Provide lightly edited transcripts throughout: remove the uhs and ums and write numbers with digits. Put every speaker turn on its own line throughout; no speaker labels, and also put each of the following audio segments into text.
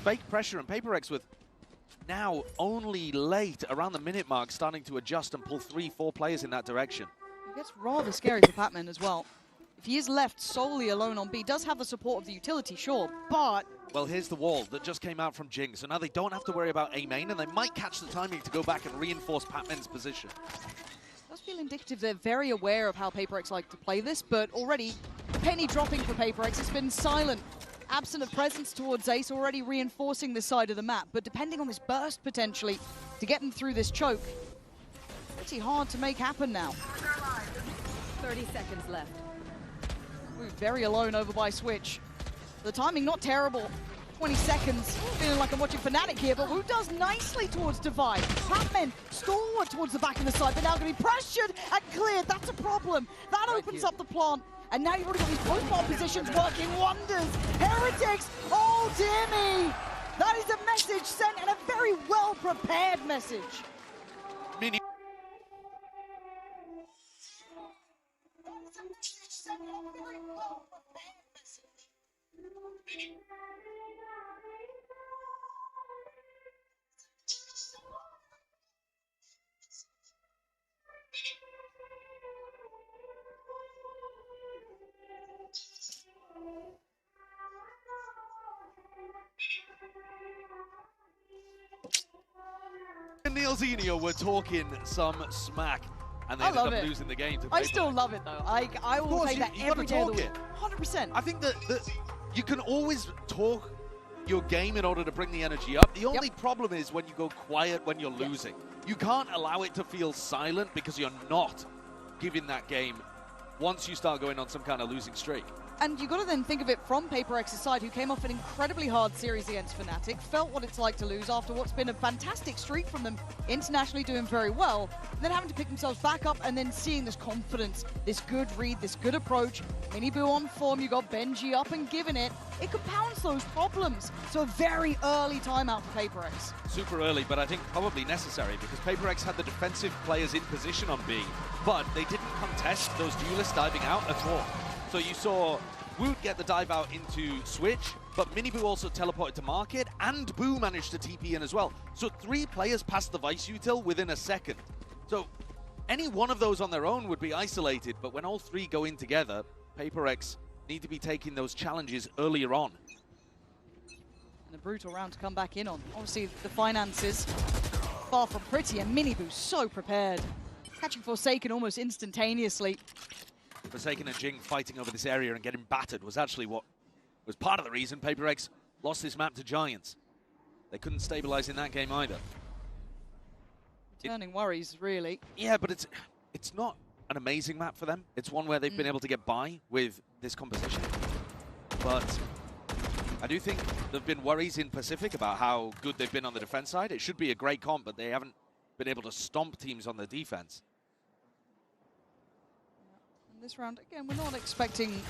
fake pressure, and PHYPERX with now only late around the minute mark starting to adjust and pull 3-4 players in that direction.
It gets rather scary for Patman as well. If he is left solely alone on B, does have the support of the utility, sure, but...
Well, here's the wall that just came out from Jing, so now they don't have to worry about A main, and they might catch the timing to go back and reinforce Patman's position.
It does feel indicative they're very aware of how PHYPERX like to play this, but already penny dropping for PHYPERX. It's been silent, absent of presence towards Ace, already reinforcing this side of the map, but depending on this burst potentially to get them through this choke, pretty hard to make happen now.
30 seconds left.
Ooh, very alone over by Switch. The timing not terrible. 20 seconds. Feeling like I'm watching Fnatic here, but Wu does nicely towards Divide. Patman stalwart towards the back of the side, but now going to be pressured and cleared. That's a problem. That opens up the plant. And now you've already got these post-bomb positions working wonders. HYPERX, oh dear me. That is a message sent, and a very well-prepared message.
Mini. Neil Zenio were talking some smack, and they ended up losing the game to
I still love it though. I will say that every day of the week. 100%.
I think that you can always talk your game in order to bring the energy up. The only problem is when you go quiet when you're losing. You can't allow it to feel silent because you're not giving that game once you start going on some kind of losing streak.
And you've got to then think of it from PHYPERX's side, who came off an incredibly hard series against Fnatic, felt what it's like to lose after what's been a fantastic streak from them, internationally doing very well, and then having to pick themselves back up and then seeing this confidence, this good read, this good approach. MiniBoo on form, you got Benji up and giving it. It compounds those problems. So a very early timeout for PHYPERX.
Super early, but I think probably necessary because PHYPERX had the defensive players in position on B, but they didn't contest those duelists diving out at all. So you saw Woot get the dive out into Switch, but MiniBoo also teleported to Market, and Boo managed to TP in as well. So 3 players passed the Vice util within a second. So any one of those on their own would be isolated, but when all 3 go in together, PHYPERX need to be taking those challenges earlier on.
And a brutal round to come back in on. Obviously, the finances far from pretty, and MiniBoo so prepared. Catching Forsaken almost instantaneously.
Forsaken and Jing fighting over this area and getting battered was actually what was part of the reason PHYPERX lost this map to Giants. They couldn't stabilize in that game either.
Returning worries, really.
Yeah, but it's not an amazing map for them. It's one where they've been able to get by with this composition. But I do think there have been worries in Pacific about how good they've been on the defense side. It should be a great comp, but they haven't been able to stomp teams on the defense.
This round, again, we're not expecting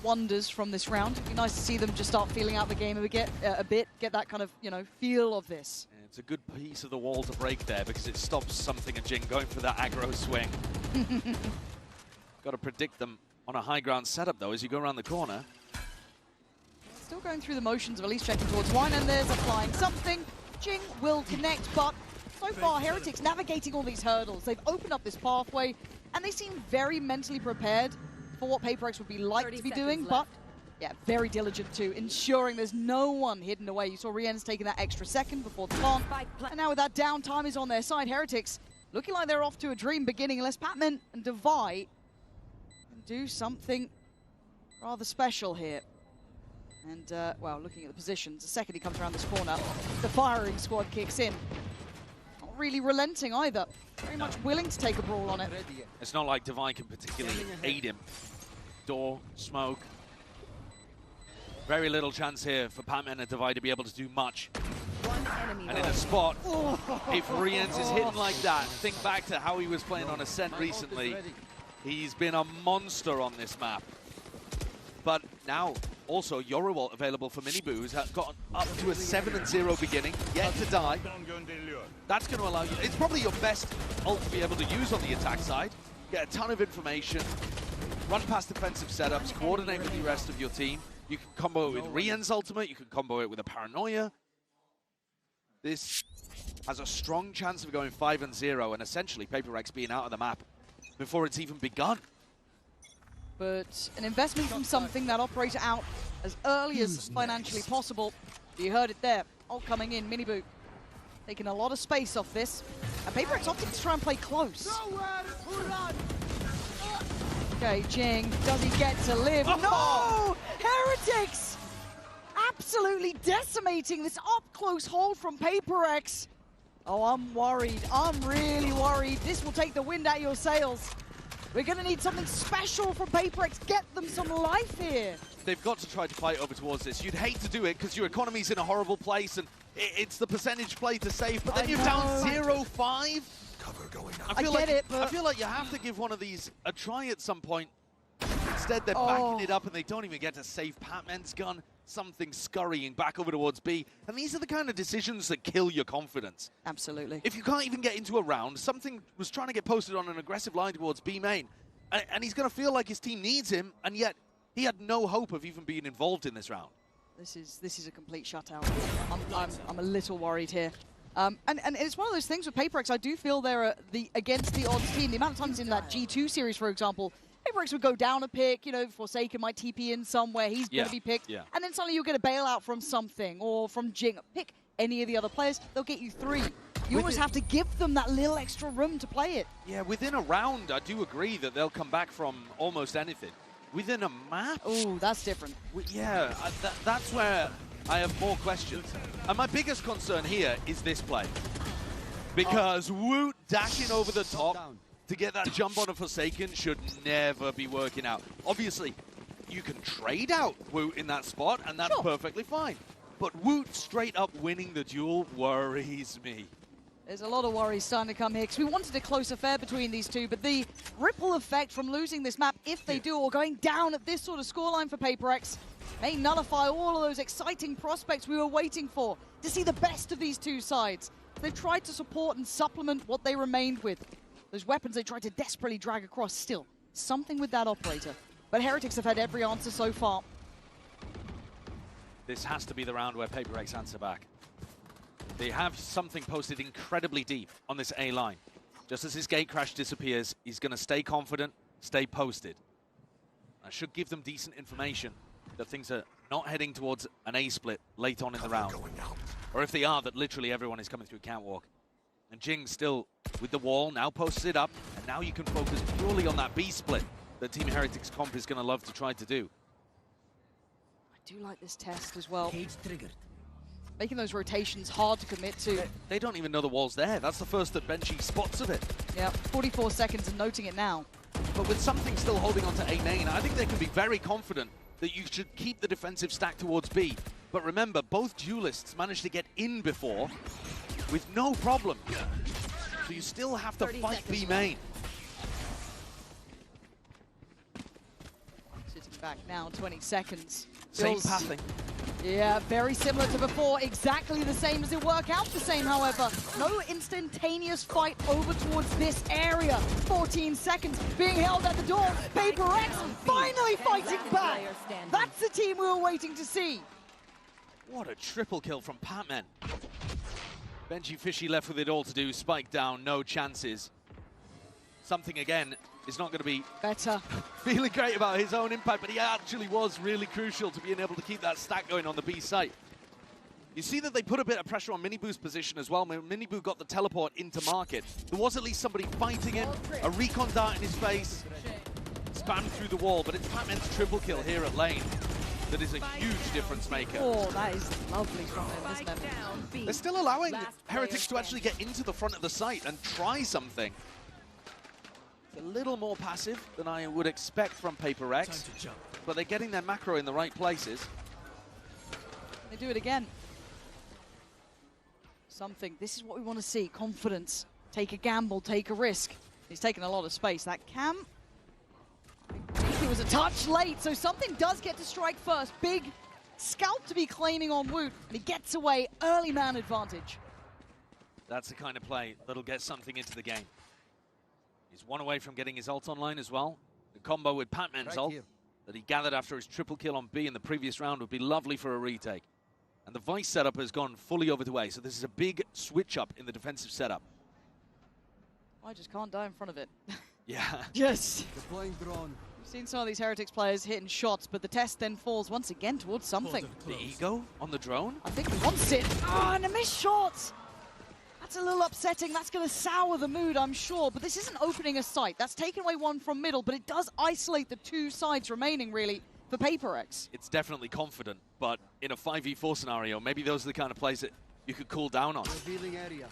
wonders from this round. It'd be nice to see them just start feeling out the game a bit, get that kind of, you know, feel of this.
Yeah, it's a good piece of the wall to break there because it stops Something and Jing going for that aggro swing. Got to predict them on a high ground setup though as you go around the corner.
Still going through the motions of at least checking towards Wine, and there's a flying Something. Jing will connect, but so far HYPERX navigating all these hurdles. They've opened up this pathway, and they seem very mentally prepared for what PHYPERX would be like to be doing, but yeah, very diligent too, ensuring there's no one hidden away. You saw Rien's taking that extra second before the plant, and now with that downtime is on their side. HYPERX looking like they're off to a dream beginning, unless Patman and Divide can do something rather special here. And, well, looking at the positions, the second he comes around this corner, the firing squad kicks in. Not really relenting either. Very much willing to take a brawl on it.
It's not like Divine can particularly aid him. Door, smoke. Very little chance here for Patman and Divide to be able to do much. And in a spot, if Rienz is hitting like that, think back to how he was playing on Ascent recently. He's been a monster on this map. But now, also, Yoruwalt available for MiniBoo, who's got up to a 7-0 beginning, yet to die. That's going to allow you, it's probably your best ult to be able to use on the attack side. Get a ton of information, run past defensive setups, coordinate with the rest of your team. You can combo it with Rien's ultimate, you can combo it with a Paranoia. this has a strong chance of going 5-0 and essentially PHYPERX being out of the map before it's even begun.
But an investment from something, that operator out as early as financially possible. You heard it there, all coming in, MIBR taking a lot of space off this. And PHYPERX opting to try and play close. Okay, Jing, does he get to live? No! HYPERX! Absolutely decimating this up-close hold from PHYPERX. Oh, I'm worried. I'm really worried. This will take the wind out of your sails. We're going to need something special from PHYPERX. Get them some life here.
They've got to try to fight over towards this. You'd hate to do it because your economy's in a horrible place and it's the percentage play to save, but then you're down 0-5.
Cover going up.
I get it, but
I feel like you have to give one of these a try at some point. Instead, they're backing it up and they don't even get to save Patman's gun. Something scurrying back over towards B. And these are the kind of decisions that kill your confidence.
Absolutely.
If you can't even get into a round, something was trying to get posted on an aggressive line towards B main. And he's going to feel like his team needs him, and yet he had no hope of even being involved in this round.
This is a complete shutout. I'm a little worried here. And it's one of those things with PHYPERX, I do feel they're the against the odds team. The amount of times in that G2 series, for example, PHYPERX would go down a pick, you know, Forsaken might TP in somewhere, he's going to be picked.
Yeah.
And then suddenly you'll get a bailout from something, or from Jing. Pick any of the other players, they'll get you 3. You always have to give them that little extra room to play it.
Yeah, within a round, I do agree that they'll come back from almost anything. Within a map?
Oh, that's different.
Yeah, that's where I have more questions. And my biggest concern here is this play. Because Woot dashing over the top to get that jump on a Forsaken should never be working out. Obviously, you can trade out Woot in that spot, and that's perfectly fine. But Woot straight up winning the duel worries me.
There's a lot of worries starting to come here, because we wanted a close affair between these two, but the ripple effect from losing this map, if they do, or going down at this sort of scoreline for PHYPERX, may nullify all of those exciting prospects we were waiting for, to see the best of these two sides. They've tried to support and supplement what they remained with. Those weapons they tried to desperately drag across, still, something with that operator. But Heretics have had every answer so far.
This has to be the round where PHYPERX answer back. They have something posted incredibly deep on this A line. Just as his gate crash disappears, he's going to stay confident, stay posted. That should give them decent information that things are not heading towards an A split late on in the round. Or if they are, that literally everyone is coming through catwalk. And Jing still with the wall, now posts it up, and now you can focus purely on that B split that Team Heretics Comp is going to love to try to do.
I do like this test as well.
Cage triggered.
Making those rotations hard to commit to.
They don't even know the wall's there. That's the first that Benji spots of it.
Yeah, 44 seconds and noting it now.
But with something still holding on to A main, I think they can be very confident that you should keep the defensive stack towards B. But remember, both duelists managed to get in before with no problem. So you still have to fight B main.
Sitting back now, 20 seconds.
Same pathing.
Yeah, very similar to before. Exactly the same. Does it work out the same, however? No instantaneous fight over towards this area. 14 seconds being held at the door. PHYPERX finally fighting back. That's the team we were waiting to see.
What a triple kill from Patman. Benji Fishy left with it all to do. Spike down, no chances. Something again is not going to be
better.
Feeling great about his own impact, but he actually was really crucial to being able to keep that stack going on the B site. You see that they put a bit of pressure on Miniboo's position as well. Miniboo got the teleport into market. There was at least somebody fighting him, a recon dart in his face, spammed through the wall, but it's Patman's triple kill here at lane that is a huge difference maker.
Oh, that is lovely from him, isn't it?
They're still allowing Heretics to actually get into the front of the site and try something. It's a little more passive than I would expect from PHYPERX, but they're getting their macro in the right places.
They do it again. Something, this is what we want to see, confidence. Take a gamble, take a risk. He's taken a lot of space. That cam, I think it was a touch late, so something does get to strike first. Big scalp to be claiming on Woot, and he gets away, early man advantage.
That's the kind of play that'll get something into the game. He's one away from getting his ult online as well. The combo with Patman's ult that he gathered after his triple kill on B in the previous round would be lovely for a retake. And the Vice setup has gone fully over the way, so this is a big switch up in the defensive setup.
I just can't die in front of it.
Yeah.
Yes.
Deploying drone.
We've seen some of these Heretics players hitting shots, but the test then falls once again towards something.
The ego on the drone?
I think he wants it. Oh, and a missed shot! That's a little upsetting. That's going to sour the mood, I'm sure. But this isn't opening a sight. That's taken away one from middle, but it does isolate the two sides remaining, really, for PHYPERX.
It's definitely confident, but in a 5v4 scenario, maybe those are the kind of plays that you could cool down on.
Revealing area.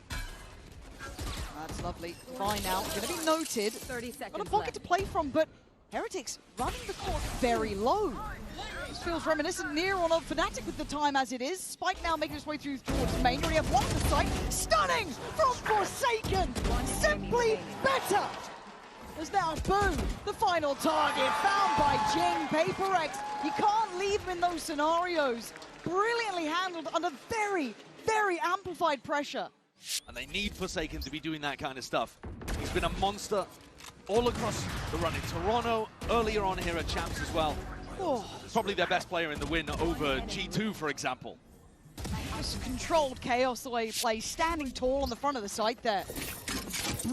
That's lovely. Try now. Going to be noted.
30 seconds
Got a pocket
left.
to play from, but Heretics running the court very low. This feels reminiscent near on of Fnatic with the time as it is. Spike now making his way through towards main. We have one to sight. Stunning from Forsaken. Simply better. There's now Boo, the final target, found by Jing. PHYPERX. You can't leave him in those scenarios. Brilliantly handled under very, very amplified pressure.
And they need Forsaken to be doing that kind of stuff. He's been a monster all across the run in Toronto, earlier on here at Champs as well.
Oh.
Probably their best player in the win over G2, for example.
Just controlled chaos the way he plays, standing tall on the front of the site there.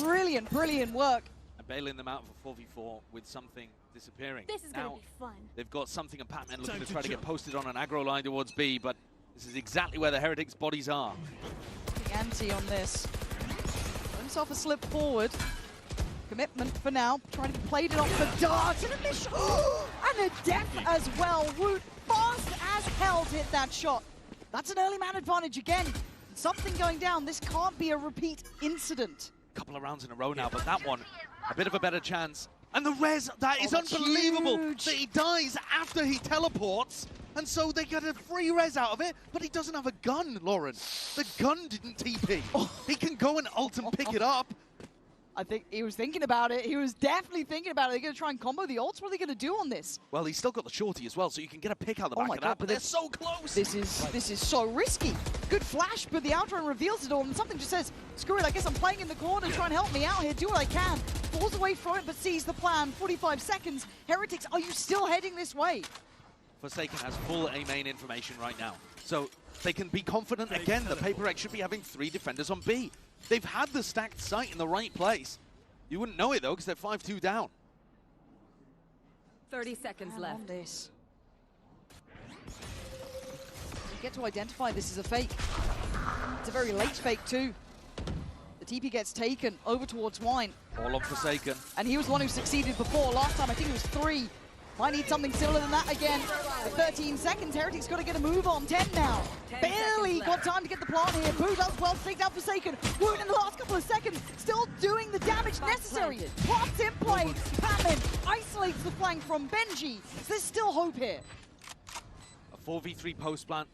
Brilliant, brilliant work.
And bailing them out for 4v4 with something disappearing.
This is
now,
gonna be fun.
they've got something and Pac-Man looking to try to get posted on an aggro line towards B, but this is exactly where the Heretics' bodies are.
Anti on this. Himself a slip forward. Commitment for now. Trying to play it off the dart. And a miss. And a death as well. Woot fast as hell to hit that shot. That's an early man advantage again. Something going down. This can't be a repeat incident.
Couple of rounds in a row now, but that one, a bit of a better chance. And the res, that is
that's
unbelievable
huge.
that he dies after he teleports. And so they get a free res out of it, but he doesn't have a gun, Lauren. The gun didn't TP. He can go and ult and pick it up.
I think he was thinking about it. He was definitely thinking about it. They're going to try and combo the ults. What are they going to do on this?
Well, he's still got the shorty as well, so you can get a pick out the
Oh
back
my
of
God,
that, but
but
they're so close.
This is so risky. Good flash, but the outrun reveals it all, and something just says, screw it, I guess I'm playing in the corner, try and help me out here, do what I can. Falls away from it, but sees the plan. 45 seconds. Heretics, are you still heading this way?
Forsaken has full A main information right now, so they can be confident again that PHYPERX should be having 3 defenders on B. They've had the stacked site in the right place. You wouldn't know it though, because they're 5-2 down.
30 seconds
And
left.
on this. You get to identify this as a fake. It's a very late fake too. The TP gets taken over towards Wine.
All on Forsaken.
And he was the one who succeeded before. Last time, I think it was 3. Might need something similar than that again. 13 seconds. Heretics got to get a move on. 10 now.
10
Barely
seconds
got time to get the plant here. Boo does well to take down Forsaken. Woot in the last couple of seconds. Still doing the damage necessary. Plant's in play. Pac-Man isolates the flank from Benji. So there's still hope here.
A 4v3 post plant.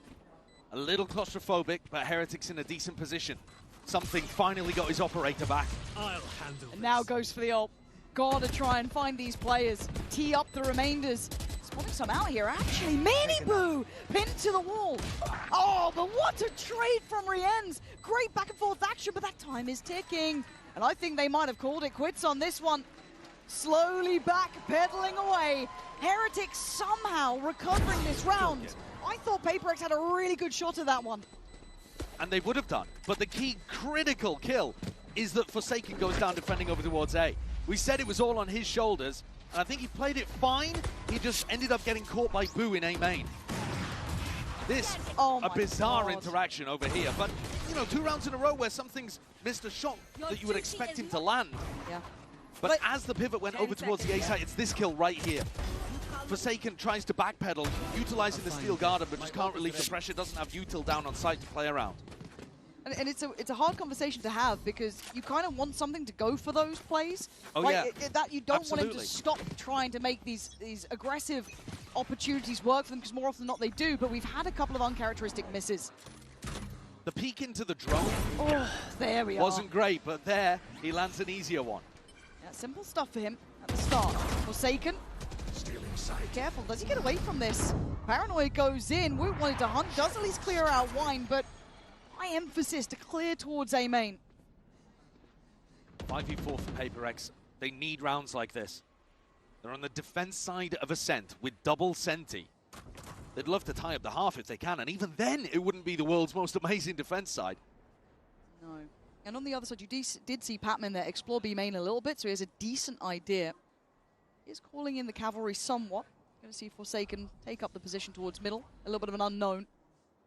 A little claustrophobic, but Heretics in a decent position. Something finally got his operator back.
I'll handle
And now goes for the ult. Gotta try and find these players. Tee up the remainders. Spotting some out here, actually. Mini Boo! Pinned to the wall. Oh, but what a trade from Rienz. Great back and forth action, but that time is ticking. And I think they might have called it quits on this one. Slowly backpedaling away. Heretics somehow recovering this round. I thought PHYPERX had a really good shot at that one.
And they would have done. But the key critical kill is that Forsaken goes down defending over towards A. We said it was all on his shoulders, and I think he played it fine. He just ended up getting caught by Boo in A main. This,
Oh
a
my
bizarre
God.
interaction over here. But, you know, 2 rounds in a row where something's missed a shot that you would expect him to land.
Yeah.
But as the pivot went
10
over towards the A
seconds
side, it's this kill right here. Forsaken tries to backpedal, utilizing the steel garden, but just can't relieve the pressure, doesn't have util down on site to play around.
And it's a hard conversation to have because you kind of want something to go for those plays.
Oh,
like,
yeah.
that you don't want him
Absolutely.
to stop trying to make these aggressive opportunities work for them because more often than not they do, but we've had a couple of uncharacteristic misses.
The peek into the drone
Oh, there we
wasn't great, but there he lands an easier one.
Yeah, simple stuff for him at the start. Forsaken. Be careful. Does he get away from this? Paranoid goes in. Woot wanted to hunt. Does at least clear out Wine, but high emphasis to clear towards A main.
5v4 for PHYPERX. They need rounds like this. They're on the defense side of Ascent with double Senti. They'd love to tie up the half if they can, and even then, it wouldn't be the world's most amazing defense side.
No. And on the other side, you did see Patman there explore B main a little bit, so he has a decent idea. He is calling in the cavalry somewhat. Going to see Forsaken take up the position towards middle. A little bit of an unknown.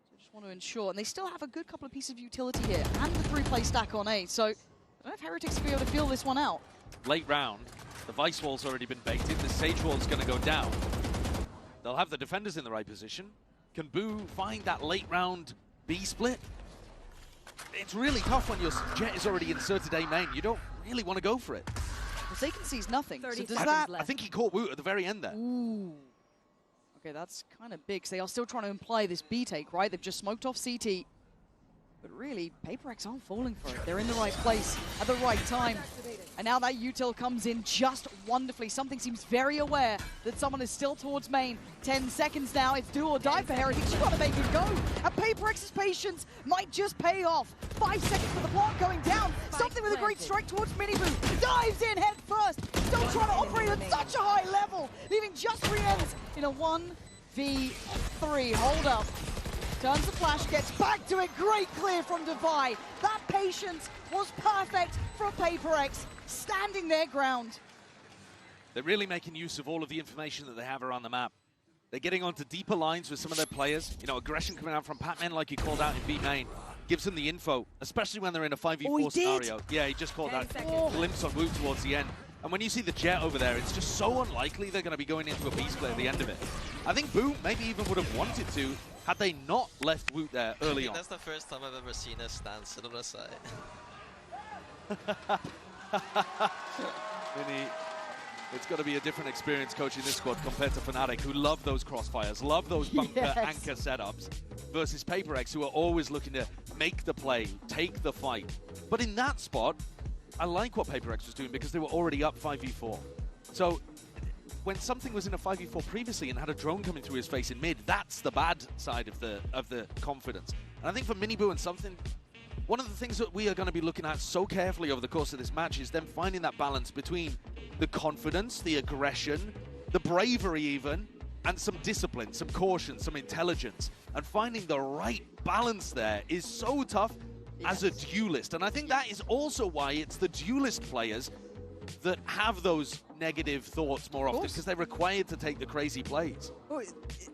So just want to ensure. And they still have a good couple of pieces of utility here, and the 3-play stack on A. So I don't know if Heretics will be able to feel this one out.
Late round, the Vice Wall's already been baked in. The Sage Wall's going to go down. They'll have the defenders in the right position. Can Boo find that late round B split? It's really tough when your Jet is already inserted A main. You don't really want to go for it.
Forsaken sees nothing. So
30
does
seconds
that...
left.
I think he caught Woot at the very end there.
Ooh. Okay, that's kind of big. So they are still trying to imply this B take, right? They've just smoked off CT. But really, PHYPERX aren't falling for it. They're in the right place at the right time. And now that util comes in just wonderfully. Something seems very aware that someone is still towards main. 10 seconds now. It's do or die for Heretics. You've got to make it go. And PHYPERX's patience might just pay off. 5 seconds for the plant going down. Something with a great strike towards Miniboo. Dives in head first. Still trying to operate at such a high level. Leaving just Rienz in a 1v3. Hold up. Turns the flash, gets back to it. Great clear from Devi. That patience was perfect from PHYPERX, standing their ground.
They're really making use of all of the information that they have around the map. They're getting onto deeper lines with some of their players. You know, aggression coming out from Patman, like he called out in B main, gives them the info, especially when they're in a 5v4 scenario. Yeah, he just called that glimpse on Woot towards the end. And when you see the Jet over there, it's just so unlikely they're going to be going into a B split at the end of it. I think Boo maybe even would have wanted to had they not left Woot there early on.
That's the first time I've ever seen a stand sit on the side.
Vinny, it's got to be a different experience coaching this squad compared to Fnatic, who love those crossfires, love those bunker anchor setups, versus PHYPERX, who are always looking to make the play, take the fight. But in that spot, I like what PHYPERX was doing because they were already up 5v4. So when something was in a 5v4 previously and had a drone coming through his face in mid, that's the bad side of the confidence. And I think for Miniboo and something, one of the things that we are going to be looking at so carefully over the course of this match is them finding that balance between the confidence, the aggression, the bravery even, and some discipline, some caution, some intelligence. And finding the right balance there is so tough as a duelist. And I think that is also why it's the duelist players that have those negative thoughts more often, because they're required to take the crazy plays.
Well,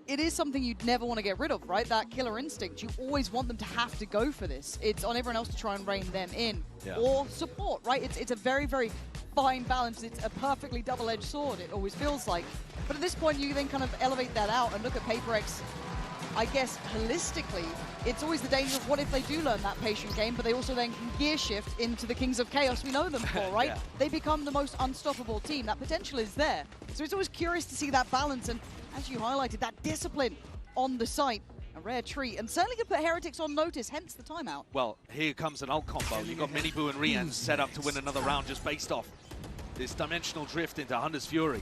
it is something you'd never want to get rid of, right? That killer instinct. You always want them to have to go for this. It's on everyone else to try and rein them in. Yeah. Or support, right? It's a very, very fine balance. It's a perfectly double-edged sword, it always feels like. But at this point, you then kind of elevate that out and look at PHYPERX. I guess holistically, it's always the danger of what if they do learn that patient game, but they also then can gear shift into the Kings of Chaos we know them for, right? Yeah. They become the most unstoppable team. That potential is there. So it's always curious to see that balance, and as you highlighted, that discipline on the site. A rare treat, and certainly could put Heretics on notice, hence the timeout.
Well, here comes an ult combo. You've got Miniboo and Rienz set up to win another round just based off this dimensional drift into Hunter's Fury.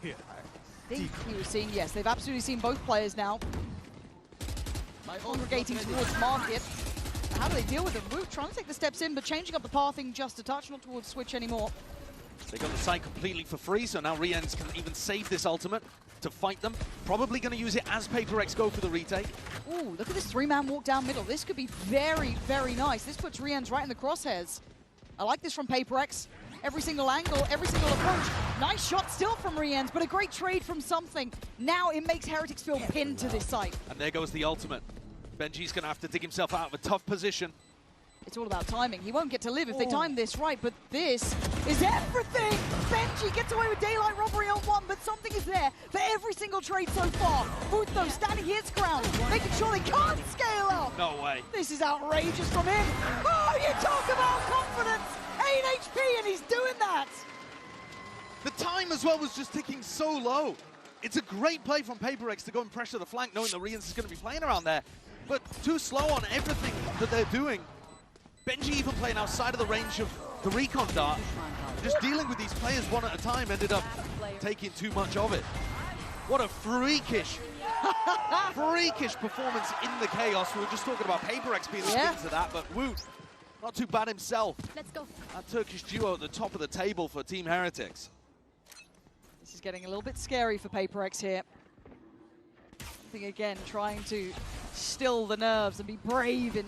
I think he was seeing, yes, they've absolutely seen both players now. Congregating towards Market. How do they deal with them? Woot trying to take the steps in, but changing up the pathing just a touch, not towards Switch anymore.
They got the site completely for free, so now Rienz can even save this ultimate to fight them. Probably going to use it as PHYPERX go for the retake.
Ooh, look at this three-man walk down middle. This could be very, very nice. This puts Rienz right in the crosshairs. I like this from PHYPERX. Every single angle, every single approach. Nice shot still from Rienz, but a great trade from something. Now it makes Heretics feel pinned to this site.
And there goes the ultimate. Benji's going to have to dig himself out of a tough position.
It's all about timing. He won't get to live if they time this right, but this is everything! Benji gets away with daylight robbery on one, but something is there for every single trade so far. Woot, though, standing his ground, making sure they can't scale up.
No way.
This is outrageous from him. Oh, you talk about confidence! 8 HP, and he's doing that!
The time as well was just ticking so low. It's a great play from PHYPERX to go and pressure the flank, knowing that Rienz is going to be playing around there, but too slow on everything that they're doing. Benji even playing outside of the range of the recon dart, just dealing with these players one at a time, ended up taking too much of it. What a freakish performance in the chaos. We were just talking about PHYPERX being the victims of that, but Woot, not too bad himself.
Let's go.
That Turkish duo at the top of the table for Team Heretics.
This is getting a little bit scary for PHYPERX here. Something again, trying to still the nerves and be brave in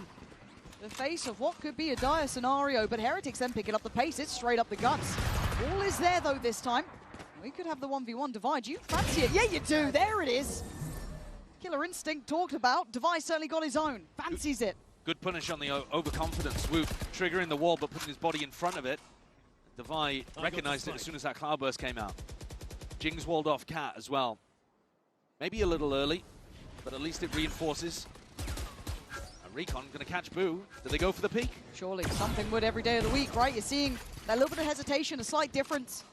the face of what could be a dire scenario, but Heretics then picking up the pace. It's straight up the guts. All is there though this time. We could have the 1v1 divide. You fancy it? Yeah, you do. There it is. Killer Instinct talked about. Device certainly got his own. Fancies it.
Good punish on the overconfidence. Swoop triggering the wall, but putting his body in front of it. Devi recognized it as soon as that cloudburst came out. Jing's walled off Cat as well. Maybe a little early, but at least it reinforces. And Recon gonna catch Boo. Do they go for the peak?
Surely, something would every day of the week, right? You're seeing that little bit of hesitation, a slight difference.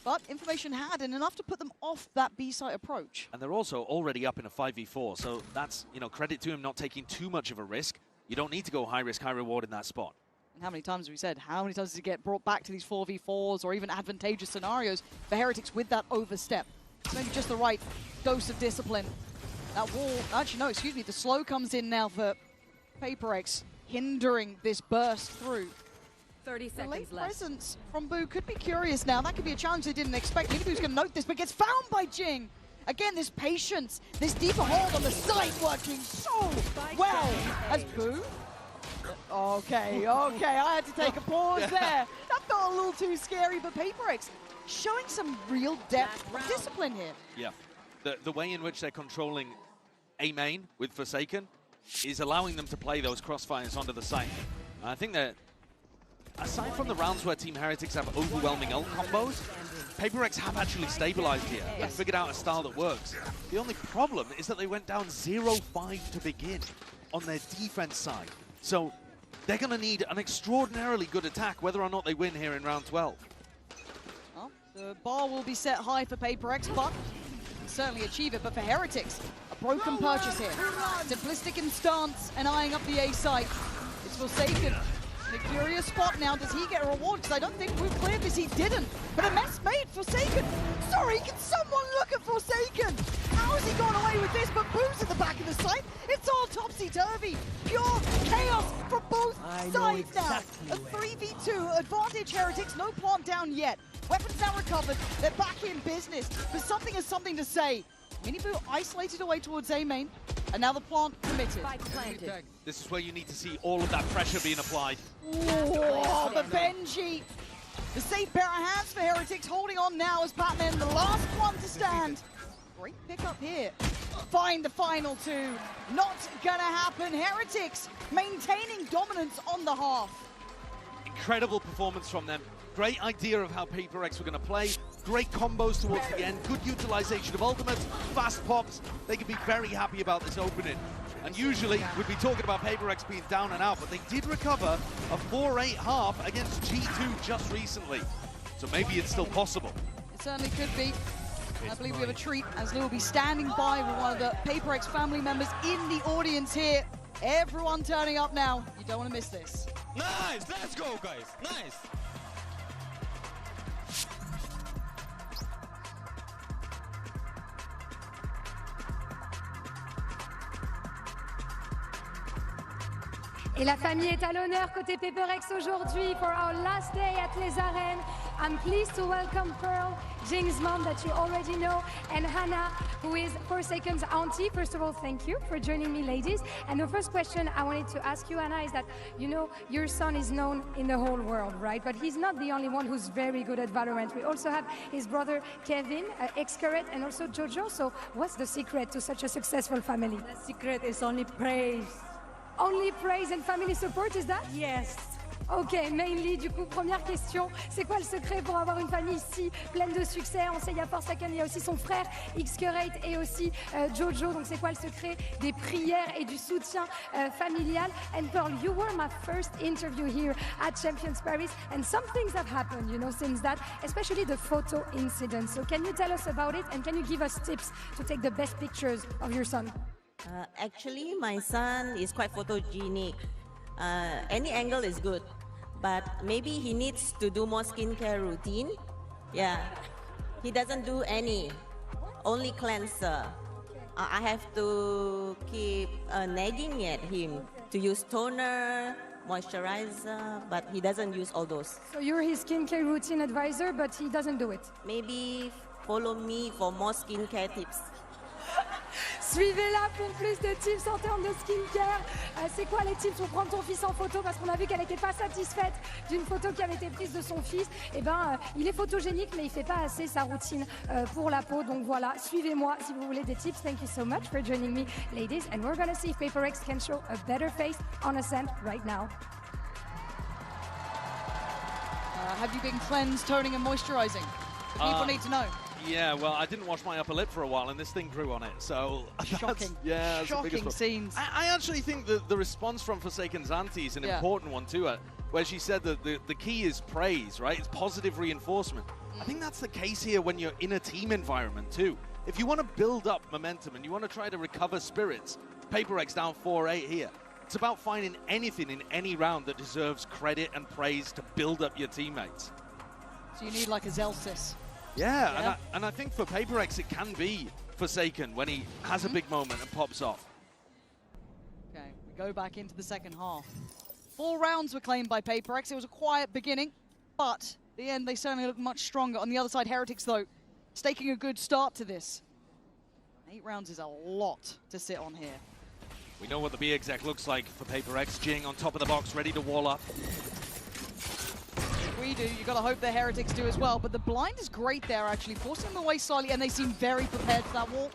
But information had, and enough to put them off that B-site approach.
And they're also already up in a 5v4, so that's, you know, credit to him not taking too much of a risk. You don't need to go high risk, high reward in that spot.
And how many times have we said, how many times does he get brought back to these 4v4s or even advantageous scenarios for Heretics with that overstep? It's maybe just the right dose of discipline. That wall, actually no, excuse me, the slow comes in now for PHYPERX, hindering this burst through.
30
The
seconds
late
left.
presence from Boo could be curious now. That could be a challenge they didn't expect. Maybe Boo's going to note this, but gets found by Jing. Again, this patience, this deeper hold on the side working so well as Boo. Okay, I had to take a pause there. That felt a little too scary, but PHYPERX showing some real depth of discipline here.
Yeah, the way in which they're controlling A main with Forsaken is allowing them to play those crossfires onto the site. And I think that aside from the rounds where Team Heretics have overwhelming ult combos, PHYPERX have actually stabilized here and figured out a style that works. The only problem is that they went down 0-5 to begin on their defense side. So they're going to need an extraordinarily good attack whether or not they win here in round 12.
Well, the bar will be set high for PHYPERX, but can certainly achieve it. But for Heretics, a broken purchase here. Simplistic in stance and eyeing up the A site. It's Forsaken. In a curious spot now. Does he get a reward? Because I don't think we've cleared this. He didn't. But a mess made. Forsaken. Sorry, can someone look at Forsaken? How has he gone away with this? But Boo's at the back of the site. It's all topsy-turvy. Pure chaos from both sides now. A 3v2 advantage Heretics. No plant down yet. Weapons now recovered. They're back in business. But something has something to say. Miniboo isolated away towards A main. And now the plant committed.
This is where you need to see all of that pressure being applied.
Oh, the Benji. The safe pair of hands for Heretics, holding on now as Batman, the last one to stand. Great pickup here. Find the final two. Not gonna happen. Heretics maintaining dominance on the half.
Incredible performance from them. Great idea of how PHYPERX were going to play. Great combos towards the end. Good utilization of ultimates. Fast pops. They could be very happy about this opening. And usually we'd be talking about PHYPERX being down and out, but they did recover a 4-8 half against G2 just recently. So maybe it's still possible.
It certainly could be. I believe we have a treat as Lou will be standing by with one of the PHYPERX family members in the audience here. Everyone turning up now. You don't want to miss this.
Nice, let's go guys, nice.
Et la famille est à l'honneur côté PHYPERX aujourd'hui for our last day at les arènes. I'm pleased to welcome Pearl, Jing's mom that you already know, and Hannah, who is Forsaken's auntie. First of all, thank you for joining me, ladies. And the first question I wanted to ask you, Hannah, is that, you know, your son is known in the whole world, right? But he's not the only one who's very good at Valorant. We also have his brother Kevin, Xcaret, and also Jojo. So what's the secret to such a successful family?
The secret is only praise.
Only praise and family support, is that?
Yes.
Ok, mainly, du coup, première question, c'est quoi le secret pour avoir une famille si pleine de succès? On sait, il y a Forsaken, il y a aussi son frère Xcaret et aussi Jojo, donc c'est quoi le secret des prières et du soutien familial? And Pearl, you were my first interview here at Champions Paris, and some things have happened, you know, since that, especially the photo incident. So can you tell us about it, and can you give us tips to take the best pictures of your son?
Actually, my son is quite photogenic. Any angle is good, but maybe he needs to do more skincare routine. Yeah, he doesn't do any, only cleanser. I have to keep nagging at him to use toner, moisturizer, but he doesn't use all those.
So you're his skincare routine advisor, but he doesn't do it.
Maybe follow me for more skincare tips.
Suivez-la pour plus de tips en termes de skincare. C'est quoi les tips pour prendre ton fils en photo? Parce qu'on a vu qu'elle n'était pas satisfaite d'une photo qui avait été prise de son fils. Eh ben, il est photogénique, mais il fait pas assez sa routine pour la peau. Donc voilà, suivez-moi si vous voulez des tips. Thank you so much for joining me, ladies. And we're gonna see if PHYPERX can show a better face on Ascent right now.
Have you been cleansed, toning and moisturizing? The people need to know.
Yeah, well, I didn't wash my upper lip for a while, and this thing grew on it, so...
Shocking.
Yeah,
shocking scenes.
I actually think that the response from Forsaken's auntie is an important one too, where she said that the key is praise, right? It's positive reinforcement. I think that's the case here when you're in a team environment too. If you want to build up momentum and you want to try to recover spirits, PHYPERX down 4-8 here. It's about finding anything in any round that deserves credit and praise to build up your teammates.
So you need like a Zelsis.
Yeah. And I think for PHYPERX it can be Forsaken when he has a big moment and pops off.
Okay, we go back into the second half. 4 rounds were claimed by PHYPERX. It was a quiet beginning, but at the end they certainly look much stronger. On the other side, HYPERX though, staking a good start to this. 8 rounds is a lot to sit on here.
We know what the B exec looks like for PHYPERX. Jing on top of the box, ready to wall up.
We do, you gotta hope the HYPERX do as well, but the blind is great there actually, forcing them away slightly, and they seem very prepared for that wall.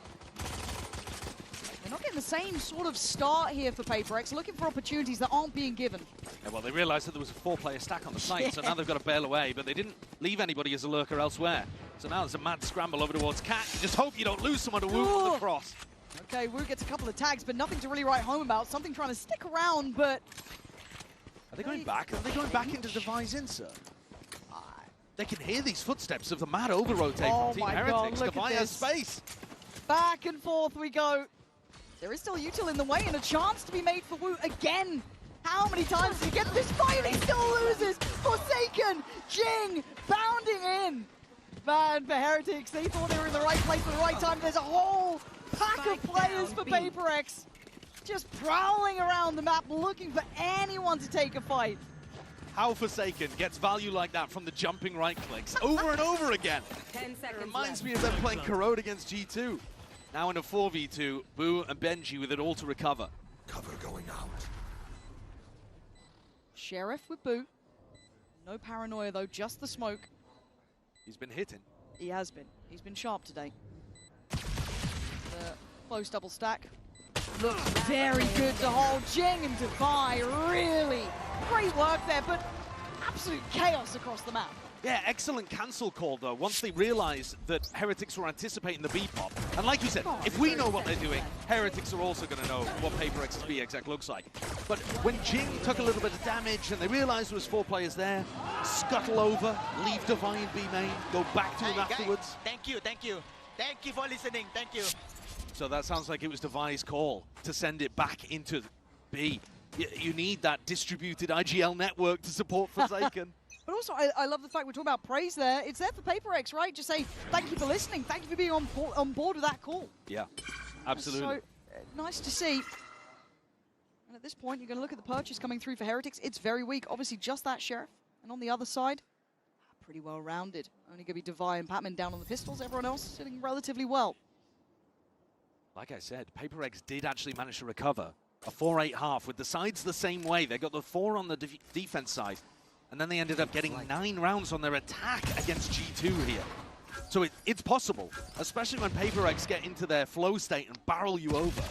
They're not getting the same sort of start here for PHYPERX, looking for opportunities that aren't being given.
Yeah, well, they realized that there was a 4-player stack on the site, so now they've got to bail away, but they didn't leave anybody as a lurker elsewhere. So now there's a mad scramble over towards Cat. You just hope you don't lose someone to Wu on the cross.
Okay, Wu gets a couple of tags, but nothing to really write home about. Something trying to stick around, but...
Are they going back? Are they going back into Devi's insert? They can hear these footsteps of the mad over-rotate from Team HYPERX. Devi has space.
Back and forth we go. There is still Util in the way and a chance to be made for Wu again. How many times did he get this fight? He still loses. Forsaken, Jing, bounding in. Man, for HYPERX, they thought they were in the right place at the right time. There's a whole pack of players for PHYPERX just prowling around the map looking for anyone to take a fight.
How Forsaken gets value like that from the jumping right clicks over and over again.
10 seconds
It reminds
left.
me of them playing Corrode against G2. Now in a 4v2, Boo and Benji with it all to recover.
Cover going out.
Sheriff with Boo. No paranoia though, just the smoke.
He's been hitting.
He has been. He's been sharp today. The close double stack. Looks very good to hold. Jing and Devi, really great work there, but absolute chaos across the map.
Yeah, excellent cancel call though, once they realized that HYPERX were anticipating the B-pop. And like you said, if we know what they're doing, HYPERX are also going to know what PHYPERX's B exec looks like. But when Jing took a little bit of damage and they realized there was 4 players there, scuttle over, leave Devi in B main, go back to him afterwards.
Guys, thank you for listening, thank you.
So that sounds like it was Devi's call to send it back into B. You need that distributed IGL network to support Forsaken.
But also, I love the fact we're talking about praise there. It's there for PHYPERX, right? Just say, thank you for listening. Thank you for being on board with that call.
Yeah, absolutely.
So, nice to see. And at this point, you're going to look at the purchase coming through for HYPERX. It's very weak. Obviously, just that Sheriff. And on the other side, pretty well rounded. Only going to be Devi and Patman down on the pistols. Everyone else sitting relatively well.
Like I said, PHYPERX did actually manage to recover a 4-8 half with the sides the same way. They got the 4 on the defense side, and then they ended up getting 9 rounds on their attack against G2 here. So it's possible, especially when PHYPERX get into their flow state and barrel you over.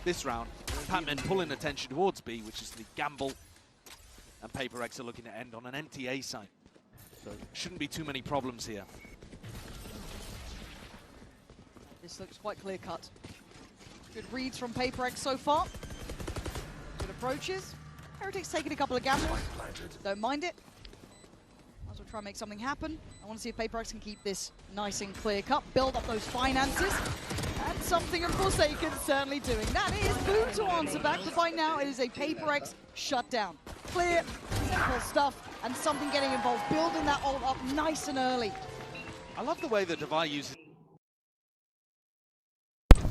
This round, Patman pulling attention towards B, which is the gamble, and PHYPERX are looking to end on an empty A site. So shouldn't be too many problems here.
This looks quite clear-cut. Good reads from PHYPERX so far. Good approaches. HYPERX taking a couple of gambles. Don't mind it. Might as well try and make something happen. I want to see if PHYPERX can keep this nice and clear-cut, build up those finances. And something of Forsaken certainly doing. That is Boo to answer back, but by now it is a PHYPERX shutdown. Clear, simple stuff, and something getting involved, building that ult up nice and early.
I love the way that Devi uses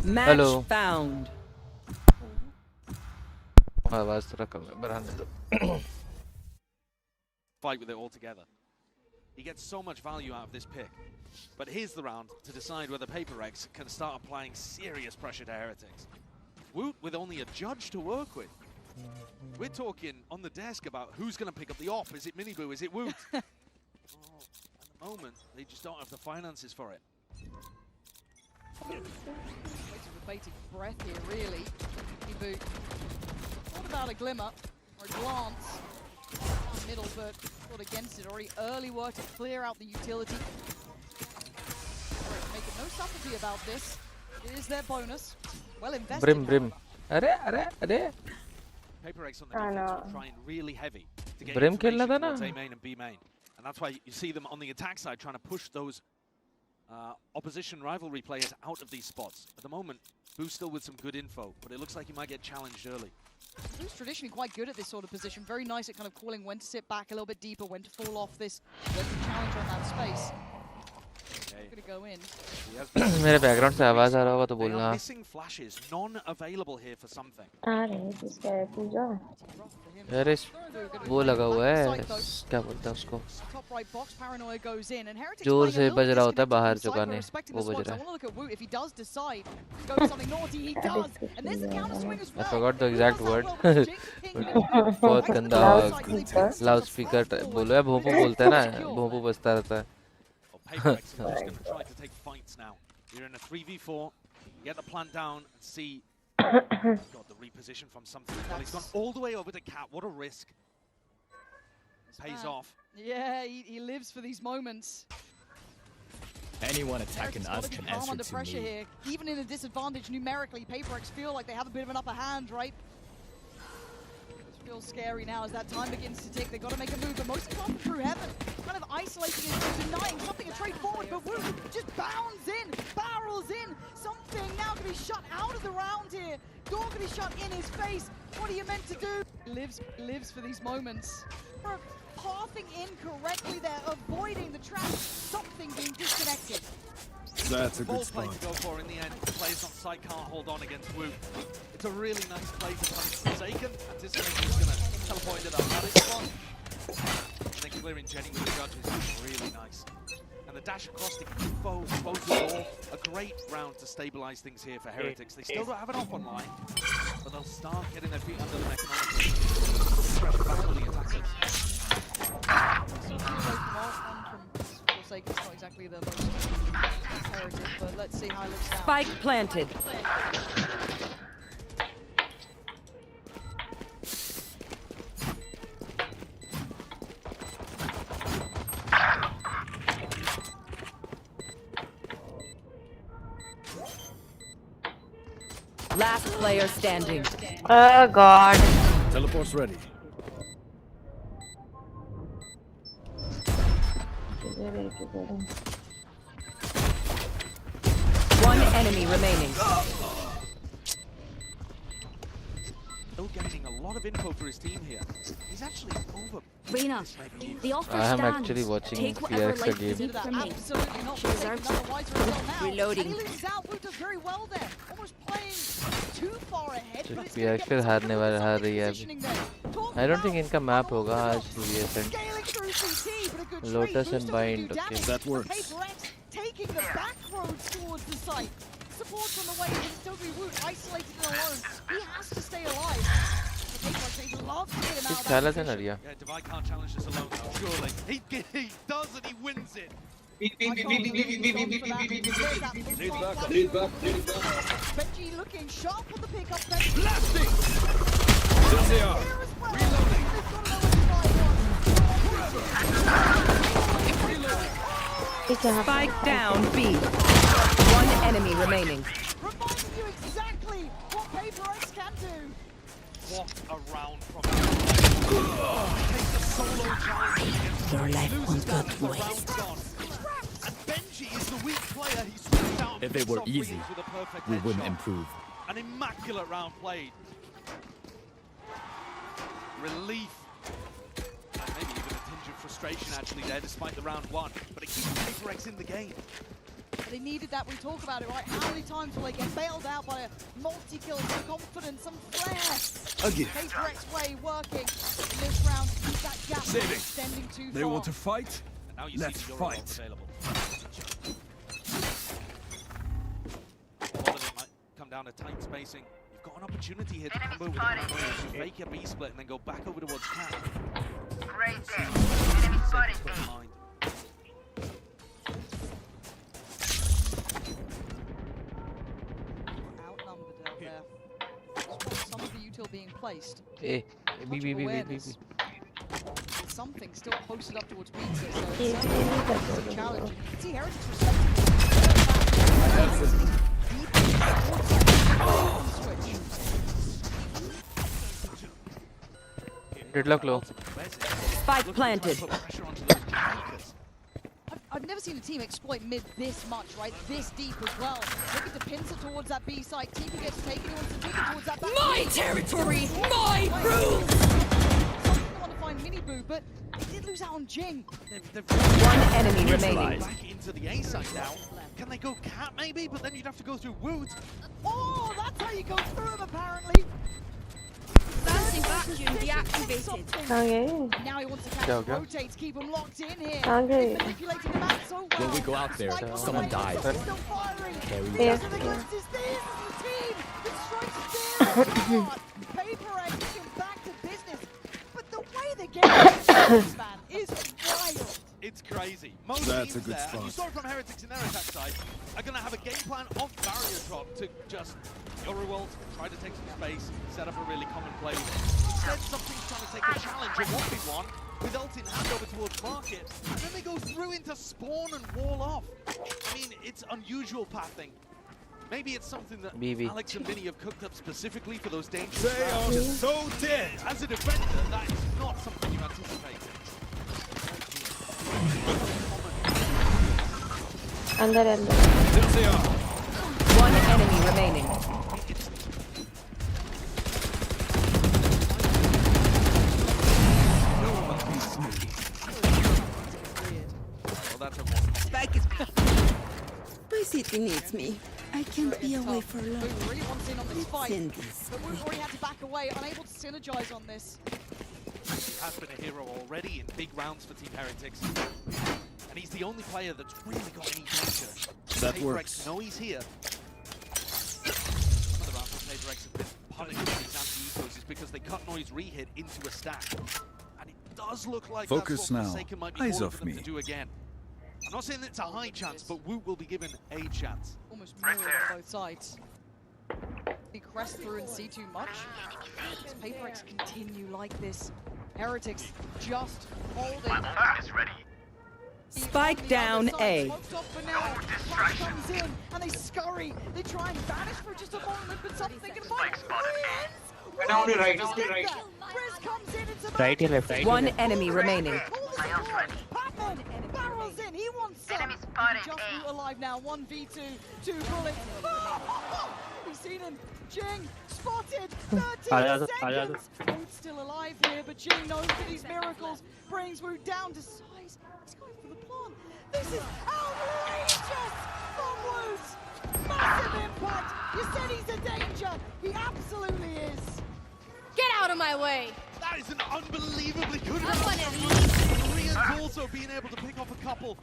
Match found.
fight with it all together. He gets so much value out of this pick. But here's the round to decide whether PHYPERX can start applying serious pressure to Heretics. Woot with only a judge to work with. We're talking on the desk about who's going to pick up the op. Is it Miniboo? Is it Woot? At the moment, they just don't have the finances for it.
Waiting with bated breath here, really. Miniboo. What about a glimmer or a glance? Down middle, but got against it. Already early work to clear out the utility. Making no subtlety about this. It is their bonus. Well invested.
Brim. Are.
PHYPERX on the defense were trying really heavy to get
Brim
information
खेलना था
towards
ना?
A main and B main. And that's why you see them on the attack side trying to push those opposition rivalry players out of these spots. At the moment, Boo's still with some good info, but it looks like he might get challenged early.
Boo's traditionally quite good at this sort of position. Very nice at kind of calling when to sit back a little bit deeper, when to fall off this, when to challenge on that space. Gonna go in.
मेरे background से आवाज आ रहा होगा तो बोलना.
Missing flashes, non-available here for something.
यार इस वो लगा हुआ है, क्या बोलते हैं उसको, जोर से बज रहा होता है बाहर चुकाने, वो बज रहा है. I forgot the exact word. बहुत गंदा लाउड स्पीकर बोलो या भोंपू बोलते हैं ना, भोंपू बजता रहता है.
PHYPERX is just going to try to take fights now. You're in a 3v4, get the plant down and see. Got the reposition from something. Well, he's gone all the way over to Cat. What a risk. Pays off.
Yeah, he lives for these moments.
Anyone attacking us can answer
under
to
pressure
me.
here. Even in a disadvantage numerically, PHYPERX feel like they have a bit of an upper hand, right? Feels scary now as that time begins to tick. They've got to make a move, but most of them through heaven, kind of isolating it, denying something a trade forward, but Wu just bounds in, barrels in. Something now can be shut out of the round here. Door can be shut in his face. What are you meant to do? Lives for these moments. For pathing incorrectly there, avoiding the trap, something being disconnected.
That's a good
Bold play
spot.
to go for in the end. The players on site can't hold on against Wu. It's a really nice play to punish Forsaken. Anticipating he's going to teleport into that rally spot. And then clearing Jenny with the judges is really nice. And the dash across to info, close the door. A great round to stabilize things here for Heretics. They still don't have an off online, but they'll start getting their feet under them economically. Pressure back on the attackers.
Forsaken's not exactly the most imperative, but let's see how it looks now.
Spike planted. Last player standing.
Oh God.
Teleport's ready.
One enemy remaining.
Still gaining a lot of info for his team here. He's actually over.
Reina, the offer
I am
stands.
actually watching
Take whatever
PRX
life you
game.
need from me.
Absolutely not.
She deserves it.
Reloading.
And he loses out. Wu does very well there. Almost playing too far ahead. But it's
PRX फिर हारने वाला हार रही है अभी. I don't think इनका map होगा आज WIFI. Lotus and Bind. Okay.
That works.
Taking the back roads towards the site. Support on the way, but still be Woot isolated and alone. He has to stay alive. He'd love to get him out of that position.
Yeah, Divide can't challenge this alone, surely. He does and he wins it.
Benji looking sharp on the pickup.
Blasting!
Spike down B. One enemy remaining.
Reminding you exactly what PHYPERX can do.
What a round from takes a solo challenge against
Your life
loses
won't
that
go
as the
waste.
round's gone. And Benji is the weak player. He swings out.
If it were
off
easy,
with a perfect
we wouldn't
headshot.
improve.
An immaculate round played. Relief. And maybe even a tinge of frustration actually there despite the round one. But it keeps PHYPERX in the game.
They needed that. We talk about it, right? How many times will they get bailed out by a multi-kill, some confidence, some flair?
Again.
PHYPERX way working in this round. Keep that gap
Saving.
extending too
They
far.
want to fight?
Now you see the Euros available. All of them might come down to tight spacing. You've got an opportunity here to combo with the Kumar, fake a B split and then go back over towards Cat.
Right there. Enemy spotted.
Outnumbered out there. Some of the util being placed.
Hey, B.
Something still posted up towards pizza, so it's a challenge. You can see Heretics respecting
Deadlock low.
Spike planted.
I've never seen a team exploit mid this much, right? This deep as well. Looking to pincer towards that B side. Tipu gets taken, he wants to take it towards that back.
My territory, my rules!
Something want to find Mini Boo, but they did lose out on Jing.
One enemy remaining.
Back into the A side now. Can they go Cat maybe? But then you'd have to go through Wood.
Oh, that's how you go through him apparently.
Bouncing vacuum deactivated.
Okay. Now he wants to catch rotate to keep him locked in here.
Okay.
He's manipulating the map so well.
When we go out there, someone dies.
Still firing.
Yeah.
This is the team that strikes fear. PHYPERX getting back to business. But the way the game is, man, is wild.
It's crazy. Most teams there, and you saw it from Heretics in their attack side, are going to have a game plan of barrier drop to just go revolt, try to take some space, set up a really common play. Instead, something's trying to take a challenge, a 1v1, with ult in hand over towards market, and then they go through into spawn and wall off. I mean, it's unusual pathing. Maybe it's something that Alex and Vinny have cooked up specifically for those dangerous rounds.
They are so dead.
As a defender, that is not something you anticipated.
Under.
One enemy remaining.
Spike is. My city needs me. I can't be away for long.
Wood really wants in on this fight,
Send this.
but Wood already had to back away, unable to synergize on this.
He has been a hero already in big rounds for Team Heretics. And he's the only player that's really got any danger.
That works.
Know he's here. Some of the rounds that PHYPERX have been punished with these anti-ecos is because they cut noise re-hit into a stack. And it does look like
Focus
that's what
now.
Forsaken might be
Eyes
calling
off
for them
me.
to do again. I'm not saying that it's a high chance, but Woot will be given a chance.
Almost mirrored on both sides. He crest through and see too much. Does PHYPERX continue like this? Heretics just holding.
Spike down A.
Smokes off for now. Flash comes in and they scurry. They try and vanish for just a moment, but something they can find. Riz comes in. It's about
Right or left?
One enemy remaining.
Patman barrels in. He wants some. Just Woot alive now. 1v2. 2 bullets. We've seen him. Jing spotted. 13 seconds. Woot's still alive here, but Jing knows that his miracles brings Woot down to size. He's going for the plant. This is outrageous from Woot. Massive impact. You said he's a danger. He absolutely is.
Get out of my way.
That is an unbelievably good
I want
round.
to leave.
Koreans also being able to pick off a couple.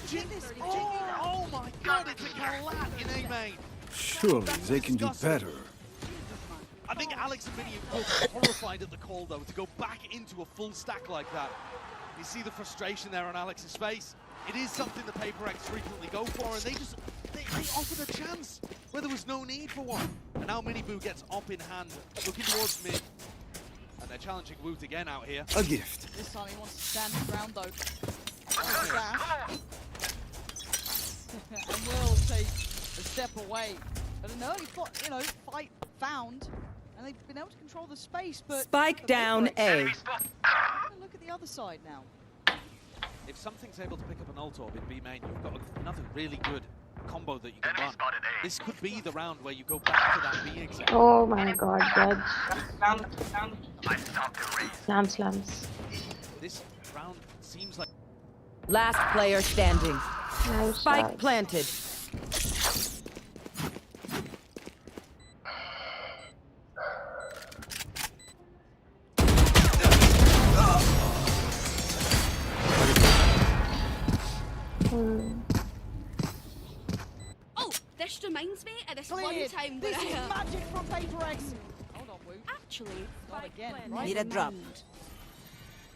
Jing, oh my god, it's a Kalat in A main.
Surely they can do better.
I think Alex and Vinny were horrified at the call, though, to go back into a full stack like that. You see the frustration there on Alex's face. It is something that PHYPERX frequently go for, and they offered a chance where there was no need for one. And now Miniboo gets op in hand, looking towards mid. And they're challenging Woot again out here.
A gift.
This time he wants to stand his ground, though. And will take a step away. But an early fight found. And they've been able to control the space, but...
Spike down A.
Look at the other side now.
If something's able to pick up an ult orb in B main, you've got another really good combo that you can run. This could be the round where you go back to that B example.
Oh my god, Judge. Slams.
This round seems like...
Last player standing.
Nice
Spike
shot.
planted.
Oh, this reminds me of this one
Cleared.
time
This
that
is magic from PHYPERX. Hold on, Woo.
actually
Not again, right?
Need a drop.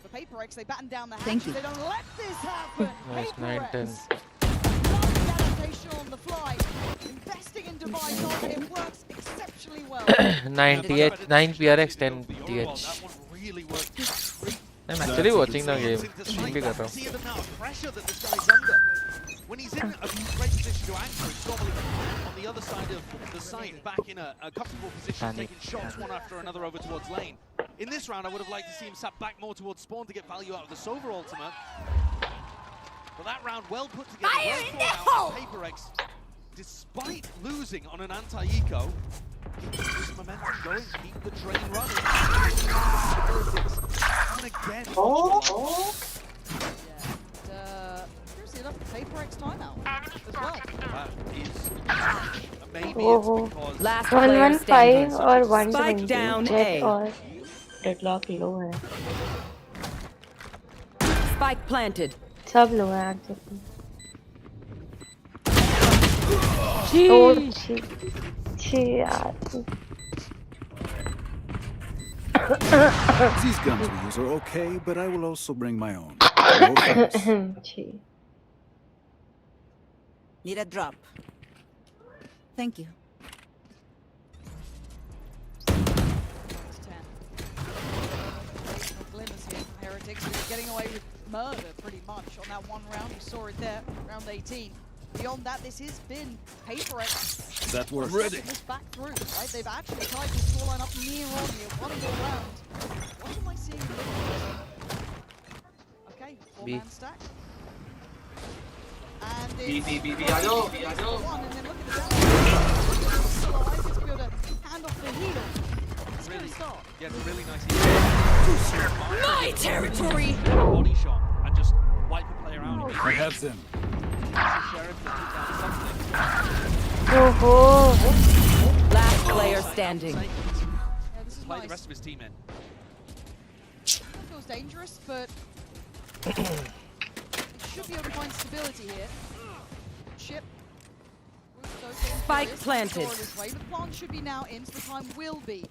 For PHYPERX, they batten down the
Thank
hatches.
you.
They don't let this happen.
Nice, 9-10.
Adaptation on the fly. Investing in device art, and it works exceptionally well.
9 TH, 9 PRX, 10 TH. I'm actually watching the game. Stream bhi kar raha hu.
See the amount of pressure that this guy's under. When he's in a great position to anchor, it's normally on the other side of the site, back in a comfortable position, taking shots one after another over towards lane. In this round, I would have liked to see him sat back more towards spawn to get value out of the Sova ultimate. But that round, well put together, well thought out by PHYPERX. Despite losing on an anti-eco, keep this momentum going, keep the train running. And again,
Seriously enough, the PHYPERX timeout as well.
That is maybe it's because
Last player
115
standing.
or 120
Spike down
Jet
A.
और deadlock low है
Spike planted.
सब low है actually यार
These guns we use are okay, but I will also bring my own. No thanks.
Need a drop. Thank you.
Glimmers here from Heretics, who's getting away with murder pretty much on that one round. You saw it there, round 18. Beyond that, this has been PHYPERX.
That works.
Ready. This back through, right? They've actually tied this scoreline up near on here. One more round. What am I seeing? Okay, four-man stack. And it's one, and then look at the damage. Still alive, it's be able to hand off the heal. It's really start.
Yeah, it's a really nice
My territory!
body shot and just wipe a player out.
I have them.
Last player standing.
Yeah, this is
Play the
nice.
rest of his team in.
It feels dangerous, but it should be able to find stability here. Chip.
Spike planted.
The plant should be now in, so the time will be on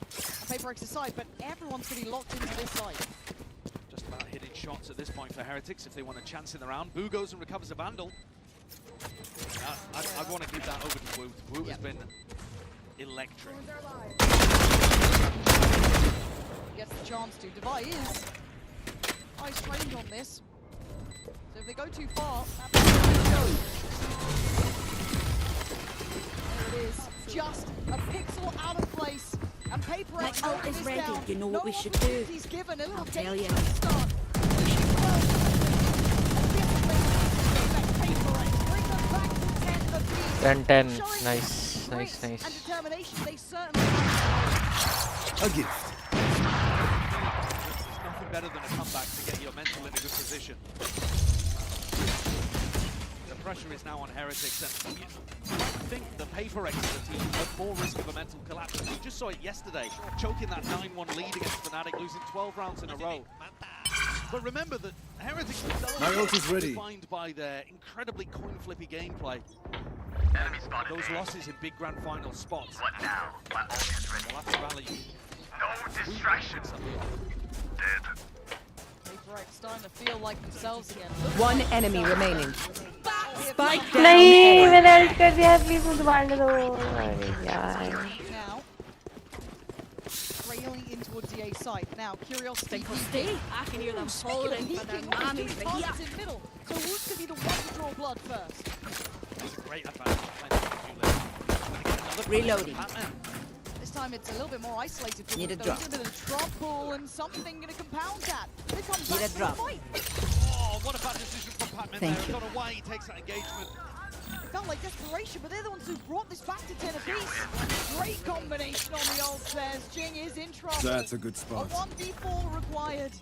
PHYPERX's side, but everyone's going to be locked into this side.
Just about hitting shots at this point for Heretics if they want a chance in the round. Boo goes and recovers a Vandal. I want to give that over to Woo. Woo has been electric.
Gets the chance to. Devi is ice trained on this. So if they go too far, that's where it is. Just a pixel out of place. And PHYPERX
My ult is ready.
down.
You know what we should do.
opportunities given. A little
I'll tell
danger
you.
to start. Pushing well. PHYPERX bring them back to 10 apiece.
10-10.
Showing
Nice,
grit
nice,
and
nice.
determination. They certainly
A gift.
There's nothing better than a comeback to get your mental in a good position. The pressure is now on Heretics, and you think the PHYPERX as a team at more risk of a mental collapse. We just saw it yesterday, choking that 9-1 lead against Fnatic, losing 12 rounds in a row. But remember that Heretics
My ult is ready.
defined by their incredibly coin-flippy gameplay. Those losses in big grand final spots.
What now? My ult is ready.
They'll have to rally.
No distractions. Dead.
PHYPERX starting to feel like themselves again.
One enemy remaining. Spike down
नहीं
A.
मैंने ult कर दिया please मुझे मारने दो अरे यार
Now, trailing in towards the A site. Now, Curiosity.
Stay. I can hear them hollering for their mammies, but yeah.
In middle. So who's going to be the one to draw blood first?
That's a great advantage.
Reloading.
This time it's a little bit more isolated. For
Need a
them,
drop.
though. He's in a bit of trouble and something going to compound that. They come
Need
back
a
to the
drop.
fight.
Oh, what a bad decision from Patman there. I don't know why he takes that engagement.
It felt like desperation, but they're the ones who brought this back to 10 apiece. Great combination on the ult players. Jing is in trouble.
That's a good
A
spot.
1v4 required.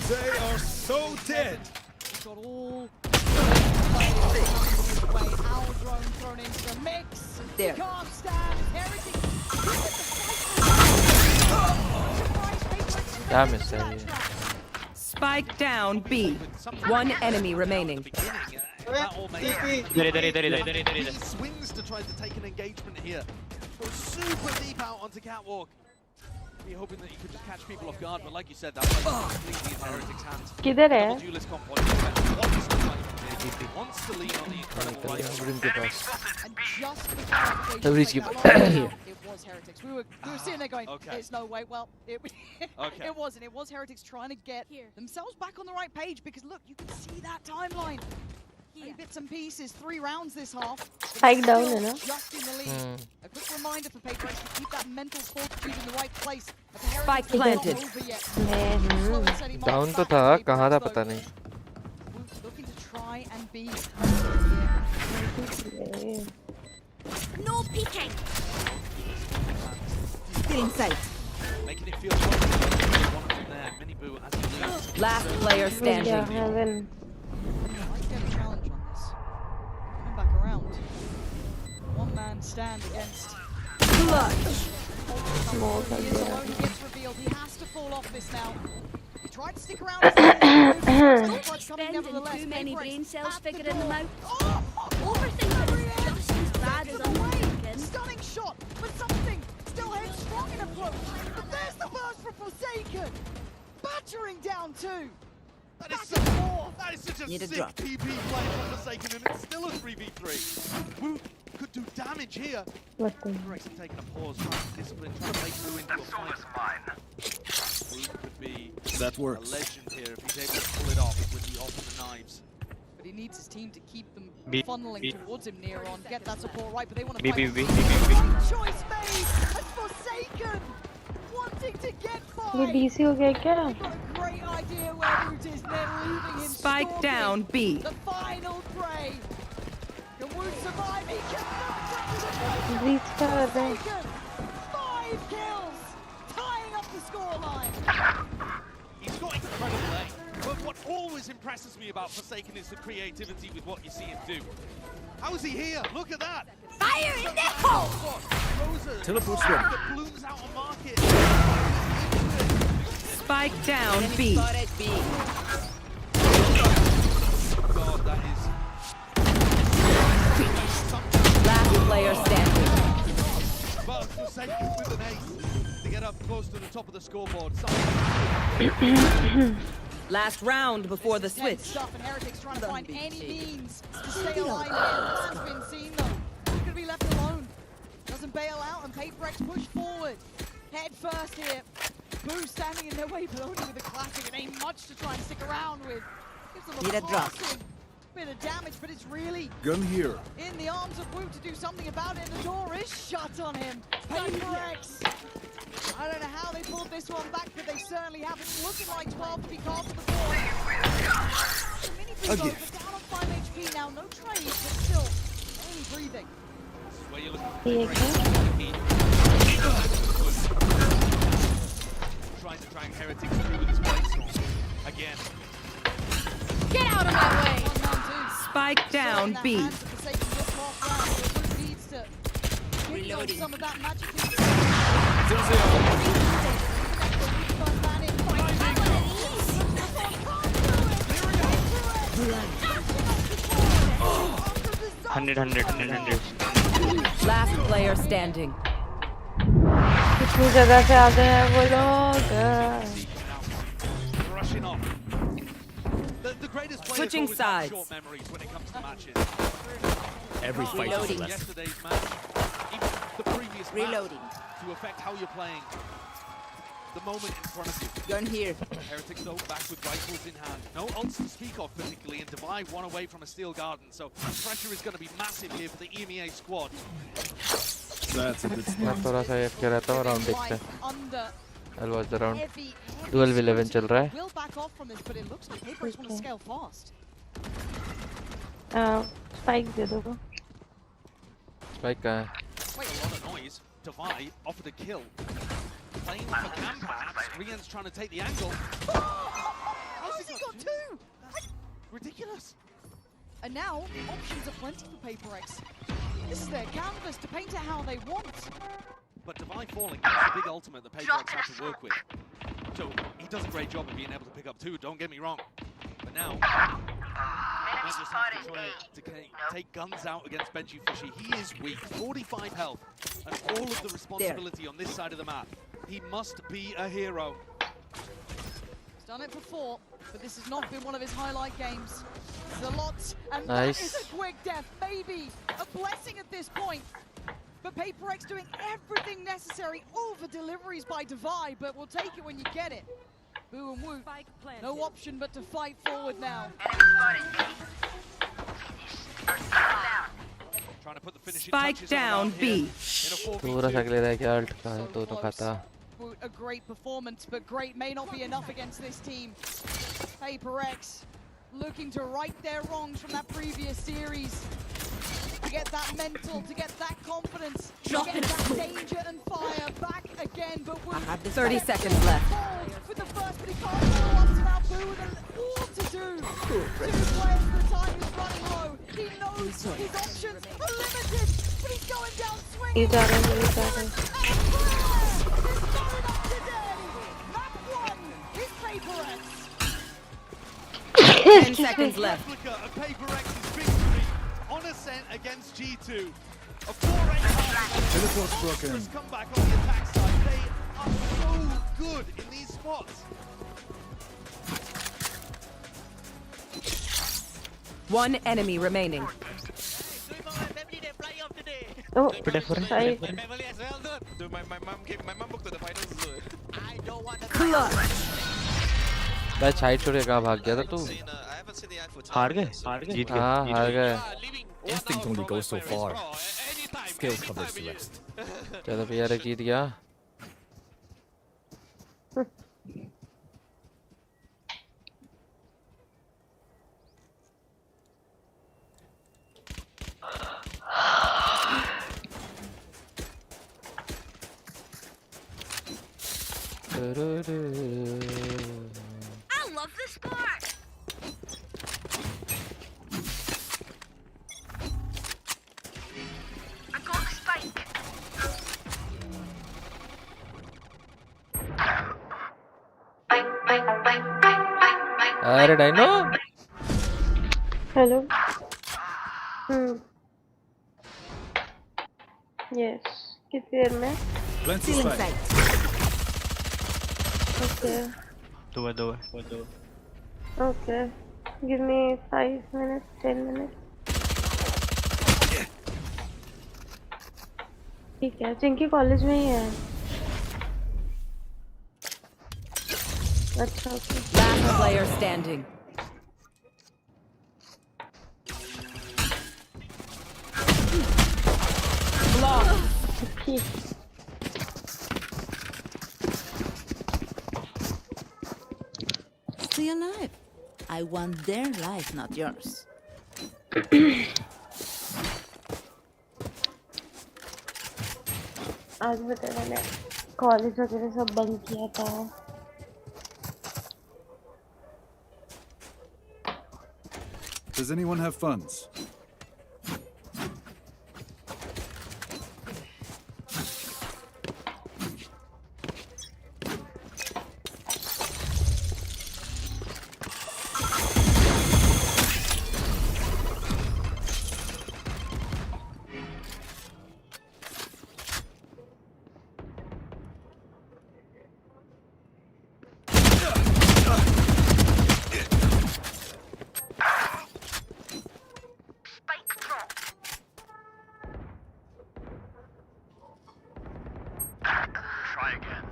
They are so dead.
He's got all way. Our drone thrown into the mix.
There.
Can't stand. Heretics.
क्या miss है ये
Spike down B. One enemy remaining.
He swings to try to take an engagement here. Goes super deep out onto Catwalk. Be hoping that he could just catch people off guard, but like you said, that was completely in Heretic's hands.
किधर है?
Duelist comp wants to lean on the incredible rifle.
And just before it was Heretics. We were sitting there going, there's no way. Well, it wasn't. It was Heretics trying to get themselves back on the right page because look, you can see that timeline. Bits and pieces, 3 rounds this half.
Spike down, you know.
Just in the lead. A quick reminder for PHYPERX to keep that mental fortitude in the right place.
Spike planted.
Down तो था, कहाँ था पता नहीं.
Looking to try and be.
No peeking.
Get inside.
Making it feel one from there. Mini Boo as he leads.
Last player standing.
Challenge on this. Coming back around. One man stand against.
Clutch.
He is alone. He gets revealed. He has to fall off this now. He tried to stick around.
Spending too many brain cells figuring them out. Overthinking is just as bad as unthinking.
Stunning shot, but something still headstrong in approach. But there's the burst from Forsaken. Battering down two.
That is such a sick TP play from Forsaken, and it's still a 3v3. Woo could do damage here. PRX taking a pause, trying to discipline, trying to make Woo into a fight. Woo could be a legend here if he's able to pull it off with the ultimate knives.
But he needs his team to keep them funneling towards him near on, get that support right, but they want to fight. Choice made, and Forsaken wanting to get by.
ये DC हो गया क्या?
Great idea where Root is, they're leaving him.
Spike down B.
The final prey. Can Woot survive? He cannot.
Breach कर रहे हैं.
5 kills, tying up the scoreline.
He's got incredible aim, but what always impresses me about Forsaken is the creativity with what you see him do. How is he here? Look at that!
Fire in the hole!
Teleport's ready. The balloons out on market.
Spike down B.
God, that is.
Last player standing.
But Forsaken with an ace to get up close to the top of the scoreboard.
Last round before the switch.
Stuff and Heretics trying to find any means to stay alive here. Has been seen though. He's going to be left alone. Doesn't bail out and PHYPERX push forward. Head first here. Boo standing in their way, but only with a classic. It ain't much to try and stick around with. Gives them a passing bit of damage, but it's really
gun here
in the arms of Woo to do something about it, and the door is shut on him. PHYPERX. I don't know how they pulled this one back, but they certainly have. It's looking like 12 to be called for the board. Mini Boo down on 5 HP now, no trade, but still only breathing.
Trying to drag Heretics through with his brainstorm. Again.
Get out of my way!
Spike down B.
Reloading. Some of that magic.
$100.
Last player standing.
कितनी जगह से आ गए हैं वो लोग?
Rushing off.
Switching sides.
Short memories when it comes to matches.
Every fight is a lesson.
Yesterday's match, even the previous match, to affect how you're playing. The moment in front of you.
Gun here.
Heretics though back with rifles in hand. No ults to speak of particularly, and Divide one away from a steel garden, so pressure is going to be massive here for the EMEA squad.
That's a good start.
मैं थोड़ा सा एक कह रहा था round देखते हैं. I'll watch the round. 12-11 चल रहा है.
Will back off from this, but it looks like PHYPERX want to scale fast.
Spike दे दो.
Spike कहाँ है?
Wait, a lot of noise. Divide offered a kill. Playing for Cam perhaps. Rian's trying to take the angle.
How's he got 2?
Ridiculous.
And now, options are plenty for PHYPERX. This is their canvas to paint it how they want.
But Divide falling, that's the big ultimate that PHYPERX have to work with. So he does a great job of being able to pick up two, don't get me wrong. But now, might just have to try to take guns out against Benji Fishy. He is weak, 45 health, and all of the responsibility on this side of the map. He must be a hero.
He's done it before, but this has not been one of his highlight games. There's a lot, and
Nice.
that is a quick death, maybe a blessing at this point. But PHYPERX doing everything necessary, over deliveries by Divide, but we'll take it when you get it. Boo and Woo, no option but to fight forward now.
Trying to put the finishing
Spike
touches
down
on
B.
थोड़ा सा अगले रह गया alt का दोनों खाता.
A great performance, but great may not be enough against this team. PHYPERX looking to right their wrongs from that previous series. To get that mental, to get that confidence, to get that danger and fire back again. But Woo
30 seconds left.
with the first, but he can't follow up to now Boo with all to do. Two players, the time is running low. He knows his options are limited, but he's going down swinging.
He's out of it, he's out of it.
Is going up today. Map 1 is PHYPERX.
10 seconds left.
Replica of PHYPERX's victory on Ascent against G2. A 4-8
Teleport's broken.
comeback on the attack side. They are so good in these spots.
One enemy remaining.
Oh,
My
side.
family as well, dude. Dude, my mom booked to the finals, dude. I don't want to.
Clutch.
भाई side छोड़ के कहाँ भाग गया था तू?
I haven't seen the iPhone.
हार गए? जीत गए?
हाँ हार गए.
Instinct only goes so far. Skill covers the rest.
चलो PRX जीत गया.
I love this part. I got the spike.
अरे डाइनो.
Hello. Yes. किस देर में?
Plenty spike.
Okay.
दो है.
Okay. Give me 5 minutes, 10 minutes. ठीक है, चिंकी कॉलेज में ही है. अच्छा, okay.
Last player standing.
Okay.
Stay alive. I want their life, not yours.
आज बता मैंने कॉलेज वगैरह सब बंक किया था.
Does anyone have funds?
Try again.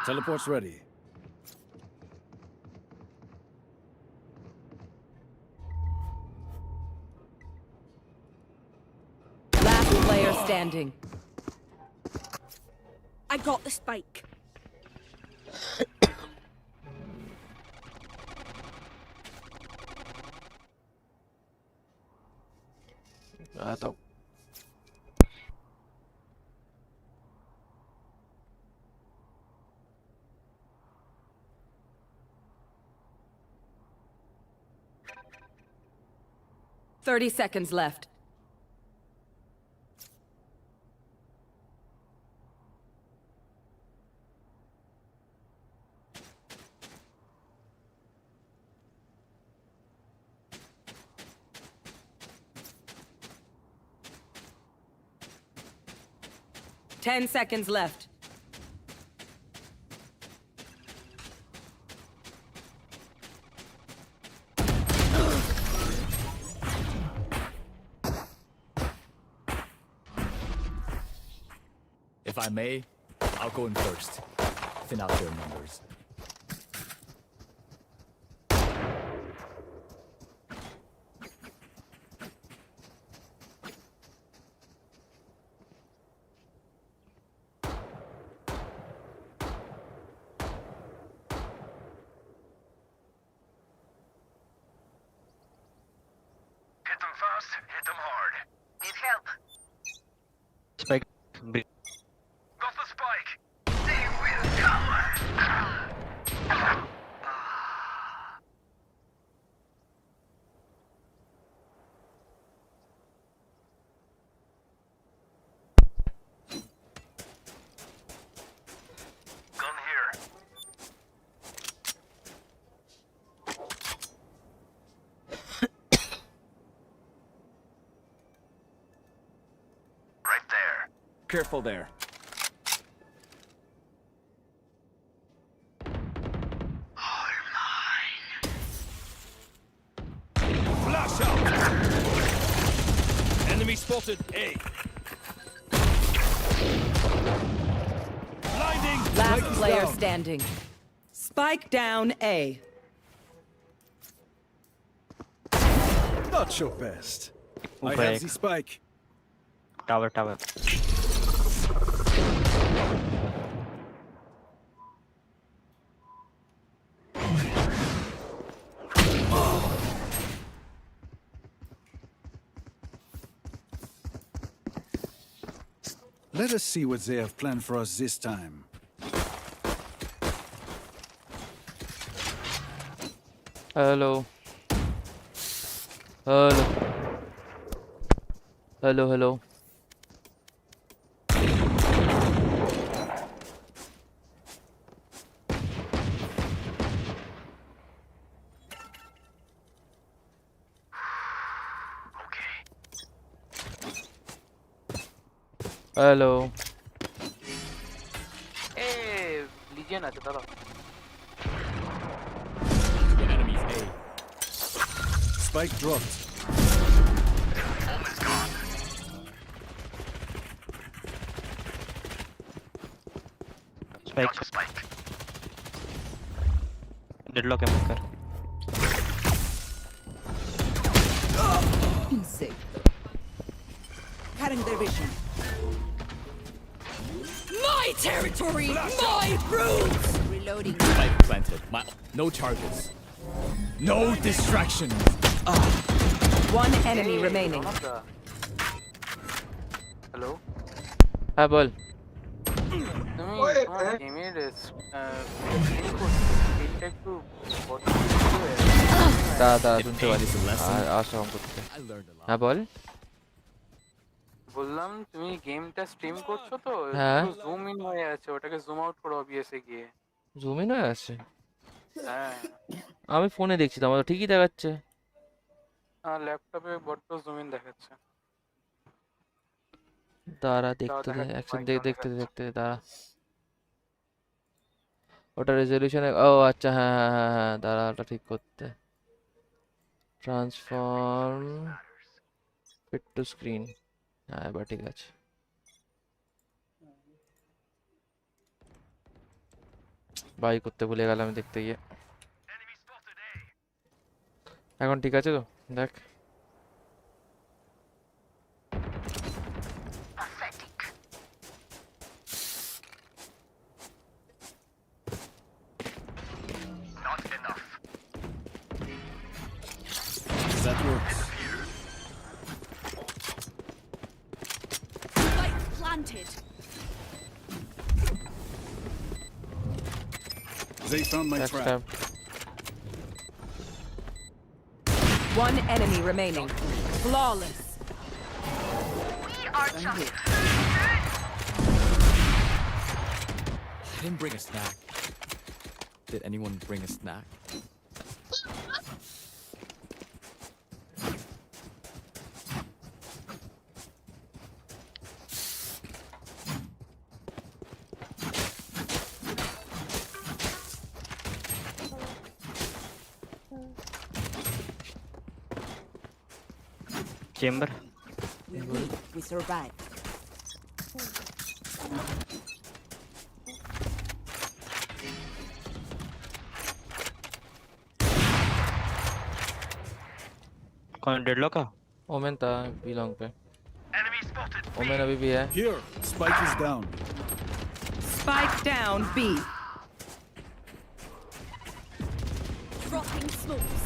Teleport's ready.
Last player standing.
I got the spike.
आता हूँ.
$30 seconds left. 10 seconds left.
If I may, I'll go in first. Thin out their numbers.
Hit them fast, hit them hard. Need help.
Spike.
Got the spike. They will cover. Gun here. Right there.
Careful there. Flash out! Enemy spotted A. Blinding!
Last
Spike is
player
down.
standing. Spike down A.
Not your best. I
Break.
have the spike.
Tower.
Let us see what they have planned for us this time.
Hello. Hello. Hello.
Legion আছে দাদা।
The enemy's A.
Spike dropped.
Almost gone.
Spike.
Got the spike.
Deadlock है मत कर।
Insect. Cutting their vision.
My territory, my rules!
Reloading.
Spike planted. No targets. No distractions.
One enemy remaining.
Hello.
হ্যাঁ বল।
তুমি তোমার গেমের একটু
দাদা শুনতে পারিস আসম করতে। হ্যাঁ বল।
বললাম তুমি গেমটা স্ট্রিম করছো তো
হ্যাঁ
জুম ইন হয়ে আছে ওটাকে জুম আউট করো ওবিএসে গিয়ে
জুম ইন হয়ে আছে
হ্যাঁ
আমি ফোনে দেখছি তো আমার তো ঠিকই দেখাচ্ছে
আর ল্যাপটপে বড্ড জুম ইন দেখাচ্ছে
দাঁড়া দেখতে দে একসাথে দেখতে দাঁড়া ওটা রেজলিউশনে ও আচ্ছা হ্যাঁ দাঁড়া ওটা ঠিক করতে ট্রান্সফর্ম ফিট টু স্ক্রিন হ্যাঁ এবার ঠিক আছে বাই করতে ভুলে গেলাম দেখতে গিয়ে এখন ঠিক আছে তো দেখ
Not enough.
That works.
Spike planted.
They found my trap.
One enemy remaining. Flawless.
We are champions.
I didn't bring a snack. Did anyone bring a snack?
chamber.
We survive.
कौन डेडलॉक का?
Women था belong पे. Women अभी भी है.
Here, spike is down.
Spike down B.
Dropping smokes.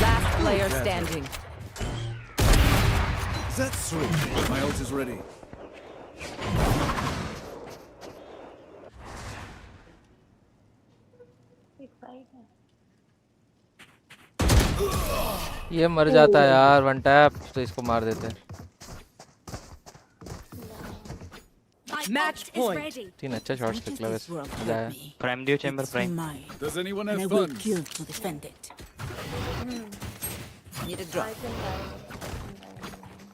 Last player standing.
That's three. My ult is ready.
ये मर जाता है यार वन टैप तो इसको मार देते हैं.
Match point.
तीन अच्छा शॉट्स निकला वैसे. मजा आया.
प्राइम दियो chamber prime.
Does anyone have
And I will
fun?
kill to defend it. Need a drop.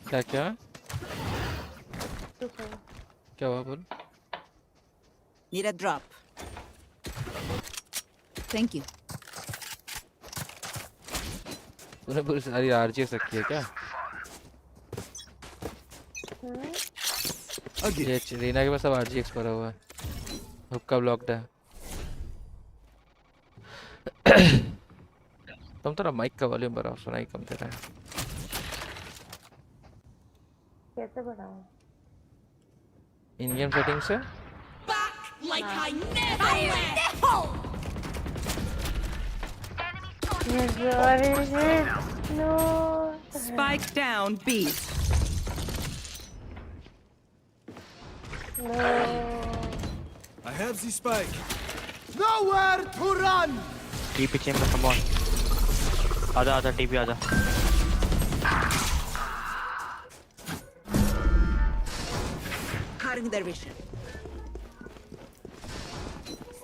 क्या क्या क्या हुआ बोल.
Need a drop. Thank you.
तूने पूरी सारी आरजीएक्स रखी है क्या? ये रीना के पास सब आरजीएक्स पड़ा हुआ है. हुक्का ब्लॉक्ड है. तुम तेरा माइक का वॉल्यूम बढ़ाओ. सुनाई कम दे रहा है.
कैसे बढ़ाऊं?
इन गेम सेटिंग से
Like I never left.
No.
Spike down B.
No.
I have the spike.
Nowhere to run.
TP chamber come on. आजा TP आजा.
Cutting their vision.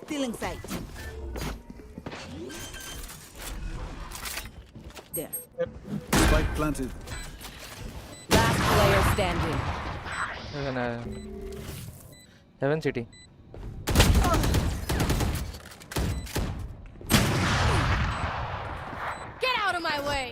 Still in sight. There.
Spike planted.
Last player standing.
Heaven City.
Get out of my way.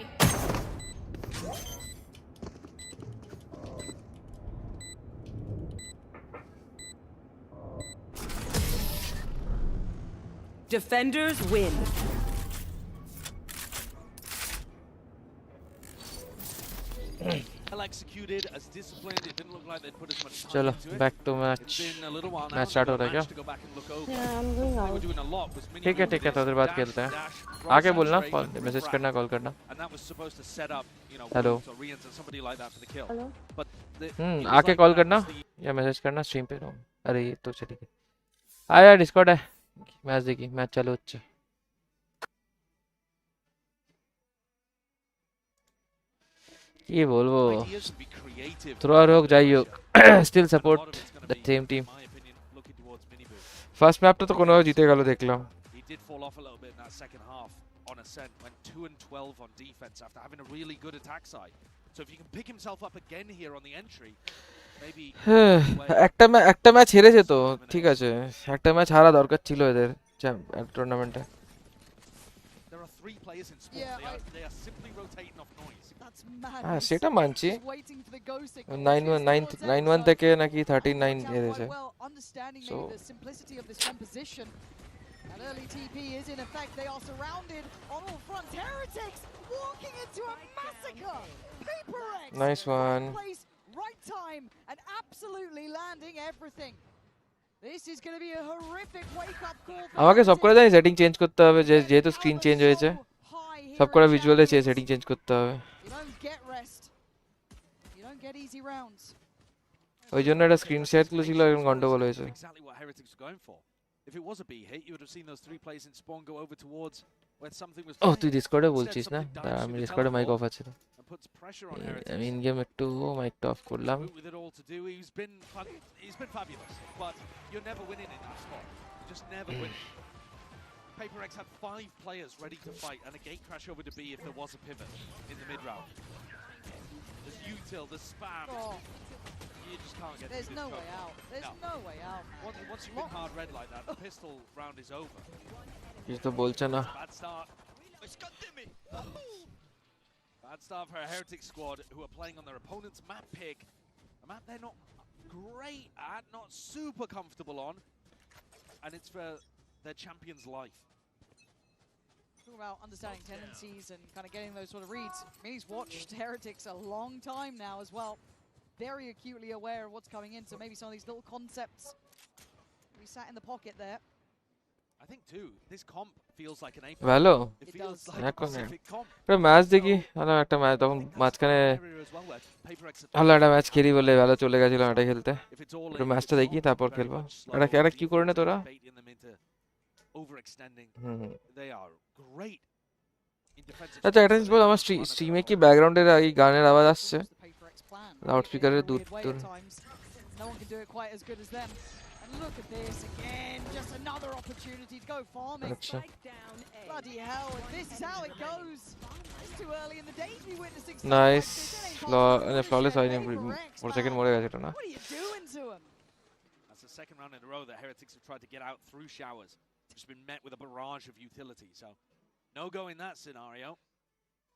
Defenders win.
Well executed, as disciplined. It didn't look like they'd put as much time
चलो
into it.
back to match.
It's been a little while now.
Match start हो रहा है क्या?
To go back and look over.
Yeah, I'm going
They were
out.
doing a lot was mini
ठीक है थोड़ी देर बाद खेलते हैं. आके बोलना मैसेज करना कॉल करना.
And that was supposed to set up, you know,
Hello.
or Rians or somebody like that for the kill.
Hello.
But it was
आके
like
कॉल
that
करना
was the-
या मैसेज करना stream पे रहूं. अरे ये तो चली गई. आया डिस्कॉर्ड है. मैच देखी मैच चालू হচ্ছে. কি বলবো থ্রো আর হোক যাই হোক still support the same team. First ম্যাপটা তো কোনো জিতে গেল দেখলাম.
He did fall off a little bit in that second half on Ascent. Went 2 and 12 on defense after having a really good attack side. So if he can pick himself up again here on the entry, maybe
একটা match হেরেছে তো ঠিক আছে. একটা match হারা দরকার ছিল এদের টুর্নামেন্টে.
there are 3 players in spawn. They are simply rotating off noise.
That's mad.
হ্যাঁ সেটা মানছি. 9-1 থেকে নাকি 39 হেরেছে.
Understanding
So
maybe the simplicity of this composition. An early TP is in effect. They are surrounded on all fronts. HYPERX walking into a massacre. PHANTEKS.
Nice one.
Right place, right time, and absolutely landing everything. This is going to be a horrific wake-up call.
আমাকে সব করে জানি setting change করতে হবে যেহেতু screen change হয়েছে. সব করে ভিজুয়ালে সেটিং চেঞ্জ করতে হবে.
You don't get rest. You don't get easy rounds.
ওই জন্য একটা স্ক্রিন শেয়ার গুলো ছিল এখন গন্ডগোল হয়েছে.
Exactly what HYPERX was going for. If it was a B hit, you would have seen those 3 players in spawn go over towards where something was.
তুই ডিসকর্ডে বলছিস না? আমি ডিসকর্ডে মাইক অফ আছে. আমি ইন গেম একটু মাইকটা অফ করলাম.
With it all to do, he's been fabulous, but you're never winning in that spot. You just never win. HYPERX had 5 players ready to fight and a gate crash over to B if there was a pivot in the mid round. The util, the spam. You just can't get
There's
this
no
cover.
way out. There's no way out.
Once you've been hard red like that, the pistol round is over.
কিছু তো বলছে না
Bad start. Bad start for a Heretics squad who are playing on their opponent's map pick. A map they're not great at, not super comfortable on. And it's for their champion's life.
Talk about understanding tendencies and kind of getting those sort of reads. He's watched Heretics a long time now as well. Very acutely aware of what's coming in, so maybe some of these little concepts we sat in the pocket there.
I think too, this comp feels like an Apex.
ভালো
It feels like a
এখন
Pacific comp.
একটা match দেখি ভালো একটা match তখন মাঝখানে ভালো একটা ম্যাচ খেলি বলে ভালো চলে গেছিলাম এটা খেলতে একটু ম্যাচটা দেখি তারপর খেলবো এটা কি করে নে তোরা
Overextending. They are great in defensive.
আচ্ছা একটা জিনিস বল আমার স্ট্রিমে কি ব্যাকগ্রাউন্ডের এই গানের আওয়াজ আসছে লাউড স্পিকারের দূর দূর
No one can do it quite as good as them. And look at this again, just another opportunity to go farming. Bloody hell, if this is how it goes. It's too early in the day to be witnessing something
nice
like this.
Flawless হয়নি for second মরে গেছে এটা না
What are you doing to him?
That's the second round in a row that Heretics have tried to get out through showers. Just been met with a barrage of utility, so no go in that scenario.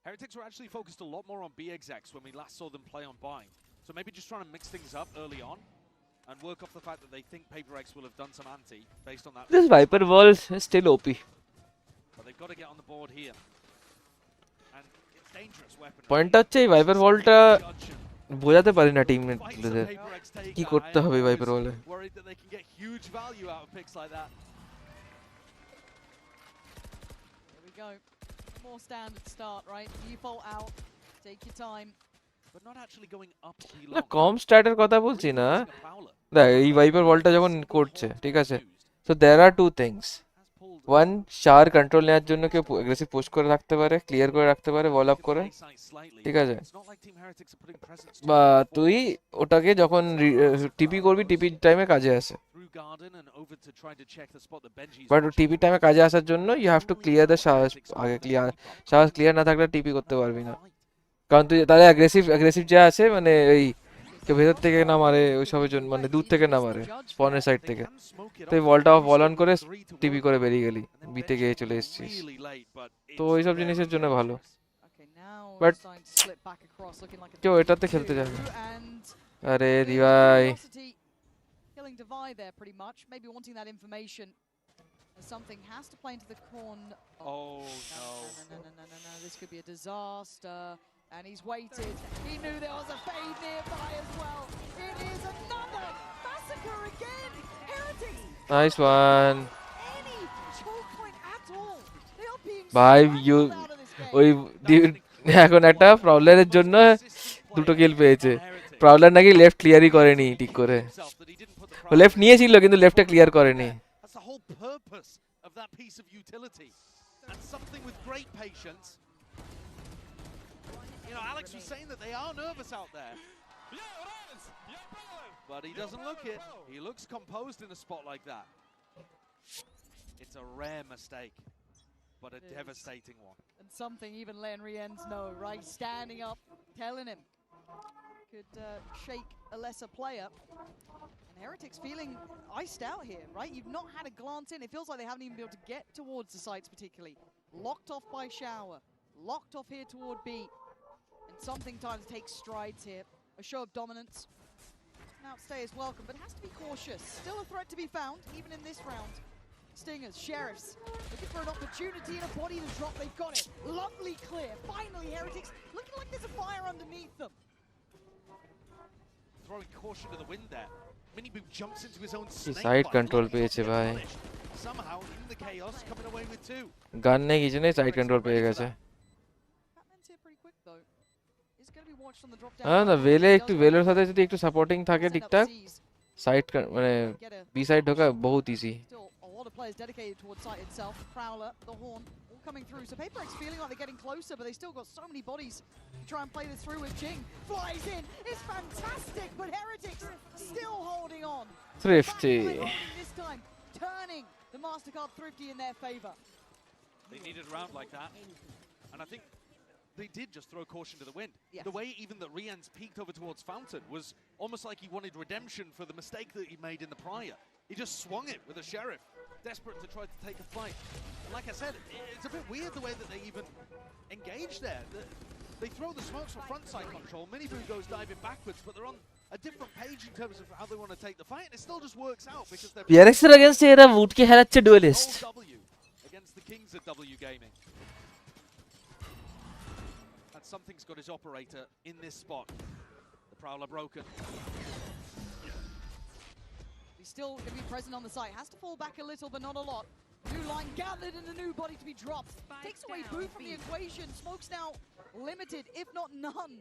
Heretics were actually focused a lot more on BXX when we last saw them play on Bind, so maybe just trying to mix things up early on and work off the fact that they think PHYPERX will have done some anti based on that.
This Viper wall is still OP.
But they've got to get on the board here, and it's dangerous weapon.
Point হচ্ছে এই Viper wallটা বোঝাতে পারি না টিমমেটদের কি করতে হবে Viper wall-এ
Worried that they can get huge value out of picks like that.
Go. More standard start, right? Default out. Take your time.
But not actually going up the
না কম স্ট্যাটের কথা বলছি না দেখ এই ভাইপার ওয়ালটা যখন করছে ঠিক আছে so there are two things one shower control নেওয়ার জন্য কেউ অ্যাগ্রেসিভ পুশ করে রাখতে পারে ক্লিয়ার করে রাখতে পারে ওয়াল আপ করে ঠিক আছে বা তুই ওটাকে যখন টিপি করবি টিপি টাইমে কাজে আসে বাট টিপি টাইমে কাজে আসার জন্য you have to clear the shower আগে শাওয়ার ক্লিয়ার না থাকলে টিপি করতে পারবি না কারণ তুই তাহলে অ্যাগ্রেসিভ যা আছে মানে এই কেউ ভেতর থেকে না মারে ওই সবের জন্য মানে দূর থেকে না মারে স্পনের সাইড থেকে তো এই বলটা বল অন করে টিপি করে বেরিয়ে গেলি বিতে গিয়ে চলে এসেছিস তো ওইসব জিনিসের জন্য ভালো বাট কেউ এটাতে খেলতে যাবে আরে দিভাই
Killing Divide there pretty much, maybe wanting that information. Something has to play into the corner.
Oh no.
No, this could be a disaster. And he's waited. He knew there was a fade nearby as well. It is another massacre again. Heretics.
Nice one.
Any choke point at all. They are being
ভাই you ওই এখন একটা প্রবলেমের জন্য দুটো কিল পেয়েছে problem নাকি left ক্লিয়ারই করেনি ঠিক করে ও লেফট নিয়েছিল কিন্তু লেফটে ক্লিয়ার করেনি
That's the whole purpose of that piece of utility. And something with great patience. You know, Alex was saying that they are nervous out there. But he doesn't look it. He looks composed in a spot like that. It's a rare mistake, but a devastating one.
And something even Lenriens know, right? Standing up, telling him. Could shake a lesser player. And Heretics feeling iced out here, right? You've not had a glance in. It feels like they haven't even been able to get towards the sites particularly. Locked off by Shower. Locked off here toward B. And something time to take strides here. A show of dominance. Outstay is welcome, but has to be cautious. Still a threat to be found, even in this round. Stingers, Sheriffs, looking for an opportunity and a body to drop. They've got it. Lovely clear. Finally, Heretics looking like there's a fire underneath them.
Throwing caution to the wind there. Miniboom jumps into his own snake.
Side control পেয়েছে ভাই
Somehow in the chaos coming away with two.
গান নেই কিছু নেই side control পেয়ে গেছে হ্যাঁ না ভেলে একটু ভেলের সাথে যদি একটু সাপোর্টিং থাকে ঠিকঠাক সাইড মানে বি সাইড ঢোকা বহুত easy
A lot of players dedicated towards site itself. Prowler, the Horn, all coming through. So PHYPERX feeling like they're getting closer, but they still got so many bodies to try and play this through with Jing. Flies in, it's fantastic, but Heretics still holding on.
Thrifty.
This time, turning the MasterCard Thrifty in their favor.
They needed a round like that. And I think they did just throw caution to the wind.
Yes.
The way even that Rien's peeked over towards Fountain was almost like he wanted redemption for the mistake that he made in the prior. He just swung it with a Sheriff, desperate to try to take a fight. And like I said, it's a bit weird the way that they even engage there. They throw the smokes for frontside control, MIBR goes diving backwards, but they're on a different page in terms of how they want to take the fight, and it still just works out because they're
PRX against era wood ke harache duelist.
W against the Kings at W Gaming. And something's got his operator in this spot. The Prowler broken.
He's still going to be present on the site. Has to fall back a little, but not a lot. New line gathered and a new body to be dropped. Takes away Boo from the equation. Smoke's now limited, if not none.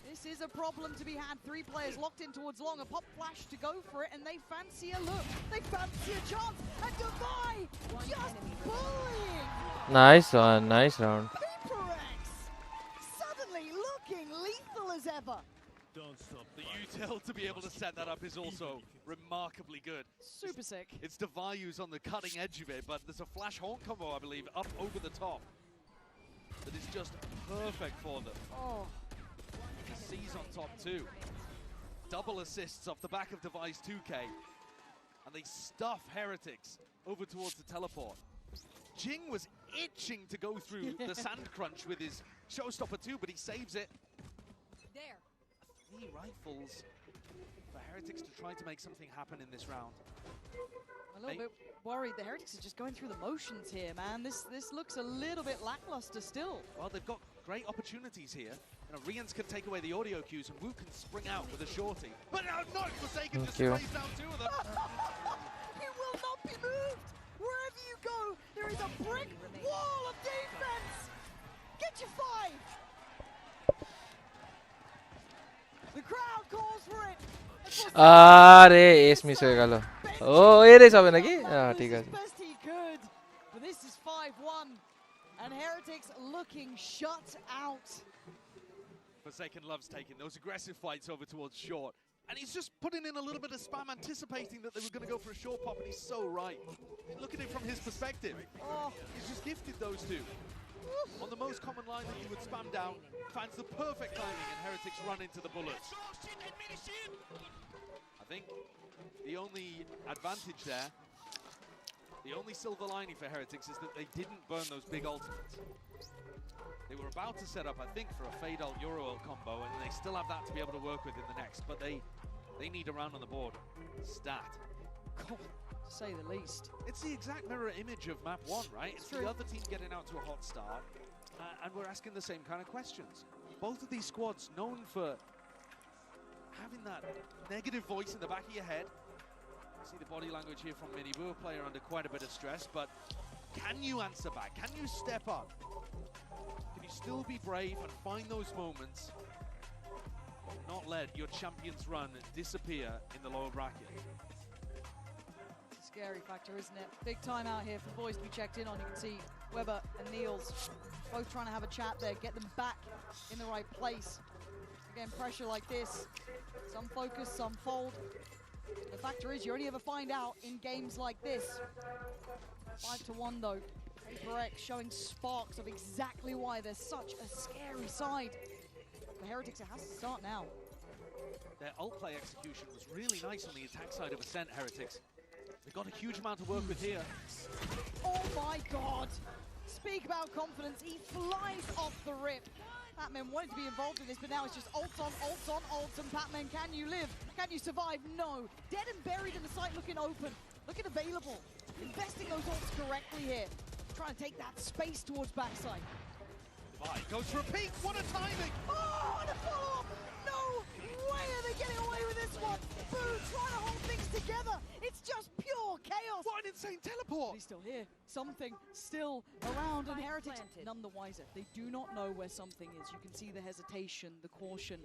This is a problem to be had. 3 players locked in towards long. A pop flash to go for it, and they fancy a look. They fancy a chance. And Divide just bullying.
Nice one, nice round.
PHYPERX suddenly looking lethal as ever.
Don't stop. The util to be able to set that up is also remarkably good.
Super sick.
It's Divide who's on the cutting edge of it, but there's a flash horn combo, I believe, up over the top. That is just perfect for them.
Oh.
C's on top too. Double assists off the back of Device 2K. And they stuff Heretics over towards the teleport. Jing was itching to go through the sand crunch with his showstopper too, but he saves it.
There.
3 rifles for Heretics to try to make something happen in this round.
A little bit worried. The Heretics are just going through the motions here, man. This looks a little bit lackluster still.
Well, they've got great opportunities here. Riens can take away the audio cues, and Wu can spring out with a shorty. But not Forsaken just sprays down 2 of them.
You will not be moved. Wherever you go, there is a brick wall of defense. Get your 5. The crowd calls for it.
আরে S miss হয়ে গেল ও erase হবে নাকি ঠিক আছে
Best he could. But this is 5-1 and Heretics looking shut out.
Forsaken loves taking those aggressive fights over towards short. And he's just putting in a little bit of spam, anticipating that they were going to go for a short pop, and he's so right. Look at it from his perspective. Oh, he's just gifted those 2. On the most common line that you would spam down, finds the perfect timing, and Heretics run into the bullets. I think the only advantage there, the only silver lining for Heretics is that they didn't burn those big ultimates. They were about to set up, I think, for a Fade Ult Euro Ult combo, and they still have that to be able to work with in the next, but they need a round on the board. Stat.
God, to say the least.
It's the exact mirror image of map 1, right? It's the other team getting out to a hot start, and we're asking the same kind of questions. Both of these squads known for having that negative voice in the back of your head. You see the body language here from MIBR, player under quite a bit of stress, but can you answer back? Can you step up? Can you still be brave and find those moments? Not let your champions run disappear in the lower bracket.
It's a scary factor, isn't it? Big time out here for boys to be checked in on. You can see Weber and Niels both trying to have a chat there, get them back in the right place. Again, pressure like this, some focus, some fold. The factor is you only ever find out in games like this. 5-1 though. PHYPERX showing sparks of exactly why they're such a scary side. The Heretics, it has to start now.
Their ult play execution was really nice on the attack side of Ascent, Heretics. They've got a huge amount to work with here.
Oh my god! Speak about confidence, he flies off the rip. Patman wanted to be involved in this, but now it's just ult on, ult on, ult, and Patman, can you live? Can you survive? No. Dead and buried in the site, looking open, looking available. Investing those ults correctly here. Trying to take that space towards backside.
Divide goes for a peek, what a timing!
Oh, and a follow-up! No way are they getting away with this one! Boo trying to hold things together! It's just pure chaos!
What an insane teleport!
He's still here. Something still around, and Heretics none the wiser. They do not know where something is. You can see the hesitation, the caution.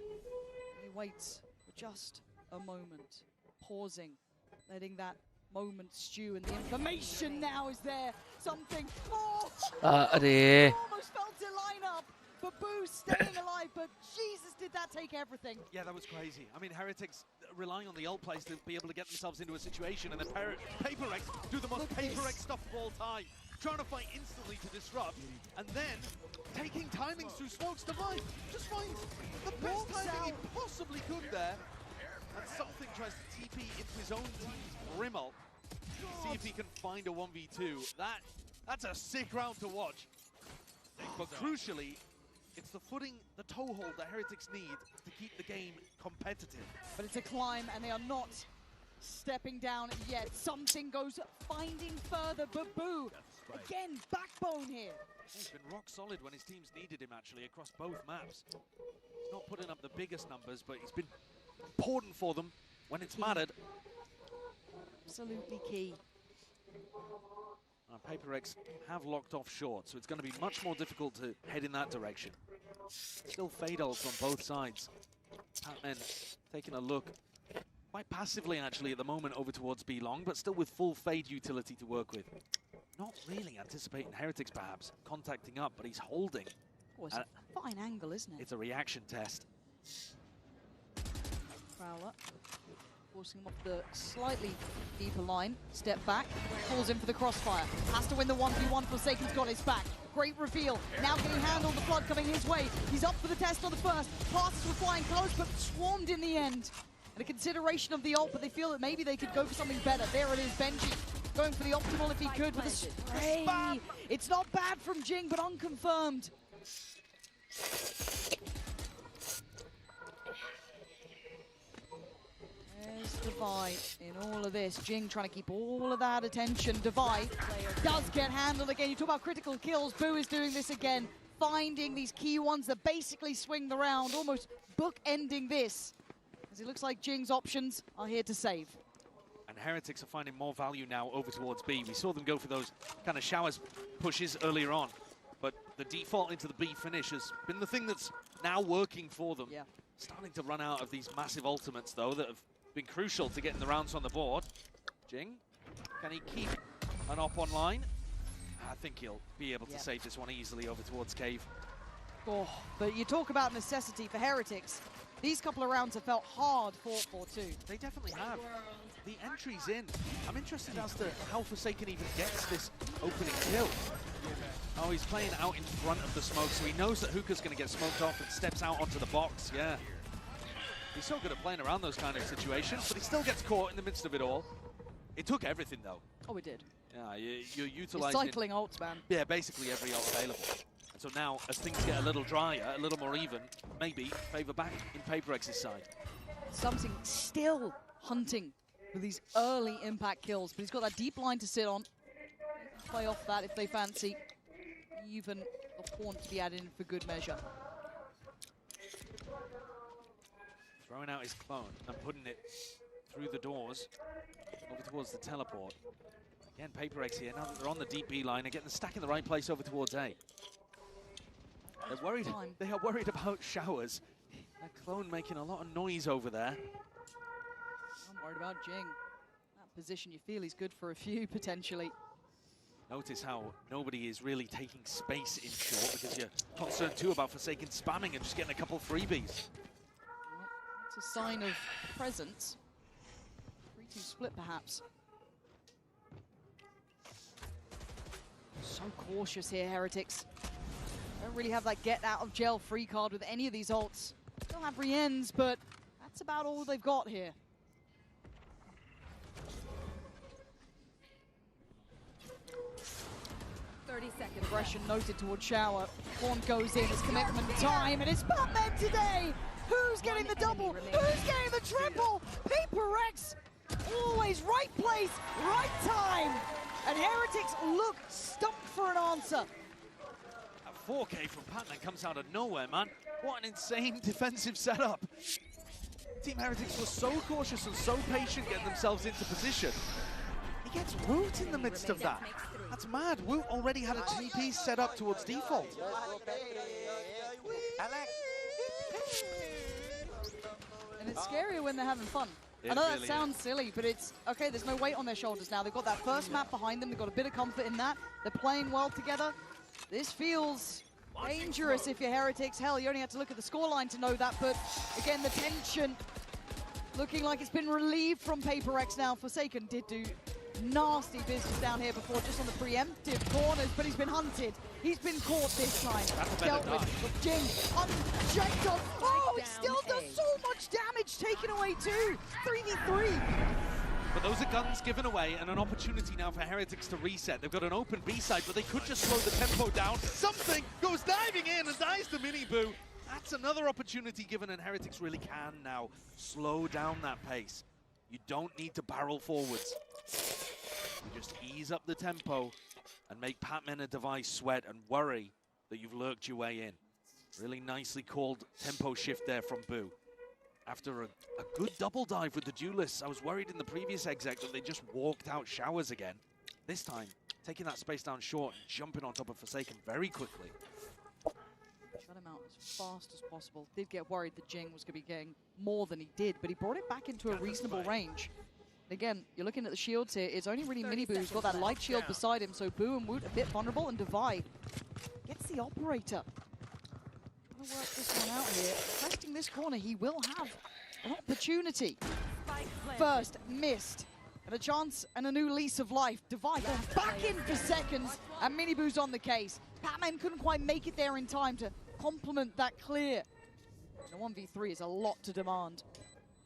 He waits for just a moment, pausing, letting that moment stew, and the information now is there. Something. Oh! Almost felt to line up. But Boo staying alive, but Jesus, did that take everything?
Yeah, that was crazy. I mean, Heretics relying on the ult plays to be able to get themselves into a situation, and then PHYPERX do the most PHYPERX stuff of all time. trying to fight instantly to disrupt, and then taking timings through smokes. Divide just finds the best timing he possibly could there. And something tries to TP into his own team's Brimble. See if he can find a 1v2. That's a sick round to watch. But crucially, it's the footing, the toehold that Heretics need to keep the game competitive.
But it's a climb, and they are not stepping down yet. Something goes finding further. Babu, again, backbone here.
He's been rock solid when his teams needed him, actually, across both maps. He's not putting up the biggest numbers, but he's been important for them when it's mattered.
Absolutely key.
PHYPERX have locked off short, so it's going to be much more difficult to head in that direction. Still fade ults on both sides. Patman taking a look quite passively, actually, at the moment over towards B long, but still with full fade utility to work with. Not really anticipating Heretics, perhaps, contacting up, but he's holding.
Oh, it's a fine angle, isn't it?
It's a reaction test.
Prowler forcing him off the slightly deeper line. Step back, falls in for the crossfire. Has to win the 1v1. Forsaken's got his back. Great reveal. Now can he handle the flood coming his way? He's up for the test on the first. Passes were flying close, but swarmed in the end. And a consideration of the ult, but they feel that maybe they could go for something better. There it is, Benji going for the optimal if he could with a spray. It's not bad from Jing, but unconfirmed. There's Divide in all of this. Jing trying to keep all of that attention. Divide does get handled again. You talk about critical kills. Boo is doing this again, finding these key ones that basically swing the round, almost bookending this. As it looks like Jing's options are here to save.
And Heretics are finding more value now over towards B. We saw them go for those kind of showers pushes earlier on, but the default into the B finish has been the thing that's now working for them.
Yeah.
Starting to run out of these massive ultimates, though, that have been crucial to getting the rounds on the board. Jing, can he keep an op online? I think he'll be able to save this one easily over towards Cave.
Oh, but you talk about necessity for Heretics. These couple of rounds have felt hard fought for too.
They definitely have. The entry's in. I'm interested as to how Forsaken even gets this opening kill. Oh, he's playing out in front of the smoke, so he knows that Hookah's going to get smoked off and steps out onto the box, yeah. He's so good at playing around those kind of situations, but he still gets caught in the midst of it all. It took everything, though.
Oh, it did.
Yeah, you're utilizing...
You're cycling ults, man.
Yeah, basically every ult available. And so now, as things get a little drier, a little more even, maybe favor back in PHYPERX's side.
Something still hunting with these early impact kills, but he's got that deep line to sit on. Play off that if they fancy. Even a pawn to be added in for good measure.
Throwing out his clone and putting it through the doors over towards the teleport. Again, PHYPERX here, now that they're on the deep B line, they're getting the stack in the right place over towards A. They're worried. They are worried about showers. That clone making a lot of noise over there.
I'm worried about Jing. That position you feel he's good for a few, potentially.
Notice how nobody is really taking space in short because you're concerned too about Forsaken spamming and just getting a couple freebies.
Well, it's a sign of presence. 3-2 split, perhaps. So cautious here, Heretics. Don't really have that get out of jail free card with any of these ults. Still have RYZENs, but that's about all they've got here. Aggression noted towards Shower. Horn goes in, it's commitment time, and it's Batman today! Who's getting the double? Who's getting the triple? PHYPERX! Always right place, right time! And Heretics look stumped for an answer.
A 4K from Patman comes out of nowhere, man. What an insane defensive setup. Team Heretics was so cautious and so patient getting themselves into position. He gets Woot in the midst of that. That's mad. Woot already had a TP set up towards default.
And it's scarier when they're having fun.
It
I know that
really
sounds silly, but it's okay. There's no weight on their shoulders now. They've got that first map behind them. They've got a bit of comfort in that. They're playing well together. This feels dangerous if you're Heretics. Hell, you only have to look at the scoreline to know that. But again, the tension looking like it's been relieved from PHYPERX now. Forsaken did do nasty business down here before, just on the preemptive corners, but he's been hunted. He's been caught this time. Dealt with Jing, unchecked on. Oh, he still does so much damage, taken away too. 3v3.
But those are guns given away and an opportunity now for Heretics to reset. They've got an open B side, but they could just slow the tempo down. Something goes diving in and dies to Miniboo. That's another opportunity given, and Heretics really can now slow down that pace. You don't need to barrel forwards. You just ease up the tempo and make Patman and Device sweat and worry that you've lurked your way in. Really nicely called tempo shift there from Boo. After a good double dive with the duelists, I was worried in the previous exec that they just walked out showers again. This time, taking that space down short and jumping on top of Forsaken very quickly.
Shut him out as fast as possible. Did get worried that Jing was going to be getting more than he did, but he brought it back into a reasonable range. Again, you're looking at the shields here. It's only really Miniboo who's got that light shield beside him, so Boo and Woot a bit vulnerable, and Devi gets the operator. Gonna work this one out here. Testing this corner, he will have an opportunity. First, missed. And a chance and a new lease of life. Devi going back in for seconds, and Miniboo's on the case. Patman couldn't quite make it there in time to complement that clear. And a 1v3 is a lot to demand.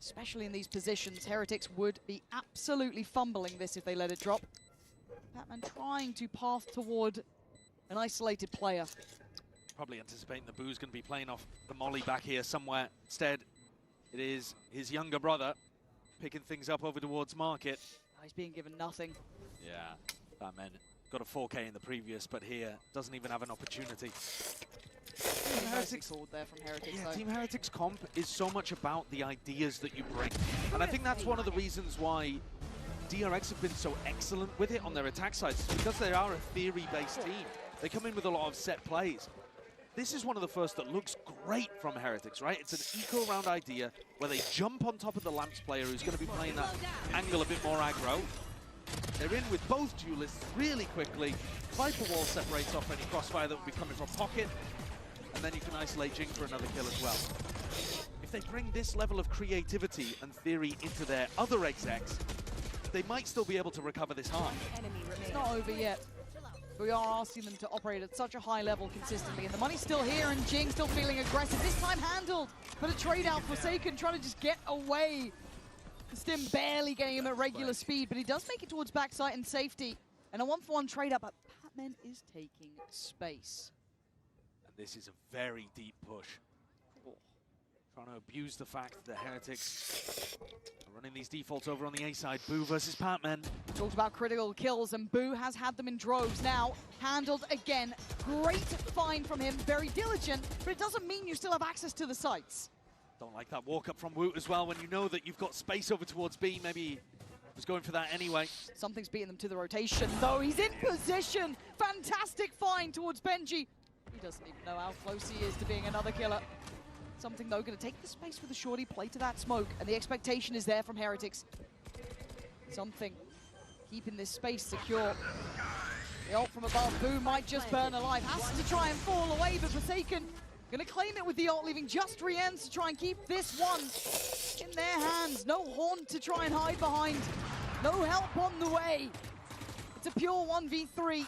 Especially in these positions, Heretics would be absolutely fumbling this if they let it drop. Patman trying to path toward an isolated player.
Probably anticipating the Boo's going to be playing off the molly back here somewhere. Instead, it is his younger brother picking things up over towards Market.
Oh, he's being given nothing.
Yeah, Batman got a 4K in the previous, but here doesn't even have an opportunity.
Team Heretics there from Heretics.
Yeah, Team Heretics comp is so much about the ideas that you bring. And I think that's one of the reasons why DRX have been so excellent with it on their attack sides, because they are a theory-based team. They come in with a lot of set plays. This is one of the first that looks great from Heretics, right? It's an eco-round idea where they jump on top of the Lamps player who's going to be playing that angle a bit more aggro. They're in with both duelists really quickly. Viper Wall separates off any crossfire that would be coming from Pocket, and then you can isolate Jing for another kill as well. If they bring this level of creativity and theory into their other execs, they might still be able to recover this half.
It's not over yet. We are asking them to operate at such a high level consistently, and the money's still here, and Jing still feeling aggressive. This time handled, but a trade out. Forsaken trying to just get away. Stim barely getting him at regular speed, but he does make it towards backside and safety. And a 1-for-1 trade up, but Patman is taking space.
And this is a very deep push. Trying to abuse the fact that Heretics are running these defaults over on the A side. Boo versus Patman.
Talked about critical kills, and Boo has had them in droves now. Handled again. Great find from him, very diligent, but it doesn't mean you still have access to the sites.
Don't like that walk up from Woot as well when you know that you've got space over towards B. Maybe he was going for that anyway.
Something's beating them to the rotation, though. He's in position. Fantastic find towards Benji. He doesn't even know how close he is to being another killer. Something, though, going to take the space for the shorty, play to that smoke, and the expectation is there from Heretics. Something keeping this space secure. The ult from above, Boo might just burn alive. Has to try and fall away, but Forsaken going to claim it with the ult, leaving just Rienz to try and keep this one in their hands. No Horn to try and hide behind. No help on the way. It's a pure 1v3.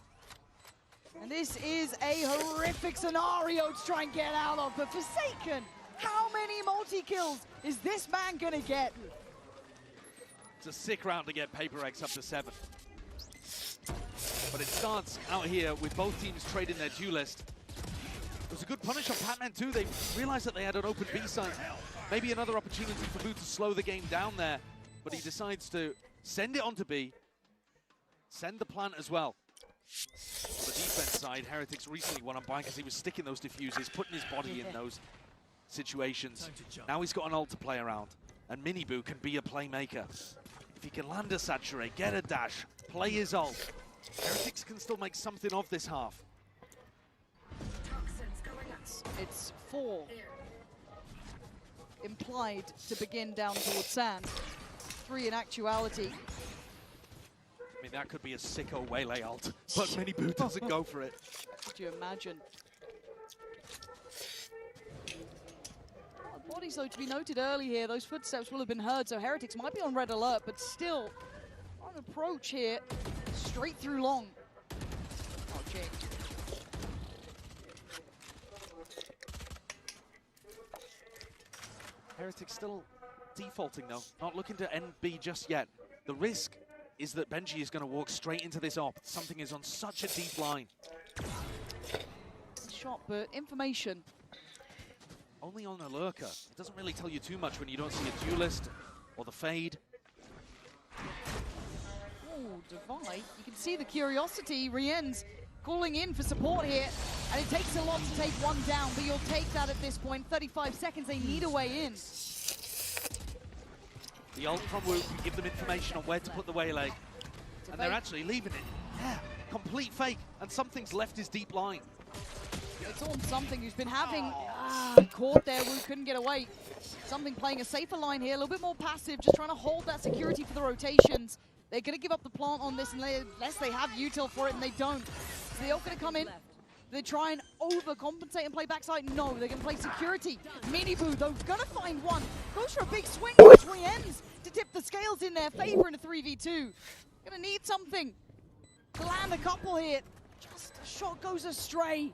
And this is a horrific scenario to try and get out of. But Forsaken, how many multi-kills is this man going to get?
It's a sick round to get PHYPERX up to 7. But it starts out here with both teams trading their duelist. It was a good punish on Patman too. They realized that they had an open B side. Maybe another opportunity for Boo to slow the game down there. But he decides to send it onto B. Send the plant as well. On the defense side, Heretics recently won on by because he was sticking those diffusers, putting his body in those situations. Now he's got an ult to play around. And Miniboo can be a playmaker. If he can land a saturate, get a dash, play his ult, Heretics can still make something of this half.
It's 4 implied to begin down towards sand. 3 in actuality.
I mean, that could be a sicko Waylay ult, but Miniboo doesn't go for it.
Could you imagine? Bodies, though, to be noted early here. Those footsteps will have been heard, so Heretics might be on red alert, but still, approach here. Straight through long. Oh, Jing.
Heretics still defaulting though, not looking to end B just yet. The risk is that Benji is going to walk straight into this op. Something is on such a deep line.
Shot, but information.
Only on a lurker. It doesn't really tell you too much when you don't see a duelist or the fade.
Oh, Divide. You can see the curiosity. Rien's calling in for support here. And it takes a lot to take one down, but you'll take that at this point. 35 seconds, they need a way in.
The ult from Wu can give them information on where to put the waylay. And they're actually leaving it. Yeah, complete fake. And something's left his deep line.
It's on something who's been having caught there. Wu couldn't get away. Something playing a safer line here, a little bit more passive, just trying to hold that security for the rotations. They're going to give up the plant on this unless they have util for it, and they don't. So they're all going to come in. They try and overcompensate and play backside. No, they're going to play security. Miniboo, though, going to find one. Goes for a big swing, which ends to tip the scales in their favor in a 3v2. Going to need something to land a couple here. Just a shot goes astray.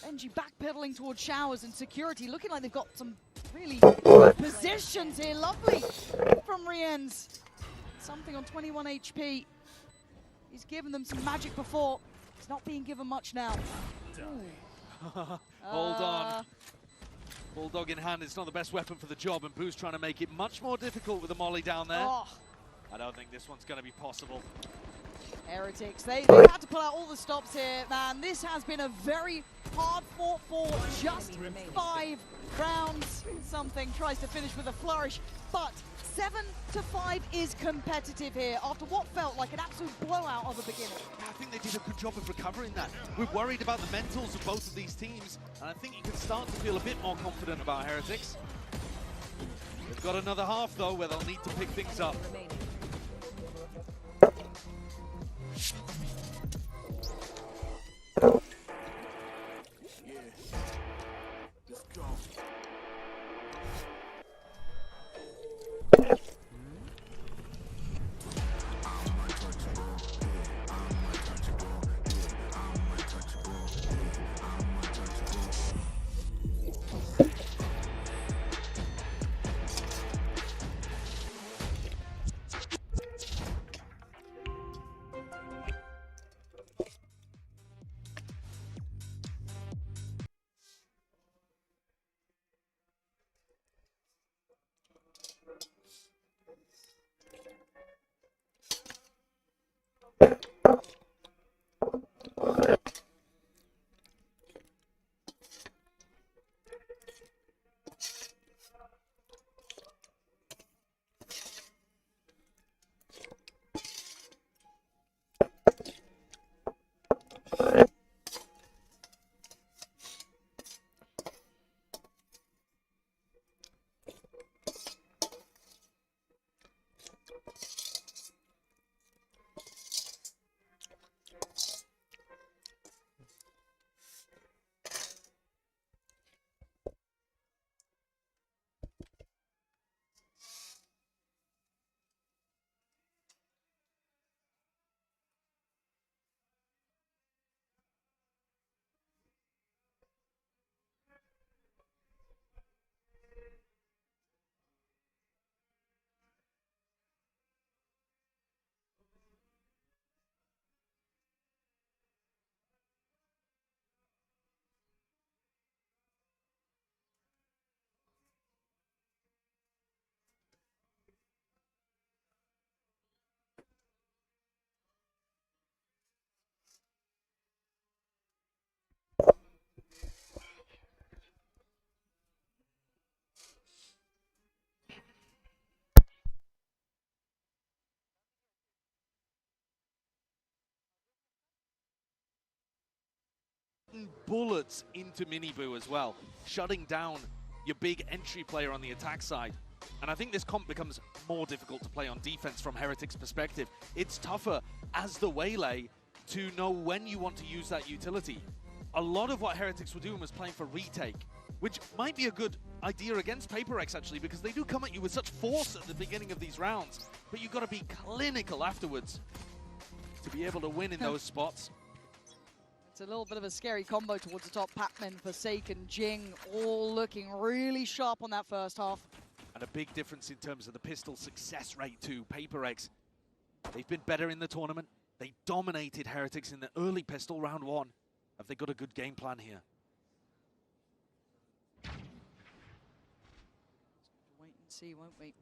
Benji backpedaling towards showers, and security looking like they've got some really good positions here. Lovely from Rien's. Something on 21 HP. He's given them some magic before. He's not being given much now.
Hold on. Bulldog in hand, it's not the best weapon for the job, and Boo's trying to make it much more difficult with the molly down there.
Oh.
I don't think this one's going to be possible.
Heretics, they've had to pull out all the stops here, man. This has been a very hard fought for just 5 rounds. Something tries to finish with a flourish, but 7-5 is competitive here after what felt like an absolute blowout of the beginning.
I think they did a good job of recovering that. We're worried about the mentals of both of these teams, and I think you can start to feel a bit more confident about Heretics. They've got another half though where they'll need to pick things up. Bullets into Miniboo as well, shutting down your big entry player on the attack side. And I think this comp becomes more difficult to play on defense from Heretics' perspective. It's tougher as the waylay to know when you want to use that utility. A lot of what Heretics were doing was playing for retake. which might be a good idea against PHYPERX actually, because they do come at you with such force at the beginning of these rounds, but you've got to be clinical afterwards to be able to win in those spots.
It's a little bit of a scary combo towards the top. Patman, Forsaken, Jing, all looking really sharp on that first half.
And a big difference in terms of the pistol success rate too. PHYPERX, they've been better in the tournament. They dominated Heretics in the early pistol round 1. Have they got a good game plan here?
Wait and see, won't we?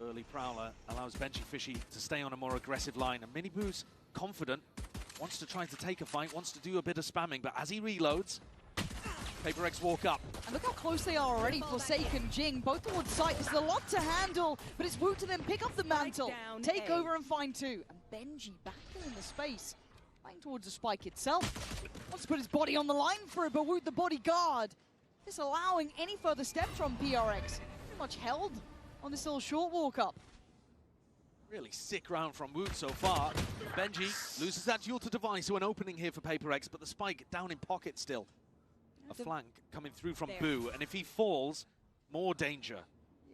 Early Prowler allows Benji Fishy to stay on a more aggressive line. And Miniboo's confident, wants to try to take a fight, wants to do a bit of spamming, but as he reloads, PHYPERX walk up.
And look how close they are already. Forsaken, Jing, both towards site. There's a lot to handle, but it's Wu to then pick up the mantle, take over and find 2. And Benji back in the space, playing towards the spike itself. Wants to put his body on the line for it, but Wu the bodyguard, disallowing any further steps from PRX. Pretty much held on this little short walk up.
Really sick round from Woot so far. Benji loses that duel to device, so an opening here for PHYPERX, but the spike down in pocket still. A flank coming through from Boo, and if he falls, more danger.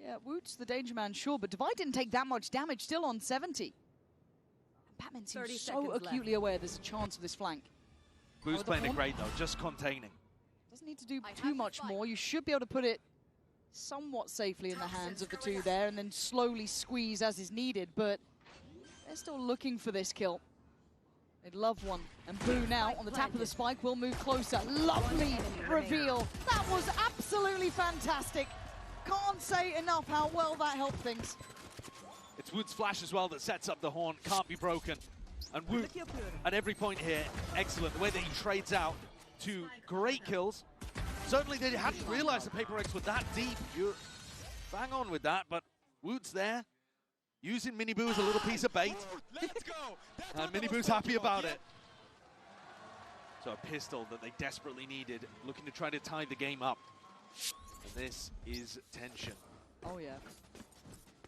Yeah, Woot's the danger man, sure, but Divide didn't take that much damage, still on 70. And Batman seems so acutely aware there's a chance of this flank.
Boo's playing it great though, just containing.
Doesn't need to do too much more. You should be able to put it somewhat safely in the hands of the 2 there and then slowly squeeze as is needed, but they're still looking for this kill. They'd love one. And Boo now on the tap of the spike will move closer. Lovely reveal. That was absolutely fantastic. Can't say enough how well that helped things.
It's Woot's flash as well that sets up the horn, can't be broken. And Woot at every point here, excellent. The way that he trades out to great kills. Certainly they hadn't realized that PHYPERX were that deep. You're bang on with that, but Woot's there, using Miniboo as a little piece of bait.
Let's go!
And Miniboo's happy about it. So a pistol that they desperately needed, looking to try to tie the game up. And this is tension.
Oh yeah.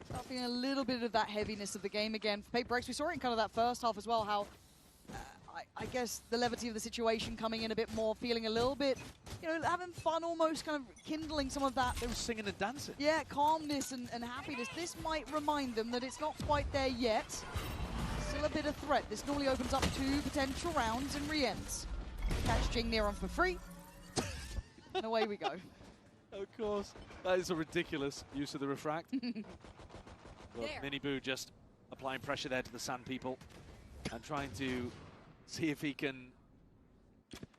Start feeling a little bit of that heaviness of the game again. For PHYPERX, we saw it in kind of that first half as well, how I guess the levity of the situation coming in a bit more, feeling a little bit, you know, having fun almost, kind of kindling some of that.
They were singing and dancing.
Yeah, calmness and happiness. This might remind them that it's not quite there yet. Still a bit of threat. This normally opens up 2 potential rounds and re-ends. Catch Jing near on for free. And away we go.
Of course. That is a ridiculous use of the refract. Well, Miniboo just applying pressure there to the Sand people and trying to see if he can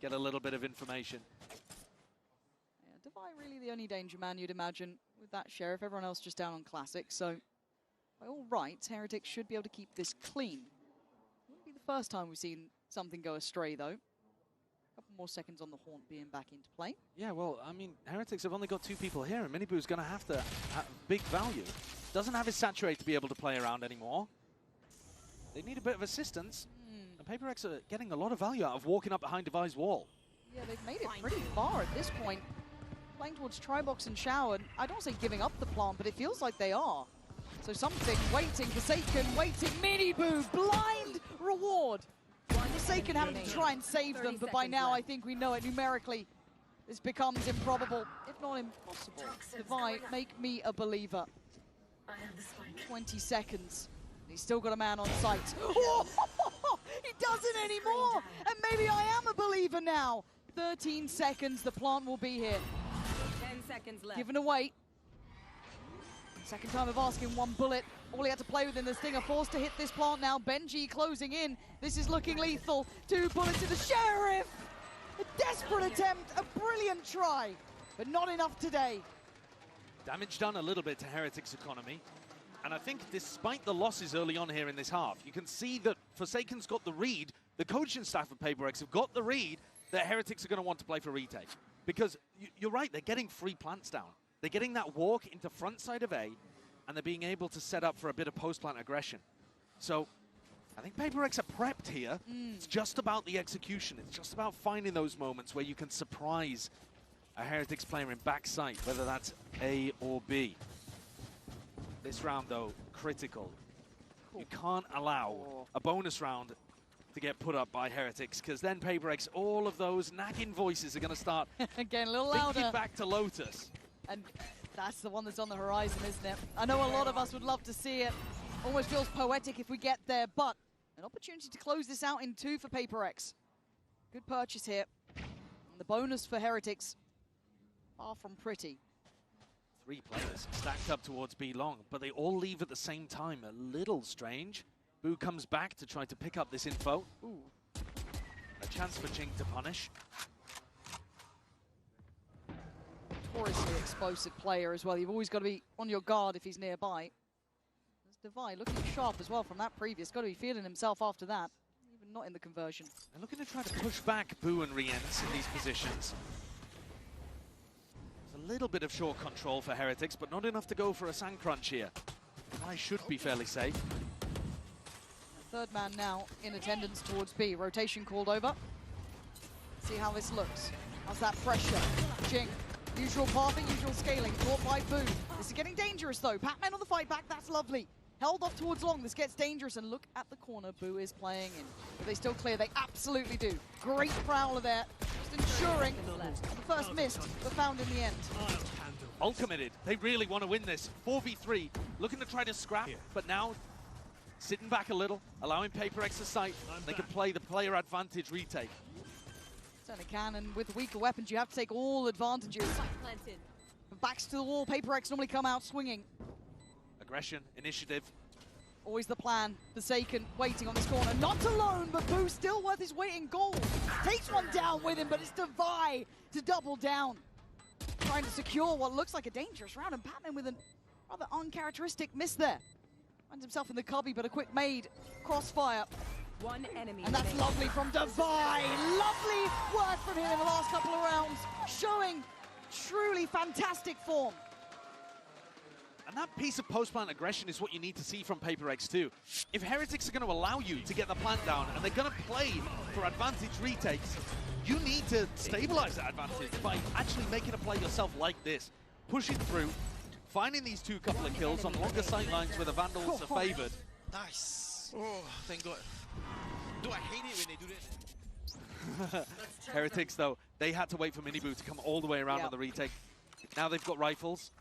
get a little bit of information.
Yeah, Divine really the only danger man you'd imagine with that Sheriff. Everyone else just down on Classic. So by all rights, Heretics should be able to keep this clean. Won't be the first time we've seen something go astray though. A couple more seconds on the Haunt being back into play.
Yeah, well, I mean, Heretics have only got 2 people here, and Miniboo's going to have to have big value. Doesn't have his Saturate to be able to play around anymore. They need a bit of assistance. And PHYPERX are getting a lot of value out of walking up behind Devi's wall.
Yeah, they've made it pretty far at this point. Playing towards Tribox and Shower. I don't say giving up the plant, but it feels like they are. So something waiting, Forsaken waiting, Miniboo, blind reward. Forsaken having to try and save them, but by now I think we know it numerically. This becomes improbable, if not impossible. Devi, make me a believer. 20 seconds. He's still got a man on site. Oh, he doesn't anymore! And maybe I am a believer now. 13 seconds, the plant will be here.
10 seconds left.
Given away. Second time of asking 1 bullet. All he had to play with in the Stinger, forced to hit this plant now. Benji closing in. This is looking lethal. 2 bullets to the Sheriff! A desperate attempt, a brilliant try, but not enough today.
Damage done a little bit to Heretics' economy. And I think despite the losses early on here in this half, you can see that Forsaken's got the read, the coaching staff of PHYPERX have got the read that Heretics are going to want to play for retake. Because you're right, they're getting free plants down. They're getting that walk into front side of A, and they're being able to set up for a bit of post-plant aggression. So I think PHYPERX are prepped here. It's just about the execution. It's just about finding those moments where you can surprise a Heretics player in backside, whether that's A or B. This round, though, critical. You can't allow a bonus round to get put up by Heretics, because then PHYPERX, all of those nagging voices are going to start
Again, a little
thinking
louder.
back to Lotus.
And that's the one that's on the horizon, isn't it? I know a lot of us would love to see it. Almost feels poetic if we get there, but an opportunity to close this out in 2 for PHYPERX. Good purchase here. And the bonus for Heretics, far from pretty.
3 players stacked up towards B long, but they all leave at the same time. A little strange. Boo comes back to try to pick up this info.
Ooh.
A chance for Jing to punish.
Notoriously explosive player as well. You've always got to be on your guard if he's nearby. There's Devi looking sharp as well from that previous. Got to be feeling himself after that. Even not in the conversion.
And looking to try to push back Boo and Riens in these positions. There's a little bit of short control for Heretics, but not enough to go for a sand crunch here. I should be fairly safe.
Third man now in attendance towards B. Rotation called over. See how this looks. How's that pressure? Jing. Usual pathing, usual scaling. Caught by Boo. This is getting dangerous though. Pac-Man on the fight back. That's lovely. Held off towards long. This gets dangerous. And look at the corner Boo is playing in. But they still clear. They absolutely do. Great prowler there. Just ensuring the first missed, but found in the end.
All committed. They really want to win this. 4v3. Looking to try to scrap, but now sitting back a little, allowing PHYPERX to sight. They can play the player advantage retake.
Certainly can, and with weaker weapons, you have to take all advantages. But backs to the wall, PHYPERX normally come out swinging.
Aggression, initiative.
Always the plan. Forsaken waiting on this corner. Not alone, but Boo still worth his weight in gold. Takes one down with him, but it's Devi to double down. Trying to secure what looks like a dangerous round, and Pac-Man with a rather uncharacteristic miss there. Finds himself in the cubby, but a quick made. Crossfire.
One enemy.
And that's lovely from Devi. Lovely work from him in the last couple of rounds. Showing truly fantastic form.
And that piece of post-plant aggression is what you need to see from PHYPERX too. If Heretics are going to allow you to get the plant down and they're going to play for advantage retakes, you need to stabilize that advantage by actually making a play yourself like this. Pushing through, finding these 2 couple of kills on longer sight lines where the Vandals are favored.
Nice. Oh, thank God. Do I hate it when they do that?
Heretics though, they had to wait for Miniboo to come all the way around on the retake. Now they've got rifles.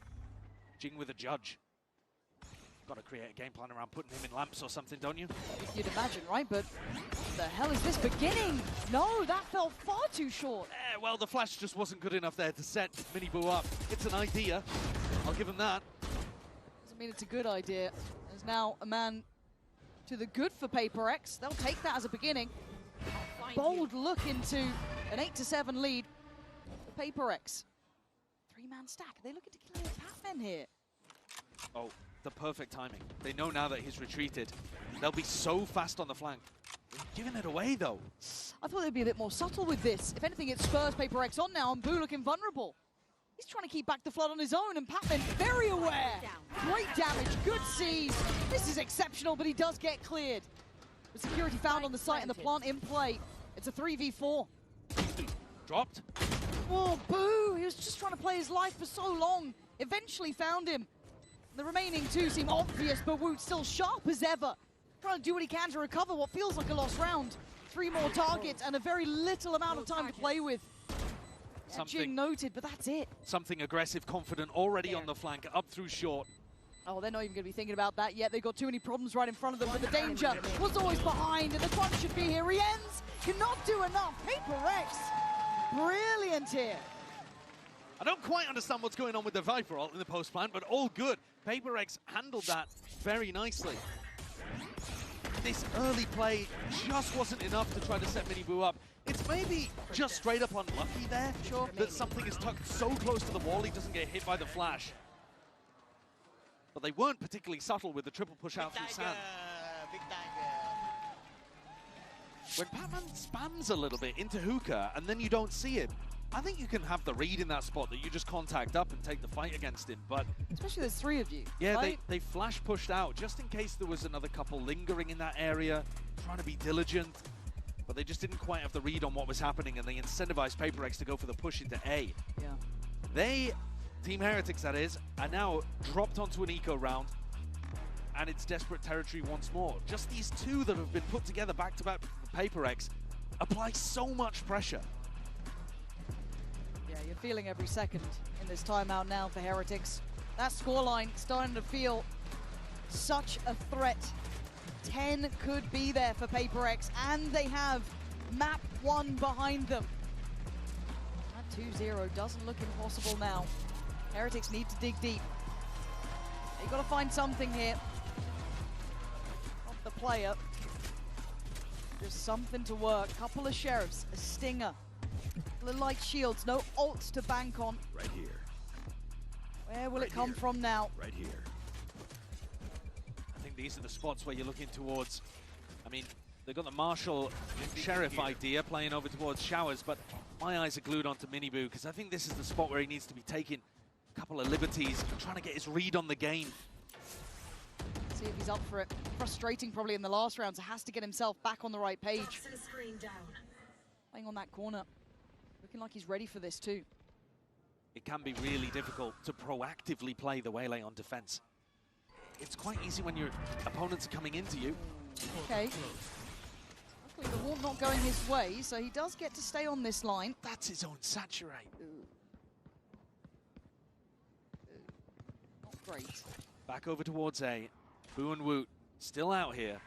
Jing with a judge. Got to create a game plan around putting him in lamps or something, don't you?
You'd imagine, right? But what the hell is this beginning? No, that fell far too short.
Well, the flash just wasn't good enough there to set Miniboo up. It's an idea. I'll give him that.
Doesn't mean it's a good idea. There's now a man to the good for PHYPERX. They'll take that as a beginning. Bold look into an 8-7 lead for PHYPERX. 3-man stack. Are they looking to kill Pac-Man here?
Oh, the perfect timing. They know now that he's retreated. They'll be so fast on the flank. They're giving it away, though.
I thought they'd be a bit more subtle with this. If anything, it spurs PHYPERX on now, and Boo looking vulnerable. He's trying to keep back the flood on his own, and Pac-Man very aware. Great damage, good sees. This is exceptional, but he does get cleared. The security found on the site and the plant in play. It's a 3v4.
Dropped.
Oh, Boo! He was just trying to play his life for so long. Eventually found him. The remaining 2 seem obvious, but Woot still sharp as ever. Trying to do what he can to recover what feels like a lost round. 3 more targets and a very little amount of time to play with. Jing noted, but that's it.
Something aggressive, confident, already on the flank, up through short.
Oh, they're not even going to be thinking about that yet. They've got too many problems right in front of them, but the danger was always behind, and the crunch should be here. Riens cannot do enough. PHYPERX, brilliant here.
I don't quite understand what's going on with the Viper ult in the post plant, but all good. PHYPERX handled that very nicely. This early play just wasn't enough to try to set Miniboo up. It's maybe just straight up unlucky there that something is tucked so close to the wall he doesn't get hit by the flash. But they weren't particularly subtle with the triple push out through sand.
Big tiger.
When Pac-Man spams a little bit into hookah and then you don't see him, I think you can have the read in that spot that you just contact up and take the fight against him, but...
Especially there's 3 of you.
Yeah,
right?
they flash pushed out just in case there was another couple lingering in that area, trying to be diligent, but they just didn't quite have the read on what was happening, and they incentivized PHYPERX to go for the push into A.
Yeah.
They, Team Heretics that is, are now dropped onto an eco round. and it's desperate territory once more. Just these two that have been put together back-to-back for PHYPERX apply so much pressure.
Yeah, you're feeling every second in this timeout now for Heretics. That scoreline starting to feel such a threat. 10 could be there for PHYPERX, and they have map 1 behind them. That 2-0 doesn't look impossible now. Heretics need to dig deep. They've got to find something here. Not the player. Just something to work. Couple of sheriffs, a stinger. The light shields, no ults to bank on.
Right here.
Where will it come from now?
Right here.
I think these are the spots where you're looking towards. I mean, they've got the Marshall Sheriff idea playing over towards Showers, but my eyes are glued onto Miniboo because I think this is the spot where he needs to be taking a couple of liberties, trying to get his read on the game.
See if he's up for it. Frustrating probably in the last round, so has to get himself back on the right page. Playing on that corner. Looking like he's ready for this too.
It can be really difficult to proactively play the Waylay on defense. It's quite easy when your opponents are coming into you.
Okay. Luckily the warp not going his way, so he does get to stay on this line.
That's his own saturate.
Not great.
Back over towards A. Boo and Woot still out here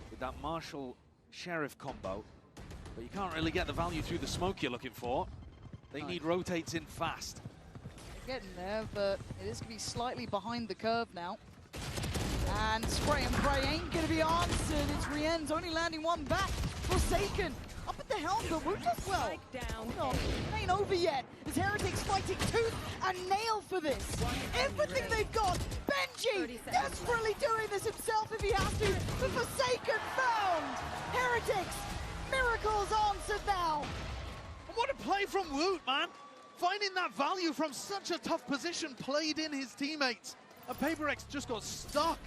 with that Marshall Sheriff combo. But you can't really get the value through the smoke you're looking for. They need rotates in fast.
They're getting there, but it is going to be slightly behind the curve now. And spray and pray ain't going to be answered. It's Rien's only landing one back. Forsaken up at the helm, but Woot does well. No, it ain't over yet. As Heretics fighting tooth and nail for this. Everything they've got. Benji desperately doing this himself if he has to. The Forsaken found. Heretics, miracles answered now.
What a play from Woot, man! Finding that value from such a tough position, played in his teammates. And PHYPERX just got stuck.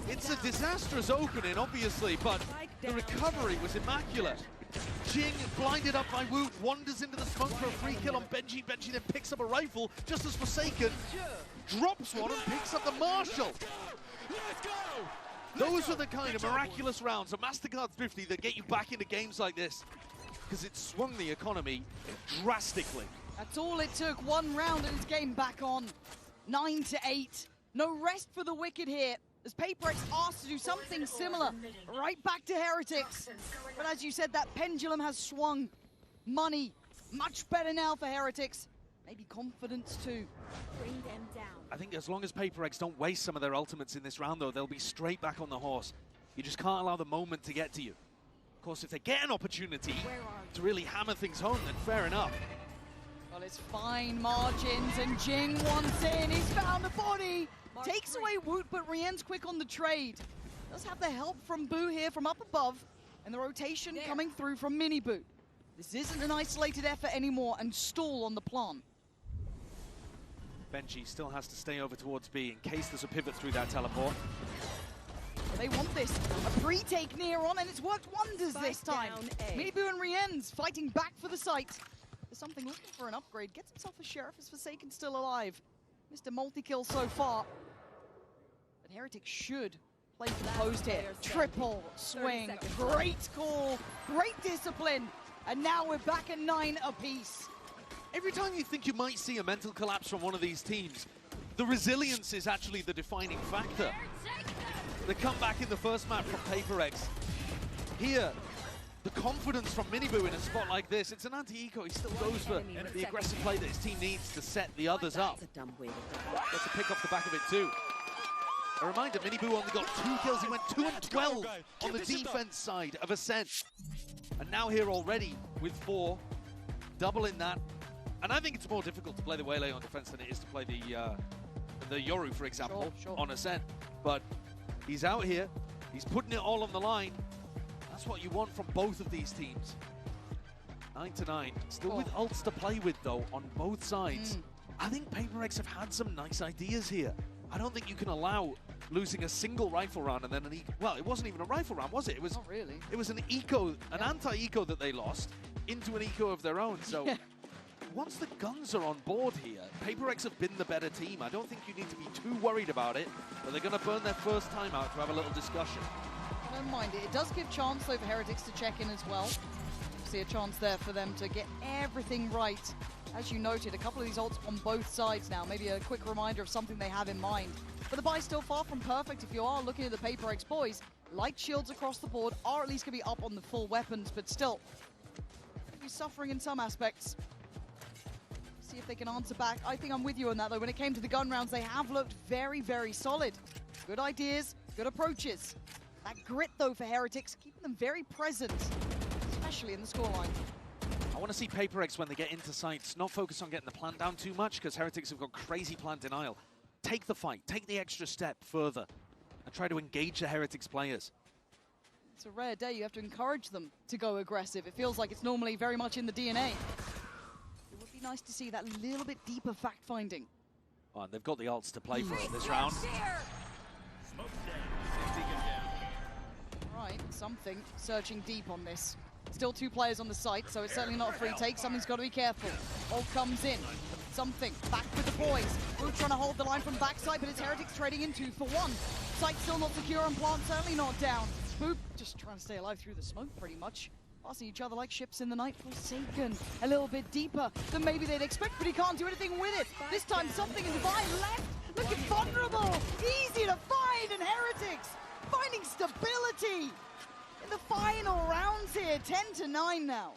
It's a disastrous opening, obviously, but the recovery was immaculate. Jing, blinded up by Woot, wanders into the smoke for a free kill on Benji. Benji then picks up a rifle, just as Forsaken drops one and picks up the Marshall. Those are the kind of miraculous rounds, a MasterCard 50 that get you back into games like this, because it swung the economy drastically.
That's all it took, one round and it's game back on. 9-8. No rest for the Wicked here, as PHYPERX asked to do something similar. Right back to Heretics. But as you said, that pendulum has swung. Money, much better now for Heretics. Maybe confidence too.
Bring them down.
I think as long as PHYPERX don't waste some of their ultimates in this round, though, they'll be straight back on the horse. You just can't allow the moment to get to you. Of course, if they get an opportunity to really hammer things home, then fair enough.
Well, it's fine margins, and Jing wants in. He's found the body. Takes away Woot, but Rien's quick on the trade. Does have the help from Boo here from up above, and the rotation coming through from Miniboo. This isn't an isolated effort anymore, and stall on the plant.
Benji still has to stay over towards B in case there's a pivot through that teleport.
They want this. A pre-take near on, and it's worked wonders this time. Miniboo and Rien's fighting back for the site. There's something looking for an upgrade. Gets himself a Sheriff as Forsaken still alive. Mr. Multi-kill so far. But Heretics should play composed here. Triple swing. Great call. Great discipline. And now we're back at 9 apiece.
Every time you think you might see a mental collapse from one of these teams, the resilience is actually the defining factor. The comeback in the first map from PHYPERX. Here, the confidence from Miniboo in a spot like this. It's an anti-eco. He still goes for the aggressive play that his team needs to set the others up. Gets a pick off the back of it too. A reminder, Miniboo only got 2 kills. He went 2 and 12 on the defense side of Ascent. And now here already with 4, doubling that. And I think it's more difficult to play the Waylay on defense than it is to play the Yoru, for example, on Ascent. But he's out here. He's putting it all on the line. That's what you want from both of these teams. 9-9. Still with ults to play with, though, on both sides. I think PHYPERX have had some nice ideas here. I don't think you can allow losing a single rifle round and then an eco. Well, it wasn't even a rifle round, was it? It was.
Not really.
It was an eco, an anti-eco that they lost into an eco of their own. So once the guns are on board here, PHYPERX have been the better team. I don't think you need to be too worried about it, but they're going to burn their first time out to have a little discussion.
I don't mind it. It does give chance, though, for Heretics to check in as well. See a chance there for them to get everything right. As you noted, a couple of these ults on both sides now. Maybe a quick reminder of something they have in mind. But the buy's still far from perfect if you are looking at the PHYPERX boys. Light shields across the board are at least going to be up on the full weapons, but still, be suffering in some aspects. See if they can answer back. I think I'm with you on that, though. When it came to the gun rounds, they have looked very, very solid. Good ideas, good approaches. That grit, though, for Heretics, keeping them very present, especially in the scoreline.
I want to see PHYPERX when they get into sights, not focus on getting the plant down too much, because Heretics have got crazy plant denial. Take the fight, take the extra step further, and try to engage the Heretics players.
It's a rare day. You have to encourage them to go aggressive. It feels like it's normally very much in the DNA. It would be nice to see that little bit deeper fact-finding.
Oh, and they've got the ults to play for it this round.
Right, something searching deep on this. Still 2 players on the site, so it's certainly not a free take. Something's got to be careful. Ult comes in. Something back with the boys. Root trying to hold the line from backside, but it's Heretics trading in 2 for 1. Site still not secure and plant certainly not down. Boop just trying to stay alive through the smoke pretty much. Passing each other like ships in the night. Forsaken a little bit deeper than maybe they'd expect, but he can't do anything with it. This time something in Divine left, looking vulnerable. Easy to find, and Heretics finding stability in the final rounds here. 10-9 now.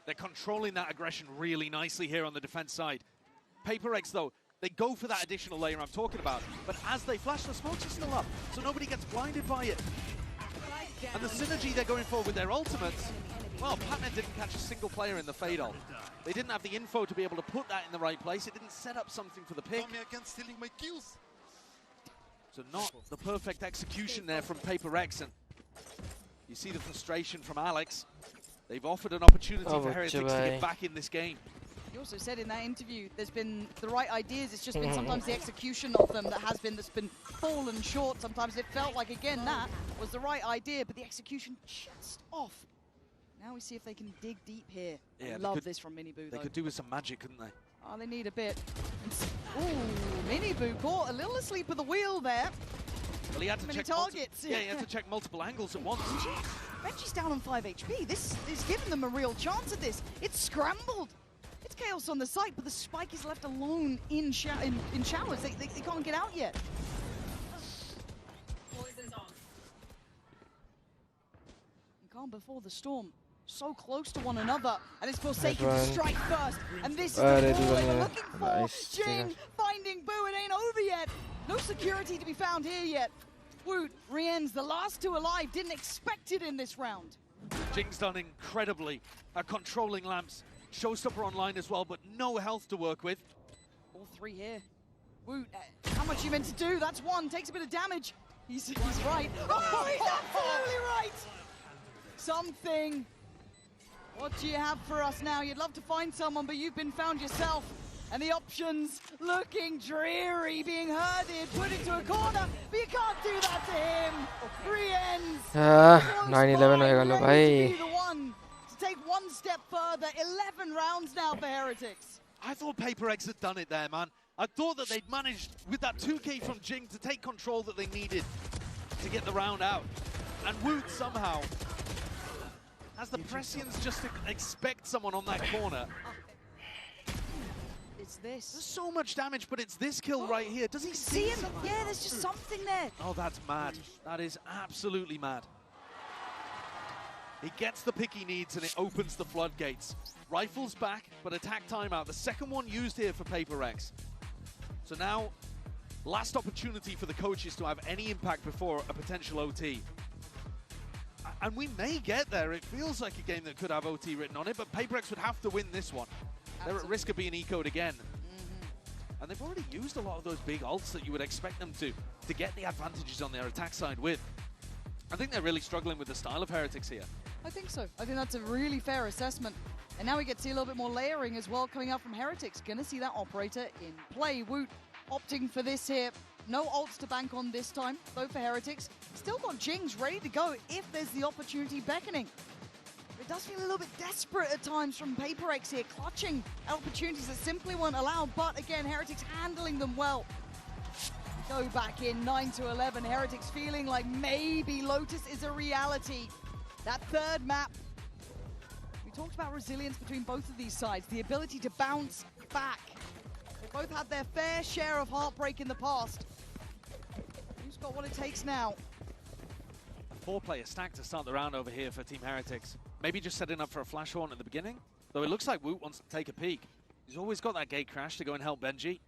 They're controlling that aggression really nicely here on the defense side. PHYPERX, though, they go for that additional layer I'm talking about, but as they flash, the smokes are still up, so nobody gets blinded by it. And the synergy they're going for with their ultimates, well, Patman didn't catch a single player in the fade ult. They didn't have the info to be able to put that in the right place. It didn't set up something for the pick.
Stealing my kills.
So not the perfect execution there from PHYPERX, and you see the frustration from Alex. They've offered an opportunity for Heretics to get back in this game.
He also said in that interview, there's been the right ideas, it's just been sometimes the execution of them that's been fallen short. Sometimes it felt like, again, that was the right idea, but the execution just off. Now we see if they can dig deep here.
Yeah,
I love this from Miniboo, though.
They could do with some magic, couldn't they?
Oh, they need a bit. Ooh, Miniboo caught a little asleep at the wheel there.
Well, he had to check
targets.
Yeah, he had to check multiple angles at once.
Benji's down on 5 HP. This is giving them a real chance at this. It's scrambled. It's chaos on the site, but the spike is left alone in showers. They can't get out yet. And calm before the storm. So close to one another. And it's Forsaken to strike first. And this is the ball they were looking for. Jing finding Boo. It ain't over yet. No security to be found here yet. Woot re-ends the last 2 alive. Didn't expect it in this round.
Jing's done incredibly at controlling lamps. Showstopper online as well, but no health to work with.
All 3 here. Woot, how much you meant to do? That's 1. Takes a bit of damage. He's right. Oh, he's absolutely right. Something. What do you have for us now? You'd love to find someone, but you've been found yourself. And the options looking dreary, being herded, put into a corner, but you can't do that to him. Re-ends.
9-11 হয়ে গেল ভাই।
The one to take 1 step further. 11 rounds now for Heretics.
I thought PHYPERX had done it there, man. I thought that they'd managed, with that 2K from Jing, to take control that they needed to get the round out. And Woot somehow, as the Pressians just expect someone on that corner.
It's this.
There's so much damage, but it's this kill right here. Does he see
him? Yeah, there's just something there.
Oh, that's mad. That is absolutely mad. He gets the pick he needs and it opens the floodgates. Rifles back, but attack timeout. The second one used here for PHYPERX. So now, last opportunity for the coaches to have any impact before a potential OT. And we may get there. It feels like a game that could have OT written on it, but PHYPERX would have to win this one. They're at risk of being ecoed again. And they've already used a lot of those big ults that you would expect them to get the advantages on their attack side with. I think they're really struggling with the style of Heretics here.
I think so. I think that's a really fair assessment. And now we get to see a little bit more layering as well coming out from Heretics. Gonna see that operator in play. Woot opting for this here. No ults to bank on this time, though, for Heretics. Still got Jings ready to go if there's the opportunity beckoning. It does feel a little bit desperate at times from PHYPERX here, clutching opportunities that simply weren't allowed, but again, Heretics handling them well. Go back in 9-11, Heretics feeling like maybe Lotus is a reality. That third map, we talked about resilience between both of these sides, the ability to bounce back. They both had their fair share of heartbreak in the past. Who's got what it takes now?
A 4-player stack to start the round over here for Team Heretics. Maybe just setting up for a flash horn at the beginning, though it looks like Woot wants to take a peek. He's always got that gate crash to go and help Benji.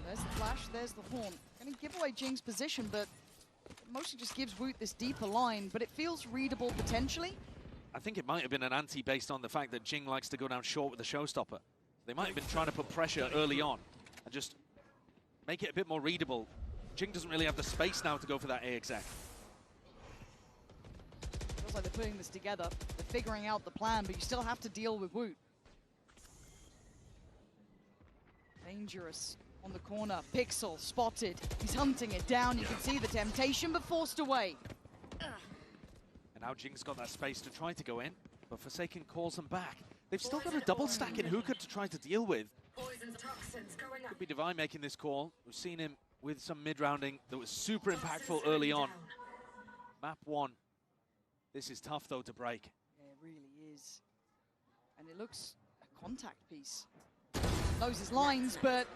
There's the flash, there's the horn. Gonna give away Jing's position, but it mostly just gives Woot this deeper line, but it feels readable potentially.
I think it might have been an anti based on the fact that Jing likes to go down short with the showstopper. They might have been trying to put pressure early on and just make it a bit more readable. Jing doesn't really have the space now to go for that A exec.
Feels like they're putting this together. They're figuring out the plan, but you still have to deal with Woot. Dangerous on the corner. Pixel spotted. He's hunting it down. You can see the temptation, but forced away.
And now Jing's got that space to try to go in, but Forsaken calls them back. They've still got a double stack in Hookah to try to deal with. Could be Divine making this call. We've seen him with some mid-rounding that was super impactful early on. Map 1. This is tough, though, to break.
Yeah, it really is. And it looks a contact piece. Knows his lines, but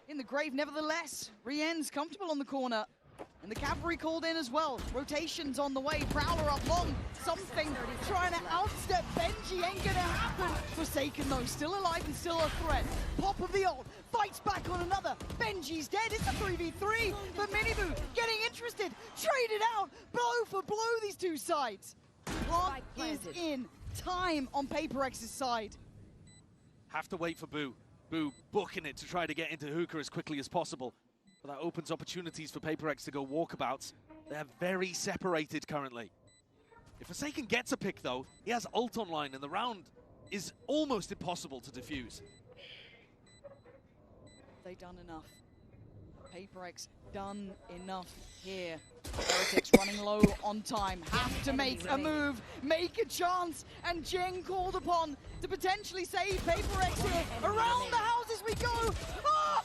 in the grave, nevertheless. RYZEN's comfortable on the corner. And the cavalry called in as well. Rotations on the way. Prowler up long. Something trying to outstep Benji. Ain't gonna happen. Forsaken, though, still alive and still a threat. Pop of the ult. Fights back on another. Benji's dead. It's a 3v3. But Minibu getting interested. Traded out. Blow for blow, these two sides. Plant is in. Time on PHYPERX's side.
Have to wait for Boo. Boo booking it to try to get into Hookah as quickly as possible. But that opens opportunities for PHYPERX to go walkabouts. They're very separated currently. If Forsaken gets a pick, though, he has ult online, and the round is almost impossible to defuse.
They done enough. PHYPERX done enough here. Heretics running low on time. Have to make a move, make a chance, and Jing called upon to potentially save PHYPERX here. Around the houses we go. Oh,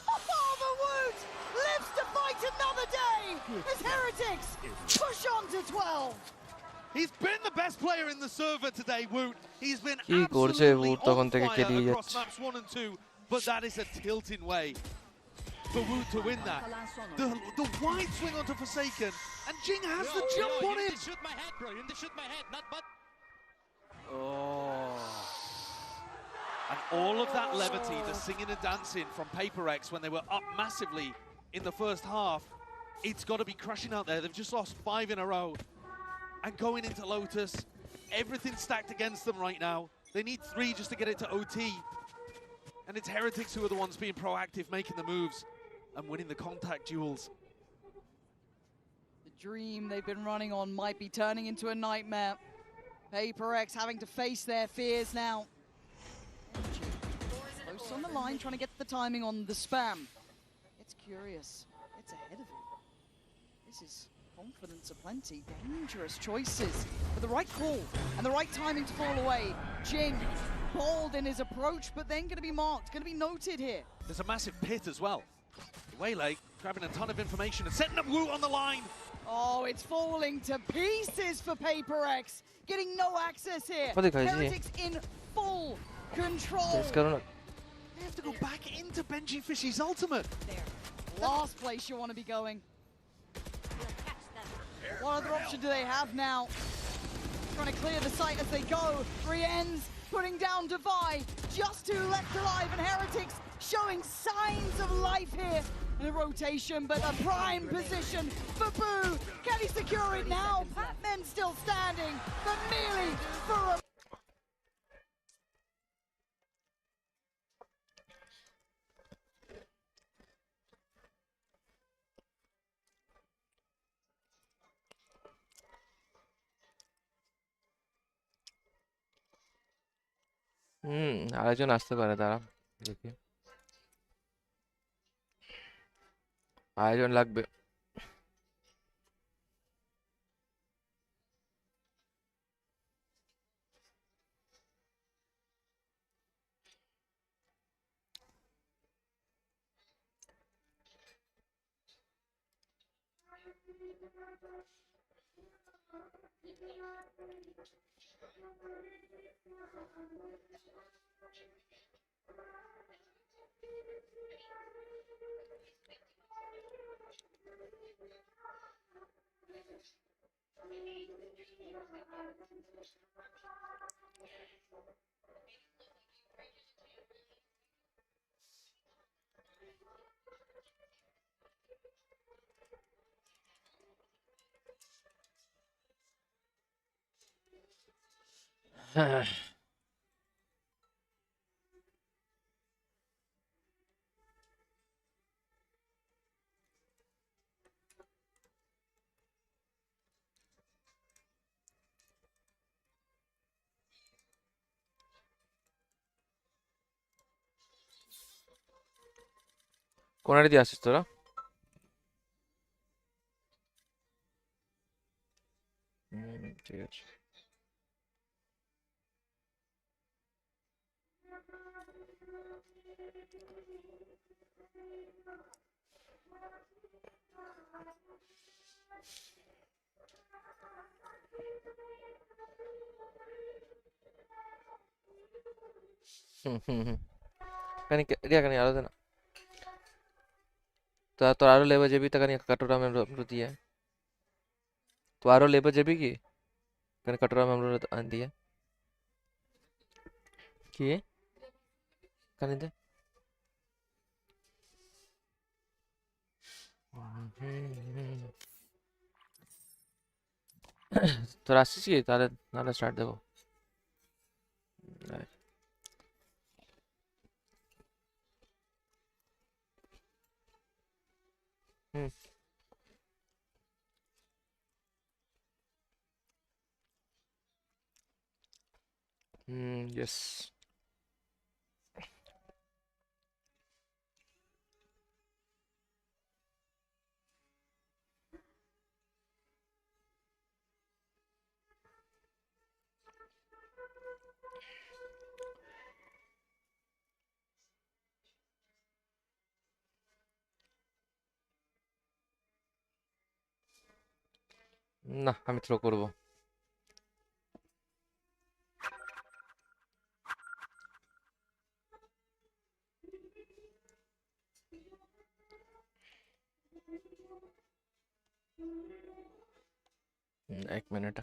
the Woot lives to fight another day as Heretics push on to 12.
He's been the best player in the server today, Woot. He's been
কি করছে Woot তখন থেকে কেলিয়ে
across
যাচ্ছে
maps 1 and 2, but that is a tilting way for Woot to win that. The wide swing onto Forsaken, and Jing has the jump on him.
Shoot my head, bro. You need to shoot my head, not butt.
Oh. And all of that levity, the singing and dancing from PHYPERX when they were up massively in the first half, it's got to be crushing out there. They've just lost 5 in a row. And going into Lotus, everything's stacked against them right now. They need 3 just to get it to OT. And it's Heretics who are the ones being proactive, making the moves and winning the contact duels.
The dream they've been running on might be turning into a nightmare. PHYPERX having to face their fears now. Close on the line, trying to get the timing on the spam. It's curious. It's ahead of it. This is confidence aplenty. Dangerous choices. But the right call and the right timing to fall away. Jing, bold in his approach, but then going to be marked, going to be noted here.
There's a massive pit as well. Waylay grabbing a ton of information and setting up Woot on the line.
Oh, it's falling to pieces for PHYPERX. Getting no access here. Heretics in full control.
They have to go back into Benji Fishy's ultimate.
Last place you want to be going. What other option do they have now? Trying to clear the site as they go. RYZEN's putting down Divide. Just 2 left alive, and Heretics showing signs of life here. In a rotation, but a prime position for Boo. Can he secure it now? Patman still standing, but merely for a...
আরেকজন আসতে পারে তারা দেখি আরেকজন লাগবে কোনারে দিয়ে আসিস তোরা? ঠিক আছে। कहीं रिया कहीं आलो ना तो आरो लेबर जेबी तक कहीं कटोरा में अमरुद दिया तो आरो लेबर जेबी की कहीं कटोरा में अमरुद आन दिया कि कहीं दे तो रास्ते की ताले नाला स्टार्ट देखो yes না আমি থ্রো করব एक मिनट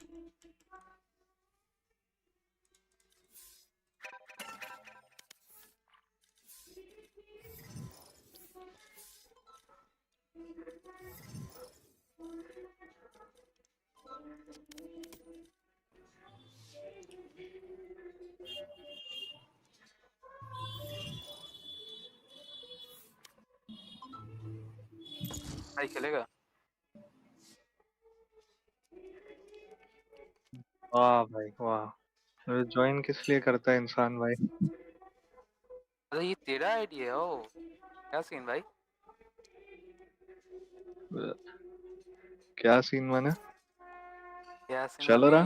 भाई खेलेगा?
वाह भाई वाह, ज्वाइन किस लिए करता है इंसान भाई?
अरे ये तेरा आइडिया है? ओ क्या सीन भाई?
क्या सीन माने?
क्या सीन
चल
माने?
रहा?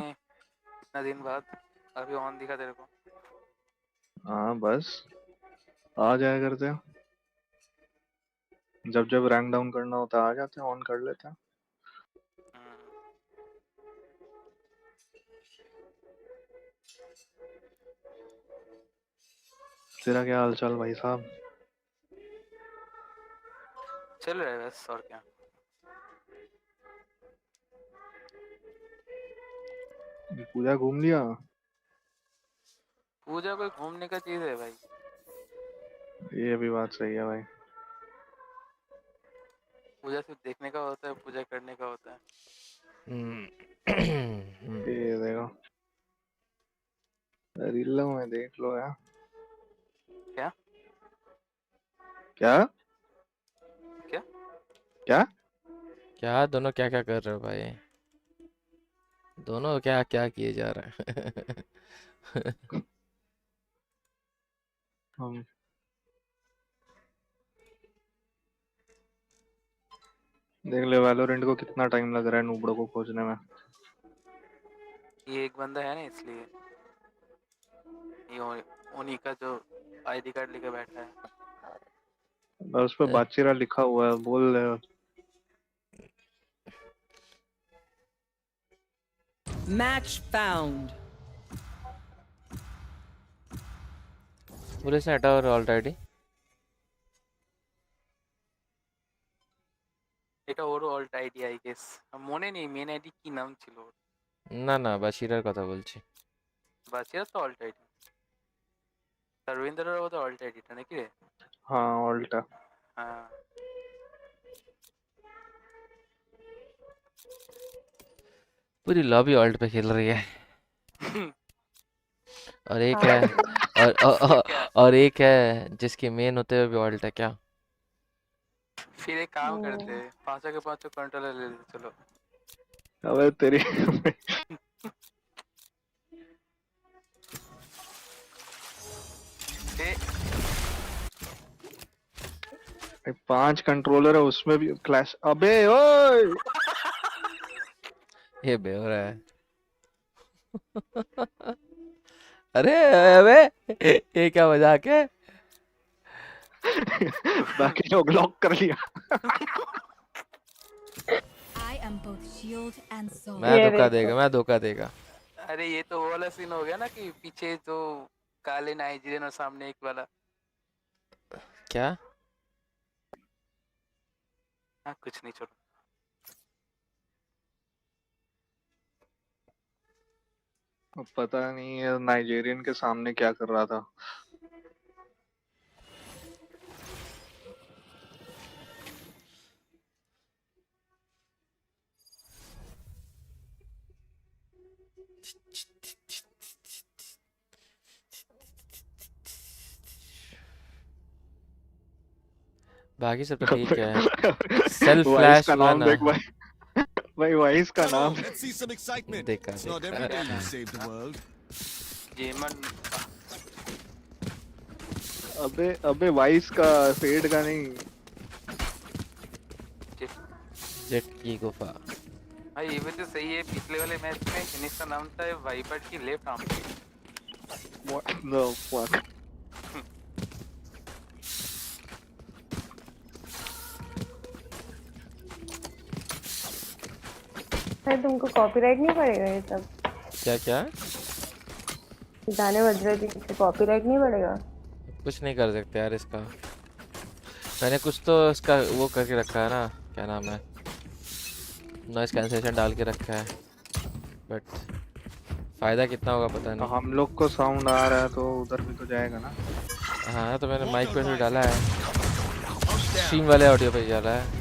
इतना दिन बाद अभी ऑन दिखा तेरे को।
हाँ बस आ जाया करते हैं, जब जब रैंक डाउन करना होता है आ जाते हैं, ऑन कर लेते हैं। तेरा क्या हाल चाल भाई साहब?
चल रहा है बस, और क्या।
पूजा घूम लिया?
पूजा कोई घूमने का चीज है भाई?
ये भी बात सही है भाई।
पूजा सिर्फ देखने का होता है, पूजा करने का होता है।
ये देखो रील में देख लो यार।
क्या
क्या
क्या
क्या
क्या दोनों क्या क्या कर रहे हो भाई? दोनों क्या क्या किए जा रहे हैं?
हम देख ले वैलोरेंट को कितना टाइम लग रहा है नूबड़ो को खोजने में।
ये एक बंदा है ना, इसलिए ये उन्हीं का जो आईडी कार्ड लेके बैठा है।
और उस पर बादशीरा लिखा हुआ है, बोल रहे हो।
Match found.
পুলিশ না এটা ওর অল্ট আইডি
এটা ওর অল্ট আইডি আই গেস মনে নেই মেন আইডি কি নাম ছিল
না না বাশিরার কথা বলছি
বাসিয়া তো অল্ট আইডি তার রবীন্দ্রের ওর অল্ট আইডিটা নাকি রে
हाँ ऑल्टा
হ্যাঁ
पूरी लॉबी ऑल्ट पे खेल रही है और एक है और एक है जिसके मेन होते हुए भी ऑल्ट है क्या
फिर एक काम करते पांचों के पांचों कंट्रोलर ले लेते चलो
अबे तेरी ए 5 कंट्रोलर है उसमें भी क्लैश अबे ओए
ये बे हो रहा है अरे अबे ये क्या मजाक है
बाकी लोग लॉक कर लिया
I am both shield and sword.
मैं धोखा देगा
अरे ये तो वो वाला सीन हो गया ना कि पीछे तो काले नाइजीरियन और सामने एक वाला
क्या
हाँ कुछ नहीं छोड़ो
अब पता नहीं है नाइजीरियन के सामने क्या कर रहा था
बाकी सब तो ठीक है सेल्फ फ्लैश
का नाम देख
हुआ
भाई वाइस का नाम
Let's see some excitement.
देखा
It's not every day you save the world.
जेमन
अबे वाइस का फेड का नहीं
जेट की गुफा
भाई ये भी तो सही है पिछले वाले मैच में फिनिश का नाम था वाइपर की left arm
What the fuck
तुमको कॉपीराइट नहीं पड़ेगा ये सब
क्या क्या
गाने बज रहे थे इससे कॉपीराइट नहीं पड़ेगा
कुछ नहीं कर सकते यार इसका मैंने कुछ तो इसका वो करके रखा है ना क्या नाम है नॉइस कैंसलेशन डाल के रखा है बट फायदा कितना होगा पता नहीं
हम लोग को साउंड आ रहा है तो उधर भी तो जाएगा ना
हाँ तो मैंने माइक पे भी डाला है स्ट्रीम वाले ऑडियो पे डाला है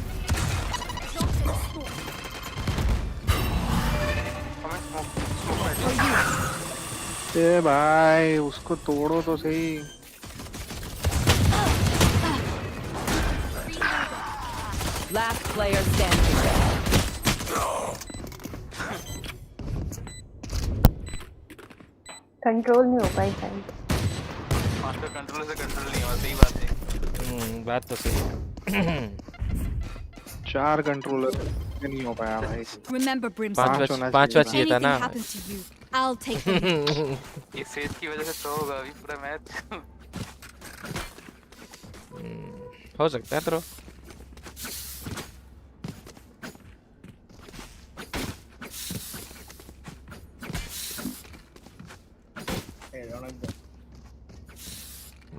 ए भाई उसको तोड़ो तो सही
Last player standing.
कंट्रोल नहीं हो पाई शायद
मास्टर कंट्रोलर से कंट्रोल नहीं हुआ सही बात है
बात तो सही
4 कंट्रोलर नहीं हो पाया भाई
Remember, Brimstone.
पांचवा चाहिए था ना
Anything happens to you, I'll take them.
इस फेज की वजह से तो होगा अभी पूरा मैच
हो सकता है तो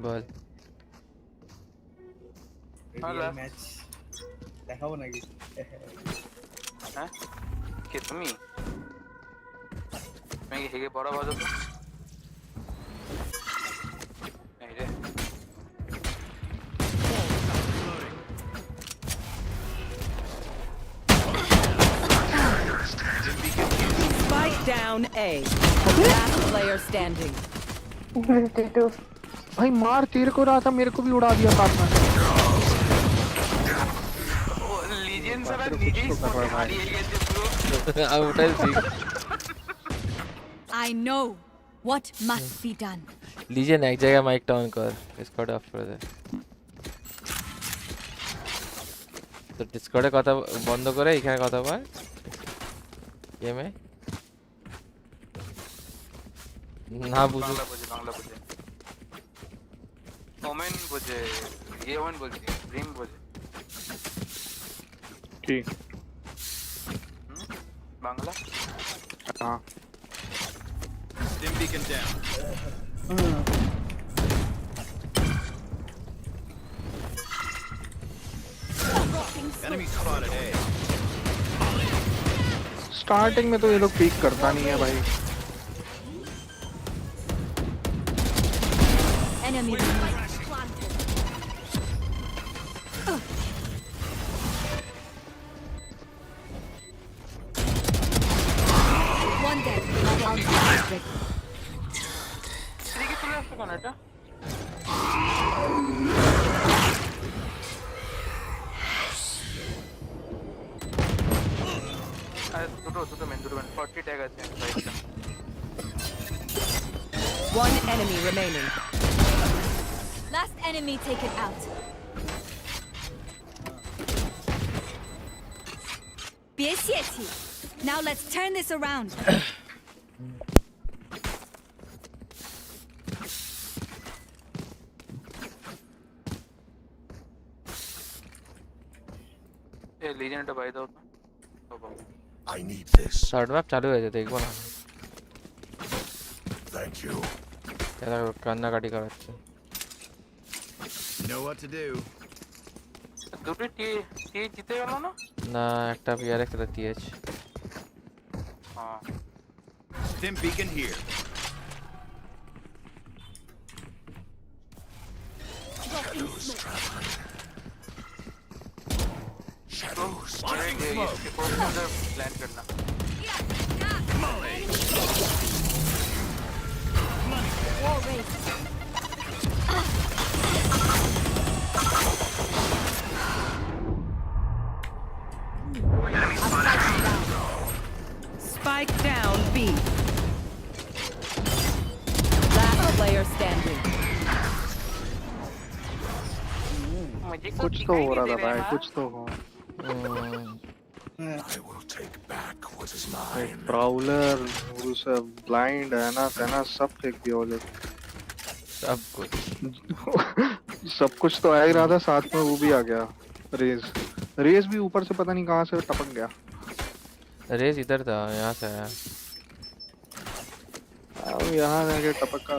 বল
ম্যাচ দেখাবো নাকি হ্যাঁ কে তুমি তুমি হেগে বড় বাজো তো এই রে
Spike down A. Last player standing.
भाई मार तेरे को रहा था मेरे को भी उड़ा दिया पार्टनर
लीजेंड सर नीचे ही मारी है ये
आउट है सी
I know what must be done.
Legend एक जगह माइक डाउन कर डिस्कॉर्ड ऑफ कर दे তো ডিসকর্ডে কথা বন্ধ করে এখানে কথা বল গেমে না বুঝু
বাংলা বুঝে ওমেন বুঝে ये ওমেন বলছি ড্রিম বুঝে
কি
বাংলা
कहाँ?
Stim beacon down. Enemy spotted A.
Starting में तो ये लोग पीक करता नहीं है भाई।
Enemy planted. One dead.
দুটো মেন 40 ট্যাগ আছে রাইটটা।
One enemy remaining.
Last enemy taken out. BSCT. Now let's turn this around.
A लीजेंडটা বাই দাও তো।
I need this.
Third map चालू है जो देखो ना।
Thank you.
तेरा कान्ना काटी कर अच्छा।
Know what to do.
দুটো টি জিতে গেল না?
ना একটা PRX এটা TH।
हाँ।
Stim beacon here.
Shadows traveling. Shadows.
Plan करना।
War race.
Spike down B. Last player standing.
कुछ तो हो रहा था भाई, कुछ तो हो।
I will take back what is mine.
Prowler, वो सब blind है ना, सब फेंक दिया वो लोग।
सब कुछ।
सब कुछ तो आ ही रहा था, साथ में वो भी आ गया। रेस भी ऊपर से पता नहीं कहाँ से टपक गया।
रेस इधर था, यहाँ से आया।
अब यहाँ आके टपका।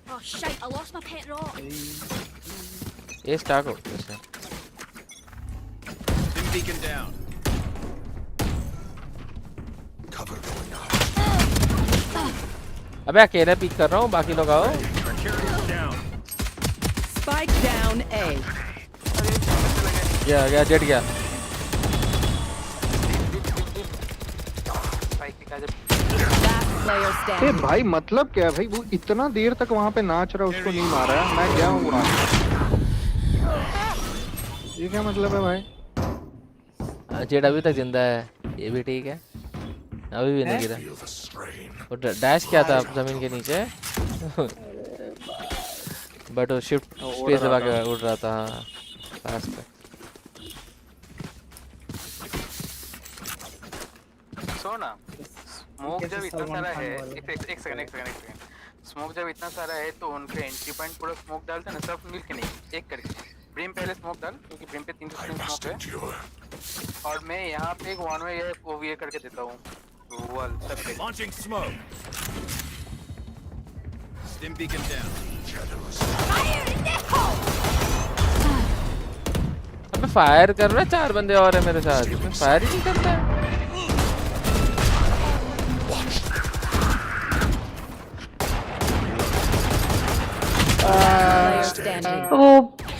Oh shit, I lost my pet rock.
ये स्टार्ट हो जैसे।
Stim beacon down.
Cover going up.
अबे अकेले पिक कर रहा हूँ, बाकी लोग आओ।
Spike down A.
गया जेट गया।
ए भाई मतलब क्या है भाई, वो इतना देर तक वहाँ पे नाच रहा, उसको नहीं मारा है, मैं गया हूँ उड़ा। ये क्या मतलब है भाई?
जेट अभी तक जिंदा है, ये भी ठीक है, अभी भी नहीं गिरा। वो डैश किया था जमीन के नीचे, बट वो शिफ्ट स्पेस दबा के उड़ रहा था। फास्ट
सोना स्मोक जब इतना सारा है, एक सेकंड स्मोक जब इतना सारा है तो उनके एंट्री पॉइंट पूरा स्मोक डालते ना, सब मिल के नहीं, एक करके। ब्रिम पहले स्मोक डाल, क्योंकि ब्रिम पे 3 स्मोक है, और मैं यहाँ पे एक वन वे ये करके देता हूँ वॉल सब पे।
Launching smoke. Stim beacon down.
अबे फायर कर रहा है, 4 बंदे और है मेरे साथ, फायर ही नहीं करता है।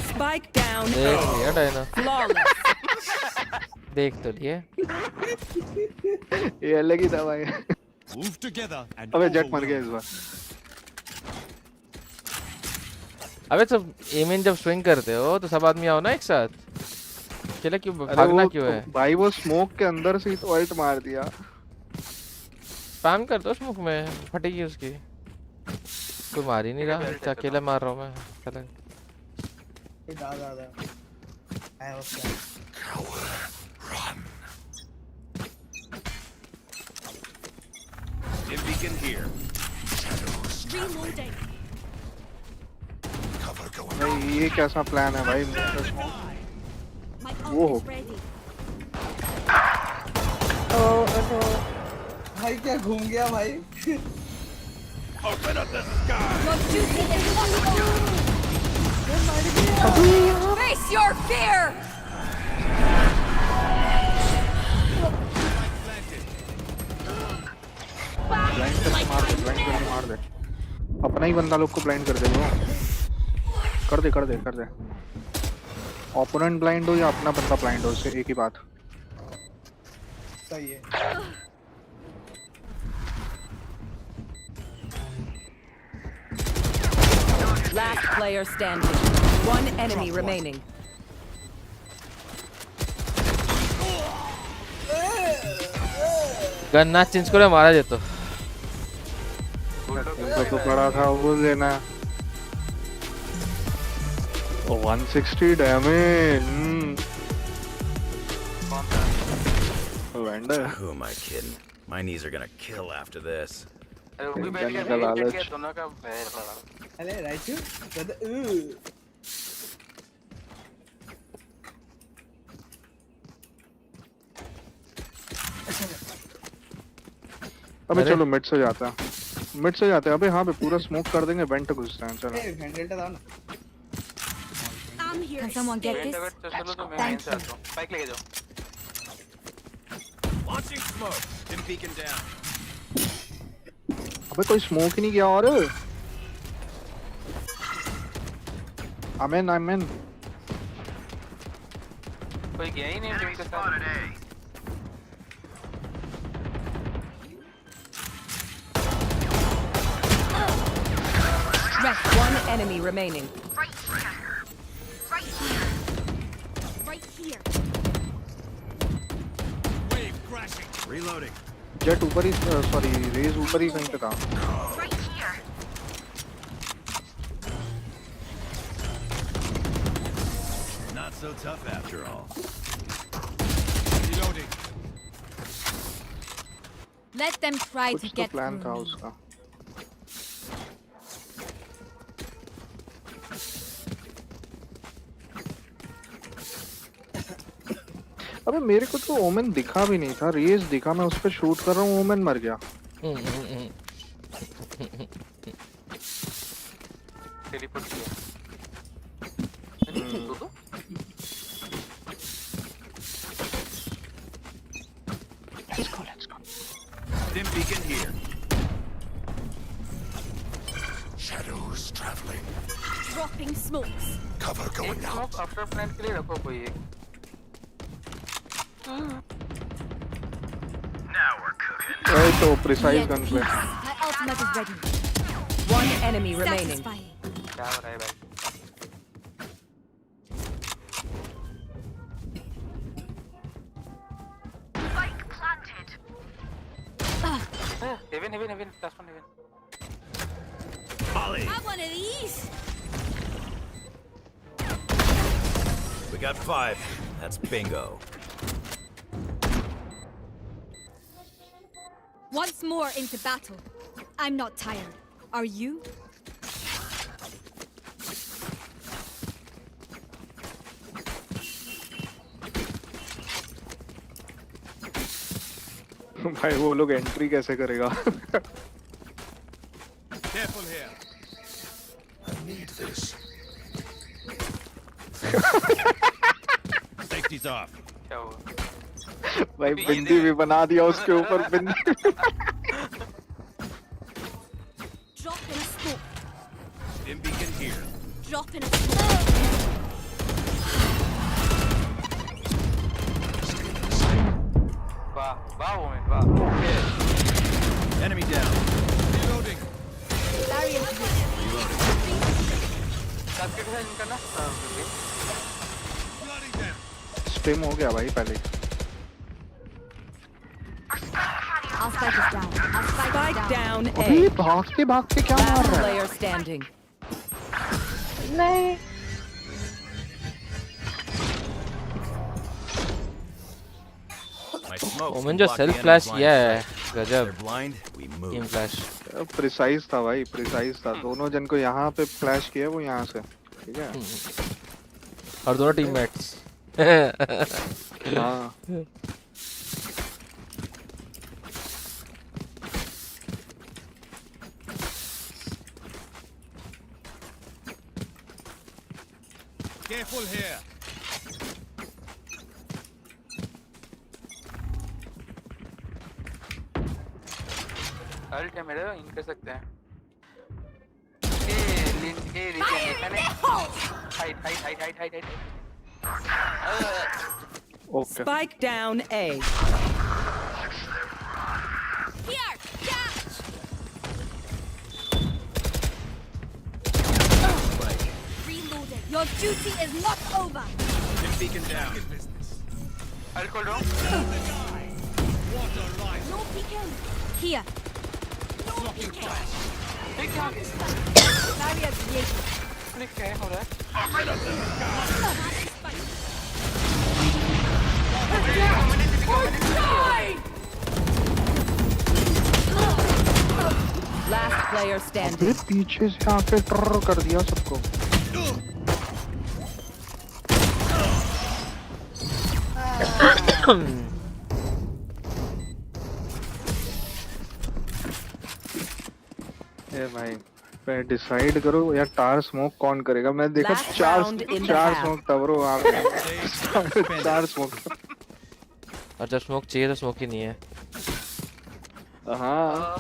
Spike down.
देख लिया डायना, देख तो लिए।
ये अलग ही था भाई।
Move together and
अबे जेट मर गया इस बार।
अबे तो एमिन जब स्विंग करते हो तो सब आदमी आओ ना एक साथ, अकेले क्यों भागना क्यों है
भाई? वो स्मोक के अंदर से ही तो अल्ट मार दिया।
स्पैम कर दो स्मोक में, फटेगी उसकी। कोई मार ही नहीं रहा, अकेले मार रहा हूँ मैं। चलो
Stim beacon here.
Reloading.
भाई ये कैसा प्लान है भाई?
My
वो
ult is ready.
भाई क्या घूम गया भाई
Open up the sky.
Face your fear!
Blind करके मार दे, ब्लाइंड करके मार दे। अपना ही बंदा लोग को ब्लाइंड कर दे वो। कर दे कर दे कर दे। ओपोनेंट ब्लाइंड हो या अपना बंदा ब्लाइंड हो, उससे एक ही बात।
सही है।
Last player standing. One enemy remaining.
Gun ना चेंज करे मारा जेतो।
तो बड़ा था वो लेना। 160 damage. Vendor.
Who am I kidding? My knees are gonna kill after this.
अरे वो भी बैठ गया दोनों का
अरे राइट
अबे चलो मिड से जाता है, मिड से जाते हैं। अबे हाँ पे पूरा स्मोक कर देंगे, वेंट घुसते हैं। चलो
वेंटिलेटर दाओ ना।
Can someone get this?
चलो तो मैं यहीं से आता हूँ, बाइक लेके जाओ।
Launching smoke. Dim beacon down.
अबे कोई स्मोक ही नहीं किया और I'm in
कोई गया ही नहीं टीम के साथ।
One enemy remaining.
Right here.
Wave crashing. Reloading.
Jet ऊपर ही, सॉरी रेज ऊपर ही कहीं पे था।
Right here. Not so tough after all. Reloading.
Let them try to
कुछ तो
get
प्लान
through
था
me.
उसका। अबे मेरे को तो ओमेन दिखा भी नहीं था, रेज दिखा, मैं उस पे शूट कर रहा हूँ, ओमेन मर गया।
टेलीपोर्ट किया।
Let's go, let's go.
Dim beacon here. Shadows traveling.
Dropping smokes.
Cover going out.
Smoke after plan के लिए रखो कोई एक।
Now we're cooking.
वही तो प्रिसाइज गन पे।
My ultimate is ready.
One enemy remaining.
Satisfying.
क्या हो रहा है भाई?
Spike planted.
Heaven, last one heaven.
Molly.
Have one of these.
We got 5. That's bingo.
Once more into battle. I'm not tired. Are you?
भाई वो लोग entry कैसे करेगा?
Careful here. I need this. Safety's off.
क्या हुआ?
भाई बिंदी भी बना दिया उसके ऊपर बिंदी।
Drop in a smoke.
Dim beacon here.
Drop in a smoke.
वाह वोमेन वाह।
Enemy down. Reloading.
Barrier here.
साथ के साथ इनका ना
Flooding them.
स्टिम हो गया भाई पहले।
I'll spike us down. I'll spike us
Spike down A.
अभी भागते भागते क्या मार
Last
रहा है?
player standing.
नहीं
My smoke.
ओमेन जो सेल्फ फ्लैश किया है गजब।
Blind. We move.
Team flash
precise था भाई, प्रिसाइज था। दोनों जन को यहाँ पे फ्लैश किया, वो यहाँ से, ठीक है?
और दोनों टीममेट्स।
हाँ।
Careful here.
अल्ट है मेरा, इन कर सकते हैं। Hide.
Okay.
Spike down A.
Here, catch. Reloaded. Your duty is not over.
Beacon down.
I'll call down.
No peeking. Here. No peeking. Barrier created.
Click क्या हो रहा है?
Last player standing.
अबे पीछे से आके ट्रर कर दिया सबको। ए भाई डिसाइड करो यार, टार स्मोक कौन करेगा? मैं देखा चार स्मोक तवरो आप 4 स्मोक।
और जब स्मोक चाहिए तो स्मोक ही नहीं है।
हाँ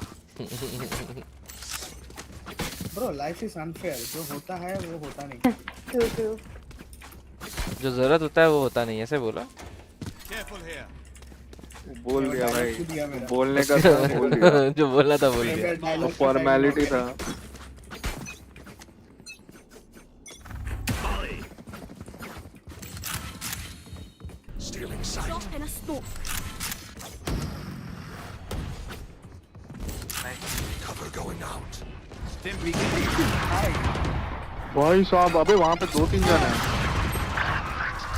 ब्रो, लाइफ इज अनफेयर। जो होता है वो होता नहीं।
जो जरूरत होता है वो होता नहीं, ऐसे बोला।
बोल दिया भाई, बोलने का था बोल दिया।
जो बोलना था बोल दिया,
फॉर्मेलिटी था।
Drop in a smoke.
Cover going out.
भाई साहब, अबे वहाँ पे 2-3 जन हैं।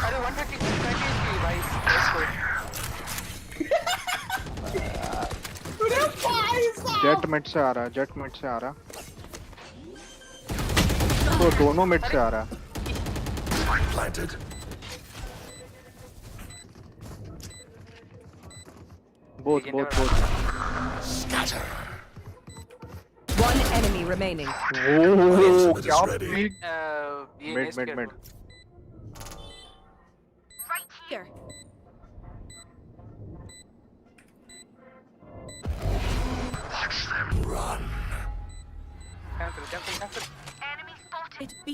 अरे 130 भाई।
जेट मिड से आ रहा। तो दोनों मिड से आ रहा है।
Planted.
Both
Scatter.
One enemy remaining.
ओह क्या mid.
Right here.
Watch them run.
Cancel.
Enemy spotted. B.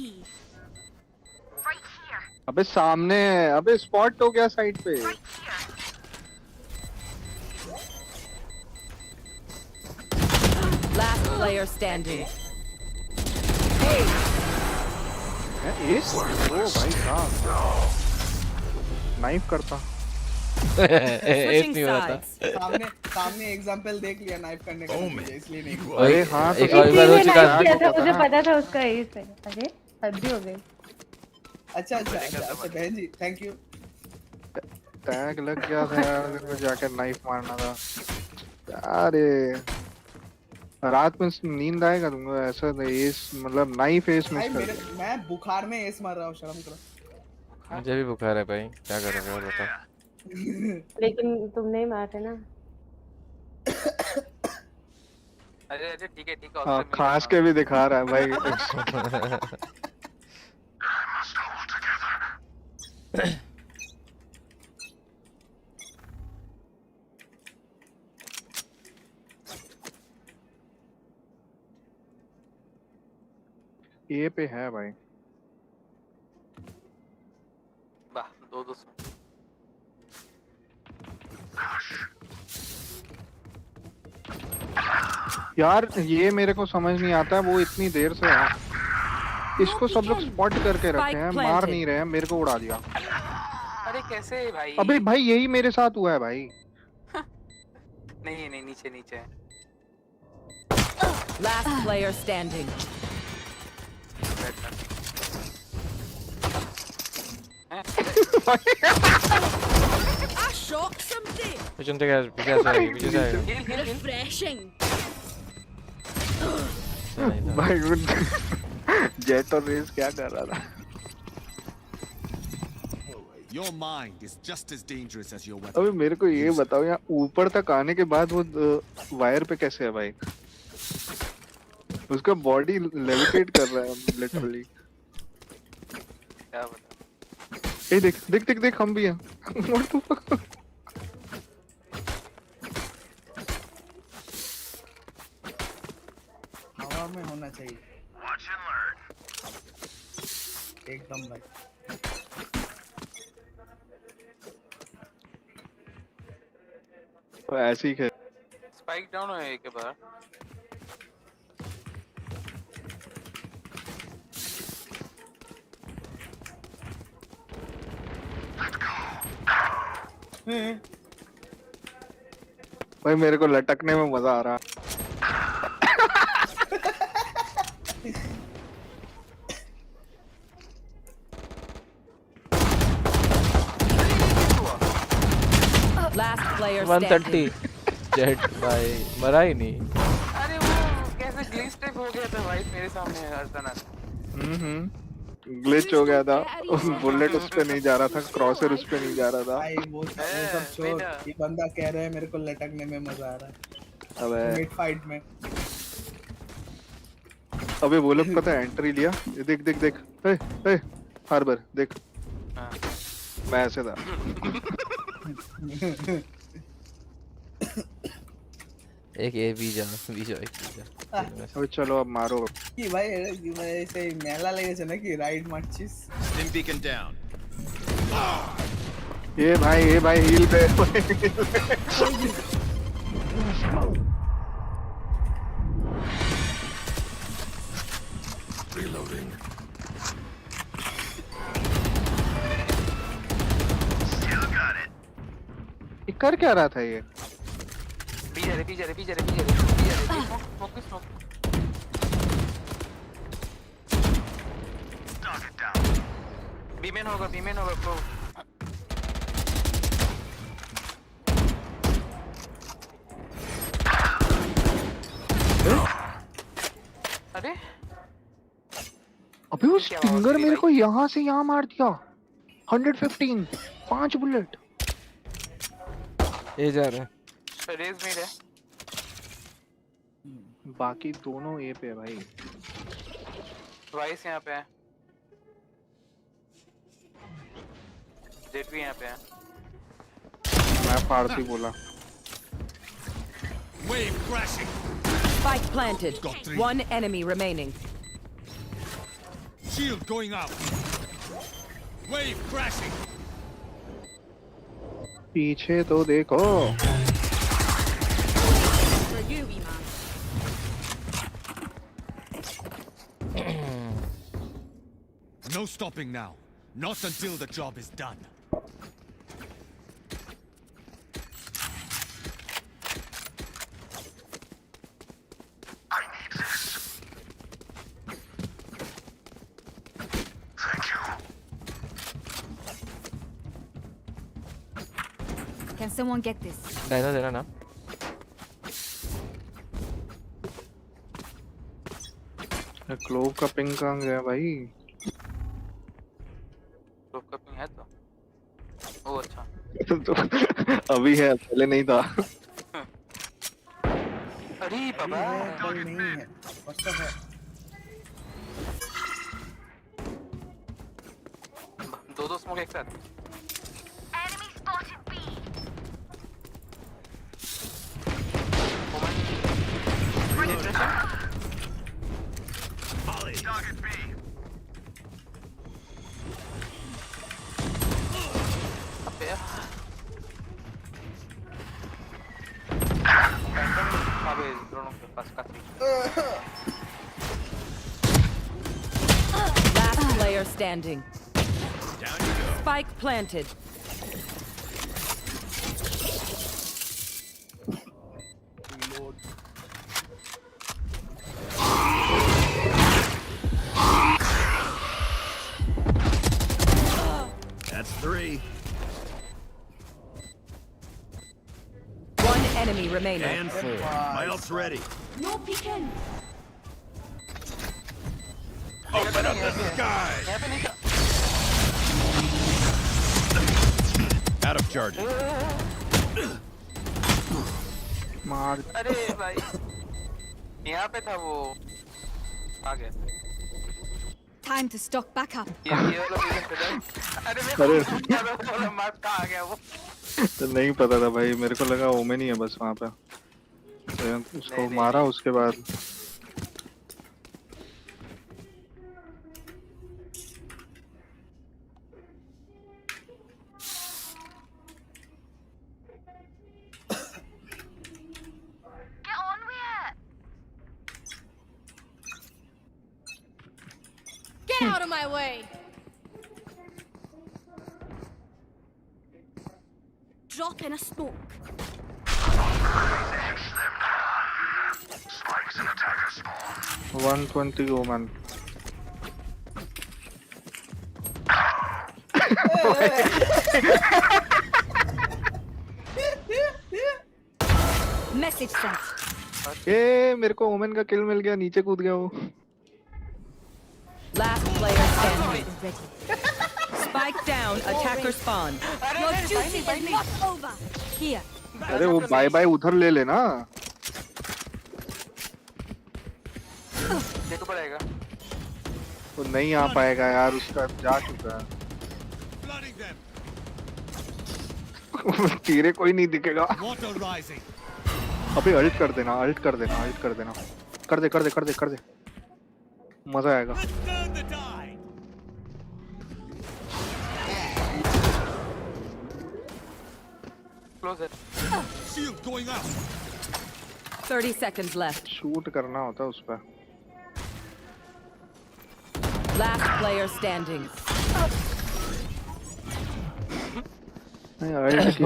Right here.
अबे सामने है, अबे स्पॉट हो गया साइड पे।
Right here.
Last player standing.
Yes? ओ भाई साहब, नाइफ करता।
एस नहीं हो रहा था।
सामने एग्जांपल देख लिया नाइफ करने का, इसलिए नहीं।
अरे हाँ,
एक और बार हो चुका
था। मुझे पता था उसका एस है। अरे हद ही हो गई।
अच्छा बहन जी, थैंक यू।
टैग लग गया था यार, मेरे को जाकर नाइफ मारना था यार। रात में नींद आएगा तुमको? ऐसा एस मतलब नाइफ एस मिस कर दिया।
मैं बुखार में एस मार रहा हूँ, शर्म करो।
मुझे भी बुखार है भाई, क्या करोगे और बताओ।
लेकिन तुम नहीं मारते ना।
अरे ठीक है।
हाँ, खास के भी दिखा रहा है भाई। ए पे है भाई।
वाह, 2
यार ये मेरे को समझ नहीं आता, वो इतनी देर से है, इसको सब लोग स्पॉट करके रखे हैं, मार नहीं रहे हैं, मेरे को उड़ा दिया।
अरे कैसे भाई?
अबे भाई यही मेरे साथ हुआ है भाई।
नहीं नीचे।
Last player standing.
I shocked somebody.
पीछे से आ गया।
Refreshing.
भाई जेट और रेस क्या कर रहा था?
Your mind is just as dangerous as your weapon.
अबे मेरे को ये बताओ, यहाँ ऊपर तक आने के बाद वो वायर पे कैसे है भाई? उसका बॉडी लेविटेट कर रहा है लिटरली।
क्या बता?
ए देख देख देख देख हम भी हैं। What the fuck?
हवा में होना चाहिए।
Watch and learn.
एकदम भाई।
तो ऐसे ही खेल।
स्पाइक डाउन हो एक बार।
भाई मेरे को लटकने में मजा आ रहा।
Last player
130 जेट भाई मरा ही नहीं।
अरे वो कैसे ग्लिच टाइप हो गया था भाई मेरे सामने अर्चना।
ग्लिच हो गया था। बुलेट उस पे नहीं जा रहा था, क्रॉसर उस पे नहीं जा रहा था।
भाई वो सब छोड़। ये बंदा कह रहा है मेरे को लटकने में मजा आ रहा है।
अबे
मिड फाइट में।
अबे वो लोग पता है एंट्री लिया। ये देख देख देख। ए हार्बर देख। मैं ऐसे था।
एक ए बी जा एक जा।
अबे चलो अब मारो।
कि भाई ऐसे मेला लगे छे ना कि राइड मारछिस।
Stim beacon down.
ये भाई हील पे।
Reloading.
Still got it.
ये कर क्या रहा था ये?
पीछे स्मोक।
Knock it down.
बीमेन होगा ब्रो। अरे
अबे वो स्टिंगर मेरे को यहाँ से यहाँ मार दिया। 115 5 बुलेट।
ए जा रहा है।
रेज मिड है।
बाकी दोनों ए पे है भाई।
वाइस यहाँ पे है। जेट भी यहाँ पे है।
मैं फारसी बोला।
Wave crashing.
Spike planted. One enemy remaining.
Shield going out. Wave crashing.
पीछे तो देखो।
No stopping now. Not until the job is done.
I need this. Thank you.
Can someone get this?
Diana देना ना।
Clove का ping कहाँ गया भाई?
Clove का पिंग है तो। ओ अच्छा।
तो अभी है, पहले नहीं था।
अरे बाबा
नहीं है। पक्का है।
दो स्मोक एक साथ।
Enemy spotted B. Target B.
अबे दोनों के पास काफी।
Last player standing. Spike planted.
That's 3.
One enemy remaining.
And 4. My ult's ready.
No peeking.
Open up the sky. Out of charges.
मार।
अरे भाई यहाँ पे था वो। आ गया।
Time to stock back up.
ये वाला रीजन पे जाए। अरे मैं मार कहाँ आ गया वो?
तो नहीं पता था भाई, मेरे को लगा ओमेन ही है बस वहाँ पे, तो उसको मारा उसके बाद।
Get on with it.
Get out of my way. Drop in a smoke.
Spikes and attackers spawn.
120 ओमन।
Message sent.
ये मेरे को ओमेन का किल मिल गया, नीचे कूद गया वो।
Last player standing. Spike down, attacker spawn.
Your duty is not over. Here.
अरे वो बाय बाय उधर ले लेना।
देखो पड़ेगा।
वो नहीं आ पाएगा यार, उसका जा चुका है। तेरे कोई नहीं दिखेगा। अबे अल्ट कर देना, अल्ट कर देना, अल्ट कर देना। कर दे कर दे कर दे कर दे, मजा आएगा।
Close it.
Shield going out.
30 seconds left.
Shoot करना होता है उस पर।
Last player standing.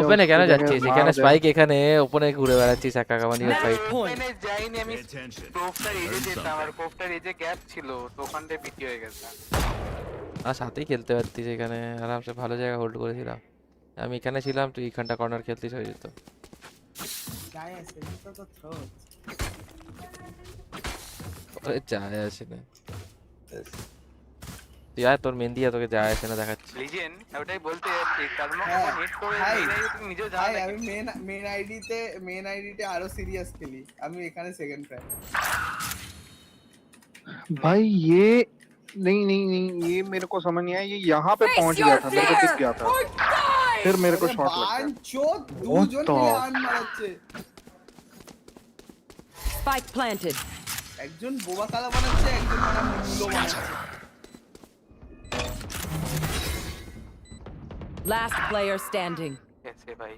ওপেনে কেন যাচ্ছিস? এখানে স্পাইক এখানে ওপেনে ঘুরে বেড়াচ্ছিস একা একা, মানে ফাইট।
ওপেনে যাইনি আমি, প্রোফটার এজে যেতাম আর প্রোফটার এজে গ্যাপ ছিল তো ওখান থেকে বিটি হয়ে গেছে।
আর সাথেই খেলতে পারতিস, এখানে আরামসে ভালো জায়গা হোল্ড করেছিলাম। আমি এখানে ছিলাম, তুই এইখানটা কর্নার খেলতিস, হয়ে যেত। আরে যায় আসে না, তুই আয়, তোর মেহেন্দি তোকে যায় আসে না দেখাচ্ছি।
লিজেন ওটাই বলতে যাচ্ছি, কর্ম হিট করে তুমি নিজে জানো।
আমি মেন আইডিতে আরো সিরিয়াস খেলি, আমি এখানে সেকেন্ড প্রাইম।
भाई ये नहीं नहीं नहीं, ये मेरे को समझ नहीं आया, ये यहाँ पे पहुंच गया था, मेरे को दिख गया था, फिर मेरे को शॉट लग गया।
Spike planted.
একজন বোবা কালা বানাচ্ছে, একজন মুলো বানাচ্ছে।
Last player standing.
कैसे भाई?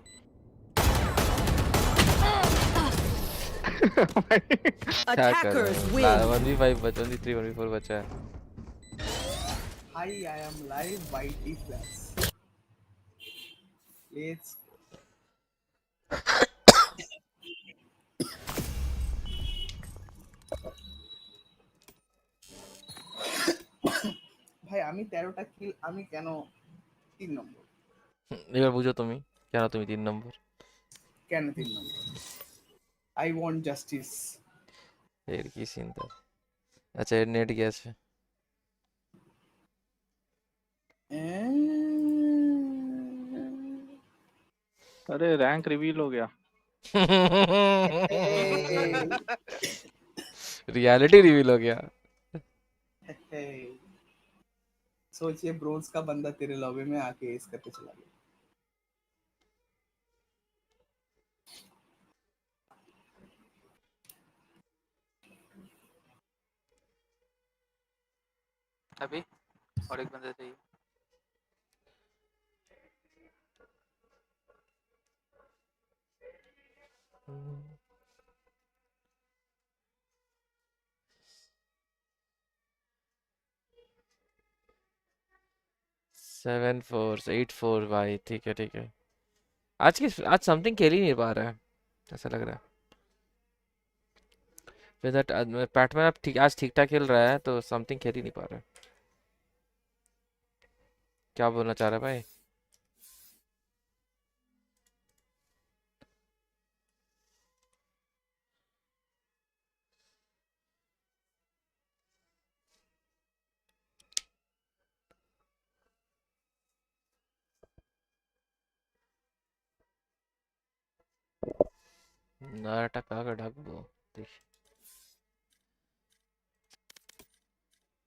Attackers win.
1v5 बचा, 1v3 1v4 बचा है।
Hi, I am live by T Plus. Let's ভাই আমি 13টা কিল, আমি কেন 3 নম্বর?
এবার বুঝো তুমি কেন তুমি 3 নম্বর?
কেন 3 নম্বর? I want justice.
এর কি চিন্তা? আচ্ছা এর নেট গেছে।
अरे रैंक रिवील हो गया।
रियलिटी रिवील हो गया।
सोचिए ब्रोंज का बंदा तेरे लॉबी में आके एस करके चला गया।
अभी और एक बंदा चाहिए।
सेवन 4 8 4 भाई, ठीक है ठीक है। आज समथिंग खेल ही नहीं पा रहा है, ऐसा लग रहा है। बैटमैन अब ठीक आज ठीक ठाक खेल रहा है, तो समथिंग खेल ही नहीं पा रहा है। क्या बोलना चाह रहा है भाई? নাটা কাকে ডাকবো দেখি।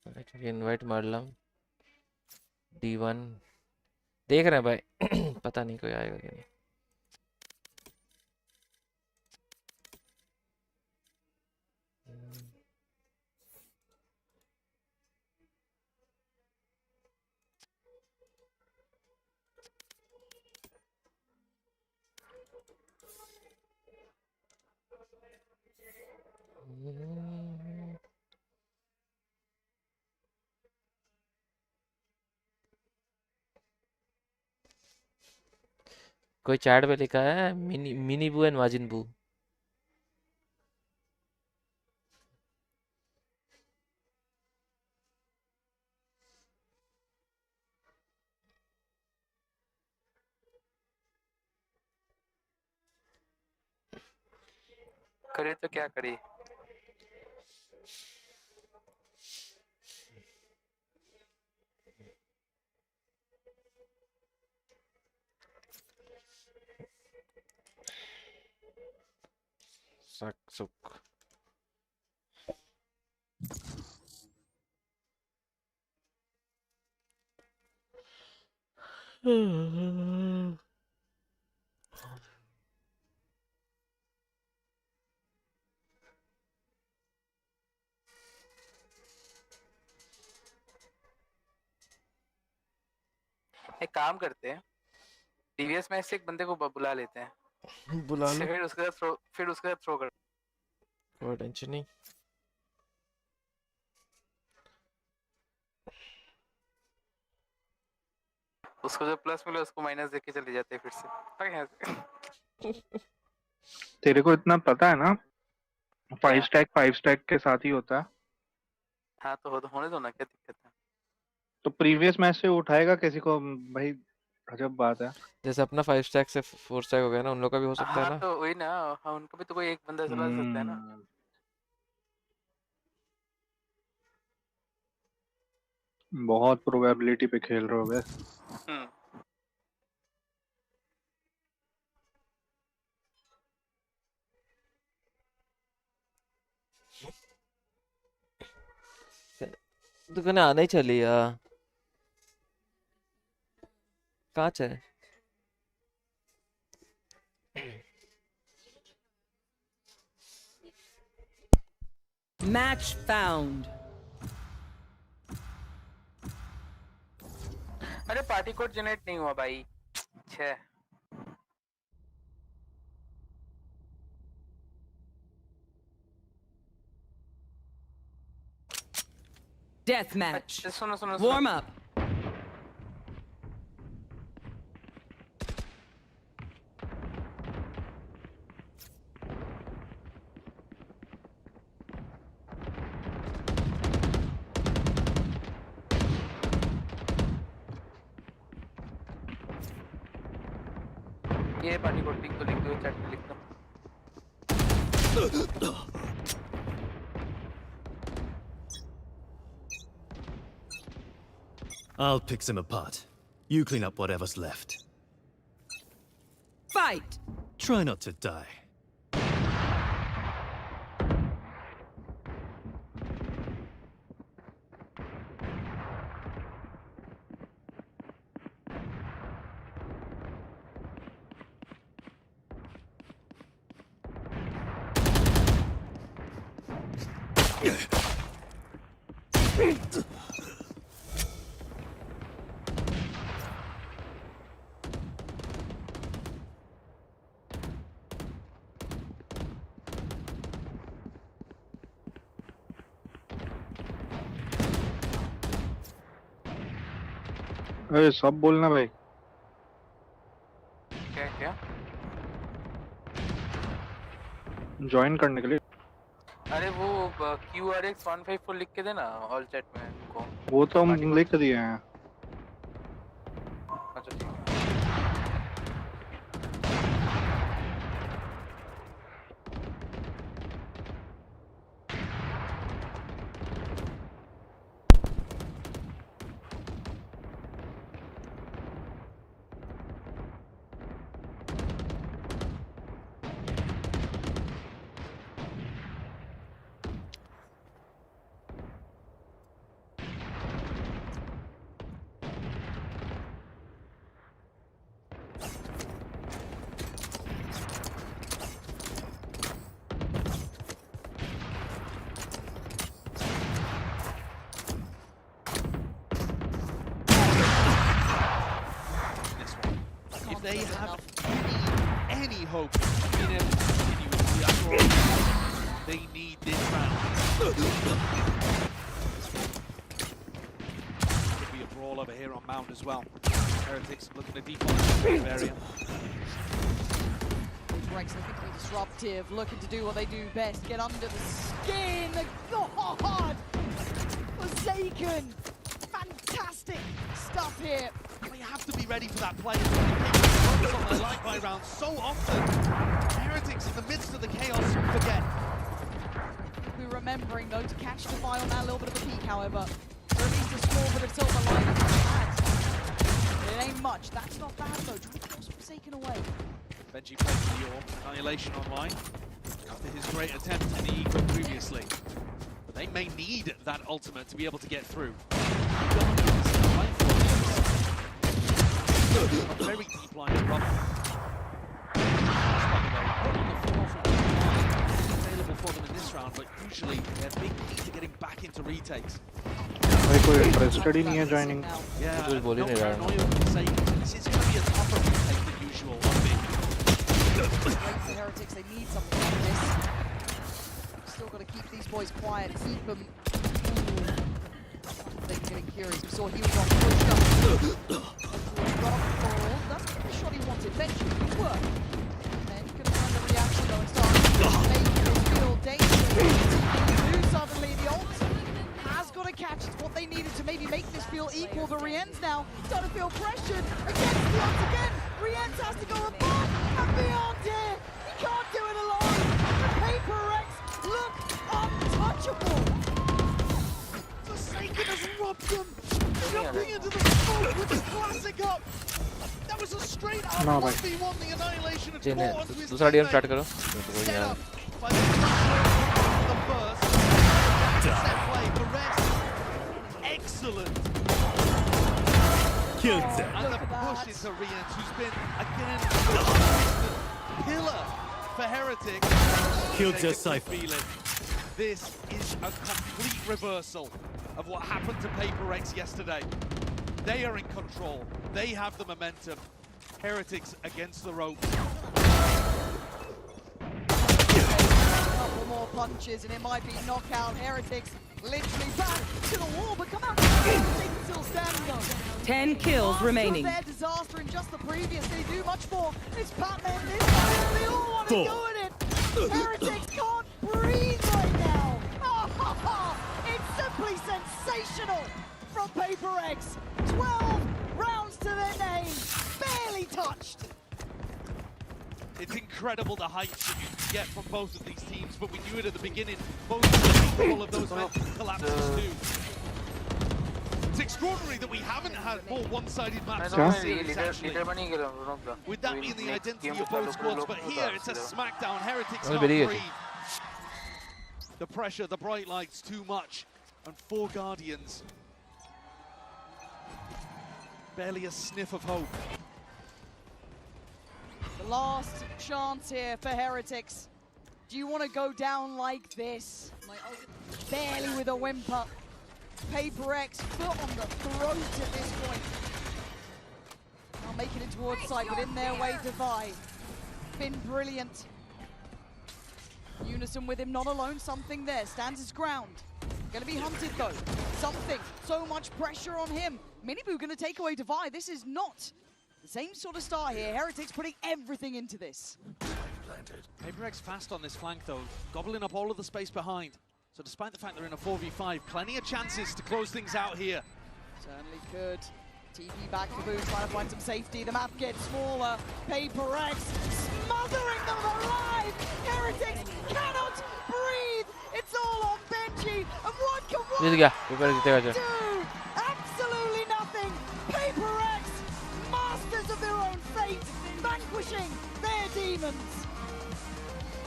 इनवाइट मार लम D1 देख रहे हैं भाई पता नहीं कोई आएगा कि नहीं कोई चैट पे लिखा है मिनी बू एंड माजिन बू
करे तो क्या करे
सक सुक
एक काम करते हैं प्रीवियस मैच से एक बंदे को बुला लेते हैं
बुला लो
फिर उसके साथ थ्रो कर
कोई टेंशन नहीं
उसको जो प्लस मिला उसको माइनस देके चले जाते हैं फिर से भाग यहाँ से
तेरे को इतना पता है ना 5 स्टैक के साथ ही होता है
हाँ तो होने दो ना क्या दिक्कत है
तो प्रीवियस मैच से उठाएगा किसी को भाई अजब बात है
जैसे अपना 5 स्टैक से 4 स्टैक हो गया ना उन लोग का भी हो सकता है
हाँ
ना
तो वही ना हाँ उनका भी तो कोई एक बंदा चला सकता है ना
बहुत प्रोबेबिलिटी पे खेल रहे हो बे
दुकान आना ही चली यार कहाँ चले
Match found.
अरे पार्टी कोड जनरेट नहीं हुआ भाई छे
Death match.
सुनो
Warm up.
ये पार्टी कोड लिख दो चैट में लिख दो
I'll pick them apart. You clean up whatever's left.
Fight!
Try not to die.
अरे सब बोलना भाई
क्या
ज्वाइन करने के लिए
अरे वो QRX 154 लिख के देना ऑल चैट में उनको
वो तो हम लिख दिए हैं
अच्छा ठीक है
they have any hope of being able to continue with the actual, they need this round. Could be a brawl over here on Mound as well. Heretics looking to defend the area.
PHYPERX looking to be disruptive, looking to do what they do best, get under the skin. God! Forsaken! Fantastic stuff here.
Well, you have to be ready for that play. Focus on their light-by round so often. Heretics in the midst of the chaos forget.
We're remembering though to catch Defy on that little bit of a peak, however. Or at least a small bit of silver lining to add. It ain't much. That's not bad though. Trying to force Forsaken away.
Benji plays for your Annihilation online after his great attempt in the eco previously. But they may need that ultimate to be able to get through. A very deep line of rubber. Available for them in this round, but usually they're big key to getting back into retakes.
भाई कोई interested ही नहीं है joining.
Yeah,
कुछ बोल ही नहीं रहा है.
this is going to be a tougher retake than usual.
The Heretics, they need something like this. Still got to keep these boys quiet, keep them. They're getting curious. We saw he was on pushed up. That's the shot he wanted. Benji, good work. And then you can find the reaction though and start making it feel dangerous. Suddenly the ult has got to catch. It's what they needed to maybe make this feel equal. But RYZEN's now starting to feel pressured against the ult again. RYZEN has to go above and beyond here. He can't do it alone. The PHYPERX look untouchable.
Forsaken has robbed them. Jumping into the smoke with the classic up. That was a straight up 1v1. The Annihilation had caught onto his
दूसरा DM start करो.
set up by the burst. Set play. The rest excellent.
Killed them.
And the push into RYZEN, who's been again a pillar for Heretics.
Killed their Cypher.
This is a complete reversal of what happened to PHYPERX yesterday. They are in control. They have the momentum. Heretics against the ropes.
A couple more punches and it might be knockout. Heretics literally back to the wall, but come out. They can still stand though.
10 kills remaining.
Their disaster in just the previous, they do much more. It's Batman this time. They all want to go at it. Heretics can't breathe right now. It's simply sensational from PHYPERX. 12 rounds to their name, barely touched.
It's incredible the heights that you can get from both of these teams, but we knew it at the beginning. Both are capable of those mental collapses too. It's extraordinary that we haven't had more one-sided maps in this series, actually. With that being the identity of both squads, but here it's a smackdown. Heretics can't breathe. The pressure, the bright lights, too much. And 4 Guardians. Barely a sniff of hope.
The last chance here for Heretics. Do you want to go down like this? Barely with a whimper. PHYPERX foot on the throat at this point. Now making it towards side, but in their way, Defy. Been brilliant. Unison with him, not alone, something there. Stands his ground. Gonna be hunted though. Something. So much pressure on him. Miniboo gonna take away Defy. This is not the same sort of start here. Heretics putting everything into this.
PHYPERX fast on this flank though, gobbling up all of the space behind. So despite the fact they're in a 4v5, plenty of chances to close things out here.
Certainly could. TP back to Boo, trying to find some safety. The map gets smaller. PHYPERX smothering them alive. Heretics cannot breathe. It's all on Benji. And what can one do? Absolutely nothing. PHYPERX, masters of their own fate, vanquishing their demons.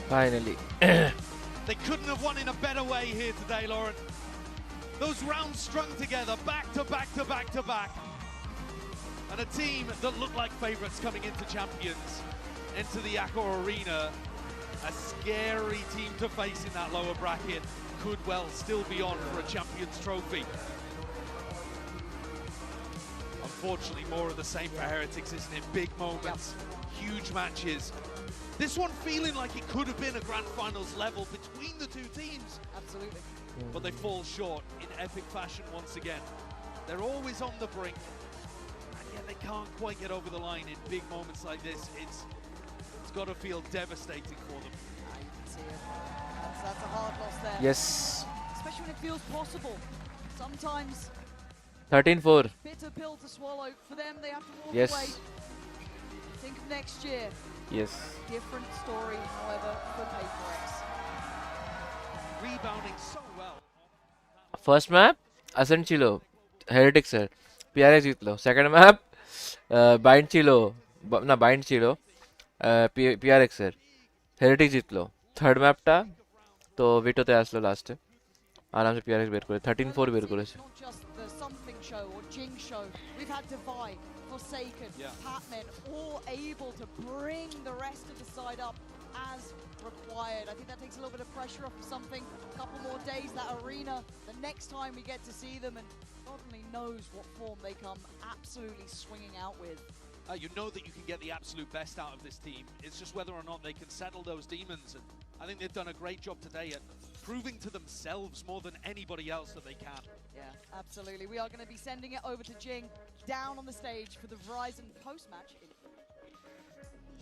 Finally.
They couldn't have won in a better way here today, Lauren. Those rounds strung together, back to back to back to back. And a team that looked like favourites coming into Champions, into the Accor Arena. A scary team to face in that lower bracket. Could well still be on for a Champions trophy. Unfortunately, more of the same for Heretics, isn't it? Big moments, huge matches. This one feeling like it could have been a grand finals level between the two teams.
Absolutely.
But they fall short in epic fashion once again. They're always on the brink, and yet they can't quite get over the line in big moments like this. It's got to feel devastating for them.
You can see it. That's a hard loss there.
Yes.
Especially when it feels possible. Sometimes
13-4.
bitter pill to swallow. For them, they have to walk
Yes.
away. Think of next year.
Yes.
Different story, however, for PHYPERX.
Rebounding so well.
First map Ascent ছিল Heretics এর PRX জিতলো second map bind ছিল না bind ছিল PRX এর Heretics জিতলো third ম্যাপটা তো ভিটোতে আসলো লাস্টে আরামসে PRX বের করে 13-4 বের করেছে
Not just the something show or Jing show. We've had Divide, Forsaken, Patman, all able to bring the rest of the side up as required. I think that takes a little bit of pressure off of something. A couple more days, that arena, the next time we get to see them, and God only knows what form they come absolutely swinging out with.
You know that you can get the absolute best out of this team. It's just whether or not they can settle those demons. And I think they've done a great job today at proving to themselves more than anybody else that they can.
Yeah, absolutely. We are going to be sending it over to Jing down on the stage for the RYZEN post-match.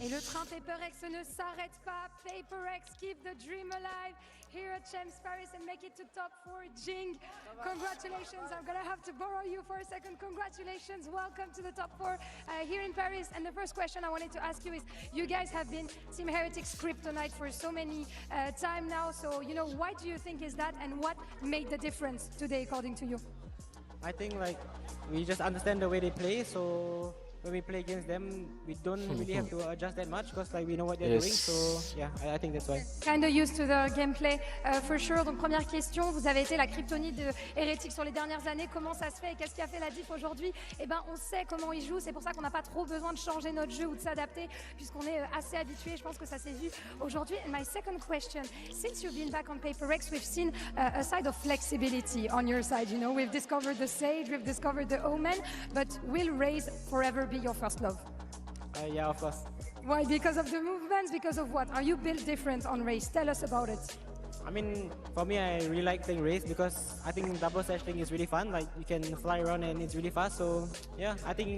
Et le train PHYPERX ne s'arrête pas. PHYPERX keep the dream alive here at Champs Paris and make it to top 4. Jing, congratulations. I'm going to have to borrow you for a second. Congratulations. Welcome to the top 4 here in Paris. And the first question I wanted to ask you is, you guys have been Team Heretics kryptonite for so many time now. So, you know, why do you think is that, and what made the difference today according to you?
I think like we just understand the way they play, so when we play against them, we don't really have to adjust that much because like we know what they're doing. So yeah, I think that's why.
Kind of used to the gameplay for sure. Donc première question, vous avez été la kryptonite de Heretics sur les dernières années. Comment ça se fait et qu'est-ce qui a fait la diff aujourd'hui? Eh ben on sait comment ils jouent. C'est pour ça qu'on n'a pas trop besoin de changer notre jeu ou de s'adapter puisqu'on est assez habitué. Je pense que ça s'est vu aujourd'hui. And my second question, since you've been back on PHYPERX, we've seen a side of flexibility on your side. You know, we've discovered the Sage, we've discovered the Omen, but will Raze forever be your first love?
Yeah, of course.
Why? Because of the movements? Because of what? Are you built different on Raze? Tell us about it.
I mean, for me, I really like playing Raze because I think double slash thing is really fun. Like you can fly around and it's really fast. So yeah, I think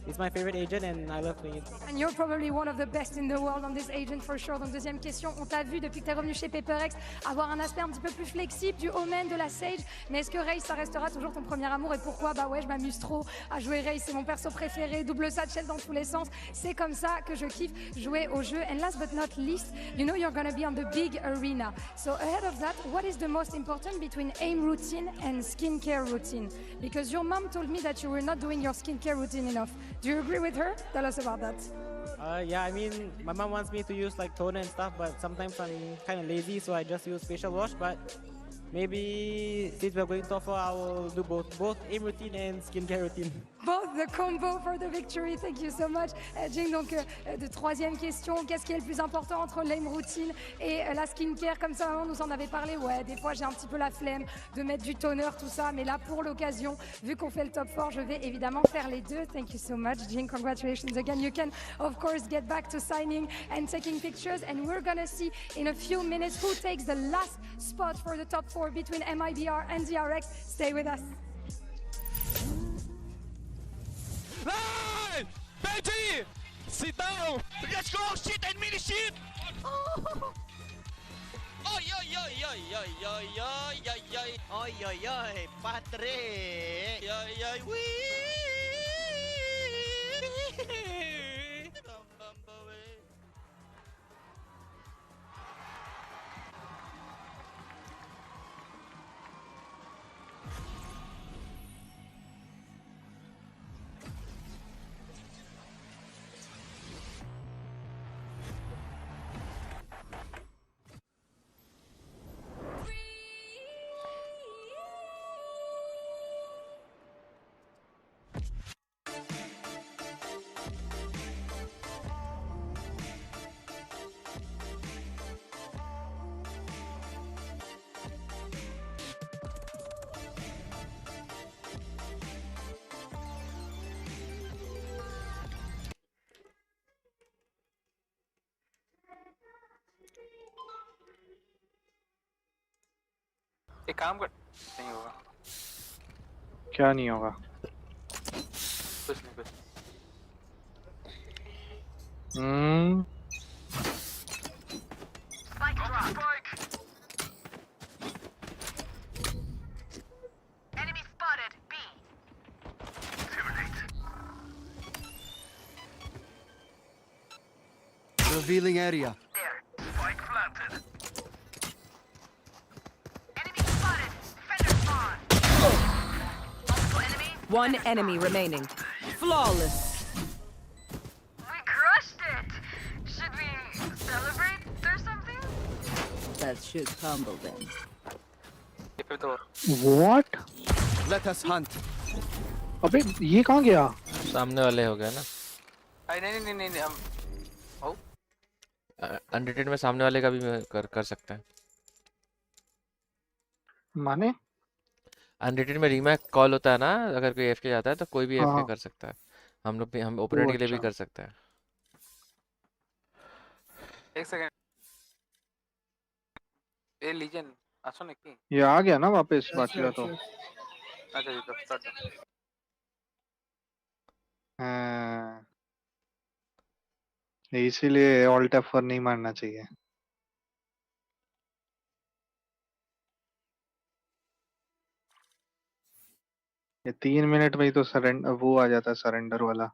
it's my favorite agent and I love playing it.
And you're probably one of the best in the world on this agent for sure. Donc deuxième question, on t'a vu depuis que t'es revenu chez PHYPERX avoir un aspect un petit peu plus flexible du Omen, de la Sage. Mais est-ce que Raze, ça restera toujours ton premier amour et pourquoi? Bah ouais, je m'amuse trop à jouer Raze, c'est mon perso préféré, double satchel dans tous les sens. C'est comme ça que je kiffe jouer au jeu. And last but not least, you know you're gonna be on the big arena. So ahead of that, what is the most important between aim routine and skincare routine? Because your mom told me that you were not doing your skincare routine enough. Do you agree with her? Tell us about that.
Yeah, I mean, my mom wants me to use like toner and stuff, but sometimes I'm kind of lazy, so I just use facial wash. But maybe since we're going top 4, I will do both aim routine and skincare routine.
Both the combo for the victory. Thank you so much. Jing, donc de troisième question, qu'est-ce qui est le plus important entre l'aim routine et la skincare? Comme ça, on nous en avait parlé. Ouais, des fois j'ai un petit peu la flemme de mettre du toner, tout ça. Mais là, pour l'occasion, vu qu'on fait le top 4, je vais évidemment faire les deux. Thank you so much, Jing. Congratulations again. You can, of course, get back to signing and taking pictures. And we're gonna see in a few minutes who takes the last spot for the top 4 between MIBR and DRX. Stay with us.
Hey! Benji! Sit down! Let's go! Shit and mini shit! Oh! Oi, oi, oi, oi, oi, oi, oi, oi, oi, oi, oi, oi, Patrick! Oi, oi, wee!
एक काम कर, नहीं होगा।
क्या नहीं होगा?
कुछ नहीं कुछ।
Spike drop. Enemy spotted. B.
Revealing area.
There. Spike planted. Enemy spotted. Defender spawn. Multiple enemy.
One enemy remaining. Flawless.
We crushed it. Should we celebrate or something?
That should humble them.
What?
Let us hunt.
अबे ये कहाँ गया?
सामने वाले हो गए ना।
नहीं हम
अनरेटेड में सामने वाले का भी कर सकते हैं।
माने?
अनरेटेड में रीमैक कॉल होता है ना, अगर कोई एफके जाता है तो कोई भी एफके
हाँ।
कर सकता है। हम लोग भी, हम ओपोनेंट के लिए भी
अच्छा।
कर सकते हैं।
एक सेकंड। ए लीजन आसो निकी।
ये आ गया ना वापस बाचला तो।
अच्छा जी तो स्टार्ट।
हाँ। इसीलिए ऑल्ट F4 नहीं मारना चाहिए। ये 3 मिनट में ही तो सरेंडर वो आ जाता है, सरेंडर वाला।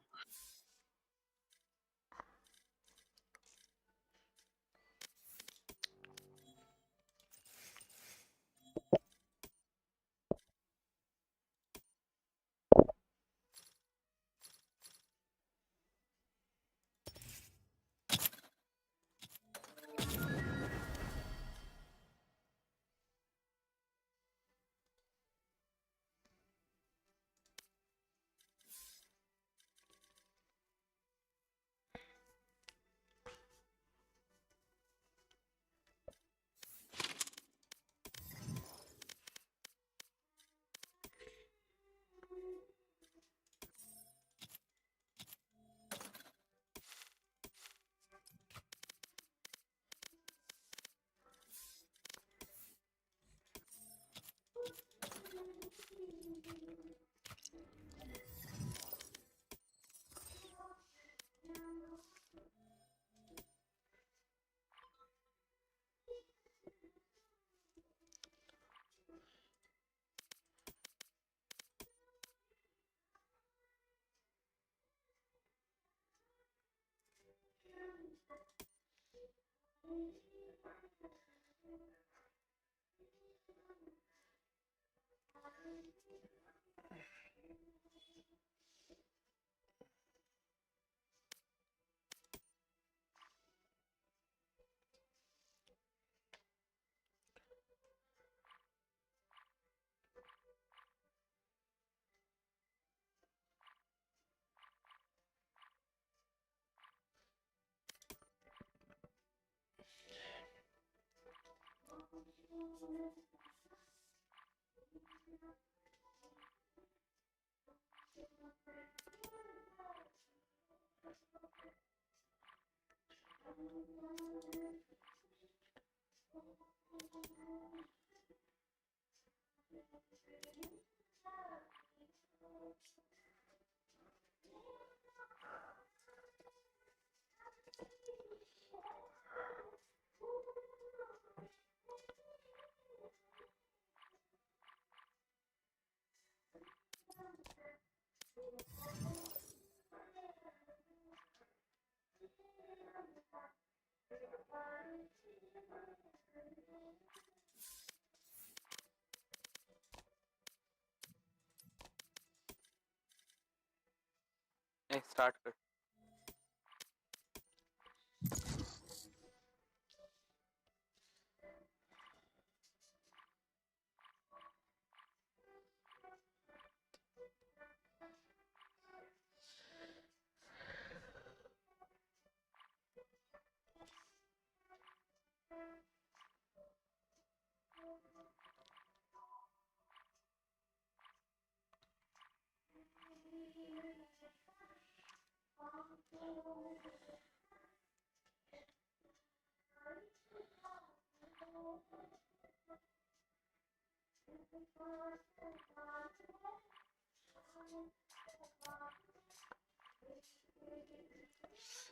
एक स्टार्ट कर।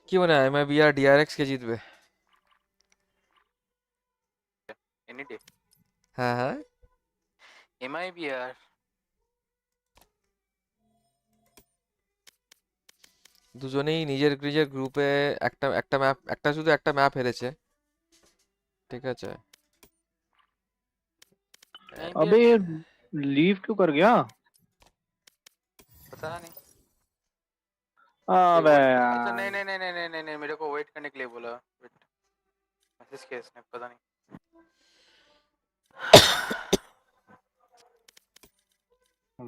কি মনে হয় MIBR DRX কে জিতবে?
Any day.
হ্যাঁ হ্যাঁ
MIBR.
দুজনেই নিজের নিজের গ্রুপে শুধু একটা ম্যাপ হেরেছে, ঠিক আছে।
अबे ये लीव क्यों कर गया?
पता नहीं।
अबे
अच्छा
यार
नहीं मेरे को वेट करने के लिए बोला। वेट मैसेज किया इसने पता नहीं।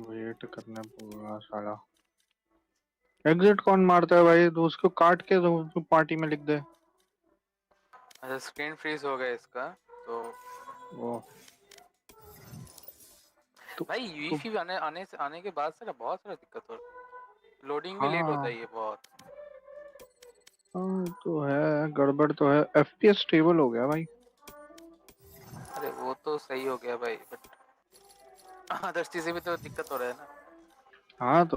वेट करने बोला साला। एग्जिट कौन मारता है भाई? तो उसको काट के तो उसको पार्टी में लिख दे।
अच्छा स्क्रीन फ्रीज हो गया इसका तो
वो
भाई यूईफी आने के बाद से बहुत सारा दिक्कत हो रहा है। लोडिंग भी लेट होता
हाँ
है ये बहुत।
हाँ तो है, गड़बड़ तो है। FPS स्टेबल हो गया भाई।
अरे वो तो सही हो गया भाई बट अदर चीजें भी तो दिक्कत हो रहा है ना।
हाँ तो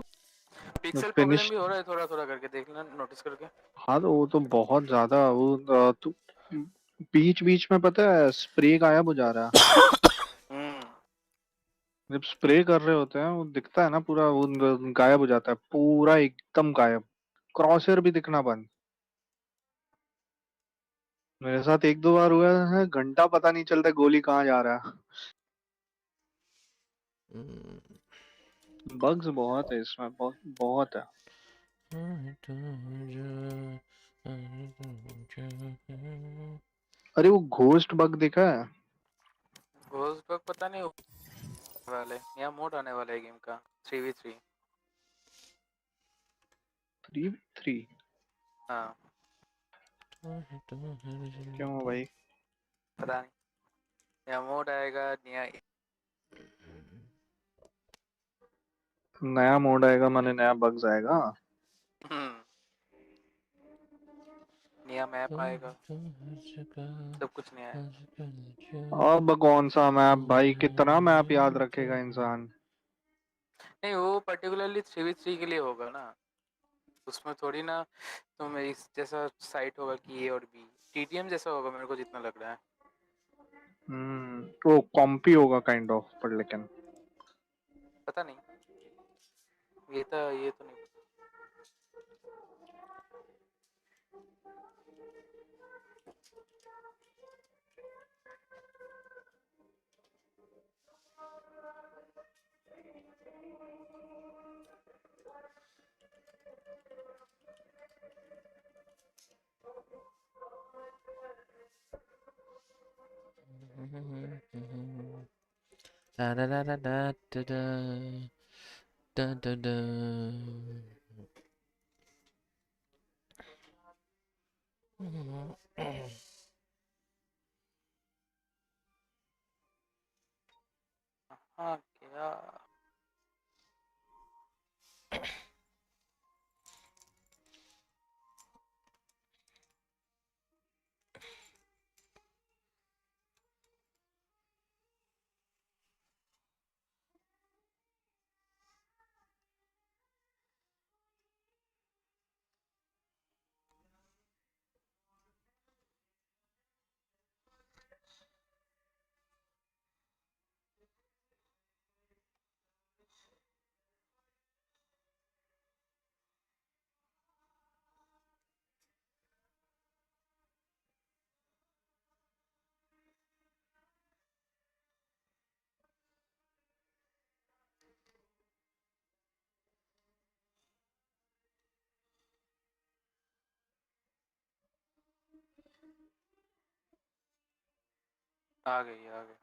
पिक्सल प्रॉब्लम
फिनिश।
भी हो रहा है थोड़ा थोड़ा करके देख लेना नोटिस करके।
हाँ तो वो तो बहुत ज्यादा वो तो बीच बीच में पता है स्प्रे गायब हो जा रहा है। जब स्प्रे कर रहे होते हैं वो दिखता है ना पूरा, वो गायब हो जाता है पूरा एकदम गायब। क्रॉसर भी दिखना बंद। मेरे साथ एक दो बार हुआ है, घंटा पता नहीं चलता गोली कहाँ जा रहा है। बग्स बहुत है इसमें, बहुत बहुत है। अरे वो घोस्ट बग देखा है?
घोस्ट बग पता नहीं वाले या मोड आने वाला है गेम का 3v3।
3v3?
हाँ
क्यों भाई?
पता नहीं या मोड आएगा नया।
नया मोड आएगा माने नया बग्स आएगा?
नया मैप आएगा सब कुछ नया है।
अब कौन सा मैप भाई? कितना मैप याद रखेगा इंसान?
नहीं वो पर्टिकुलरली 3v3 के लिए होगा ना, उसमें थोड़ी ना तुम इस जैसा साइट होगा कि ए और बी टीटीएम जैसा होगा मेरे को जितना लग रहा है।
वो कॉम्पी होगा काइंड ऑफ, पर लेकिन
पता नहीं ये तो नहीं।
Da da da da da da da da da.
हाँ क्या आ गई आ गई।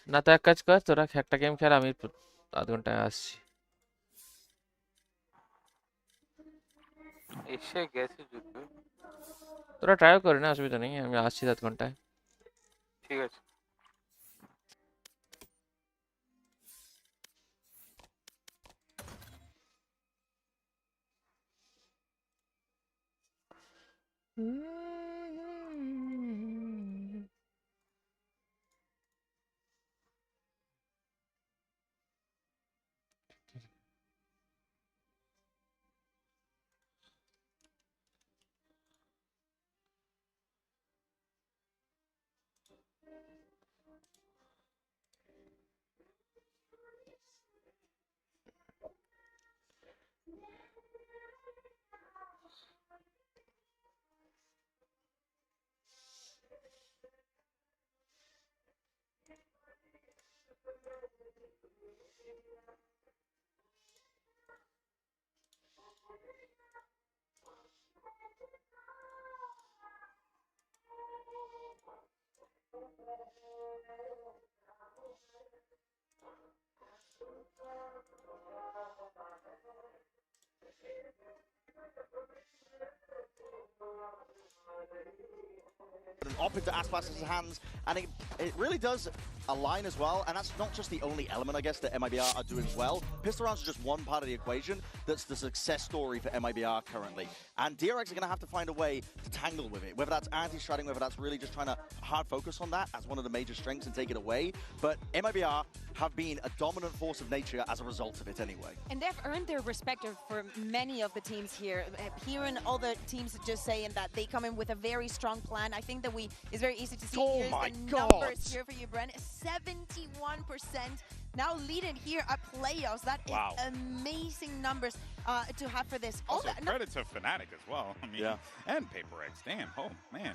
না তো এক কাজ কর, তোরা একটা গেম খেল, আমি আধ ঘন্টায় আসছি।
এসে গেছে যুদ্ধ।
তোরা ট্রাইও করে না, অসুবিধা নেই, আমি আসছি আধ ঘন্টায়।
ঠিক আছে
Up into Aspas's hands, and it really does align as well, and that's not just the only element, I guess, that MIBR are doing well. Pistol rounds are just one part of the equation that's the success story for MIBR currently. And DRX are going to have to find a way to tangle with it, whether that's anti-stratting, whether that's really just trying to hard focus on that as one of the major strengths and take it away. But MIBR have been a dominant force of nature as a result of it anyway.
And they've earned their respect for many of the teams here. Hearing all the teams just saying that they come in with a very strong plan, I think that it's very easy to see. Here's the numbers here for you, Bren. 71% now leading here at playoffs. That is amazing numbers to have for this.
Also, credit to Fnatic as well. I mean, and PHYPERX. Damn, oh man.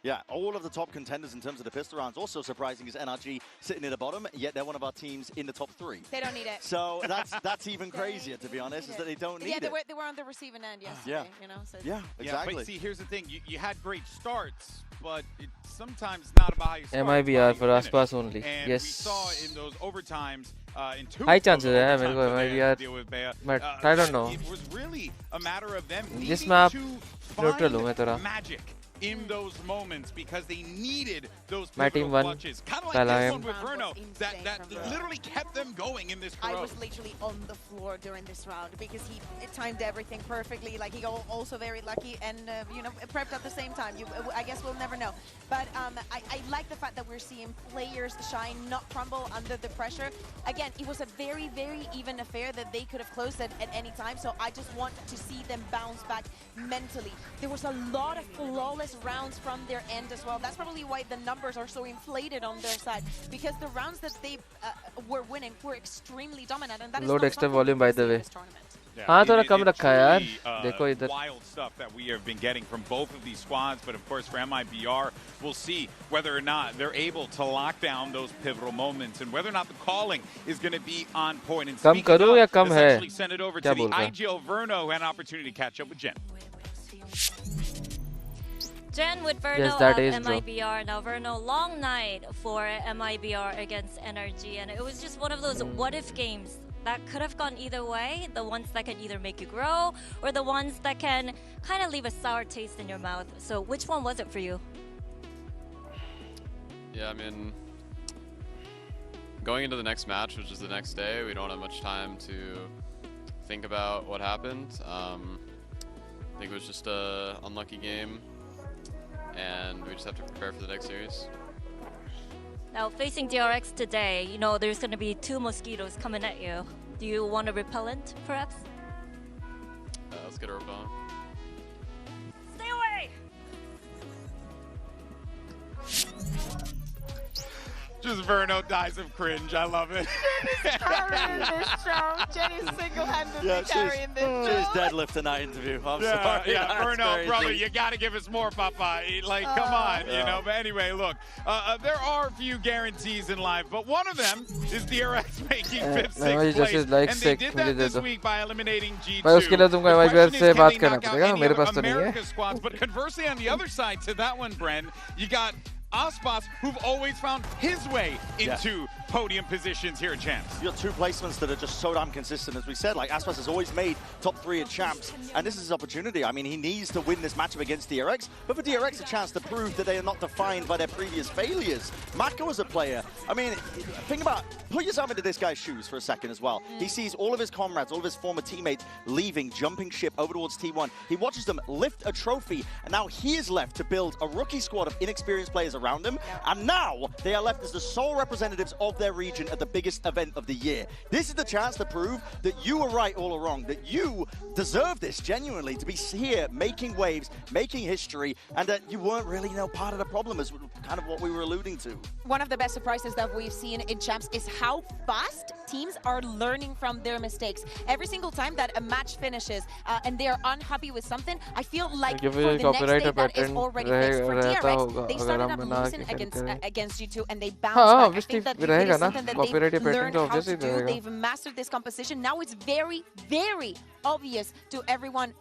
Yeah, all of the top contenders in terms of the pistol rounds. Also surprising is NRG sitting in the bottom, yet they're one of our teams in the top 3.
They don't need it.
So that's even crazier, to be honest, is that they don't need it.
Yeah, they were on the receiving end yesterday, you know. So
yeah, exactly.
Yeah, but see, here's the thing. You had great starts, but it's sometimes not about how you start.
MIBR for Aspas only.
And
yes.
we saw in those overtimes, in 2
high chances है मेरे को
MIBR,
but I don't know.
It was really a matter of them needing
This map
to
neutral हूँ मैं
find
थोड़ा.
magic in those moments because they needed those
My
pivotal
team won.
clutches. Kind of like this one with Verno that literally kept them going in this
I
row.
was literally on the floor during this round because he timed everything perfectly. Like, he got also very lucky and, you know, prepped at the same time. I guess we'll never know. But I like the fact that we're seeing players shine, not crumble under the pressure. Again, it was a very, very even affair that they could have closed at any time. So I just want to see them bounce back mentally. There was a lot of flawless rounds from their end as well. That's probably why the numbers are so inflated on their side, because the rounds that they were winning were extremely dominant, and that is
Load
not
extra
something
volume
we
by
see
the
in
way.
this tournament.
हाँ थोड़ा कम
It's
रखा है यार.
truly,
देखो इधर.
wild stuff that we have been getting from both of these squads, but of course for MIBR, we'll see whether or not they're able to lock down those pivotal moments and whether or not the calling is going to be on point. And
कम करूँ या कम है?
essentially send it over to the IGL Verno, who had an opportunity to catch up with Jen.
Jen with Verno
that
of
is,
MIBR. Now Verno, long night for MIBR against NRG, and it was just one of those what-if games that could have gone either way. The ones that can either make you grow, or the ones that can kind of leave a sour taste in your mouth. So which one was it for you?
Yeah, I mean, going into the next match, which is the next day, we don't have much time to think about what happened. I think it was just a unlucky game, and we just have to prepare for the next series.
Now facing DRX today, you know there's going to be 2 mosquitoes coming at you. Do you want a repellent, perhaps?
Let's get a repellent.
Stay away!
Just Verno dies of cringe. I love it.
Jenny's carrying this show. Jenny's single-handedly carrying this show.
She's deadlifting that interview. I'm sorry.
Yeah,
That's
Verno,
crazy.
brother, you got to give us more, Papa. Like, come on, you know. But anyway, look, there are a few guarantees in life, but one of them is DRX making 5th, 6th place.
Like
And they did that this week by eliminating G2.
भाई उसके लिए तुमको MIBR से बात करना पड़ेगा. मेरे पास तो नहीं है.
America's squads, but conversely, on the other side to that one, Bren, you got Aspas, who've always found his way into podium positions here at Champs.
You got 2 placements that are just so damn consistent, as we said. Like, Aspas has always made top 3 at Champs, and this is his opportunity. I mean, he needs to win this matchup against DRX, but for DRX, a chance to prove that they are not defined by their previous failures. Mako as a player, I mean, think about, put yourself into this guy's shoes for a second as well. He sees all of his comrades, all of his former teammates leaving, jumping ship over towards T1. He watches them lift a trophy, and now he is left to build a rookie squad of inexperienced players around him, and now they are left as the sole representatives of their region at the biggest event of the year. This is the chance to prove that you were right all along, that you deserve this genuinely, to be here making waves, making history, and that you weren't really, you know, part of the problem, is kind of what we were alluding to.
One of the best surprises that we've seen in Champs is how fast teams are learning from their mistakes. Every single time that a match finishes and they are unhappy with something, I feel like for the next day that is already fixed. For DRX, they started up losing against G2 and they bounced back. I think that it is something that they've learned how to do. They've mastered this composition. Now it's very, very obvious to everyone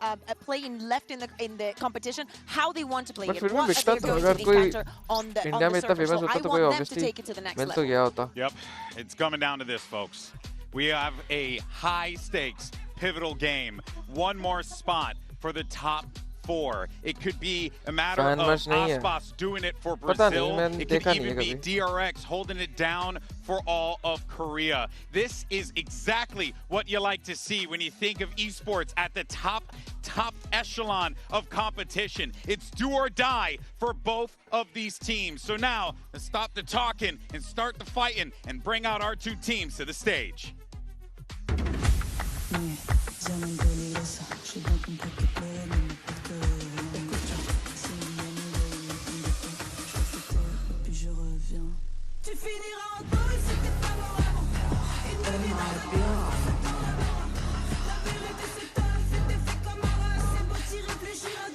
playing left in the competition how they want to play it. What are they going to encounter on the surface? So I want them to take it to the next level.
Yep, it's coming down to this, folks. We have a high-stakes, pivotal game. One more spot for the top 4. It could be a matter
Fan
of
match nahi hai.
Aspas doing it for
Pata nahi,
Brazil.
main
It could
dekha nahi
even
hai
be
kabhi.
DRX holding it down for all of Korea. This is exactly what you like to see when you think of esports at the top echelon of competition. It's do or die for both of these teams. So now, let's stop the talking and start the fighting and bring out our two teams to the stage.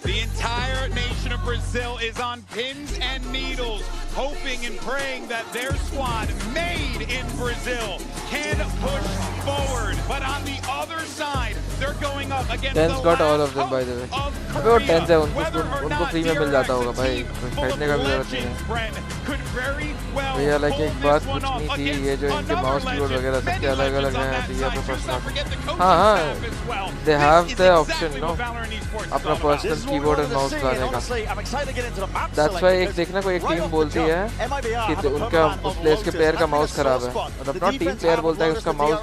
The entire nation of Brazil is on pins and needles, hoping and praying that their squad, made in Brazil, can push forward. But on the other side, they're going up against
Tens
the
got all
last
of them, by the way.
of
अबे वो
Korea.
10s है,
Whether or
उनको
not
free में मिल जाता होगा
DRX, a
भाई,
team
खरीदने का भी जरूरत नहीं
legends,
है.
Brent, could very well
भैया लाइक
pull
एक बात
this one
पूछनी
off
थी,
against
ये जो इनके
another
माउस कीबोर्ड
legend.
वगैरह सबके
Many
अलग-अलग
legends on
हैं,
that
तो ये
side.
तो
Just not forget the coaching
हाँ
staff as well.
they
This
have
is
the
exactly
option, no,
what Valorant esports is
अपना
all about.
personal keyboard and mouse लाने का.
I'm excited to get into the map
That's why एक देखना कोई एक team बोलती है कि उनका उस प्लेस के प्लेयर का माउस खराब है, मतलब नॉट टीम प्लेयर बोलता है उसका माउस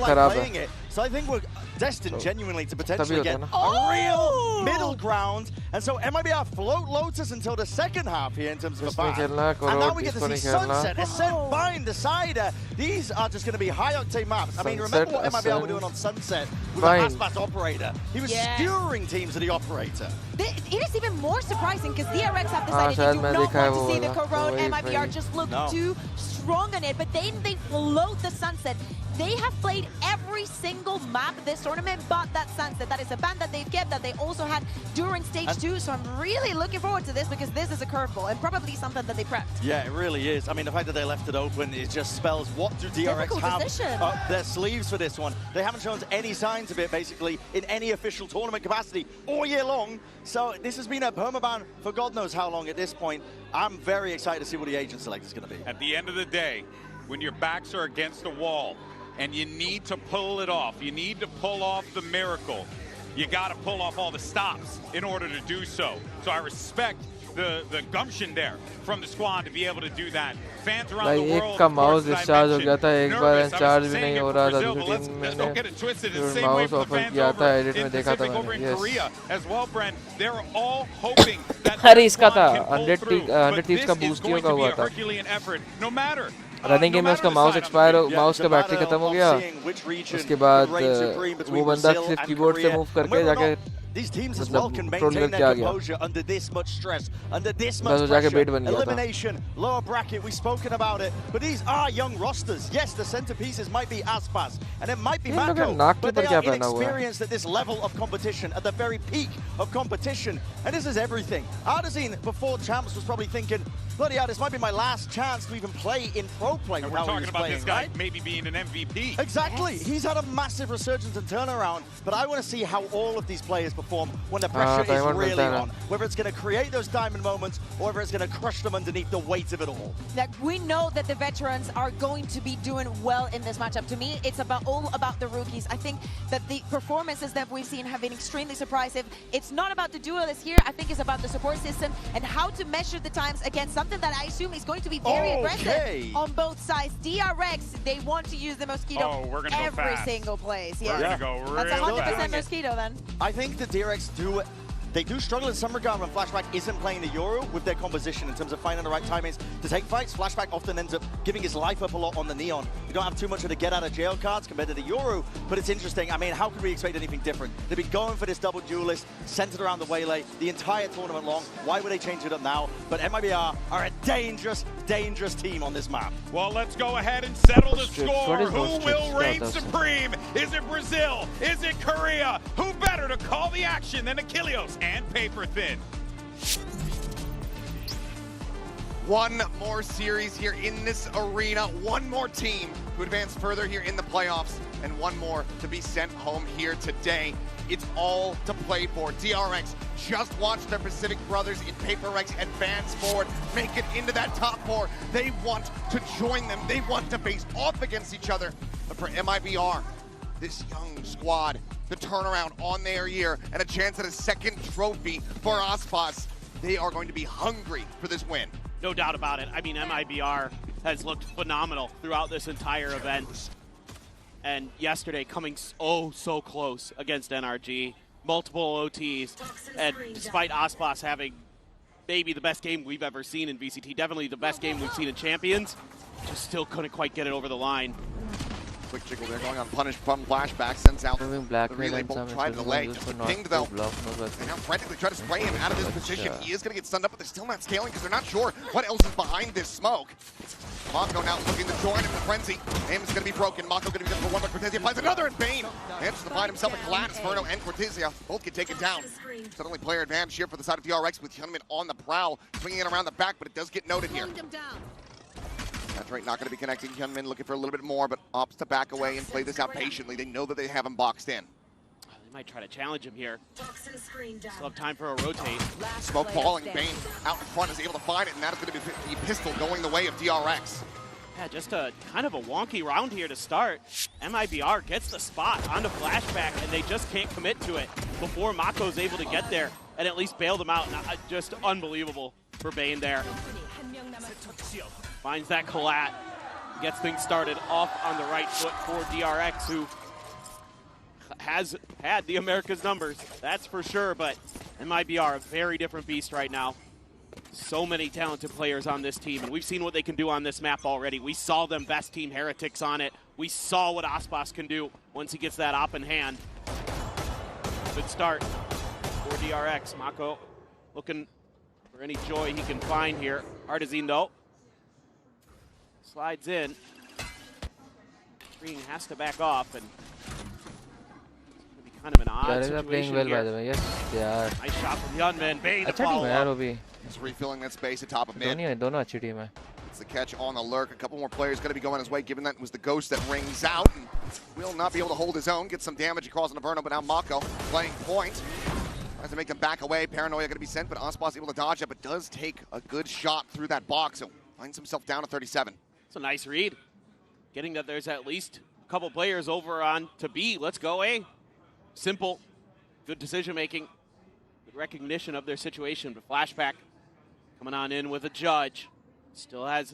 खराब है.
So I think we're destined genuinely to potentially
तभी
get
होता है ना.
a real middle ground, and so MIBR float Lotus until the second half here in terms of a
इसमें
ban.
खेलना,
And now we get
इसको
to see
नहीं खेलना.
Sunset, Ascent, Bind, Decider. These are just going to be high-octane maps. I mean, remember what
Sunset,
MIBR were doing on Sunset with the
Bind.
Aspas operator? He was skewering teams to the operator.
It is even more surprising because DRX have decided
शायद
they do
मैं
not
देखा है
want to
वो
see the
वाला.
corrode.
वही,
MIBR
वही.
just look
No.
too strong on it, but then they float the Sunset. They have played every single map this tournament, but that Sunset, that is a ban that they've kept, that they also had during stage 2. So I'm really looking forward to this because this is a curveball and probably something that they prepped.
Yeah, it really is. I mean, the fact that they left it open, it just spells what do DRX
Difficult
have
decision.
up their sleeves for this one. They haven't shown any signs of it, basically, in any official tournament capacity all year long. So this has been a permaban for God knows how long at this point. I'm very excited to see what the agent select is going to be.
At the end of the day, when your backs are against the wall and you need to pull it off, you need to pull off the miracle, you got to pull off all the stops in order to do so. So I respect the gumption there from the squad to be able to do that. Fans around the world,
एक का
of course,
mouse
as I
discharge हो गया था, एक
mentioned,
bar
nervous. I
charge
was
भी
saying
नहीं
it
हो
for
रहा था
Brazil,
दूसरी
but let's
टीम में
don't get it twisted. It's the
फिर
same way
mouse
for the
offer
fans
किया था,
over
एडिट
in
में देखा था
Pacific, over in
मैंने.
Korea
yes
as well, Brent. They're all hoping that
अरे
their
इसका था
squad can pull
100
through,
100
but
tips का
this is
बूस्टियों
going
का
to be
हुआ
a
था.
Herculean effort, no matter
running game में उसका माउस एक्सपायर हो, माउस का बैटरी खत्म हो गया. उसके बाद वो बंदा सिर्फ कीबोर्ड से मूव करके जाके
These teams as well can maintain their composure under this much stress, under this much pressure. Elimination, lower bracket, we've spoken about it, but these are young rosters. Yes, the centerpieces might be Aspas, and it might be Mako, but they are inexperienced at this level of competition, at the very peak of competition, and this is everything. RYZEN, before Champs, was probably thinking, bloody hell, this might be my last chance to even play in pro play.
And we're talking about this guy maybe being an MVP.
Exactly. Yes. He's had a massive resurgence and turnaround, but I want to see how all of these players perform when the pressure is really on. Whether it's going to create those diamond moments or whether it's going to crush them underneath the weight of it all.
Like, we know that the veterans are going to be doing well in this matchup. To me, it's all about the rookies. I think that the performances that we've seen have been extremely surprising. It's not about the duelists here. I think it's about the support system and how to measure the times against something that I assume is going to be very aggressive on both sides. DRX, they want to use the Mosquito every single place. Yeah.
We're going to go real
That's 100% Mosquito then.
I think the DRX they do struggle in some regard when Flashback isn't playing the Euro with their composition in terms of finding the right timings to take fights. Flashback often ends up giving his life up a lot on the Neon. You don't have too much of the get out of jail cards compared to the Euro, but it's interesting. I mean, how could we expect anything different? They've been going for this double duelist, centered around the Waylay the entire tournament long. Why would they change it up now? But MIBR are a dangerous, dangerous team on this map.
Well, let's go ahead and settle the score. Who will reign supreme? Is it Brazil? Is it Korea? Who better to call the action than Achilles and Paper Thin?
One more series here in this arena, one more team to advance further here in the playoffs, and one more to be sent home here today. It's all to play for. DRX just watched their Pacific brothers in PHYPERX advance forward, make it into that top 4. They want to join them. They want to face off against each other. But for MIBR, this young squad the turnaround on their year and a chance at a second trophy for Aspas. They are going to be hungry for this win.
No doubt about it. I mean, MIBR has looked phenomenal throughout this entire event. And yesterday coming so close against NRG. Multiple OTs. And despite Aspas having maybe the best game we've ever seen in VCT, definitely the best game we've seen in Champions, just still couldn't quite get it over the line.
Quick jiggle there, going on punish from flashback, sends out the relay bolt, tried to delay, just pinged though. They now frantically try to spray him out of his position. He is going to get stunned up, but they're still not scaling because they're not sure what else is behind this smoke. Mako now looking to join him in the frenzy. Aim is going to be broken. Mako going to be good for one, but Cortezia finds another, and Bane manages to find himself a collapse. Inferno and Cortezia both get taken down. Suddenly player advantage here for the side of DRX with Hyunmin on the prowl, swinging it around the back, but it does get noted here. That's right, not going to be connecting. Hyunmin looking for a little bit more, but opts to back away and play this out patiently. They know that they have him boxed in.
They might try to challenge him here. Still have time for a rotate.
Smoke falling, Bane out in front is able to find it, and that is going to be the pistol going the way of DRX.
Yeah, just a kind of a wonky round here to start. MIBR gets the spot onto flashback, and they just can't commit to it before Mako's able to get there and at least bail them out. Just unbelievable for Bane there. Finds that collat, gets things started off on the right foot for DRX, who has had the America's numbers, that's for sure, but MIBR, a very different beast right now. So many talented players on this team, and we've seen what they can do on this map already. We saw them best team Heretics on it. We saw what Aspas can do once he gets that op in hand. Good start for DRX. Mako looking for any joy he can find here. RYZEN though slides in. Green has to back off, and it's going to be kind of an odd situation
playing well,
here.
by the way. Yes, they are.
Nice shot from Hyunmin. Bane to
अच्छा team
follow
है यार
up.
वो भी.
Just refilling that space atop of mid.
दोनों अच्छी team है.
It's the catch on the lurk. A couple more players going to be going his way, given that it was the Ghost that rings out. And will not be able to hold his own. Get some damage across on Inferno, but now Mako playing point. Tries to make them back away. Paranoia going to be sent, but Aspas able to dodge it, but does take a good shot through that box. So finds himself down to 37.
It's a nice read. Getting that there's at least a couple players over on to B. Let's go A. Simple. Good decision making. Good recognition of their situation. But flashback coming on in with a judge. Still has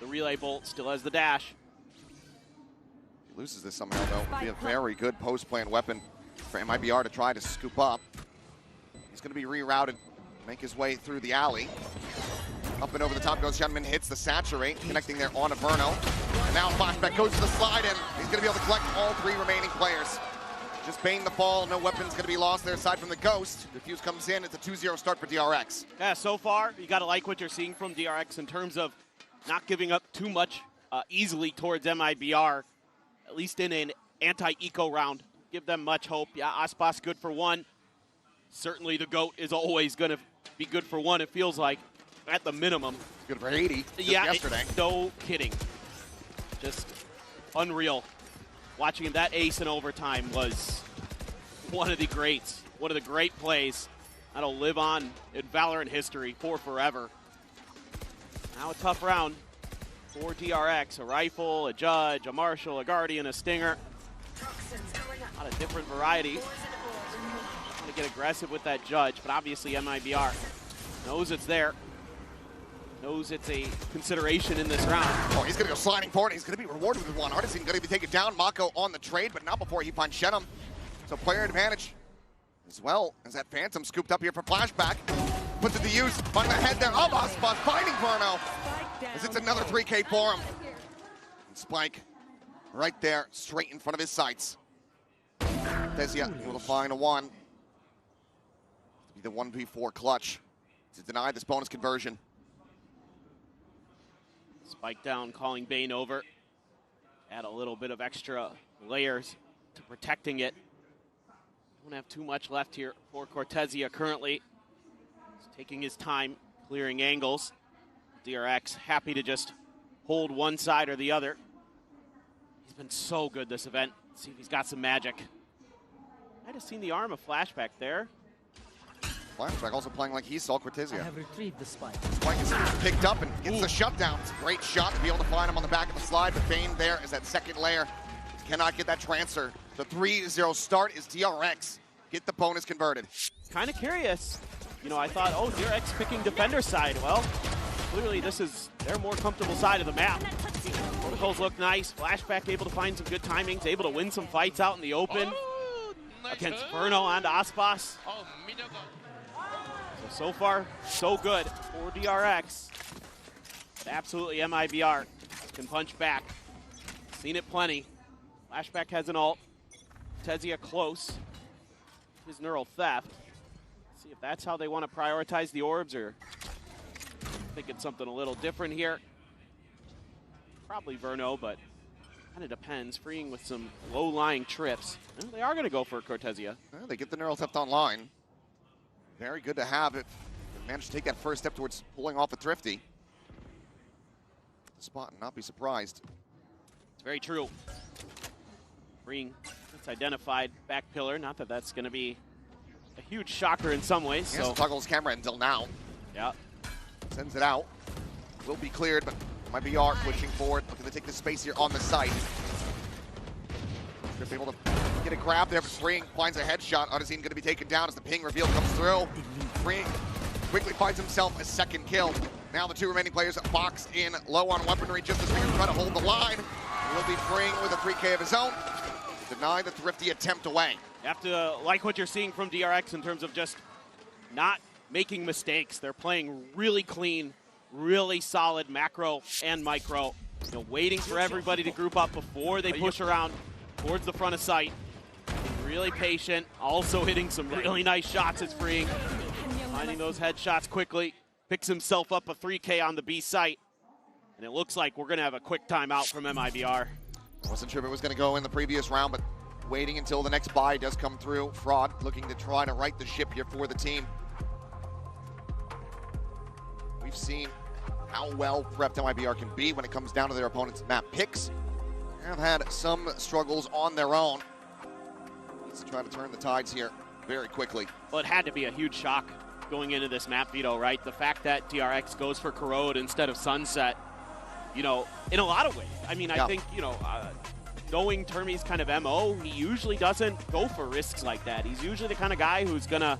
the relay bolt. Still has the dash.
If he loses this somehow, though, it would be a very good post-plant weapon for MIBR to try to scoop up. He's going to be rerouted. Make his way through the alley. Up and over the top goes Hyunmin, hits the saturate, connecting there on Inferno. And now flashback goes to the slide, and he's going to be able to collect all three remaining players. Just Bane the fall, no weapons going to be lost there aside from the Ghost. Defuse comes in, it's a 2-0 start for DRX.
Yeah, so far, you got to like what you're seeing from DRX in terms of not giving up too much easily towards MIBR, at least in an anti-eco round. Give them much hope. Yeah, Aspas good for one. Certainly the GOAT is always going to be good for one, it feels like, at the minimum.
Good for 80
yeah,
yesterday.
No kidding. Just unreal. Watching him, that ace in overtime was one of the greats. One of the great plays that'll live on in Valorant history for forever. Now a tough round for DRX. A rifle, a judge, a marshal, a guardian, a stinger. A lot of different variety. Want to get aggressive with that judge, but obviously MIBR knows it's there. Knows it's a consideration in this round.
Oh, he's going to go sliding forward. He's going to be rewarded with one. RYZEN going to be taken down. Mako on the trade, but not before he finds Shenum. So player advantage as well as that Phantom scooped up here for flashback. Puts it to use. On the head there. Oh, Aspas finding Inferno. As it's another 3K for him. And Spike right there, straight in front of his sights. Cortezia able to find a one. To be the 1v4 clutch to deny this bonus conversion.
Spike down, calling Bane over. Add a little bit of extra layers to protecting it. Don't have too much left here for Cortezia currently. He's taking his time, clearing angles. DRX happy to just hold one side or the other. He's been so good this event. Let's see if he's got some magic. Might have seen the arm of flashback there.
Flashback also playing like he saw Cortezia.
I have retrieved the spike.
Spike is picked up and gets the shutdown. It's a great shot to be able to find him on the back of the slide, but Bane there is that second layer. cannot get that transfer. The 3-0 start is DRX. Get the bonus converted.
Kind of curious. You know, I thought, oh, DRX picking defender side. Well, clearly this is their more comfortable side of the map. Protocols look nice. Flashback able to find some good timings, able to win some fights out in the open against Verno and Aspas. So far, so good for DRX. But absolutely, MIBR can punch back. Seen it plenty. Flashback has an ult. Tezia close. His neural theft. See if that's how they want to prioritize the orbs, or thinking something a little different here. Probably Verno, but kind of depends. Freeing with some low-lying trips. Well, they are going to go for Cortezia.
Well, they get the neural theft online. Very good to have it. Managed to take that first step towards pulling off a Thrifty. The spot and not be surprised.
It's very true. Freeing, it's identified back pillar. Not that that's going to be a huge shocker in some ways.
He hasn't toggled his camera until now.
Yeah.
Sends it out. Will be cleared, but MIBR pushing forward, looking to take the space here on the site. Should be able to get a grab there, but Freeing finds a headshot. Unseen going to be taken down as the ping reveal comes through. Freeing quickly finds himself a second kill. Now the two remaining players boxed in, low on weaponry, just as Freeing trying to hold the line. Will be Freeing with a 3K of his own. Deny the Thrifty attempt away.
You have to like what you're seeing from DRX in terms of just not making mistakes. They're playing really clean, really solid macro and micro. You know, waiting for everybody to group up before they push around towards the front of sight. Being really patient, also hitting some really nice shots as Freeing. Finding those headshots quickly. Picks himself up a 3K on the B site. And it looks like we're going to have a quick timeout from MIBR.
Wasn't sure if it was going to go in the previous round, but waiting until the next buy does come through. Fraud looking to try to right the ship here for the team. We've seen how well prepped MIBR can be when it comes down to their opponent's map picks. Have had some struggles on their own. Needs to try to turn the tides here very quickly.
Well, it had to be a huge shock going into this map veto, right? The fact that DRX goes for Corrode instead of Sunset, you know, in a lot of ways. I mean, I think, you know, knowing Termi's kind of MO, he usually doesn't go for risks like that. He's usually the kind of guy who's gonna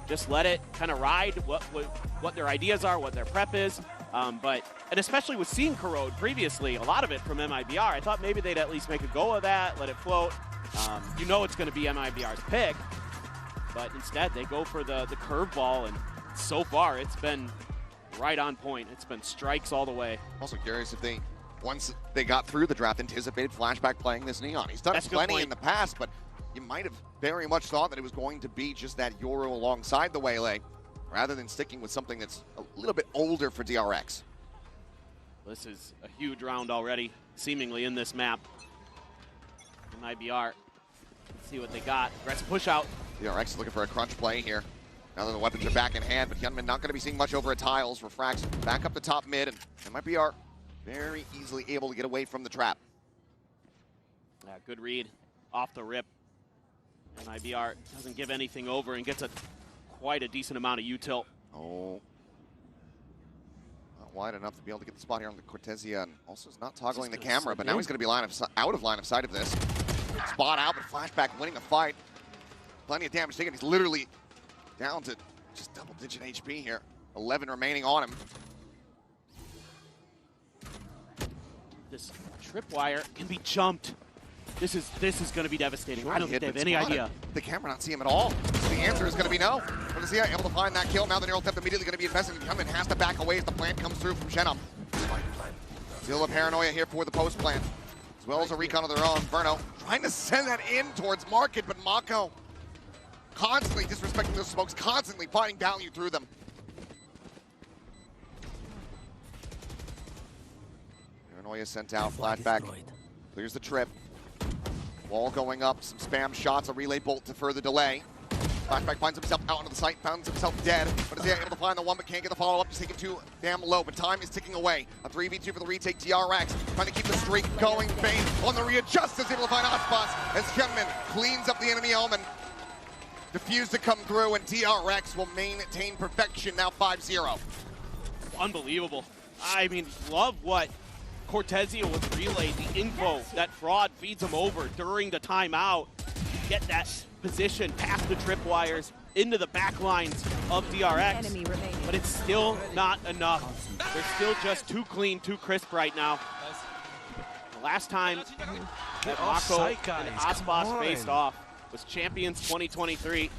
just let it kind of ride what their ideas are, what their prep is. And especially with seeing Corrode previously, a lot of it from MIBR, I thought maybe they'd at least make a go of that, let it float. You know it's going to be MIBR's pick, but instead they go for the curveball, and so far it's been right on point. It's been strikes all the way.
Also curious if they, once they got through the draft, anticipated Flashback playing this Neon. He's done plenty in the past, but you might have very much thought that it was going to be just that Yoru alongside the Waylay, rather than sticking with something that's a little bit older for DRX.
This is a huge round already, seemingly in this map. MIBR, let's see what they got. Aggressive push out.
DRX is looking for a crunch play here. Now that the weapons are back in hand, but Hyunmin not going to be seeing much over at Tiles. Refracts back up the top mid, and MIBR very easily able to get away from the trap.
Yeah, good read off the rip. MIBR doesn't give anything over and gets quite a decent amount of util.
Oh. Not wide enough to be able to get the spot here on the Cortezia, and also is not toggling the camera, but now he's going to be out of line of sight of this. Spot out, but Flashback winning the fight. Plenty of damage taken. He's literally down to just double-digit HP here. 11 remaining on him.
This tripwire can be jumped. This is going to be devastating.
Sure,
I don't think they have any idea.
The camera not see him at all. So the answer is going to be no. Cortezia able to find that kill. Now the neural theft immediately going to be invested. Hyunmin has to back away as the plant comes through from Shenum. Still a paranoia here for the post plant, as well as a recon of their own. Verno trying to send that in towards Market, but Mako constantly disrespecting those smokes, constantly finding value through them. Paranoia sent out, Flashback clears the trip. Wall going up, some spam shots, a relay bolt to further delay. Flashback finds himself out onto the site, finds himself dead, but is he able to find the one, but can't get the follow-up, just taking too damn low, but time is ticking away. A 3v2 for the retake. DRX trying to keep the streak going. Bane on the readjust is able to find Aspas as Hyunmin cleans up the enemy Omen. Defuse to come through, and DRX will maintain perfection, now 5-0.
Unbelievable. I mean, love what Cortezia with relay, the info that Fraud feeds him over during the timeout. Get that position past the tripwires into the back lines of DRX, but it's still not enough. They're still just too clean, too crisp right now. The last time that Mako and Aspas faced off was Champions 2023,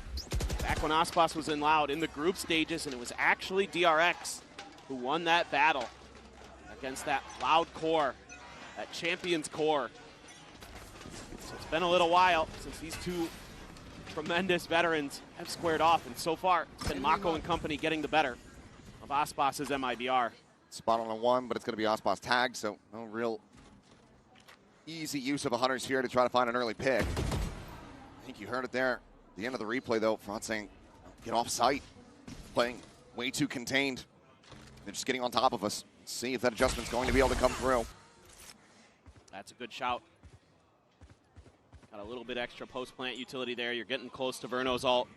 back when Aspas was in Loud in the group stages, and it was actually DRX who won that battle against that Loud core, that Champions core. So it's been a little while since these two tremendous veterans have squared off, and so far it's been Mako and company getting the better of Aspas's MIBR.
Spot on a 1, but it's going to be Aspas tagged, so no real easy use of a Hunter's here to try to find an early pick. I think you heard it there. The end of the replay, though, Fraud saying, get off site. Playing way too contained. They're just getting on top of us. See if that adjustment's going to be able to come through.
That's a good shout. Got a little bit extra post-plant utility there. You're getting close to Verno's ult.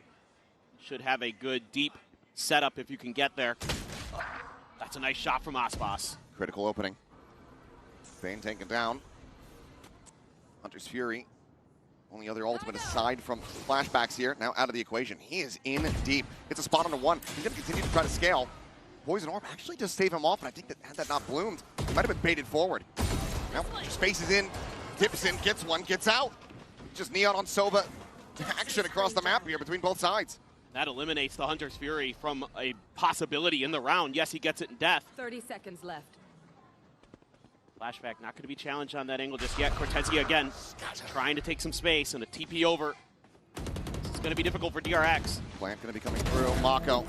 Should have a good, deep setup if you can get there. That's a nice shot from Aspas.
Critical opening. Bane taken down. Hunter's Fury. Only other ultimate aside from flashbacks here. Now out of the equation. He is in deep. It's a spot on a 1. He's going to continue to try to scale. Poison Orb actually does save him off, and I think that had that not bloomed, he might have been baited forward. Now spaces in, dips in, gets one, gets out. Just Neon on Sova. Action across the map here between both sides.
That eliminates the Hunter's Fury from a possibility in the round. Yes, he gets it in death.
30 seconds left.
Flashback not going to be challenged on that angle just yet. Cortezia again trying to take some space and a TP over. This is going to be difficult for DRX.
Plant going to be coming through. Mako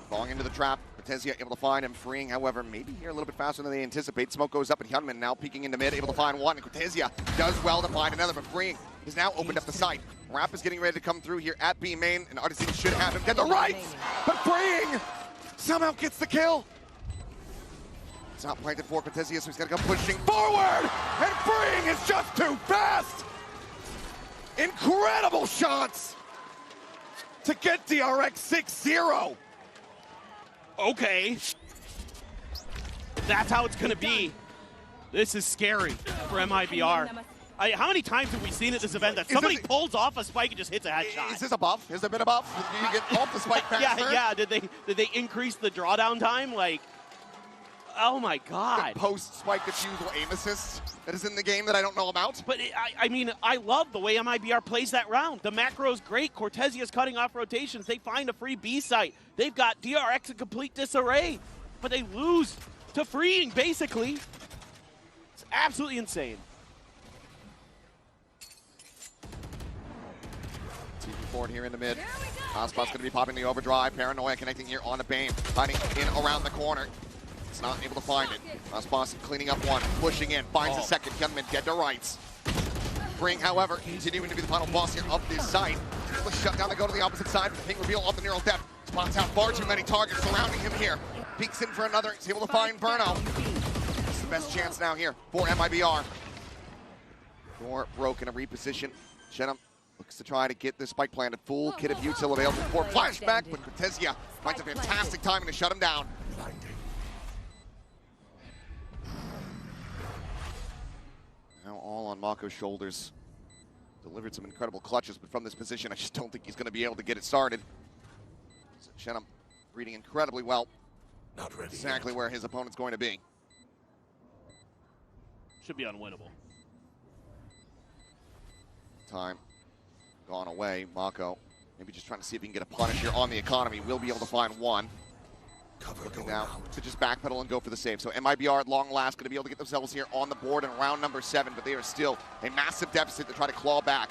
falling into the trap. Cortezia able to find him, freeing, however, maybe here a little bit faster than they anticipate. Smoke goes up, and Hyunmin now peeking into mid, able to find one. And Cortezia does well to find another, but freeing has now opened up the site. Rap is getting ready to come through here at B main, and Artisan should have him get the rights, but freeing somehow gets the kill. It's not planted for Cortezia, so he's got to come pushing forward, and freeing is just too fast. Incredible shots to get DRX 6-0.
Okay. That's how it's going to be. This is scary for MIBR. How many times have we seen at this event that somebody pulls off a spike and just hits a headshot?
Is this a buff? Has there been a buff? Did you get off the spike faster?
Yeah. Did they increase the drawdown time? Like, oh my God.
The post-spike defusal aim assist that is in the game that I don't know about.
But I mean, I love the way MIBR plays that round. The macro's great. Cortezia's cutting off rotations. They find a free B site. They've got DRX in complete disarray, but they lose to freeing, basically. It's absolutely insane.
TV forward here in the mid. Aspas going to be popping the overdrive. Paranoia connecting here on the Bane. Hiding in around the corner. It's not able to find it. Aspas cleaning up one. Pushing in. Finds a second. Gunman dead to rights. Bring, however, continuing to be the final boss here of this site. Able to shut down to go to the opposite side. The ping reveal off the neural depth. Spots out far too many targets surrounding him here. Peeks in for another. He's able to find Burno. This is the best chance now here for MIBR. Door broken, a reposition. Shenham looks to try to get this spike planted. Full kit of util available for flashback, but Cortezia finds a fantastic timing to shut him down. Now all on Mako's shoulders. Delivered some incredible clutches, but from this position, I just don't think he's going to be able to get it started. So Shenham reading incredibly well. Not ready exactly yet. Where his opponent's going to be.
Should be unwinnable.
Time gone away. Mako maybe just trying to see if he can get a punish here on the economy. We'll be able to find one. Looking now to just backpedal and go for the save. So MIBR at long last going to be able to get themselves here on the board in round number 7, but they are still a massive deficit to try to claw back.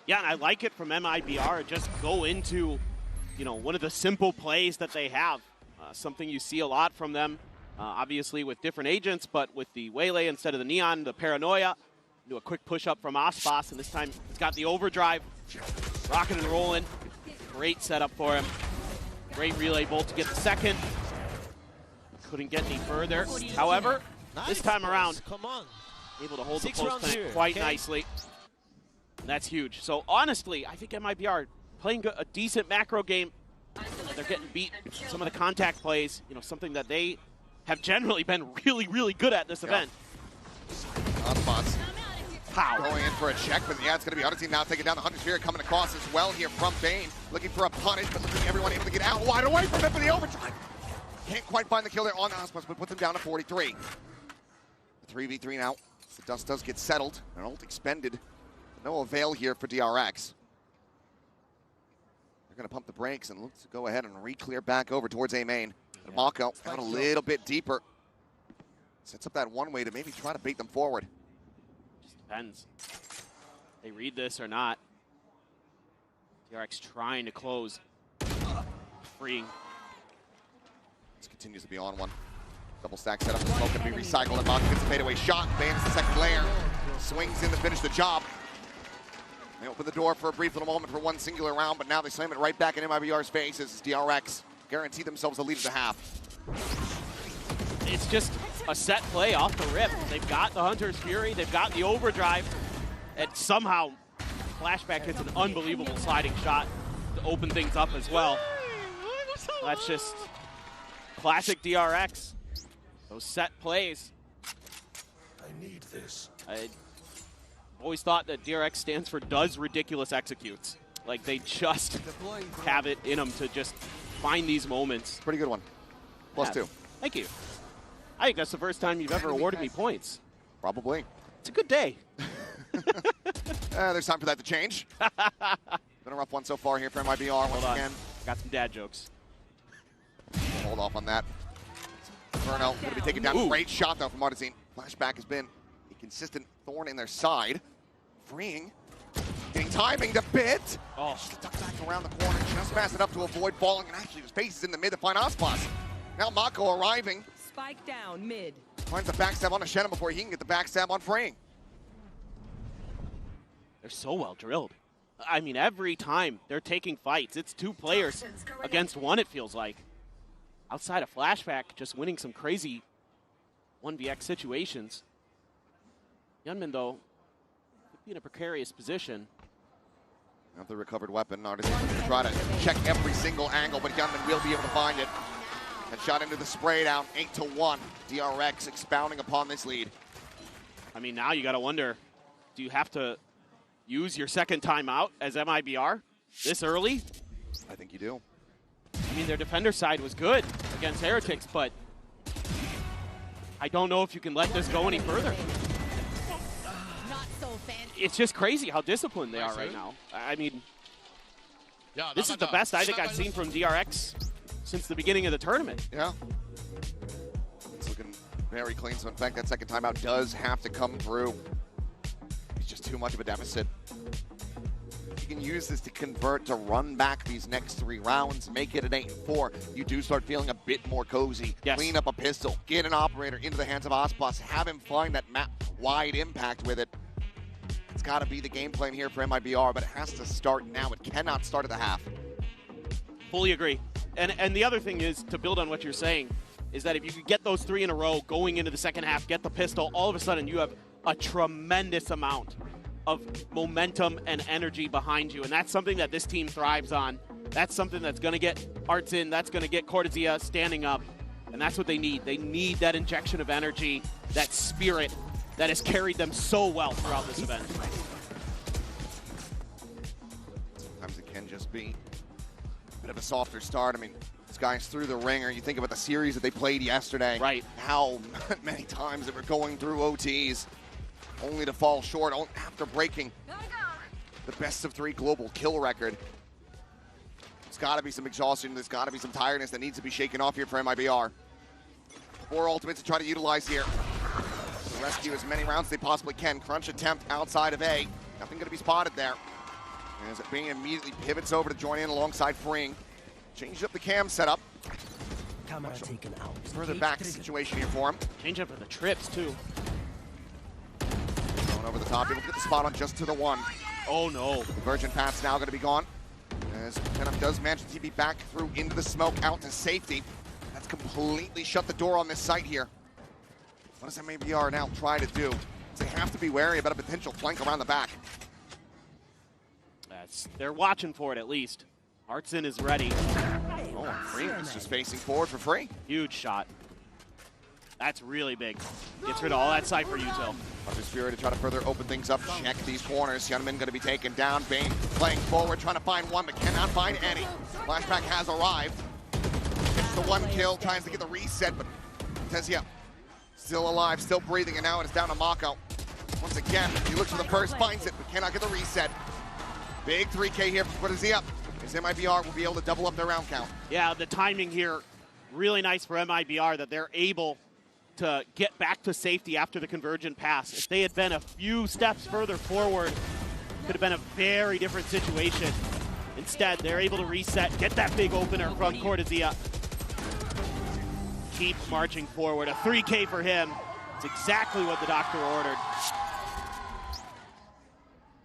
Yeah, and I like it from MIBR. Just go into, you know, one of the simple plays that they have. Something you see a lot from them, obviously with different agents, but with the Waylay instead of the Neon, the Paranoia. Do a quick push up from Aspas, and this time he's got the overdrive. Rocking and rolling. Great setup for him. Great relay bolt to get the second. Couldn't get any further. However, this time around, able to hold the post plant quite nicely. And that's huge. So honestly, I think MIBR playing a decent macro game. They're getting beat. Some of the contact plays, you know, something that they have generally been really, really good at this event.
Spots. Going in for a check, but yeah, it's going to be other team now taking down the Hunter Sphere, coming across as well here from Bane. Looking for a punish, but looking at everyone able to get out wide away from it for the overdrive. Can't quite find the kill there on Ospas, but puts him down to 43. 3v3 now. The dust does get settled. An ult expended. No avail here for DRX. They're going to pump the brakes and look to go ahead and re-clear back over towards A main. Mako out a little bit deeper. Sets up that one way to maybe try to bait them forward.
Depends. They read this or not. DRX trying to close. Freeing.
This continues to be on one. Double stack setup. The smoke can be recycled. And Mako gets a fadeaway shot. Bans the second layer. Swings in to finish the job. They open the door for a brief little moment for one singular round, but now they slam it right back in MIBR's face as DRX guarantee themselves a lead at the half.
It's just a set play off the rip. They've got the Hunter's Fury, they've got the overdrive, and somehow Flashback hits an unbelievable sliding shot to open things up as well. That's just classic DRX. Those set plays.
I need this.
I always thought that DRX stands for does ridiculous executes. Like they just have it in them to just find these moments.
Pretty good one. Plus 2.
Thank you. I think that's the first time you've ever awarded me points.
Probably.
It's a good day.
There's time for that to change. Been a rough one so far here for MIBR once again.
Got some dad jokes.
Hold off on that. Inferno going to be taken down. Great shot though from Artizine. Flashback has been a consistent thorn in their side. Freeing. Getting timing to bit.
Oh.
Just ducked back around the corner. Just fast enough to avoid falling. And actually his face is in the mid to find Ospas. Now Mako arriving.
Spike down mid.
Finds the backstab on Shannon before he can get the backstab on Freeing.
They're so well drilled. I mean, every time they're taking fights, it's 2 players against 1, it feels like. Outside of Flashback, just winning some crazy 1vx situations. Yunmin, though, could be in a precarious position.
Now the recovered weapon, Artizine going to try to check every single angle, but Yunmin will be able to find it. And shot into the spray down, 8-1. DRX expounding upon this lead.
I mean, now you got to wonder, do you have to use your second timeout as MIBR this early?
I think you do.
I mean, their defender side was good against Heretics, but I don't know if you can let this go any further. It's just crazy how disciplined they are right now. I mean, this is the best I think I've seen from DRX since the beginning of the tournament.
Yeah. It's looking very clean. So in fact, that second timeout does have to come through. It's just too much of a deficit. You can use this to convert, to run back these next 3 rounds, make it an 8-4. You do start feeling a bit more cozy.
Yes.
Clean up a pistol, get an operator into the hands of Ospas, have him find that map-wide impact with it. It's got to be the game plan here for MIBR, but it has to start now. It cannot start at the half.
Fully agree. And the other thing is, to build on what you're saying, is that if you could get those 3 in a row going into the second half, get the pistol, all of a sudden you have a tremendous amount of momentum and energy behind you. And that's something that this team thrives on. That's something that's going to get RYZEN, that's going to get Cortezia standing up. And that's what they need. They need that injection of energy, that spirit that has carried them so well throughout this event.
Sometimes it can just be a bit of a softer start. I mean, these guys through the ringer. You think about the series that they played yesterday.
Right.
How many times they were going through OTs only to fall short after breaking the best of 3 global kill record. There's got to be some exhaustion. There's got to be some tiredness that needs to be shaken off here for MIBR. 4 ultimates to try to utilize here. To rescue as many rounds as they possibly can. Crunch attempt outside of A. Nothing going to be spotted there. As Bane immediately pivots over to join in alongside Freeing. Changes up the cam setup.
Camera taken out.
Further back situation here for him.
Change up for the trips, too.
Going over the top, able to get the spot on just to the 1.
Oh, no.
The Virgin Path's now going to be gone. As Venom does manage to TP back through into the smoke, out to safety. That's completely shut the door on this site here. What does MIBR now try to do? They have to be wary about a potential flank around the back.
They're watching for it at least. RYZEN is ready.
Oh, Freeing is just facing forward for free.
Huge shot. That's really big. Gets rid of all that Cypher util.
Spirit to try to further open things up, check these corners. Hyunmin going to be taken down. Bane playing forward, trying to find one, but cannot find any. Flashback has arrived. Gets the one kill, tries to get the reset, but Tezia still alive, still breathing, and now it is down to Mako. Once again, he looks for the first, finds it, but cannot get the reset. Big 3K here for Tezia. His MIBR will be able to double up their round count.
Yeah, the timing here, really nice for MIBR that they're able to get back to safety after the convergent pass. If they had been a few steps further forward, could have been a very different situation. Instead, they're able to reset, get that big opener from Cortezia. Keep marching forward. A 3K for him. It's exactly what the doctor ordered.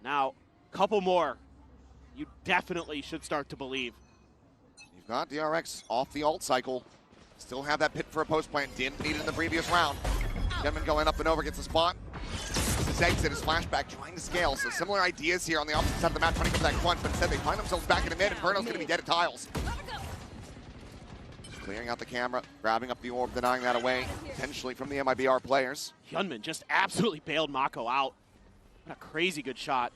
Now, a couple more. You definitely should start to believe.
You've got DRX off the ult cycle. Still have that pit for a post plant. Didn't need it in the previous round. Denman going up and over, gets a spot. His exit, his flashback, trying to scale. So similar ideas here on the opposite side of the map, trying to go for that crunch, but instead they find themselves back in the mid, and Verno's going to be dead at tiles. Clearing out the camera, grabbing up the orb, denying that away, potentially from the MIBR players.
Hyunmin just absolutely bailed Mako out. What a crazy good shot.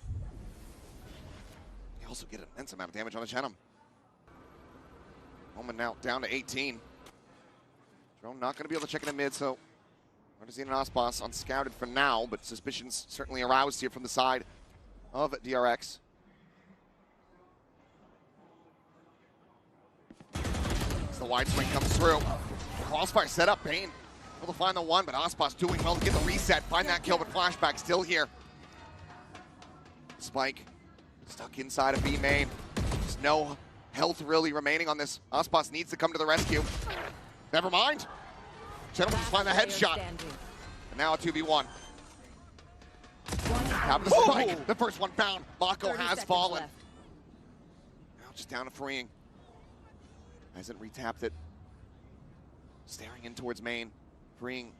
They also get an immense amount of damage on the Chenem. Moment now down to 18. Drone not going to be able to check in the mid, so RYZEN and Aspas unscouted for now, but suspicions certainly aroused here from the side of DRX. As the wide swing comes through, crossfire set up, Bane able to find the one, but Aspas doing well to get the reset, find that kill, but flashback still here. Spike stuck inside of B main. There's no health really remaining on this. Aspas needs to come to the rescue. Never mind. Gentlemen just find the headshot. And now a 2v1. Have the spike. The first one found. Mako has fallen. Now just down to freeing. Hasn't retapped it. Staring in towards main. Freeing.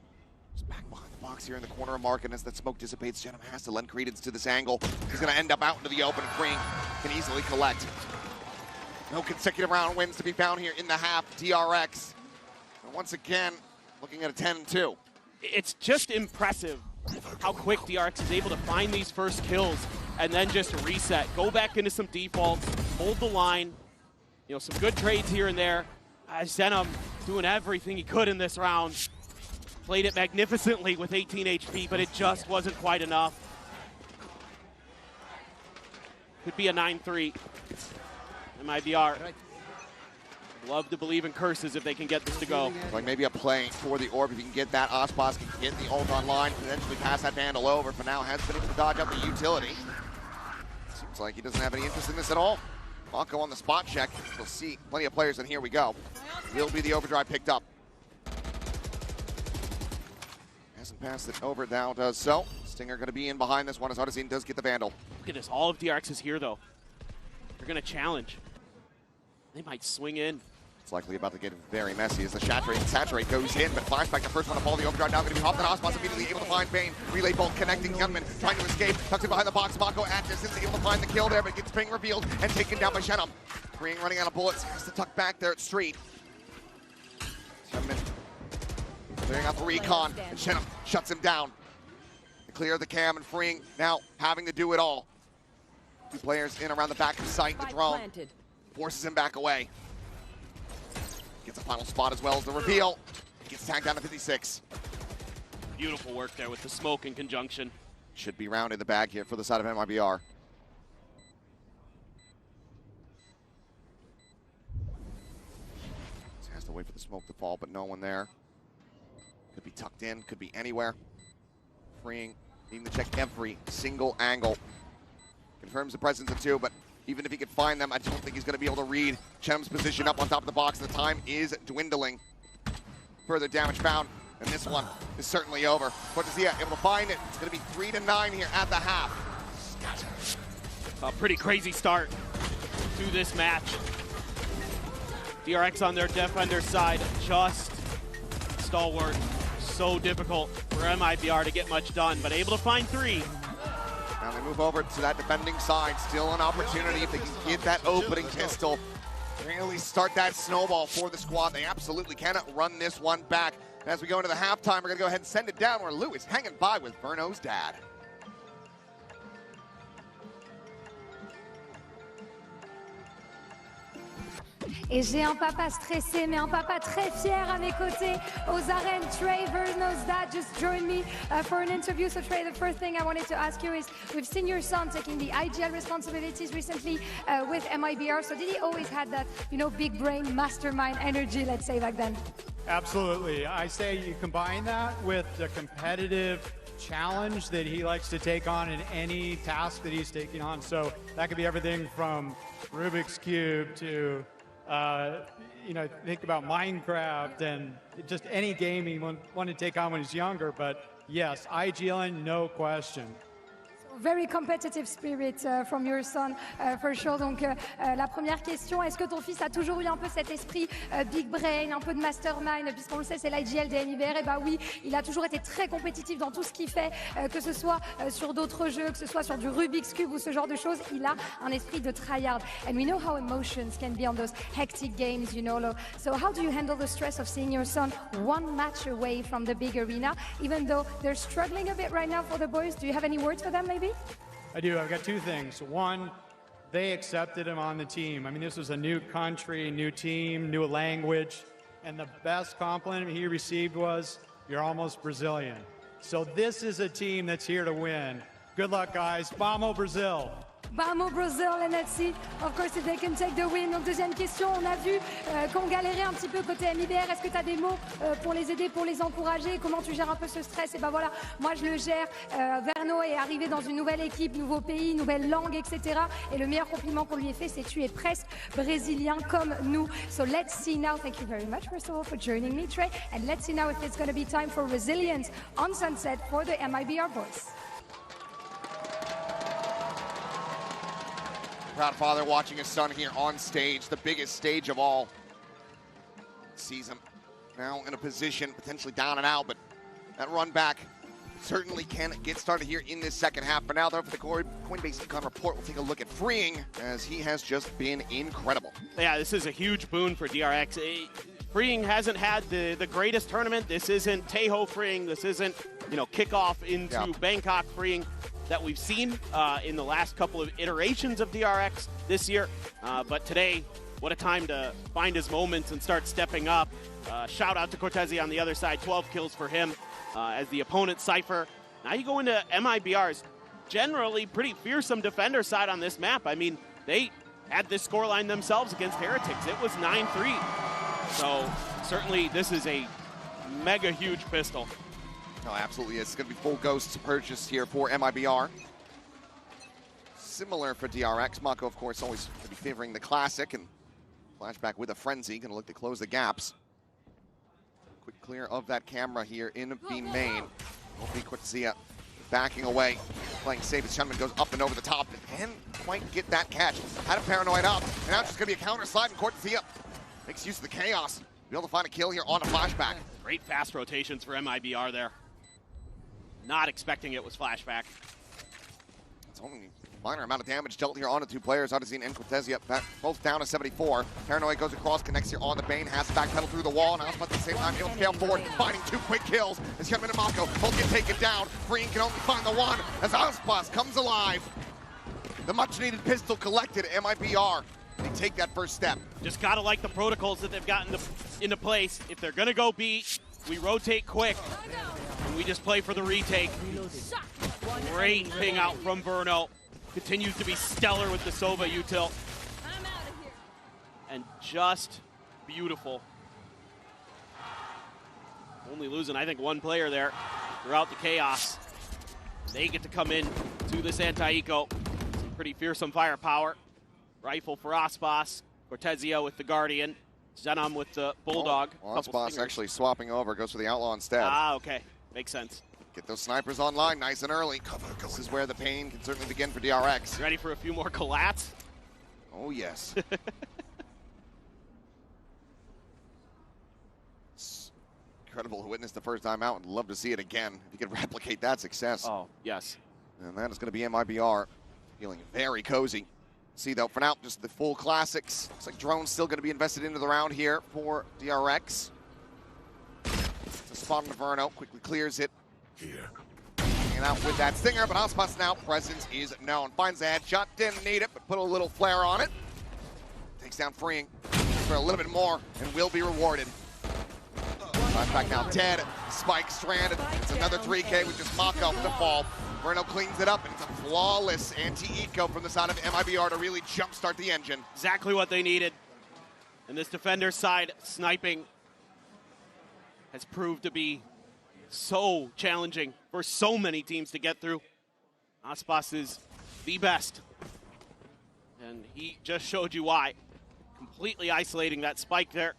Just back behind the box here in the corner of Mark, and as that smoke dissipates, Gentleman has to lend credence to this angle. He's going to end up out into the open, and freeing can easily collect. No consecutive round wins to be found here in the half. DRX. And once again, looking at a 10-2.
It's just impressive how quick DRX is able to find these first kills and then just reset. Go back into some defaults, hold the line. You know, some good trades here and there. Zenom doing everything he could in this round. Played it magnificently with 18 HP, but it just wasn't quite enough. Could be a 9-3. MIBR. Love to believe in curses if they can get this to go.
Like maybe a play for the orb. If you can get that, Aspas can get the ult online, potentially pass that Vandal over. For now, has been able to dodge out the utility. Seems like he doesn't have any interest in this at all. Mako on the spot check. We'll see plenty of players, and here we go. Will be the overdrive picked up. Hasn't passed it over, now does so. Stinger going to be in behind this one as RYZEN does get the Vandal.
Look at this, all of DRX is here though. They're going to challenge. They might swing in.
It's likely about to get very messy as the Saturate goes in, but flashback, the first one to fall, the overdrive now going to be hopped, and Aspas immediately able to find Bane. Relay bolt connecting, Hyunmin trying to escape, tucks it behind the box, Mako at distance, able to find the kill there, but gets Bing revealed and taken down by Chenem. Freeing running out of bullets, has to tuck back there at Street. Hyunmin clearing out the recon, and Chenem shuts him down. They clear the cam, and freeing now having to do it all. Two players in around the back of the site, the drone forces him back away. Gets a final spot as well as the reveal. He gets tagged down to 56.
Beautiful work there with the smoke in conjunction.
Should be round in the bag here for the side of MIBR. Has to wait for the smoke to fall, but no one there. Could be tucked in, could be anywhere. Freeing, needing to check every single angle. Confirms the presence of two, but even if he could find them, I don't think he's going to be able to read Chenem's position up on top of the box. The time is dwindling. Further damage found, and this one is certainly over. Cortezia able to find it. It's going to be 3-9 here at the half.
A pretty crazy start to this match. DRX on their defender side, just stalwart. So difficult for MIBR to get much done, but able to find three.
Now they move over to that defending side. Still an opportunity if they can get that opening pistol. Really start that snowball for the squad. They absolutely cannot run this one back. As we go into the halftime, we're going to go ahead and send it down where Lou is hanging by with Verno's dad.
Et j'ai un papa stressé, mais un papa très fier à mes côtés aux arènes. Trey, Verno's dad, just joined me for an interview. So Trey, the first thing I wanted to ask you is, we've seen your son taking the IGL responsibilities recently with MIBR. So did he always had that, you know, big brain, mastermind energy, let's say, back then?
Absolutely. I say you combine that with the competitive challenge that he likes to take on in any task that he's taking on. So that could be everything from Rubik's Cube to you know, think about Minecraft and just any game he wanted to take on when he's younger. But yes, IGLN, no question.
Very competitive spirit from your son, for sure. Donc, la première question, est-ce que ton fils a toujours eu un peu cet esprit big brain, un peu de mastermind, puisqu'on le sait, c'est l'IGL des MIBR? Et bah oui, il a toujours été très compétitif dans tout ce qu'il fait, que ce soit sur d'autres jeux, que ce soit sur du Rubik's Cube ou ce genre de choses. Il a un esprit de tryhard. And we know how emotions can be on those hectic games, you know. So how do you handle the stress of seeing your son one match away from the big arena, even though they're struggling a bit right now for the boys? Do you have any words for them, maybe?
I do. I've got two things. One, they accepted him on the team. I mean, this was a new country, new team, new language, and the best compliment he received was, "You're almost Brazilian." So this is a team that's here to win. Good luck, guys. Vamos, Brazil.
Vamos Brazil, and let's see, of course, if they can take the win. Donc, deuxième question, on a vu qu'on galérait un petit peu côté MIBR. Est-ce que tu as des mots pour les aider, pour les encourager? Comment tu gères un peu ce stress? Et ben voilà, moi je le gère. Verno est arrivé dans une nouvelle équipe, nouveau pays, nouvelle langue, etc. Et le meilleur compliment qu'on lui ait fait, c'est tu es presque brésilien comme nous. So let's see now. Thank you very much, first of all, for joining me, Trey. And let's see now if it's going to be time for resilience on Sunset for the MIBR boys.
Proud father watching his son here on stage, the biggest stage of all. Sees him now in a position potentially down and out, but that run back certainly can get started here in this second half. For now, though, for the Coinbase Econ report, we'll take a look at Freeing, as he has just been incredible.
Yeah, this is a huge boon for DRX. Freeing hasn't had the greatest tournament. This isn't Tahoe Freeing. This isn't, you know, kickoff into Bangkok Freeing that we've seen in the last couple of iterations of DRX this year. But today, what a time to find his moments and start stepping up. Shout out to Cortezi on the other side, 12 kills for him as the opponent Cypher. Now you go into MIBR's generally pretty fearsome defender side on this map. I mean, they had this scoreline themselves against Heretics. It was 9-3. So certainly this is a mega huge pistol.
No, absolutely. It's going to be full ghosts purchased here for MIBR. Similar for DRX. Mako, of course, always going to be favoring the classic, and flashback with a frenzy. Going to look to close the gaps. Quick clear of that camera here in B main. Won't be Cortezia backing away, playing safe as Shunman goes up and over the top. And can't quite get that catch. Had a paranoid up, and now it's just going to be a counter slide, and Cortezia makes use of the chaos. Be able to find a kill here on a flashback.
Great fast rotations for MIBR there. Not expecting it was flashback.
It's only a minor amount of damage dealt here on the two players. Odyssey and Cortezia both down to 74. Paranoid goes across, connects here on the Bane, has to backpedal through the wall. Now, but at the same time, he'll scale forward, finding two quick kills. As Hyunmin and Mako both get taken down. Freeing can only find the one as Aspas comes alive. The much-needed pistol collected at MIBR. They take that first step.
Just gotta like the protocols that they've gotten into place. If they're gonna go B, we rotate quick. And we just play for the retake. Great ping out from Verno. Continues to be stellar with the Sova util. And just beautiful. Only losing, I think, one player there throughout the chaos. They get to come in to this anti-eco. Some pretty fearsome firepower. Rifle for Aspas. Cortezia with the Guardian. Zenum with the Bulldog.
Aspas actually swapping over, goes for the Outlaw instead.
Ah, okay. Makes sense.
Get those snipers online nice and early. This is where the pain can certainly begin for DRX.
Ready for a few more collats?
Oh, yes. It's incredible to witness the first time out, and love to see it again. If you could replicate that success.
Oh, yes.
And that is going to be MIBR. Feeling very cozy. See, though, for now, just the full classics. Looks like Drone's still going to be invested into the round here for DRX. It's a spot on Inferno, quickly clears it. Hanging out with that stinger, but Aspas now, presence is known. Finds the headshot, didn't need it, but put a little flare on it. Takes down Freeing for a little bit more and will be rewarded. Flashback now dead, Spike stranded. It's another 3K with just Mako to fall. Inferno cleans it up, and it's a flawless anti-eco from the side of MIBR to really jumpstart the engine.
Exactly what they needed. And this defender's side sniping has proved to be so challenging for so many teams to get through. Aspas is the best. And he just showed you why. Completely isolating that spike there.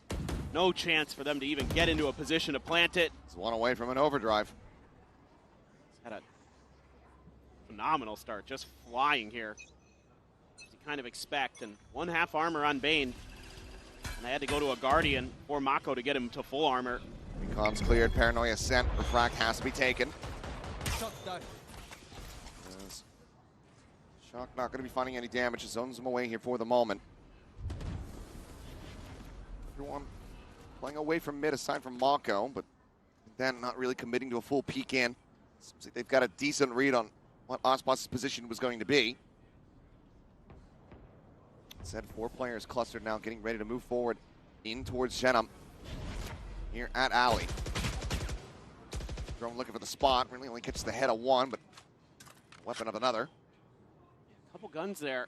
No chance for them to even get into a position to plant it.
It's one away from an overdrive.
He's had a phenomenal start, just flying here. As you kind of expect, and 1/2 armor on Bane. And they had to go to a Guardian or Mako to get him to full armor.
Recom's cleared, Paranoia sent, Refract has to be taken. Shock not going to be finding any damage, zones him away here for the moment. Everyone playing away from mid aside from Mako, but then not really committing to a full peek in. Seems like they've got a decent read on what Aspas' position was going to be. Said 4 players clustered now, getting ready to move forward in towards Genum here at Alley. Drone looking for the spot, really only catches the head of one, but weapon of another.
Couple guns there.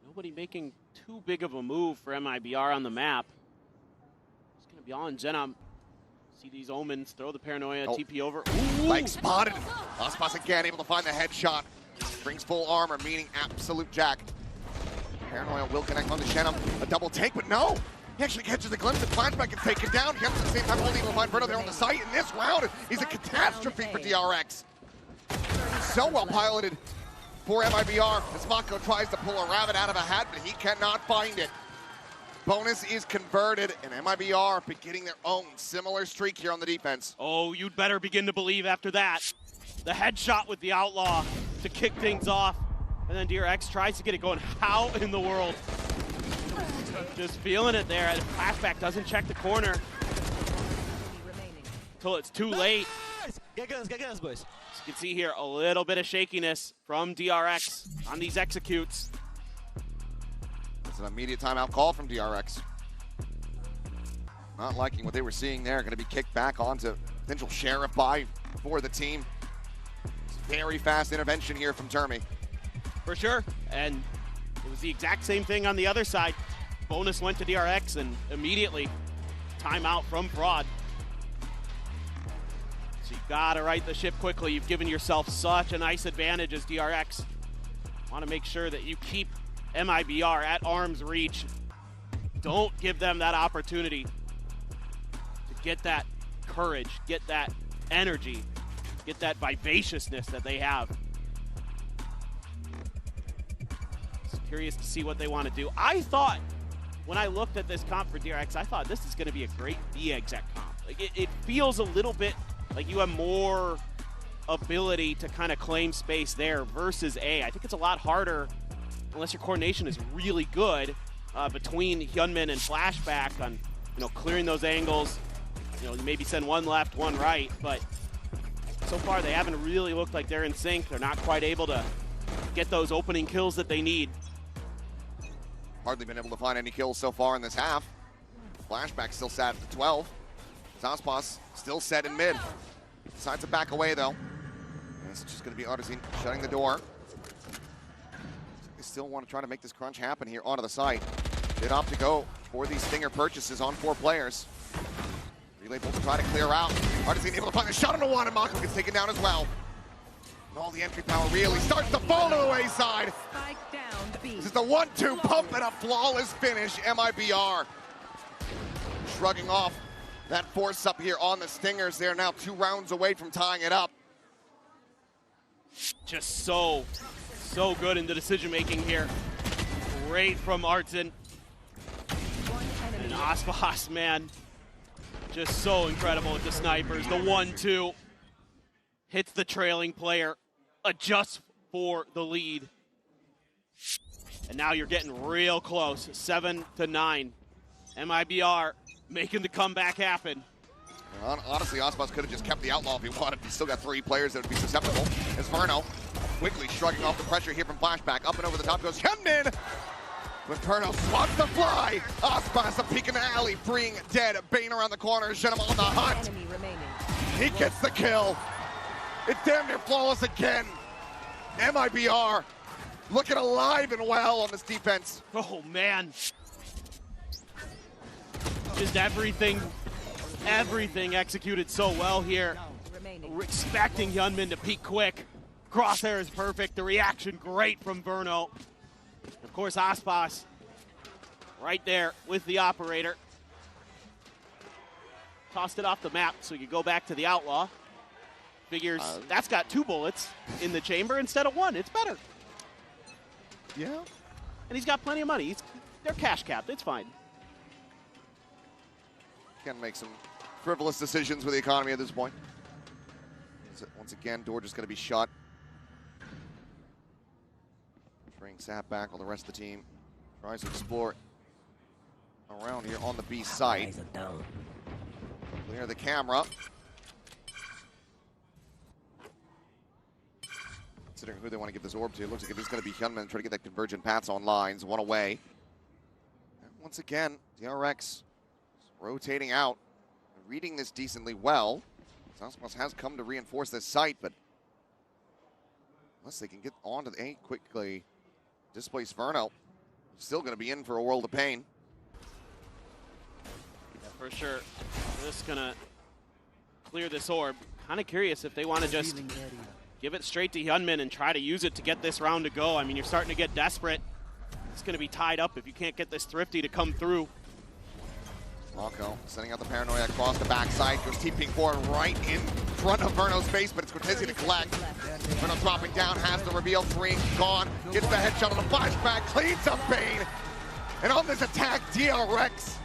Nobody making too big of a move for MIBR on the map. It's going to be on Genum. See these omens, throw the Paranoia, TP over.
Like spotted. Aspas again able to find the headshot. Brings full armor, meaning absolute jack. Paranoia will connect on the Shenum. A double take, but no! He actually catches a glimpse of Flashback and taken down. He gets at the same time only able to find Berto there on the site. And this round is a catastrophe for DRX. So well piloted for MIBR as Mako tries to pull a rabbit out of a hat, but he cannot find it. Bonus is converted, and MIBR beginning their own similar streak here on the defense.
Oh, you'd better begin to believe after that. The headshot with the Outlaw to kick things off. And then DRX tries to get it going. How in the world? Just feeling it there. And Flashback doesn't check the corner until it's too late.
Get guns, boys.
As you can see here, a little bit of shakiness from DRX on these executes.
It's an immediate timeout call from DRX. Not liking what they were seeing there. Going to be kicked back onto potential Sheriff buy for the team. It's very fast intervention here from Termi.
For sure, and it was the exact same thing on the other side. Bonus went to DRX and immediately timeout from Fraud. So you gotta right the ship quickly. You've given yourself such a nice advantage as DRX. Want to make sure that you keep MIBR at arm's reach. Don't give them that opportunity to get that courage, get that energy, get that vivaciousness that they have. Curious to see what they want to do. I thought, when I looked at this comp for DRX, I thought this is going to be a great B exec comp. Like it feels a little bit like you have more ability to kind of claim space there versus A. I think it's a lot harder, unless your coordination is really good, between Hyunmin and Flashback on, clearing those angles. You maybe send one left, one right, but so far they haven't really looked like they're in sync. They're not quite able to get those opening kills that they need.
Hardly been able to find any kills so far in this half. Flashback still sat at the 12. Aspas still set in mid. Decides to back away though. And it's just going to be RYZEN shutting the door. They still want to try to make this crunch happen here onto the site. Did opt to go for these stinger purchases on 4 players. Relay Bolt to try to clear out. RYZEN able to find a shot on the one, and Mako gets taken down as well. And all the entry power really starts to fall to the wayside. This is the 1-2 pump and a flawless finish. MIBR shrugging off that force up here on the Stingers. They're now 2 rounds away from tying it up.
Just so good in the decision making here. Great from RYZEN. And Aspas, man, just so incredible with the snipers. The 1-2 hits the trailing player, adjusts for the lead. And now you're getting real close, 7-9. MIBR making the comeback happen.
Honestly, Ospas could have just kept the outlaw if he wanted. He's still got 3 players that would be susceptible. As Verno quickly shrugging off the pressure here from Flashback. Up and over the top goes Hyunmin. When Verno swats the fly, Ospas a peek in the alley, freeing dead. Bane around the corner, shut him on the hunt. He gets the kill. It's damn near flawless again. MIBR looking alive and well on this defense.
Oh, man. Just everything executed so well here. We're expecting Hyunmin to peak quick. Crosshair is perfect. The reaction great from Verno. Of course, Ospas right there with the operator. Tossed it off the map so you go back to the outlaw. Figures that's got 2 bullets in the chamber instead of 1. It's better.
Yeah.
And he's got plenty of money. They're cash capped. It's fine.
Can make some frivolous decisions with the economy at this point. Once again, door just going to be shut. Bring Sap back while the rest of the team tries to explore around here on the B site. Clear the camera. Considering who they want to give this orb to, it looks like it is going to be Hyunmin trying to get that convergent paths on lines. 1 away. And once again, DRX rotating out, reading this decently well. Ospas has come to reinforce this site, but unless they can get onto the A quickly, displace Verno, still going to be in for a world of pain.
Yeah, for sure. Just going to clear this orb. Kind of curious if they want to just give it straight to Hyunmin and try to use it to get this round to go. I mean, you're starting to get desperate. It's going to be tied up if you can't get this Thrifty to come through.
Rocco sending out the paranoia across the backside, goes TPing forward right in front of Verno's face, but it's Cortese to collect. Verno dropping down, has the reveal, freeing, gone, gets the headshot on the flashback, cleans up Bane. And on this attack, DRX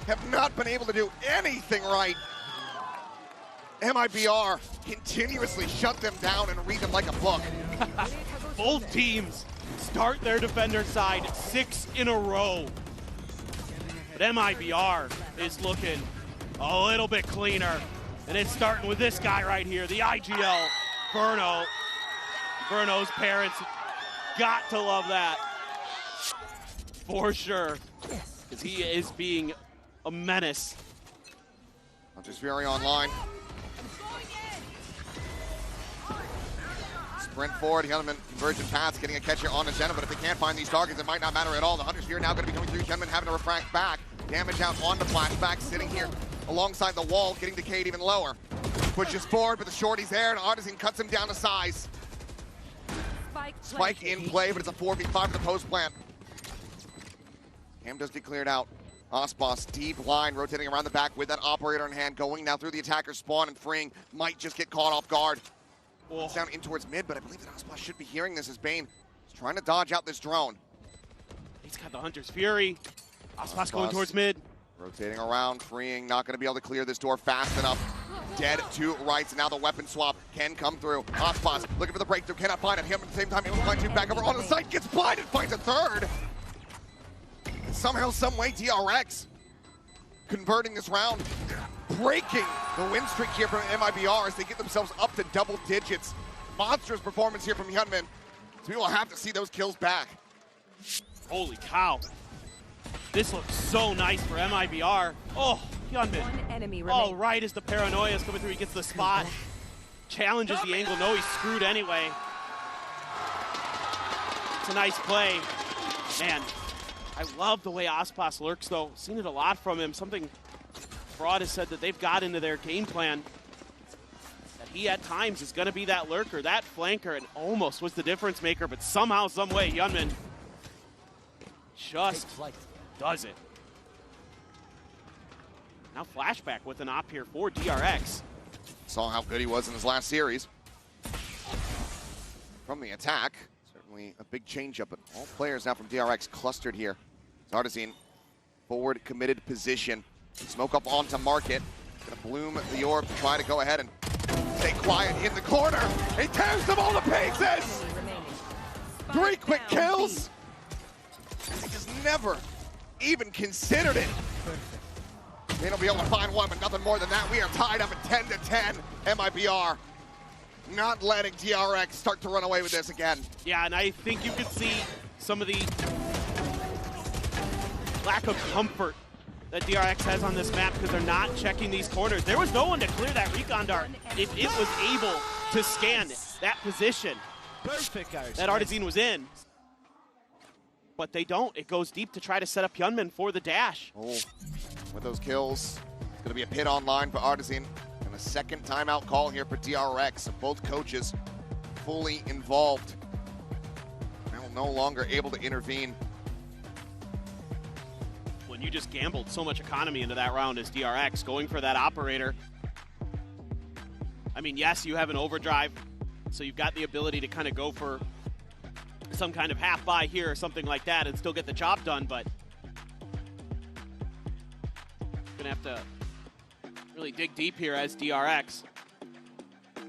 have not been able to do anything right. MIBR continuously shut them down and read them like a book.
Both teams start their defender side 6 in a row. But MIBR is looking a little bit cleaner. And it's starting with this guy right here, the IGL, Verno. Verno's parents got to love that. For sure. Because he is being a menace.
Hunter's Fury online. Sprint forward, Hyunmin, convergent paths, getting a catch here on Agenda, but if they can't find these targets, it might not matter at all. The Hunter's Fury now going to be coming through, Hyunmin having to refract back. Damage out on the flashback, sitting here alongside the wall, getting decayed even lower. Pushes forward, but the shorty's there, and Artisan cuts him down to size. Spike in play, but it's a 4v5 for the post plant. Cam does get cleared out. Ospas, deep line, rotating around the back with that operator in hand, going now through the attacker spawn and freeing. Might just get caught off guard. It's down in towards mid, but I believe that Ospas should be hearing this as Bane is trying to dodge out this drone.
He's got the Hunter's Fury. Ospas going towards mid.
Rotating around, freeing, not going to be able to clear this door fast enough. Dead to rights, and now the weapon swap can come through. Ospas looking for the breakthrough, cannot find it. Him at the same time, able to find 2 back over on the side, gets blinded, finds a 3rd. And somehow, some way, DRX converting this round, breaking the win streak here from MIBR as they get themselves up to double digits. Monstrous performance here from Hyunmin. So we will have to see those kills back.
Holy cow. This looks so nice for MIBR. Oh, Hyunmin. All right as the paranoia is coming through, he gets the spot. Challenges the angle, no, he's screwed anyway. It's a nice play. Man, I love the way Ospas lurks though. Seen it a lot from him. Something Fraud has said that they've got into their game plan. That he at times is gonna be that lurker, that flanker, and almost was the difference maker, but somehow, some way, Hyunmin just does it. Now Flashback with an op here for DRX.
Saw how good he was in his last series. From the attack, certainly a big change-up, but all players now from DRX clustered here. Artisan, forward committed position. Smoke up onto Market. Gonna bloom the orb, try to go ahead and stay quiet in the corner. He tears them all to pieces! 3 quick kills! He just never even considered it. They'll be able to find one, but nothing more than that. We are tied up at 10-10. MIBR not letting DRX start to run away with this again.
Yeah, and I think you could see some of the lack of comfort that DRX has on this map because they're not checking these corners. There was no one to clear that recon dart. If it was able to scan that position that RYZEN was in, but they don't. It goes deep to try to set up Hyunmin for the dash.
Oh, with those kills, it's going to be a pit online for RYZEN. And a second timeout call here for DRX. So both coaches fully involved. Now no longer able to intervene.
When you just gambled so much economy into that round as DRX, going for that operator. I mean, yes, you have an overdrive, so you've got the ability to kind of go for some kind of half buy here or something like that and still get the job done, but gonna have to really dig deep here as DRX.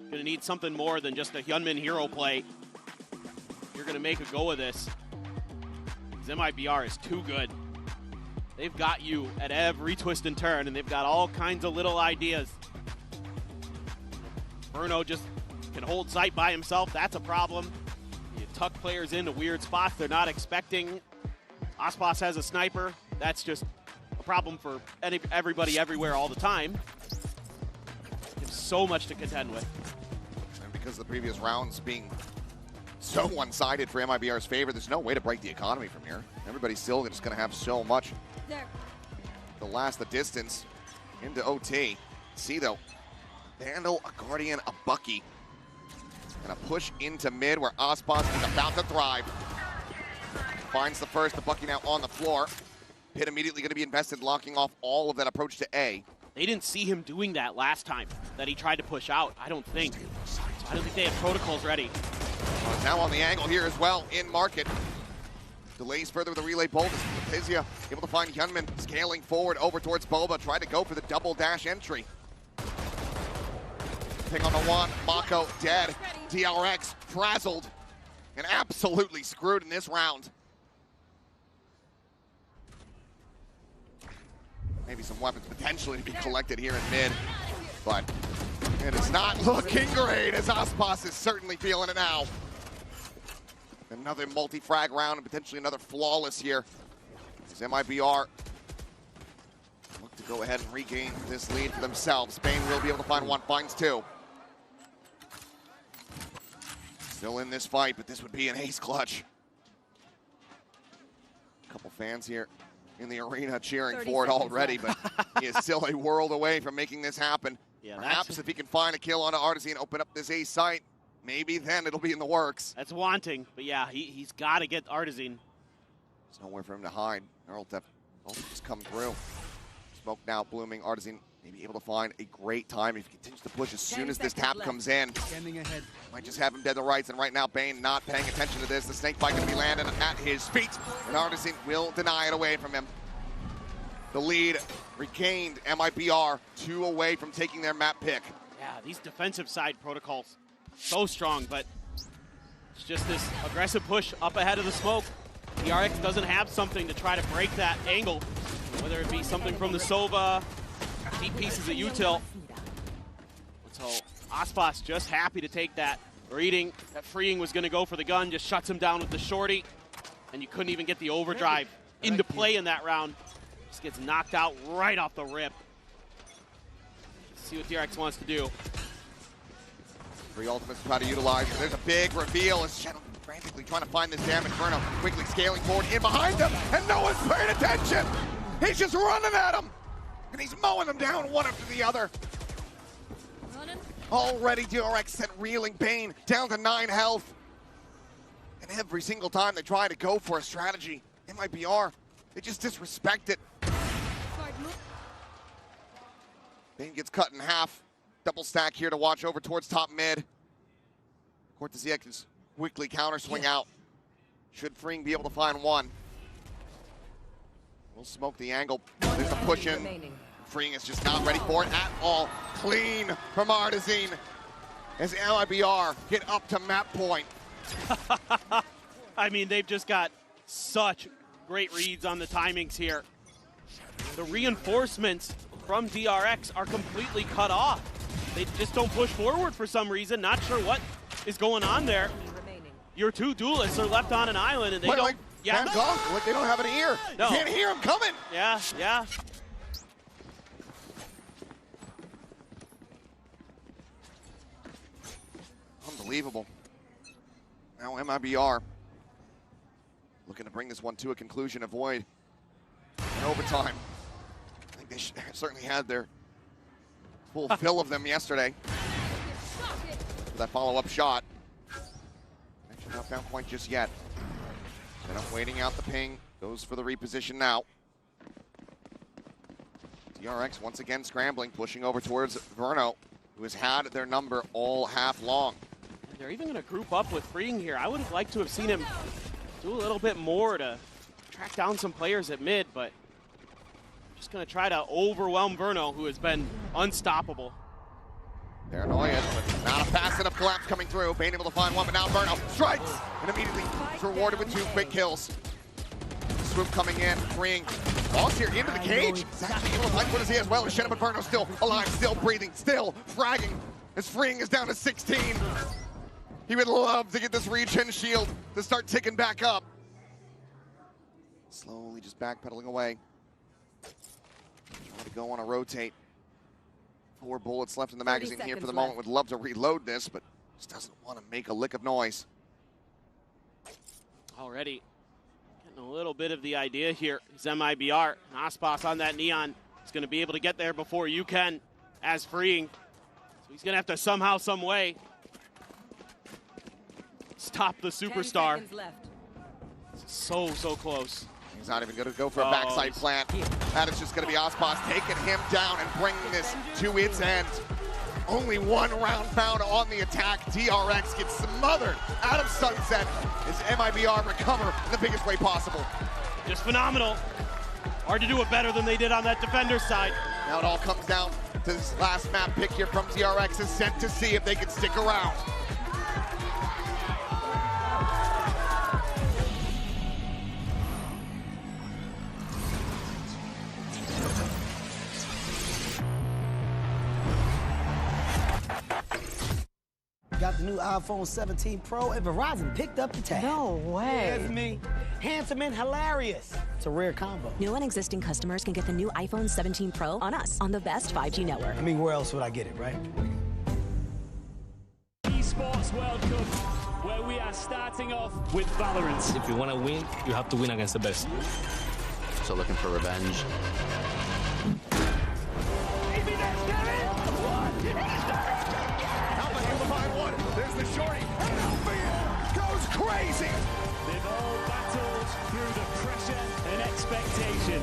Gonna need something more than just a Hyunmin hero play. You're gonna make a go of this. MIBR is too good. They've got you at every twist and turn, and they've got all kinds of little ideas. Bruno just can hold sight by himself. That's a problem. You tuck players into weird spots they're not expecting. Aspas has a sniper. That's just a problem for everybody everywhere all the time. There's so much to contend with.
And because of the previous rounds being so one-sided for MIBR's favor, there's no way to break the economy from here. Everybody's still just going to have so much to last the distance into OT. See, though, Vandal, a Guardian, a Bucky. And a push into mid where Aspas is about to thrive. Finds the first, the Bucky now on the floor. Pit immediately going to be invested, locking off all of that approach to A.
They didn't see him doing that last time that he tried to push out, I don't think. I don't think they have protocols ready.
Now on the angle here as well, in market. Delays further with the relay bolt. Pizia able to find Hyunmin scaling forward over towards Boba. Tried to go for the double dash entry. Ping on the one, Mako dead. DRX frazzled and absolutely screwed in this round. Maybe some weapons potentially to be collected here in mid, but it is not looking great as Aspas is certainly feeling it now. Another multi-frag round and potentially another flawless here. As MIBR look to go ahead and regain this lead for themselves. Spain will be able to find one, finds two. Still in this fight, but this would be an ace clutch. A couple fans here in the arena cheering for it already, but he is still a world away from making this happen.
Yeah,
perhaps if he can find a kill onto RYZEN, open up this ace site, maybe then it'll be in the works.
That's wanting, but yeah, he's got to get RYZEN.
There's nowhere for him to hide. Erltef just come through. Smoke now blooming. RYZEN may be able to find a great time if he continues to push as soon as this tap comes in. Might just have him dead to rights, and right now Bane not paying attention to this. The snake bite going to be landing at his feet, and RYZEN will deny it away from him. The lead regained. MIBR 2 away from taking their map pick.
Yeah, these defensive side protocols, so strong, but it's just this aggressive push up ahead of the smoke. DRX doesn't have something to try to break that angle, whether it be something from the Sova, deep pieces of util. So Aspas just happy to take that. Reading that Freeing was going to go for the gun, just shuts him down with the shorty, and you couldn't even get the overdrive into play in that round. Just gets knocked out right off the rip. Let's see what DRX wants to do.
3 ultimates to try to utilize. There's a big reveal as Shadow frantically trying to find this damage. Bruno quickly scaling forward in behind him, and no one's paying attention. He's just running at him, and he's mowing them down one after the other. Already DRX sent reeling Bane down to 9 health. And every single time they try to go for a strategy, MIBR, they just disrespect it. Bane gets cut in half. Double stack here to watch over towards top mid. Cortesiek can quickly counter swing out. Should Freeing be able to find one. We'll smoke the angle. There's a push in. Freeing is just not ready for it at all. Clean from RYZEN as MIBR get up to map point.
I mean, they've just got such great reads on the timings here. The reinforcements from DRX are completely cut off. They just don't push forward for some reason. Not sure what is going on there. Your two duelists are left on an island and they don't...
Yeah, like they don't have an ear.
No.
You can't hear them coming.
Yeah, yeah.
Unbelievable. Now MIBR looking to bring this one to a conclusion, avoid an overtime. I think they certainly had their full fill of them yesterday. That follow-up shot. Actually not found quite just yet. Set up waiting out the ping. Goes for the reposition now. DRX once again scrambling, pushing over towards Verno, who has had their number all half long.
They're even going to group up with Freeing here. I would have liked to have seen him do a little bit more to track down some players at mid, but just going to try to overwhelm Verno, who has been unstoppable.
Paranoia, but not a fast enough collapse coming through. Being able to find one, but now Verno strikes and immediately is rewarded with 2 quick kills. Swoop coming in, freeing. Lost here into the cage. He's actually able to find what is he as well. Shen, but Verno still alive, still breathing, still fragging. As freeing is down to 16. He would love to get this regen shield to start ticking back up. Slowly just backpedaling away. Trying to go on a rotate. 4 bullets left in the magazine here for the moment. Would love to reload this, but just doesn't want to make a lick of noise.
Already getting a little bit of the idea here is MIBR. Aspas on that Neon is going to be able to get there before you can as Freeing. So he's going to have to somehow, some way stop the superstar. So close.
He's not even going to go for a backside plant. That is just going to be Aspas taking him down and bringing this to its end. Only 1 round found on the attack. DRX gets smothered out of Sunset as MIBR recover in the biggest way possible.
Just phenomenal. Hard to do it better than they did on that defender's side.
Now it all comes down to this last map pick here from DRX, is sent to see if they can stick around.
Got the new iPhone 17 Pro and Verizon picked up the tab.
No way.
That's me. Handsome and hilarious. It's a rare combo.
New and existing customers can get the new iPhone 17 Pro on us on the best 5G network.
I mean, where else would I get it, right?
Esports World Cup, where we are starting off with Valorant.
If you want to win, you have to win against the best.
So looking for revenge.
There's the shorty. Goes crazy.
They've all battled through the pressure and expectation.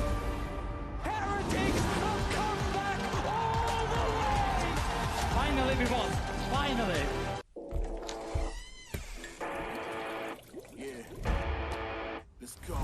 Heretics have come back all the way.
Finally, everyone. Finally.
Yeah. Let's go.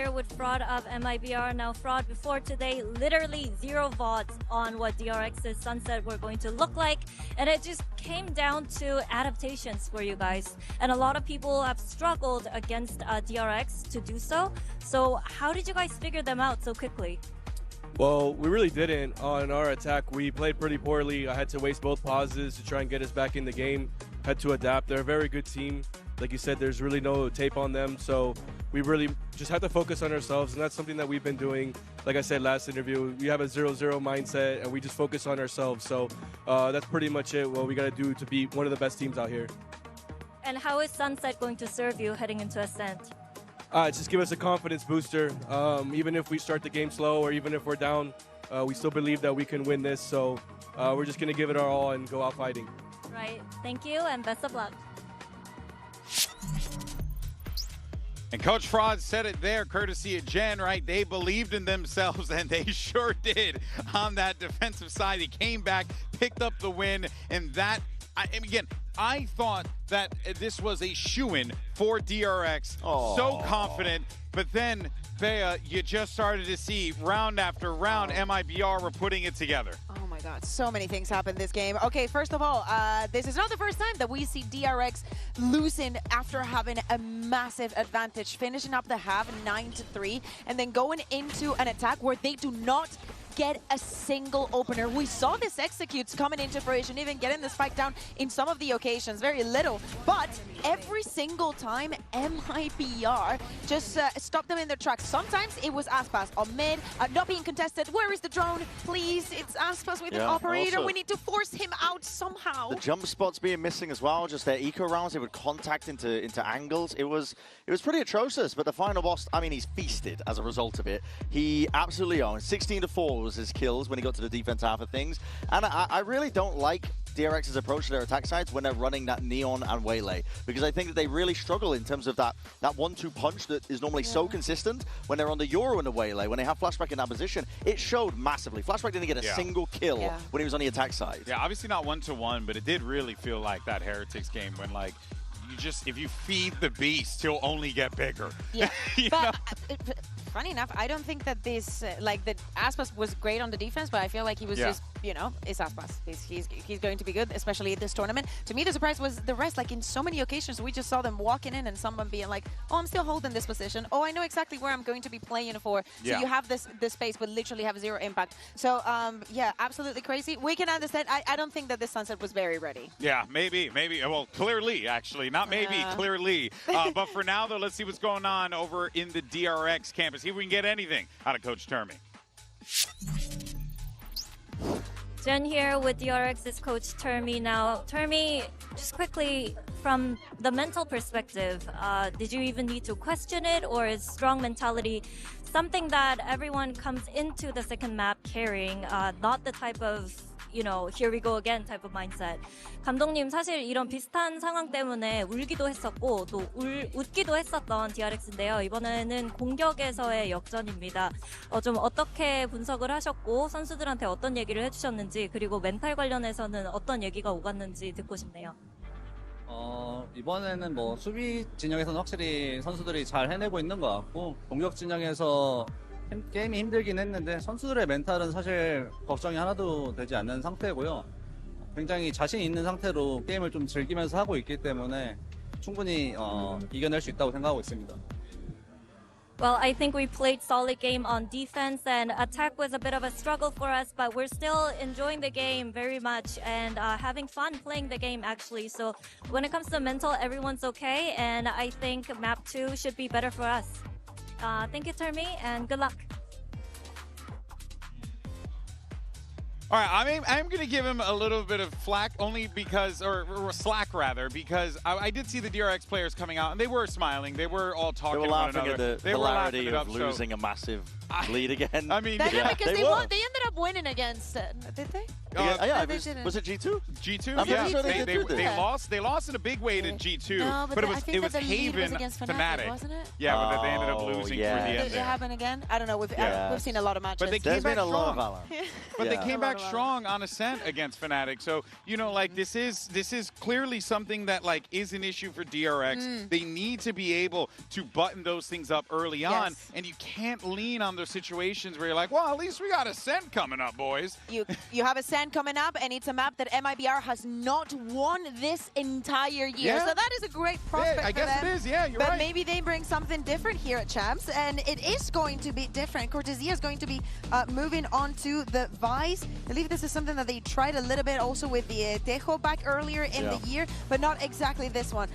here with Fraud of MIBR. Now, Fraud before today, literally 0 VODs on what DRX's Sunset were going to look like. And it just came down to adaptations for you guys. And a lot of people have struggled against DRX to do so. So how did you guys figure them out so quickly?
Well, we really didn't. On our attack, we played pretty poorly. I had to waste both pauses to try and get us back in the game. Had to adapt. They're a very good team. Like you said, there's really no tape on them. So we really just have to focus on ourselves. And that's something that we've been doing. Like I said last interview, we have a 0-0 mindset and we just focus on ourselves. So that's pretty much it. What we got to do to be one of the best teams out here.
And how is Sunset going to serve you heading into Ascent?
Just give us a confidence booster. Even if we start the game slow or even if we're down, we still believe that we can win this. So we're just going to give it our all and go out fighting.
Right. Thank you and best of luck.
And Coach Fraud said it there, courtesy of Jen, right? They believed in themselves, and they sure did on that defensive side. He came back, picked up the win, and that, again, I thought that this was a shoo-in for DRX. So confident, but then, Bea, you just started to see round after round, MIBR were putting it together.
Oh my God, so many things happened this game. Okay, first of all, this is not the first time that we see DRX losing after having a massive advantage, finishing up the half 9-3, and then going into an attack where they do not get a single opener. We saw this executes coming into fruition, even getting the spike down in some of the occasions, very little, but every single time MIBR just stopped them in their tracks. Sometimes it was Aspas on mid, not being contested. Where is the drone? Please, it's Aspas with an operator.
Also,
we need to force him out somehow.
The jump spots being missing as well, just their eco rounds, they would contact into angles. It was pretty atrocious, but the final boss, I mean, he's feasted as a result of it. He absolutely owned 16-4 was his kills when he got to the defense half of things. And I really don't like DRX's approach to their attack sides when they're running that Neon and Waylay, because I think that they really struggle in terms of that 1-2 punch that is normally so consistent when they're on the Euro and the Waylay. When they have Flashback in that position, it showed massively. Flashback didn't get a single kill when he was on the attack side.
Yeah, obviously not 1-to-1, but it did really feel like that Heretics game when, like, if you feed the beast, he'll only get bigger.
Yeah, but funny enough, I don't think that this, like, that Aspas was great on the defense, but I feel like he was just, you know, it's Aspas. He's going to be good, especially this tournament. To me, the surprise was the rest. Like, in so many occasions, we just saw them walking in and someone being like, oh, I'm still holding this position. Oh, I know exactly where I'm going to be playing for. So you have this space, but literally have 0 impact. So, yeah, absolutely crazy. We can understand. I don't think that this Sunset was very ready.
Yeah, maybe. Well, clearly, actually. Not maybe, clearly. But for now, though, let's see what's going on over in the DRX campus. See if we can get anything out of Coach Termi.
Jen here with DRX's Coach Termi. Now, Termi, just quickly, from the mental perspective, did you even need to question it, or is strong mentality something that everyone comes into the second map carrying, not the type of, you know, here we go again type of mindset? 감독님, 사실 이런 비슷한 상황 때문에 울기도 했었고 또 웃기도 했었던 DRX인데요. 이번에는 공격에서의 역전입니다. 좀 어떻게 분석을 하셨고 선수들한테 어떤 얘기를 해주셨는지, 그리고 멘탈 관련해서는 어떤 얘기가 오갔는지 듣고 싶네요.
이번에는 뭐 수비 진영에서는 확실히 선수들이 잘 해내고 있는 것 같고, 공격 진영에서 게임이 힘들긴 했는데 선수들의 멘탈은 사실 걱정이 하나도 되지 않는 상태고요. 굉장히 자신 있는 상태로 게임을 좀 즐기면서 하고 있기 때문에 충분히 이겨낼 수 있다고 생각하고 있습니다.
Well, I think we played solid game on defense, and attack was a bit of a struggle for us, but we're still enjoying the game very much and having fun playing the game, actually. So when it comes to mental, everyone's okay, and I think map 2 should be better for us. Thank you, Termi, and good luck.
All right, I'm going to give him a little bit of flack, only because, or slack rather, because I did see the DRX players coming out, and they were smiling. They were all talking to one another.
They were laughing at the hilarity of losing a massive lead again.
I mean,
because they ended up winning against, did they?
Yeah, was it G2?
G2,
I'm
yeah.
pretty sure they did
They lost in a big way to G2,
No,
but
I think
it was
that the lead
Haven
was against
Fnatic.
wasn't it?
Yeah, but they ended up losing through the end
Did it
there.
happen again? I don't know. We've seen a lot of matches.
But they came back strong. But they
Yeah.
came back strong on Ascent against Fnatic. So, you know, like this is clearly something that like is an issue for DRX. They need to be able to button those things up early on, and you can't lean on those situations where you're like, well, at least we got Ascent coming up, boys.
You have Ascent coming up, and it's a map that MIBR has not won this entire year.
Yeah.
So that is a great prospect
I
for
guess
them.
it is, yeah, you're
but
right.
maybe they bring something different here at Champs, and it is going to be different. Cortesia is going to be moving on to the Vice. I believe this is something that they tried a little bit also with the Tejo back earlier in the year, but not exactly this one.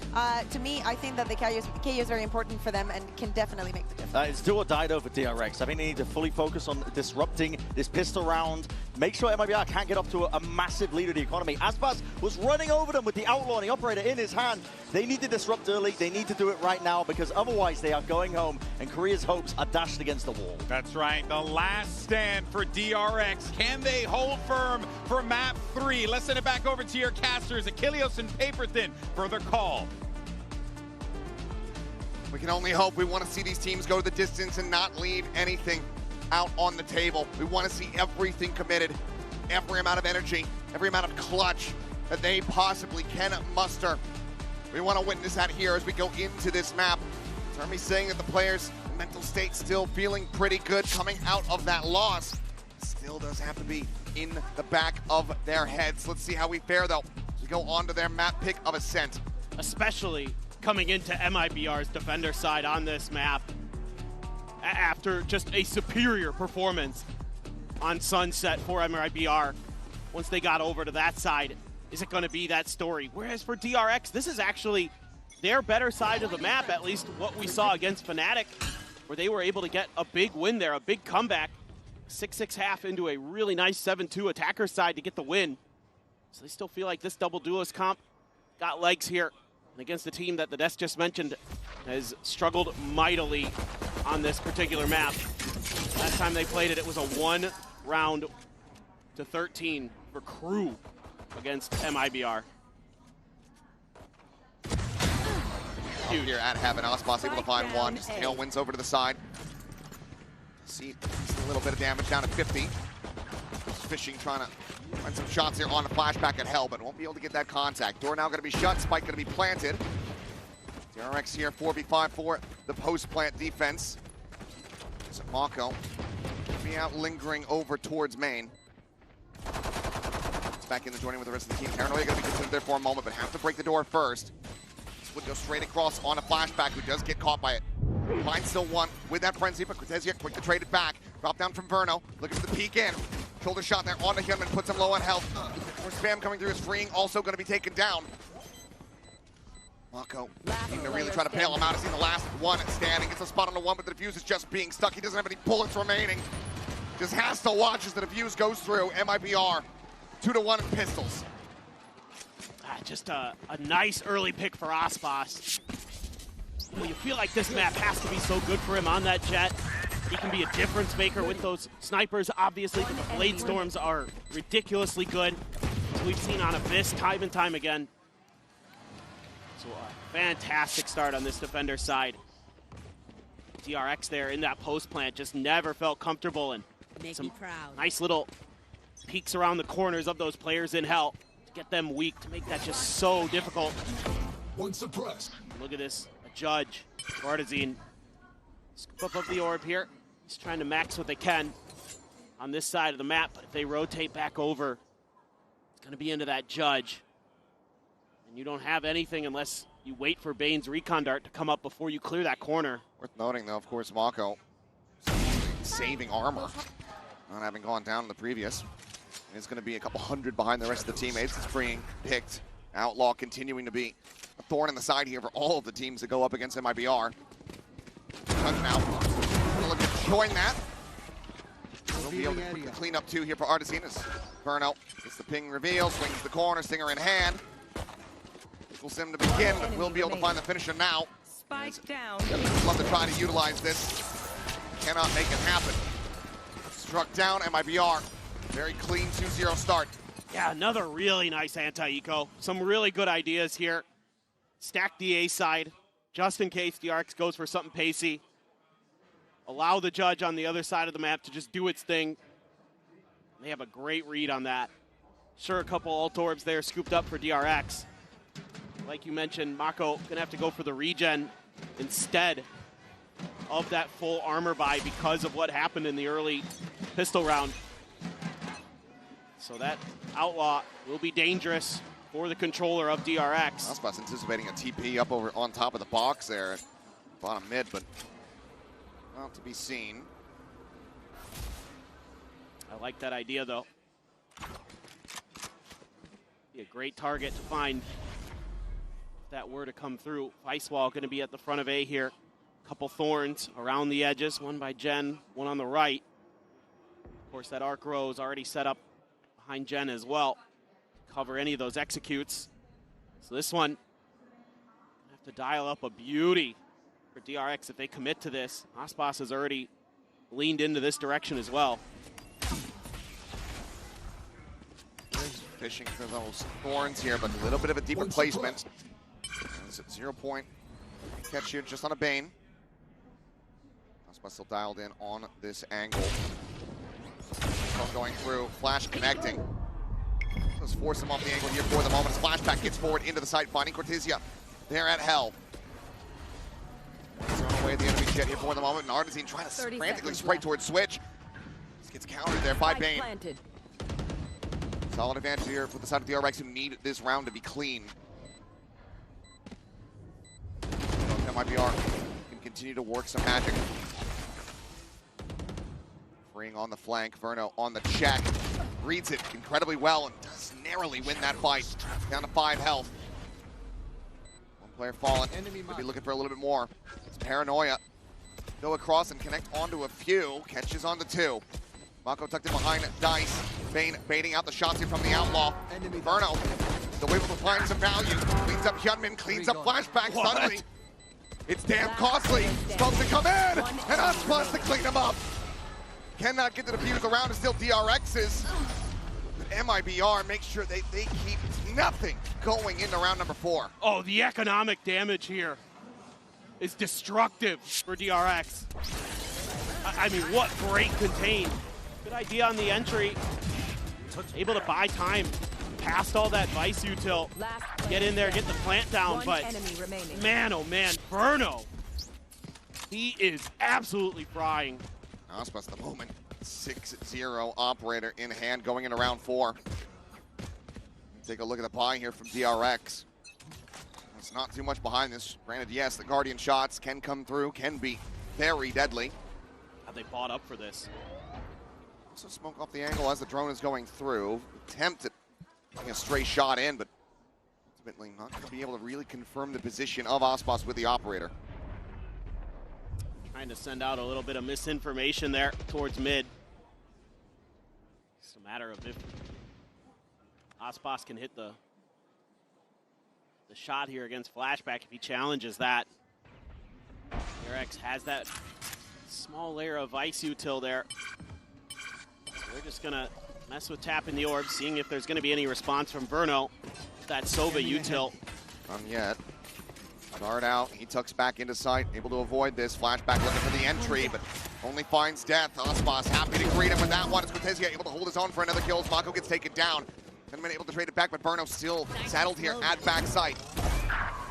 To me, I think that the KO is very important for them and can definitely make the difference.
It's do or die though for DRX. I think they need to fully focus on disrupting this pistol round. Make sure MIBR can't get up to a massive lead of the economy. Aspas was running over them with the outlaw and the operator in his hand. They need to disrupt early. They need to do it right now because otherwise they are going home and Korea's hopes are dashed against the wall.
That's right. The last stand for DRX. Can they hold firm for map 3? Let's send it back over to your casters, Achilleos and Paperthin, for the call.
We can only hope. We want to see these teams go the distance and not leave anything out on the table. We want to see everything committed, every amount of energy, every amount of clutch that they possibly can muster. We want to witness that here as we go into this map. Jeremy's saying that the players' mental state still feeling pretty good coming out of that loss. Still does have to be in the back of their heads. Let's see how we fare though. We go on to their map pick of Ascent.
Especially coming into MIBR's defender side on this map after just a superior performance on Sunset for MIBR. Once they got over to that side, is it going to be that story? Whereas for DRX, this is actually their better side of the map, at least what we saw against Fnatic, where they were able to get a big win there, a big comeback. 6-6 half into a really nice 7-2 attacker side to get the win. So they still feel like this double duelist comp got legs here. And against the team that the desk just mentioned has struggled mightily on this particular map. Last time they played it, it was a 1-13 for KREO against MIBR.
Huge here at Heaven. Aspas able to find one. Just tailwinds over to the side. See a little bit of damage down to 50. Just fishing, trying to find some shots here on the flashback at Hell, but won't be able to get that contact. Door now going to be shut. Spike going to be planted. DRX here, 4v5 for the post-plant defense. So Mako be out lingering over towards main. It's back in the joining with the rest of the team. Paranoia going to be considered there for a moment, but have to break the door first. This would go straight across on a flashback, who does get caught by it. Finds still one with that frenzy, but Cortesia quick to trade it back. Drop down from Verno, looking for the peek in. Shoulder shot there onto him and puts him low on health. More spam coming through his freeing, also going to be taken down. Mako needing to really try to bail him out. He's seen the last one standing. Gets a spot on the one, but the defuse is just being stuck. He doesn't have any bullets remaining. Just has to watch as the defuse goes through. MIBR 2-1 in pistols.
Just a nice early pick for Aspas. Well, you feel like this map has to be so good for him on that jet. He can be a difference maker with those snipers, obviously, but the blade storms are ridiculously good, as we've seen on Abyss time and time again. So a fantastic start on this defender side. DRX there in that post plant just never felt comfortable, and some nice little peeks around the corners of those players in Hell to get them weak, to make that just so difficult.
One suppressed.
Look at this, a judge, Artizine. Scoop up the orb here. He's trying to max what they can on this side of the map, but if they rotate back over, it's going to be into that judge. And you don't have anything unless you wait for Bane's recon dart to come up before you clear that corner.
Worth noting, though, of course, Mako saving armor, not having gone down in the previous. It's going to be a couple hundred behind the rest of the teammates. It's being picked. Outlaw continuing to be a thorn in the side here for all of the teams that go up against MIBR. Now, gonna look to join that. We'll be able to quickly clean up two here for Artizine as Verno gets the ping reveal, swings the corner, Stinger in hand. Equals him to begin, but we'll be able to find the finisher now.
Spike down.
Love to try to utilize this. Cannot make it happen. Struck down, MIBR. Very clean 2-0 start.
Yeah, another really nice anti-eco. Some really good ideas here. Stack the A side, just in case DRX goes for something pacey. Allow the judge on the other side of the map to just do its thing. They have a great read on that. Sure, a couple ult orbs there scooped up for DRX. Like you mentioned, Mako gonna have to go for the regen instead of that full armor buy because of what happened in the early pistol round. So that Outlaw will be dangerous for the controller of DRX.
Aspas anticipating a TP up over on top of the box there at bottom mid, but not to be seen.
I like that idea, though. Be a great target to find if that were to come through. Ice Wall going to be at the front of A here. Couple thorns around the edges, one by Jen, one on the right. Of course, that arc row is already set up behind Jen as well. Cover any of those executes. So this one, have to dial up a beauty for DRX if they commit to this. Aspas has already leaned into this direction as well.
Fishing for those thorns here, but a little bit of a deeper placement. 0 point. Catch you just on a Bane. Aspas still dialed in on this angle. Going through, Flash connecting. Just force him off the angle here for the moment. His flashback gets forward into the site, finding Cortezia there at Hell. Throwing away the enemy jet here for the moment, and Artizine trying to frantically spray towards Switch. This gets countered there by Bane. Solid advantage here for the side of the DRX who need this round to be clean. MIBR can continue to work some magic. Freeing on the flank, Verno on the check. Reads it incredibly well and does narrowly win that fight. Down to 5 health. One player fallen. Maybe looking for a little bit more. It's Paranoia. Go across and connect onto a few. Catches on the 2. Mako tucked in behind Dice. Bane baiting out the shots here from the Outlaw. Verno, the way to find some value. Cleans up Hyunmin, cleans up Flashback suddenly. It's damn costly. Supposed to come in, and Aspas to clean him up. Cannot get the defuse around, it's still DRX's. But MIBR makes sure they keep nothing going into round number 4.
Oh, the economic damage here is destructive for DRX. I mean, what great contain. Good idea on the entry. Able to buy time past all that Vice util. Get in there, get the plant down, but man, oh man, Verno. He is absolutely frying.
Aspas at the moment, 6-0 operator in hand going into round 4. Take a look at the buy here from DRX. It's not too much behind this. Granted, yes, the Guardian shots can come through, can be very deadly.
Have they bought up for this?
Also smoke off the angle as the drone is going through. Attempt at getting a stray shot in, but ultimately not going to be able to really confirm the position of Aspas with the operator.
Trying to send out a little bit of misinformation there towards mid. It's a matter of if Aspas can hit the shot here against Flashback if he challenges that. RX has that small layer of ice util there. They're just gonna mess with tapping the orb, seeing if there's gonna be any response from Verno. That Sova util.
None yet. Guard out, he tucks back into sight, able to avoid this. Flashback looking for the entry, but only finds death. Aspas happy to greet him with that one. It's Cortezia able to hold his own for another kill. Mako gets taken down. Hyunmin able to trade it back, but Verno still saddled here at backside.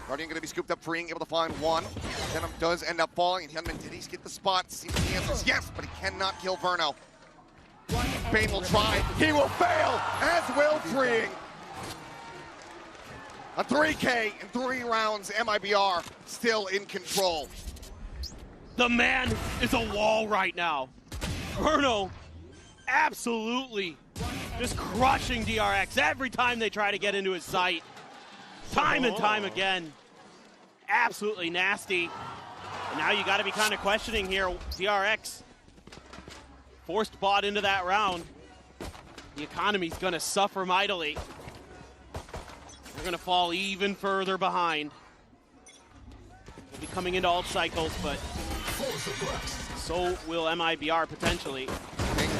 Guardian gonna be scooped up, freeing, able to find one. Venom does end up falling, and Hyunmin, did he get the spot? Seems the answer is yes, but he cannot kill Verno. Bane will try, he will fail, as will freeing. A 3K in 3 rounds, MIBR still in control.
The man is a wall right now. Verno absolutely just crushing DRX every time they try to get into his sight. Time and time again. Absolutely nasty. And now you got to be kind of questioning here. DRX forced bot into that round. The economy's going to suffer mightily. They're going to fall even further behind. They'll be coming into alt cycles, but so will MIBR potentially.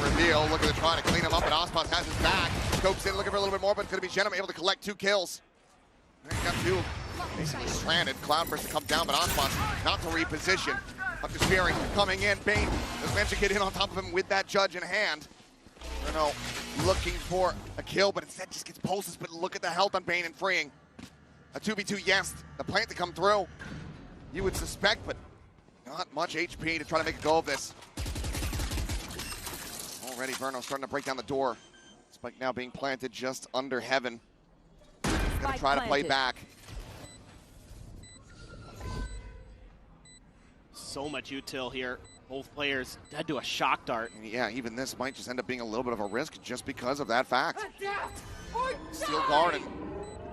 reveal. Looking to try to clean him up, but Ospas has his back. Scopes in, looking for a little bit more, but it's going to be Genom able to collect 2 kills. He got 2 basically stranded. Cloudburst to come down, but Ospas not to reposition. Hunter's Fury coming in. Bane does manage to get in on top of him with that judge in hand. Bruno looking for a kill, but instead just gets pulses. But look at the health on Bane and freeing. A 2v2, yes. The plant to come through, you would suspect, but not much HP to try to make a go of this. Already Bruno starting to break down the door. Spike now being planted just under Heaven. Gonna try to play back.
So much util here. Both players dead to a shock dart.
Yeah, even this might just end up being a little bit of a risk just because of that fact. Steel guard and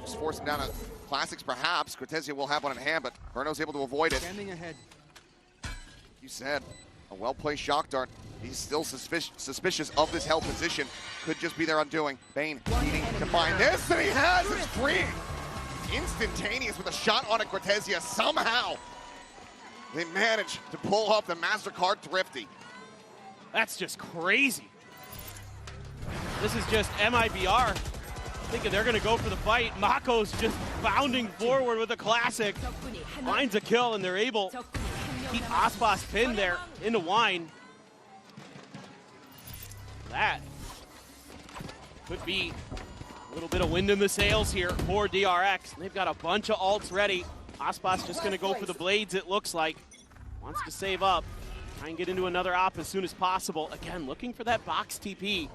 just force him down to classics perhaps. Cortezia will have one in hand, but Bruno's able to avoid it.
Standing ahead.
You said, a well-placed shock dart. He's still suspicious of this held position. Could just be their undoing. Bane needing to find this, and he has his free. Instantaneous with a shot on a Cortezia. Somehow, they managed to pull off the MasterCard Thrifty.
That's just crazy. This is just MIBR thinking they're going to go for the fight. Mako's just bounding forward with a classic. Finds a kill, and they're able to keep Ospas pinned there into Wine. That could be a little bit of wind in the sails here for DRX. They've got a bunch of ults ready. Ospas just going to go for the blades, it looks like. Wants to save up. Try and get into another op as soon as possible. Again, looking for that box TP.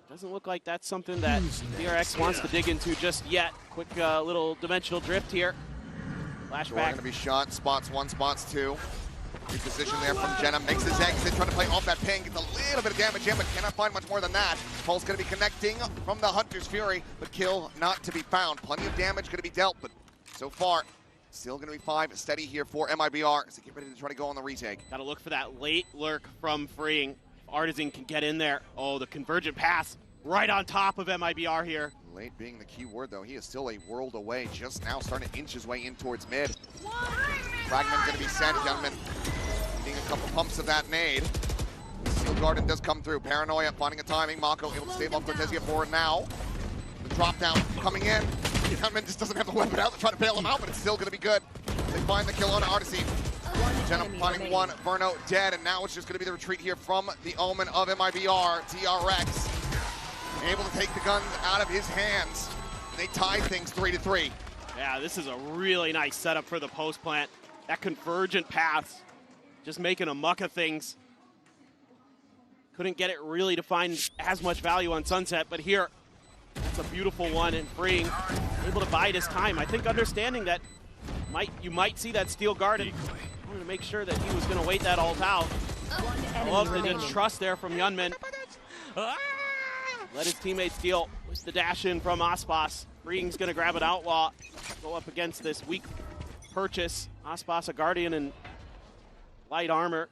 Doesn't look like that's something that DRX wants to dig into just yet. Quick little dimensional drift here. Flashback.
Going to be shot. Spots 1, spots 2. Reposition there from Genom. Makes his exit. Trying to play off that ping. Gets a little bit of damage in, but cannot find much more than that. Pulse going to be connecting from the Hunter's Fury, but kill not to be found. Plenty of damage going to be dealt, but so far, still going to be 5 steady here for MIBR as they get ready to try to go on the retake.
Got to look for that late lurk from freeing. If RYZEN can get in there. Oh, the convergent pass right on top of MIBR here.
Late being the key word, though. He is still a world away. Just now starting to inch his way in towards mid. Fragment going to be sent, gentlemen. Needing a couple pumps of that nade. Steel Garden does come through. Paranoia finding a timing. Mako able to save off Cortezia for now. The drop down coming in. Gunman just doesn't have the weapon out to try to bail him out, but it's still going to be good. They find the kill on Artisine. Genom finding one. Verno dead, and now it's just going to be the retreat here from the Omen of MIBR. DRX able to take the gun out of his hands. They tie things 3-3.
Yeah, this is a really nice setup for the post plant. That convergent path, just making a muck of things. Couldn't get it really to find as much value on Sunset, but here, that's a beautiful one, and freeing, able to bide his time. I think understanding that you might see that Steel Garden. Wanted to make sure that he was going to wait that ult out. I love the trust there from Yunmin. Let his teammates deal with the dash in from Ospas. Freeing's going to grab an Outlaw, go up against this weak purchase. Ospas, a Guardian in light armor.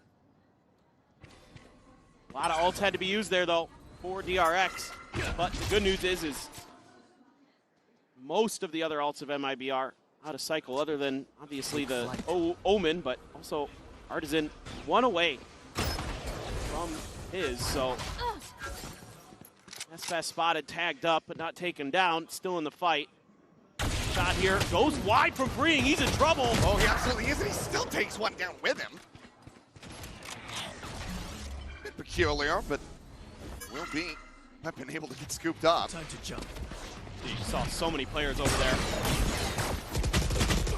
A lot of ults had to be used there, though, for DRX. But the good news is most of the other ults of MIBR out of cycle, other than obviously the Omen, but also Artisan one away from his. So SMPS spotted, tagged up, but not taken down. Still in the fight. Shot here goes wide from freeing. He's in trouble.
Oh, he absolutely is, and he still takes one down with him. Bit peculiar, but will be. I've been able to get scooped up.
Time to jump. You saw so many players over there.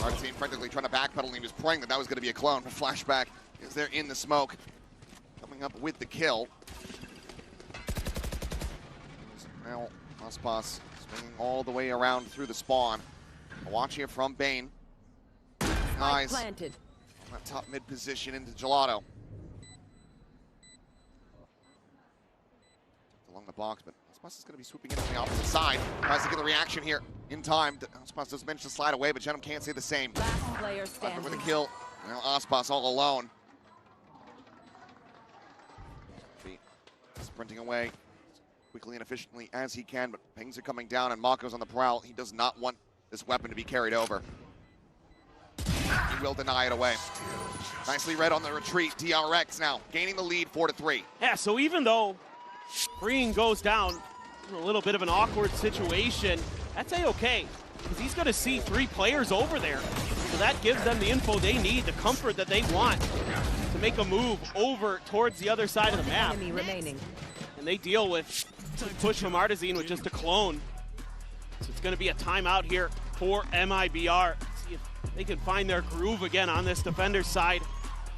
Our team practically trying to backpedal, and he was praying that was going to be a clone. But Flashback is there in the smoke, coming up with the kill. Now Ospas swinging all the way around through the spawn. A watch here from Bane. Eyes on that top mid position into Gelato. Along the box, but Ospas is going to be swooping in on the opposite side. Tries to get the reaction here in time. Ospas does manage to slide away, but Genom can't say the same.
Last player standing.
With a kill. Now Ospas all alone. Sprinting away quickly and efficiently as he can, but pings are coming down and Mako's on the prowl. He does not want this weapon to be carried over. He will deny it away. Nicely read on the retreat. DRX now gaining the lead 4-3.
Yeah, so even though Green goes down in a little bit of an awkward situation, that's A-okay, because he's going to see 3 players over there. So that gives them the info they need, the comfort that they want to make a move over towards the other side of the map.
Enemy remaining.
And they deal with push from RYZEN with just a clone. So it's going to be a timeout here for MIBR. See if they can find their groove again on this defender's side.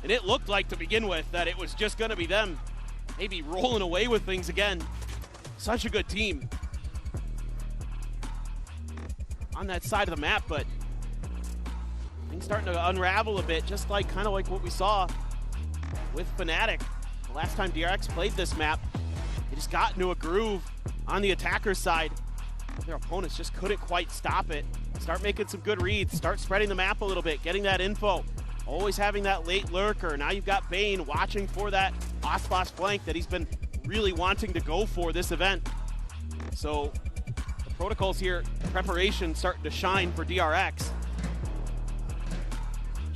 And it looked like to begin with that it was just going to be them maybe rolling away with things again. Such a good team on that side of the map, but things starting to unravel a bit, just like kind of like what we saw with Fnatic. The last time DRX played this map, they just got into a groove on the attacker's side. Their opponents just couldn't quite stop it. Start making some good reads, start spreading the map a little bit, getting that info. Always having that late lurker. Now you've got Bane watching for that Ospas flank that he's been really wanting to go for this event. So the protocols here, preparation starting to shine for DRX.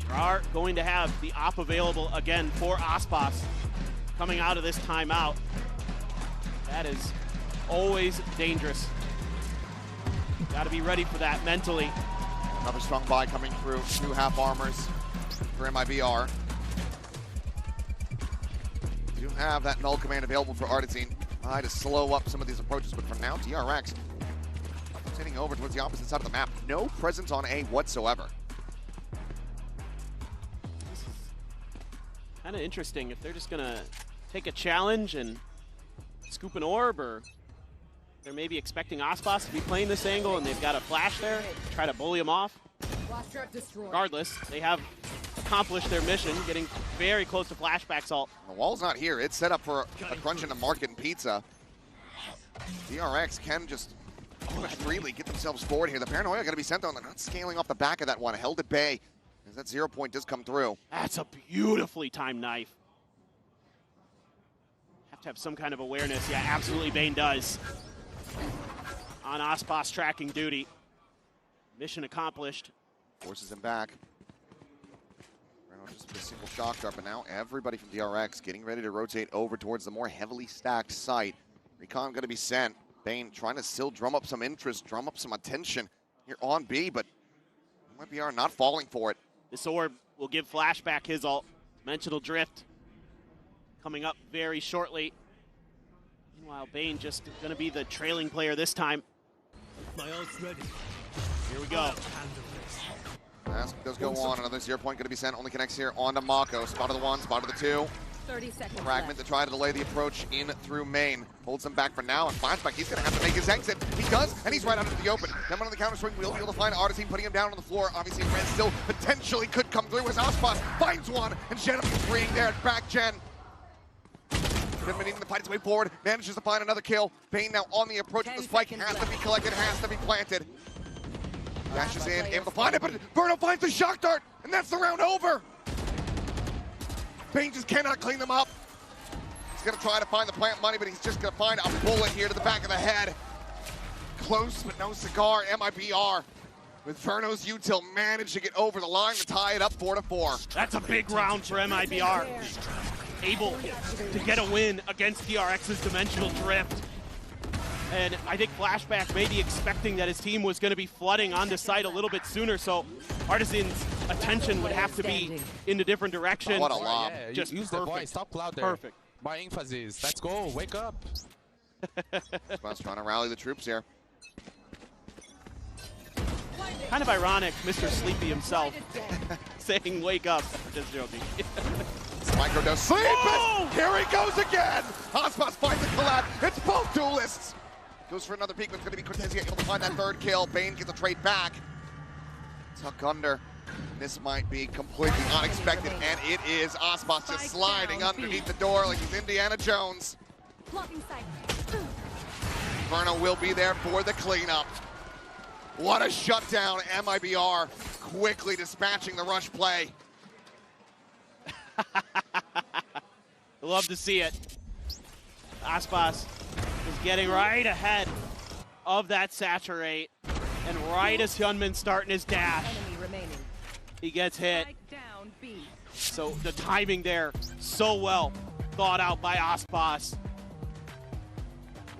They are going to have the op available again for Ospas coming out of this timeout. That is always dangerous. Got to be ready for that mentally.
Another strong buy coming through. 2 half armors for MIBR. You do have that null command available for RYZEN to slow up some of these approaches, but for now, DRX sitting over towards the opposite side of the map. No presence on A whatsoever.
This is kind of interesting if they're just going to take a challenge and scoop an orb, or they're maybe expecting Ospas to be playing this angle and they've got a flash there, try to bully him off. Regardless, they have accomplished their mission, getting very close to flashback salt.
The wall's not here. It's set up for a crunch into market and pizza. DRX can just freely get themselves forward here. The paranoia going to be sent on. They're not scaling off the back of that one. Held at bay as that 0 point does come through.
That's a beautifully timed knife. Have to have some kind of awareness. Yeah, absolutely Bane does. On Ospas tracking duty. Mission accomplished.
Forces him back. Just a single shock dart, but now everybody from DRX getting ready to rotate over towards the more heavily stacked site. Recon going to be sent. Bane trying to still drum up some interest, drum up some attention here on B, but MIBR not falling for it.
This orb will give Flashback his ult. Dimensional Drift coming up very shortly. Meanwhile, Bane just going to be the trailing player this time.
My ult's ready.
Here we go.
Mask does go on. Another 0 point going to be sent. Only connects here onto Mako. Spot of the 1, spot of the 2.
30 seconds
Fragment to try to delay the approach in through main. Holds him back for now, and Flashback, he's going to have to make his exit. He does, and he's right out into the open. Then on the counter swing, we'll be able to find RYZEN, putting him down on the floor. Obviously, Red still potentially could come through as Ospas finds one, and Genom is freeing there at back gen. Been needing to fight his way forward, manages to find another kill. Bane now on the approach with the spike, has to be collected, has to be planted. Dashes in, able to find it, but Verno finds the shock dart, and that's the round over. Bane just cannot clean them up. He's gonna try to find the plant money, but he's just gonna find a bullet here to the back of the head. Close, but no cigar. MIBR with Verno's util managed to get over the line to tie it up 4-4.
That's a big round for MIBR. Able to get a win against DRX's Dimensional Drift. And I think Flashback may be expecting that his team was going to be flooding onto site a little bit sooner, so RYZEN's attention would have to be in a different direction.
What a lob.
Yeah,
just
use
perfect.
the voice. Stop loud there.
Perfect.
My emphasis. Let's go. Wake up.
Spaz trying to rally the troops here.
Kind of ironic, Mr. Sleepy himself saying wake up. Just joking.
Microdose sleep it! Here he goes again! Ospas finds the collab. It's both duelists. Goes for another peek, but it's going to be Cortezia able to find that third kill. Bane gets a trade back. Tuck under. This might be completely unexpected, and it is. Ospas just sliding underneath the door like he's Indiana Jones. Verno will be there for the cleanup. What a shutdown. MIBR quickly dispatching the rush play.
Love to see it. Ospas is getting right ahead of that saturate, and right as Hyunmin's starting his dash, he gets hit. So the timing there, so well thought out by Aspas.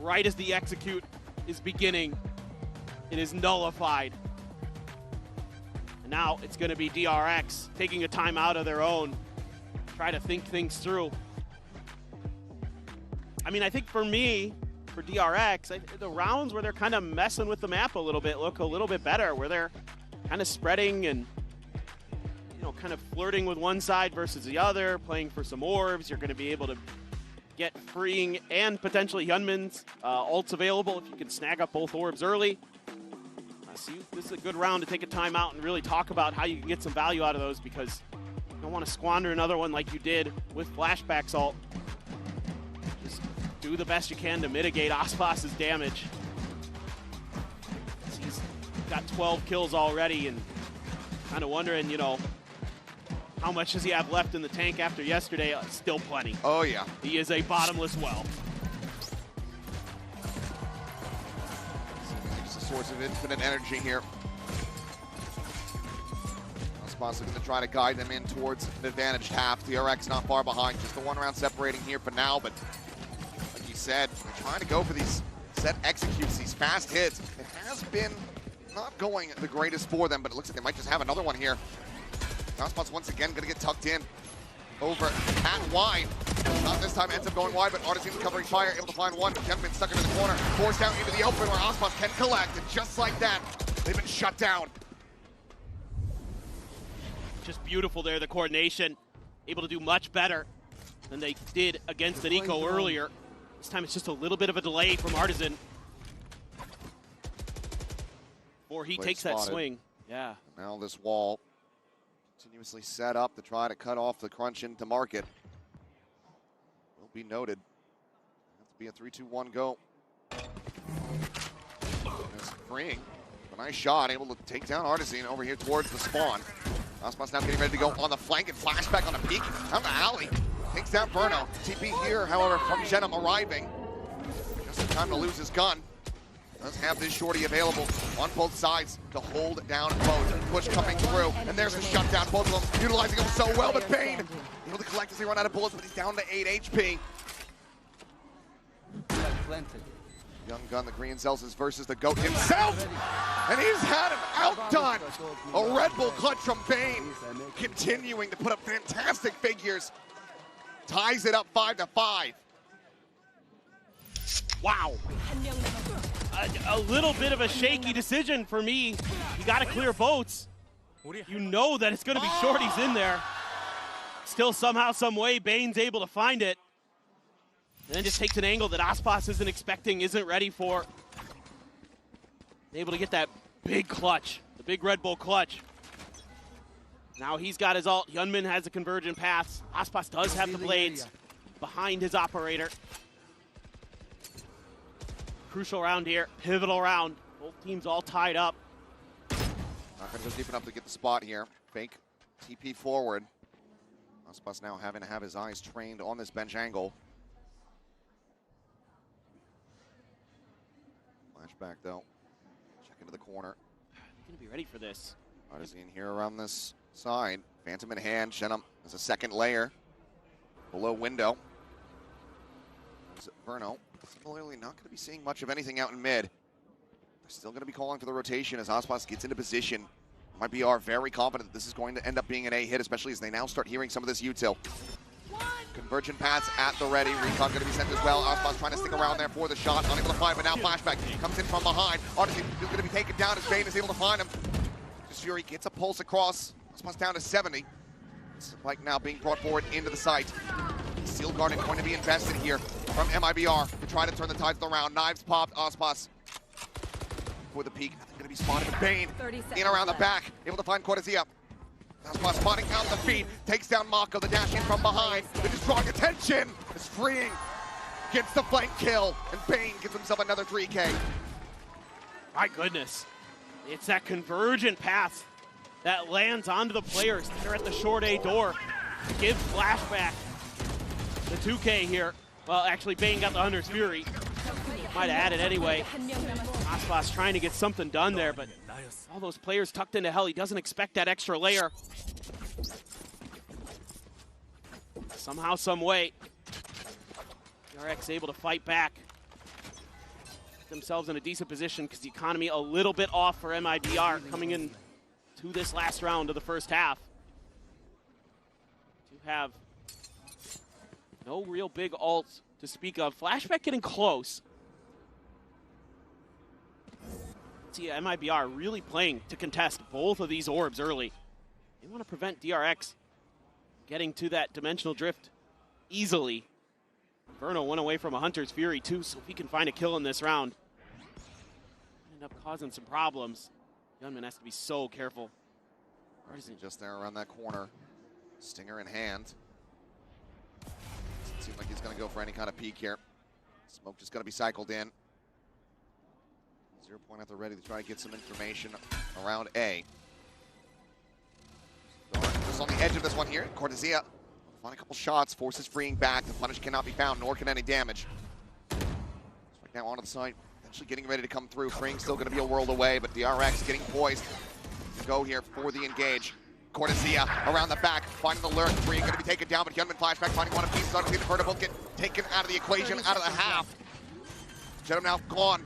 Right as the execute is beginning, it is nullified. And now it's going to be DRX taking a timeout of their own, try to think things through. I mean, I think for me, for DRX, the rounds where they're kind of messing with the map a little bit look a little bit better, where they're kind of spreading and, you know, kind of flirting with one side versus the other, playing for some orbs. You're going to be able to get freeing and potentially Hyunmin's ults available if you can snag up both orbs early. So this is a good round to take a timeout and really talk about how you can get some value out of those, because you don't want to squander another one like you did with Flashback's ult. Just do the best you can to mitigate Aspas's damage. He's got 12 kills already and kind of wondering, you know, how much does he have left in the tank after yesterday? Still plenty.
Oh, yeah.
He is a bottomless well.
It's a source of infinite energy here. Aspas looking to try to guide them in towards an advantaged half. DRX not far behind. Just the one round separating here for now, but like you said, they're trying to go for these set executes, these fast hits. It has been not going the greatest for them, but it looks like they might just have another one here. Aspas once again going to get tucked in over at wide. Not this time, ends up going wide, but Artisan covering fire, able to find one. Kevin stuck into the corner, forced down into the open where Aspas can collect, and just like that, they've been shut down.
Just beautiful there, the coordination. Able to do much better than they did against an Eco earlier. This time it's just a little bit of a delay from Artisan before he takes that swing. Yeah.
Now this wall continuously set up to try to cut off the crunch into market. Will be noted. Have to be a 3-2-1 go. It's freeing. A nice shot, able to take down Artisan over here towards the spawn. Aspas now getting ready to go on the flank and flashback on the peak. Down the alley. Takes down Burno. TP here, however, from Genom arriving. Just in time to lose his gun. Does have this shorty available on both sides to hold down both. Push coming through, and there's the shutdown. Both of them utilizing him so well, but Bane able to collect as they run out of bullets, but he's down to 8 HP. Young Gun, the Green Celsius versus the GOAT himself, and he's had him outdone. A Red Bull clutch from Bane, continuing to put up fantastic figures. Ties it up 5-5.
Wow. A little bit of a shaky decision for me. You got to clear boats. You know that it's going to be shorties in there. Still somehow, some way, Bane's able to find it. And then just takes an angle that Aspas isn't expecting, isn't ready for. Able to get that big clutch, the big Red Bull clutch. Now he's got his ult. Hyunmin has the convergent paths. Aspas does have the blades behind his operator. Crucial round here, pivotal round. Both teams all tied up.
Not going to go deep enough to get the spot here. Fake TP forward. Aspas now having to have his eyes trained on this bench angle. Flashback though. Check into the corner.
Gonna be ready for this.
Artisan here around this side. Phantom in hand. Genom has a second layer below window. Verno similarly not going to be seeing much of anything out in mid. They're still going to be calling for the rotation as Aspas gets into position. MIBR very confident that this is going to end up being an A hit, especially as they now start hearing some of this util. Convergent paths at the ready. Recon going to be sent as well. Aspas trying to stick around there for the shot. Unable to find, but now Flashback comes in from behind. Artisan is going to be taken down as Bane is able to find him. Fury gets a pulse across. Aspas down to 70. Spike now being brought forward into the site. Seal Garden going to be invested here from MIBR to try to turn the tides around. Knives popped. Aspas for the peak. They're going to be spotted with Bane in around the back. Able to find Cortezia. Aspas spotting out the feet. Takes down Mako. The dash in from behind. They're just drawing attention. It's freeing. Gets the flank kill. And Bane gives himself another 3K.
My goodness. It's that convergent path that lands onto the players. They're at the short A door. Give Flashback the 2K here. Well, actually, Bane got the Hunter's Fury. Might have had it anyway. Aspas trying to get something done there, but all those players tucked into hell. He doesn't expect that extra layer. somehow, some way, DRX able to fight back. Get themselves in a decent position because the economy a little bit off for MIBR coming in to this last round of the first half. To have no real big ults to speak of. Flashback getting close. See MIBR really playing to contest both of these orbs early. They want to prevent DRX getting to that dimensional drift easily. Verno went away from a Hunter's Fury too, so if he can find a kill in this round, end up causing some problems. Gunman has to be so careful.
RYZEN just there around that corner. Stinger in hand. Doesn't seem like he's going to go for any kind of peek here. Smoke just going to be cycled in. 0 point at the ready to try to get some information around A. Just on the edge of this one here, Cortezia find a couple shots, forces freeing back. The punish cannot be found, nor can any damage. Right now onto the side, eventually getting ready to come through. Freeing still going to be a world away, but DRX getting poised to go here for the engage. Cortezia around the back, finding the lurk. Freeing going to be taken down, but Hyunmin flashback, finding one of pieces. Obviously the vertical get taken out of the equation, out of the half. Jedam now gone.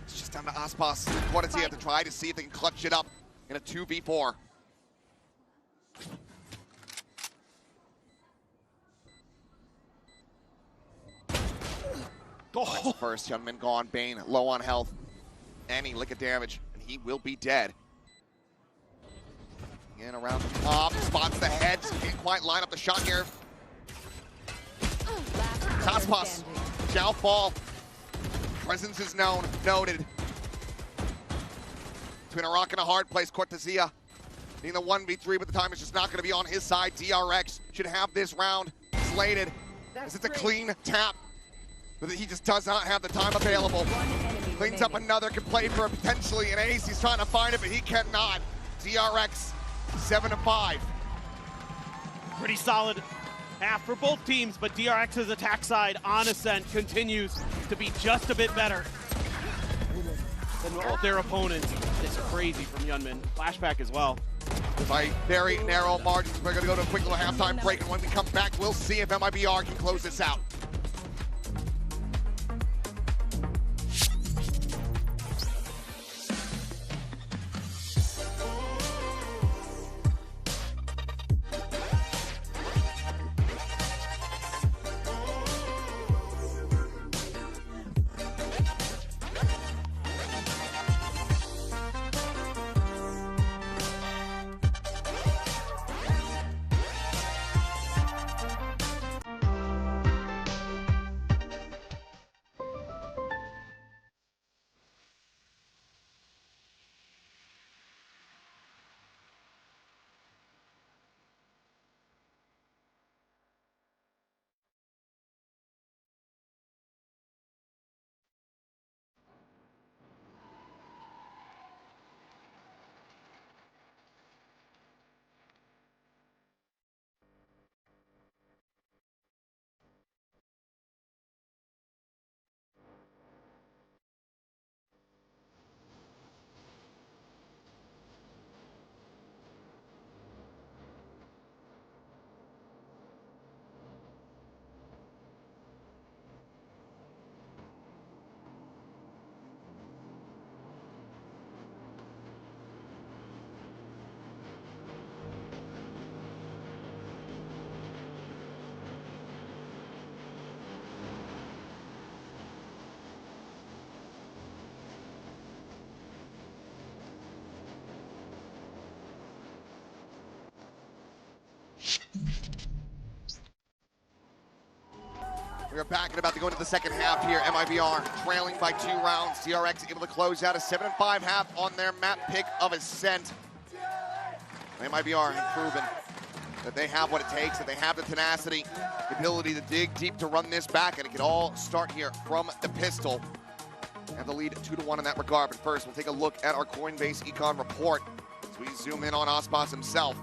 It's just down to Aspas and Cortezia to try to see if they can clutch it up in a 2v4. Oh. First, Hyunmin gone. Bane low on health. Any lick of damage, and he will be dead. In around the top, spots the heads. Can't quite line up the shot here. Aspas, Zhao fall. Presence is noted. Between a rock and a hard place, Cortezia being the 1v3, but the time is just not going to be on his side. DRX should have this round slated, as it's a clean tap, but he just does not have the time available. Cleans up another, can play for potentially an ace. He's trying to find it, but he cannot. DRX 7-5.
Pretty solid half for both teams, but DRX's attack side on Ascent continues to be just a bit better than their opponents. It's crazy from Hyunmin. Flashback as well.
By very narrow margins, we're going to go to a quick little halftime break, and when we come back, we'll see if MIBR can close this out. We are back and about to go into the second half here. MIBR trailing by 2 rounds. DRX able to close out a 7-5 half on their map pick of Ascent. MIBR have proven that they have what it takes, that they have the tenacity, the ability to dig deep to run this back, and it can all start here from the pistol. Have the lead 2-1 in that regard, but first we'll take a look at our Coinbase Econ report as we zoom in on Aspas himself.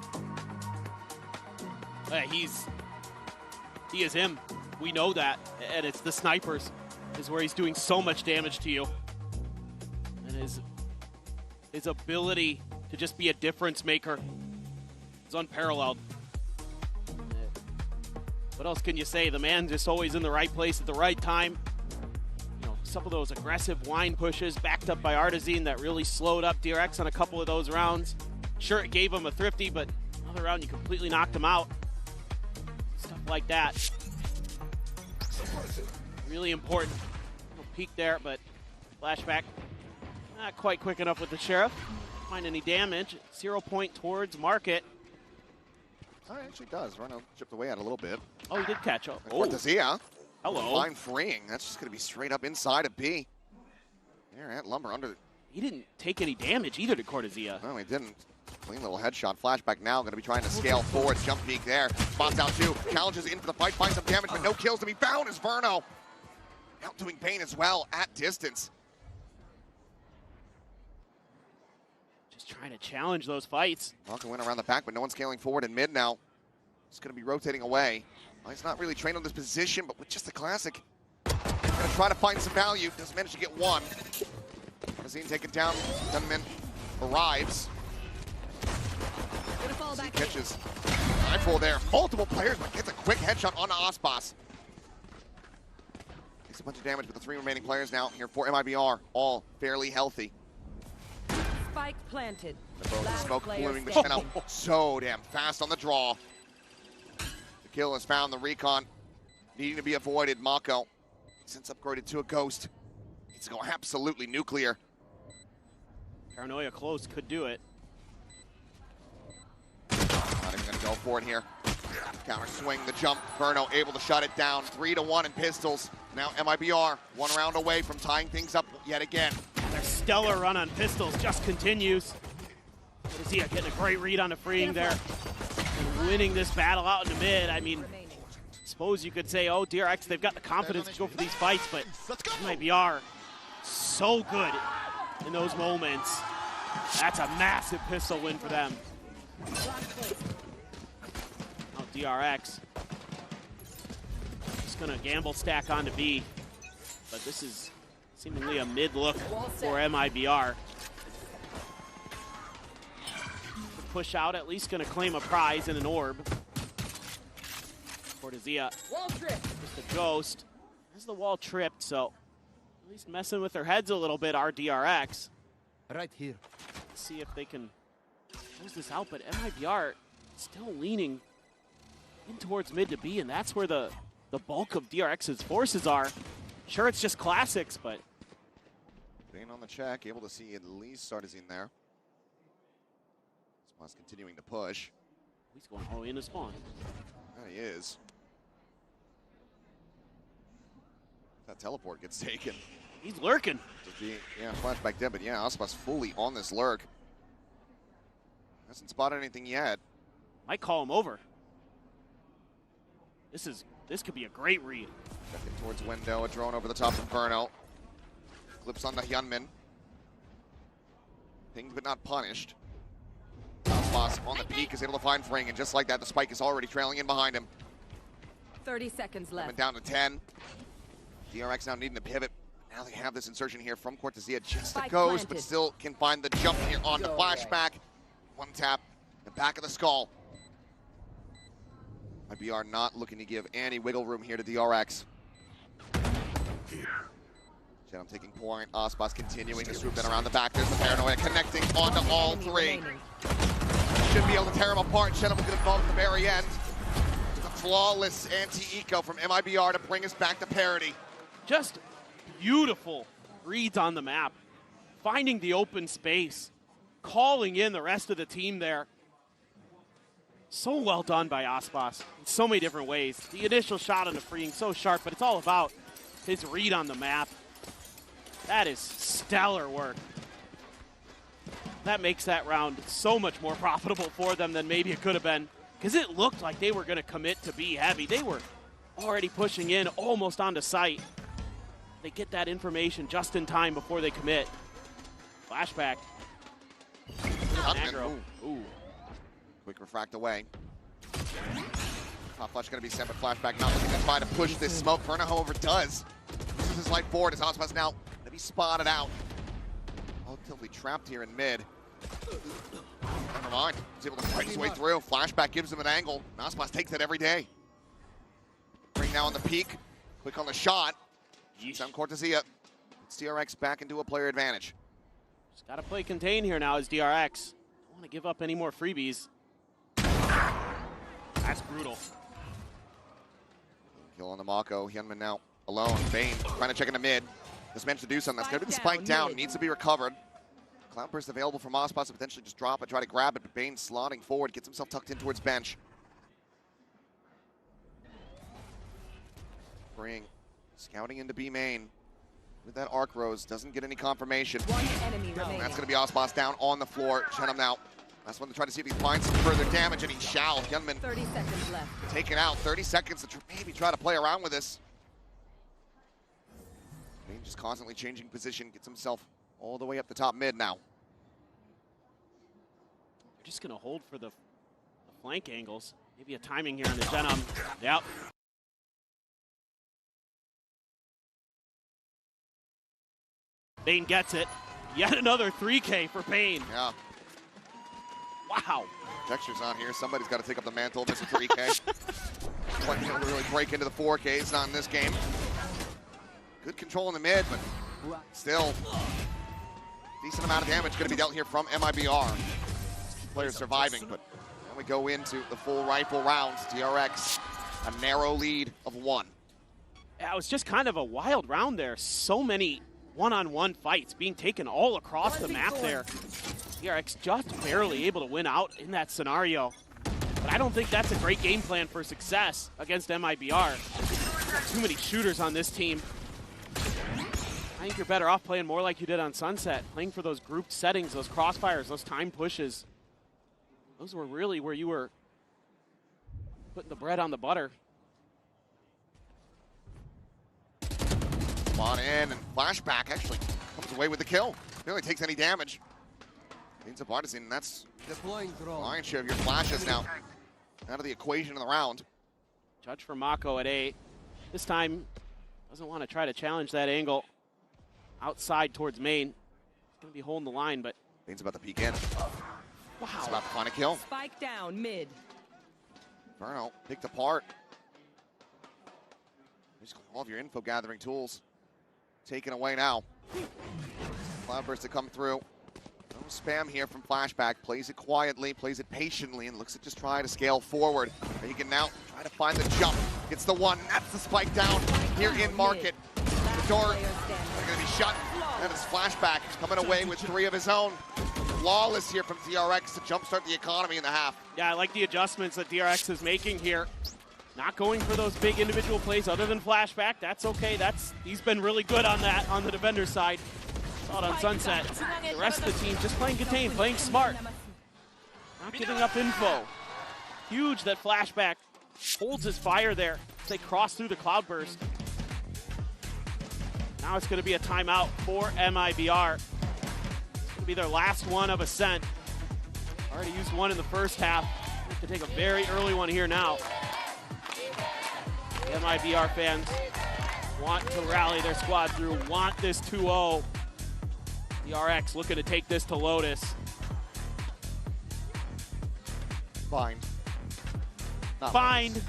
He is him. We know that, and it's the snipers is where he's doing so much damage to you. And his ability to just be a difference maker is unparalleled. what else can you say? The man just always in the right place at the right time. You know, some of those aggressive line pushes backed up by RYZEN that really slowed up DRX on a couple of those rounds. Sure, it gave him a thrifty, but another round you completely knocked him out. Stuff like that. Really important. Little peek there, but flashback not quite quick enough with the Sheriff. Find any damage. 0 point towards Market.
Oh, it actually does. Raunak chipped away at a little bit.
Oh, he did catch up.
Cortezia.
Hello.
Line freeing. That's just going to be straight up inside of B. There at Lumber under.
He didn't take any damage either to Cortezia.
No, he didn't. Clean little headshot. Flashback now. Going to be trying to scale forward. Jump peek there. Spots out two. Challenges in for the fight. Finds some damage, but no kills to be found as Verno. Out doing pain as well at distance.
Just trying to challenge those fights.
Malcolm went around the back, but no one's scaling forward in mid now. He's going to be rotating away. Well, he's not really trained on this position, but with just the classic. Going to try to find some value. Doesn't manage to get one. RYZEN taken down. Gunman arrives. He catches. Rifle there. Multiple players, but gets a quick headshot on Aspas. Takes a bunch of damage, but the 3 remaining players now here for MIBR, all fairly healthy.
Spike planted.
The smoke blooming, but Shenna so damn fast on the draw. The kill is found. The recon needing to be avoided. Mako, since upgraded to a ghost, needs to go absolutely nuclear.
Paranoia close could do it.
Not even gonna go for it here. Counter swing, the jump. Verno able to shut it down. 3-1 in pistols. Now MIBR 1 round away from tying things up yet again.
Their stellar run on pistols just continues. Cortezia getting a great read on the freeing there. And winning this battle out in the mid. I mean, suppose you could say, oh, DRX, they've got the confidence to go for these fights, but MIBR so good in those moments. That's a massive pistol win for them. Now DRX just gonna gamble stack onto B, but this is seemingly a mid look for MIBR. The push out, at least gonna claim a prize in an orb. Cortezia, just a ghost. Has the wall tripped, so at least messing with their heads a little bit, our DRX.
Right here.
Let's see if they can close this out, but MIBR still leaning in towards mid to B, and that's where the bulk of DRX's forces are. Sure, it's just classics, but
Being on the check, able to see at least RYZEN there. Spawn's continuing to push.
He's going all in to spawn.
There he is. That teleport gets taken.
He's lurking.
Yeah, flashback dead, but yeah, Aspas fully on this lurk. Hasn't spotted anything yet.
Might call him over. This could be a great read.
Checking towards window, a drone over the top of Verno. Clips on the Hyunmin. Pinged but not punished. Aspas on the peak is able to find Fring, and just like that, the spike is already trailing in behind him.
30 seconds left.
Coming down to 10. DRX now needing to pivot. Now they have this insertion here from Cortezia, just a ghost, but still can find the jump here on the flashback. One tap, the back of the skull. MIBR not looking to give any wiggle room here to DRX. Shenna taking point. Aspas continuing to swoop in around the back. There's the Paranoia connecting onto all 3. Should be able to tear him apart. Shenna will get involved at the very end. The flawless anti-eco from MIBR to bring us back to parity.
Just beautiful reads on the map. Finding the open space. Calling in the rest of the team there. So well done by Aspas in so many different ways. The initial shot on the freeing, so sharp, but it's all about his read on the map. That is stellar work. That makes that round so much more profitable for them than maybe it could have been, because it looked like they were going to commit to be heavy. They were already pushing in almost onto site. They get that information just in time before they commit. Flashback.
Ooh. Quick refract away. Top flash going to be sent, but flashback not looking to try to push this smoke. Verno, however, does. Uses his light forward as Aspas now going to be spotted out. Relatively trapped here in mid. Never mind. He's able to fight his way through. Flashback gives him an angle. Aspas takes it every day. now on the peak. Quick on the shot. Some Cortesia. It's DRX back into a player advantage.
Just got to play contain here now as DRX. Don't want to give up any more freebies. That's brutal.
Kill on the Mako. Hyunmin now alone. Bane trying to check into mid. Just managed to do something. That's going to be the spike down. Needs to be recovered. Cloudburst available for Mossboss to potentially just drop it, try to grab it, but Bane slotting forward, gets himself tucked in towards bench. Bring scouting into B main with that arc rose, doesn't get any confirmation.
One enemy remaining.
That's going to be Mossboss down on the floor. Shenham now. That's one to try to see if he finds some further damage, and he shall. Hyunmin
30 seconds left.
taken out. 30 seconds to maybe try to play around with this. Bane just constantly changing position, gets himself all the way up the top mid now.
They're just going to hold for the flank angles. Maybe a timing here on the Shenham. Yep. Bane gets it. Yet another 3K for Bane.
Yeah.
Wow.
Texture's on here. Somebody's got to take up the mantle of Mr. 3K. Playing to really break into the 4K. It's not in this game. Good control in the mid, but still decent amount of damage going to be dealt here from MIBR. Players surviving, but then we go into the full rifle rounds. DRX, a narrow lead of 1.
Yeah, it was just kind of a wild round there. So many one-on-one fights being taken all across the map there. DRX just barely able to win out in that scenario. But I don't think that's a great game plan for success against MIBR. Too many shooters on this team. I think you're better off playing more like you did on Sunset, playing for those grouped settings, those crossfires, those time pushes. Those were really where you were putting the bread on the butter.
Come on in, and Flashback actually comes away with the kill. Barely takes any damage. Means up Artisan, and that's lion's share of your flashes now out of the equation in the round.
Judge for Mako at 8. This time, doesn't want to try to challenge that angle outside towards main. He's going to be holding the line, but
Bane's about to peek in.
Wow.
He's about to find a kill.
Spike down mid.
Inferno picked apart. Just all of your info gathering tools taken away now. Cloudburst to come through. No spam here from Flashback. Plays it quietly, plays it patiently, and looks to just try to scale forward. He can now try to find the jump. Gets the one. That's the spike down here in market. The door going to be shut. And it's Flashback coming away with 3 of his own. Flawless here from DRX to jumpstart the economy in the half.
Yeah, I like the adjustments that DRX is making here. Not going for those big individual plays other than Flashback. That's okay. He's been really good on that on the defender's side. Saw it on Sunset. The rest of the team just playing contained, playing smart. Not giving up info. Huge that Flashback holds his fire there as they cross through the Cloudburst. Now it's going to be a timeout for MIBR. It's going to be their last one of Ascent. Already used one in the first half. Have to take a very early one here now. The MIBR fans want to rally their squad through, want this 2-0. DRX looking to take this to Lotus.
Find.
Find.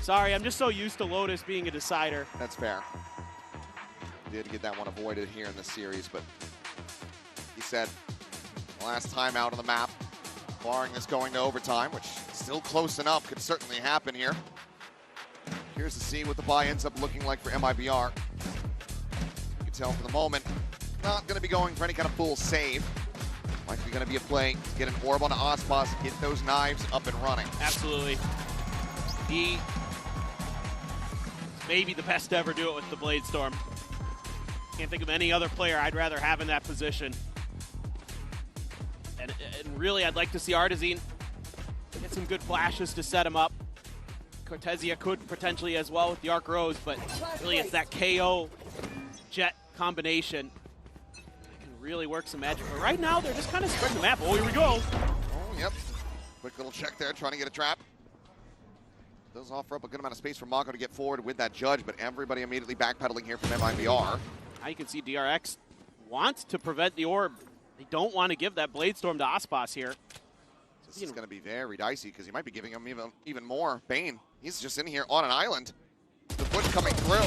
Sorry, I'm just so used to Lotus being a decider.
That's fair. Did get that one avoided here in this series, but he said last time out on the map, barring this going to overtime, which is still close enough, could certainly happen here. Here's to see what the buy ends up looking like for MIBR. You can tell for the moment, not going to be going for any kind of full save. Likely going to be a play to get an orb onto Ospas, get those knives up and running.
Absolutely. He maybe the best to ever do it with the Blade Storm. Can't think of any other player I'd rather have in that position. And really, I'd like to see Artisan get some good flashes to set him up. Cortesia could potentially as well with the Arc Rose, but really it's that KO Jet combination that can really work some magic. But right now, they're just kind of spreading the map. Oh, here we go.
Oh, yep. Quick little check there, trying to get a trap. Does offer up a good amount of space for Mako to get forward with that judge, but everybody immediately backpedaling here from MIBR.
Now you can see DRX wants to prevent the orb. They don't want to give that Blade Storm to Ospas here.
This is going to be very dicey because he might be giving him even more. Bane, he's just in here on an island. push coming through.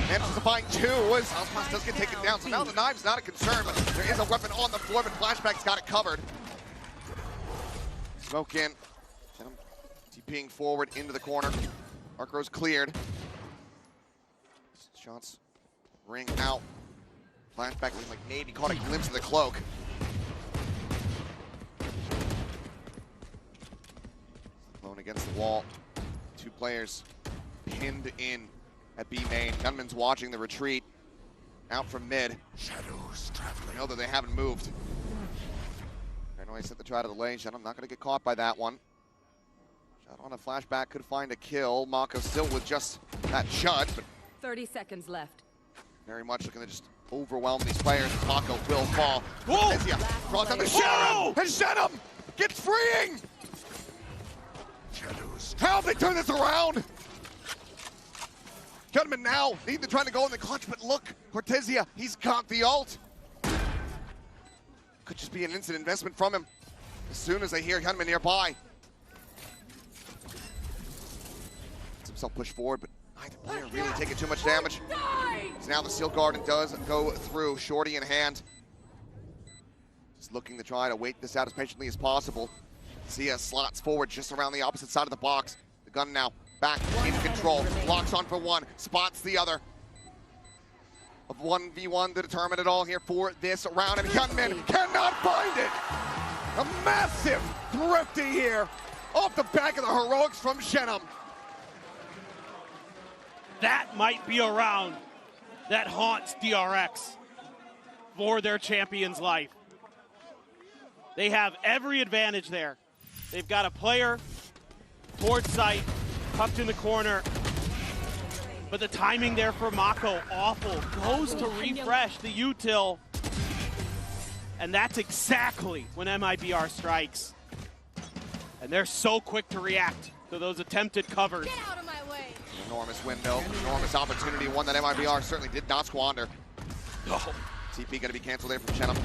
Manages to find two as Aspas does get taken down. So now the knive's not a concern, but there is a weapon on the floor, but Flashback's got it covered. Smoke in. TPing forward into the corner. Arc row's cleared. Shots ring out. Flashback looking like maybe caught a glimpse of the cloak. Alone against the wall. Two players pinned in at B main. Gunman's watching the retreat. Out from mid. Shadows traveling. Know that they haven't moved. Paranoia set the try to the lane. Shadow not going to get caught by that one. Shot on a flashback, could find a kill. Mako still with just that judge, but
30 seconds left.
very much looking to just overwhelm these players. Mako will fall. Kezia draws down the Shadow, and Shadow gets freeing! How have they turned this around? Gunman now need to try to go in the clutch, but look, Cortezia, he's got the ult. Could just be an instant investment from him as soon as they hear Gunman nearby. Lets himself push forward, but neither player really taking too much damage. So now the Steel Garden does go through, Shorty in hand. Just looking to try to wait this out as patiently as possible. Sia slots forward just around the opposite side of the box. The gun now back in control. Locks on for one, spots the other. Of 1v1 to determine it all here for this round, and Gunman cannot find it! A massive thrifty here off the back of the heroics from Shenham.
That might be a round that haunts DRX for their champion's life. They have every advantage there. They've got a player towards sight, tucked in the corner. But the timing there for Mako, awful. Goes to refresh the util. And that's exactly when MIBR strikes. And they're so quick to react to those attempted covers.
Get out of my way.
Enormous window, enormous opportunity, one that MIBR certainly did not squander.
Oh.
TP gonna be canceled there from Shenham.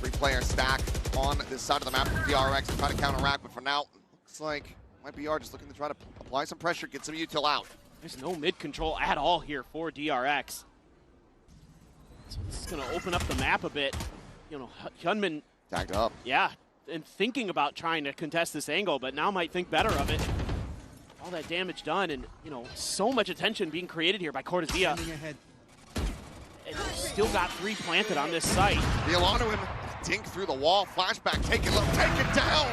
Three-player stack on this side of the map from DRX to try to counteract, but for now, looks like MIBR just looking to try to apply some pressure, get some util out.
There's no mid control at all here for DRX. So this is gonna open up the map a bit. You know, Hyunmin
tagged up.
Yeah, and thinking about trying to contest this angle, but now might think better of it. All that damage done, and you know, so much attention being created here by Cortezia. And still got three planted on this site.
The Alano him dink through the wall, flashback, take it low, take it down.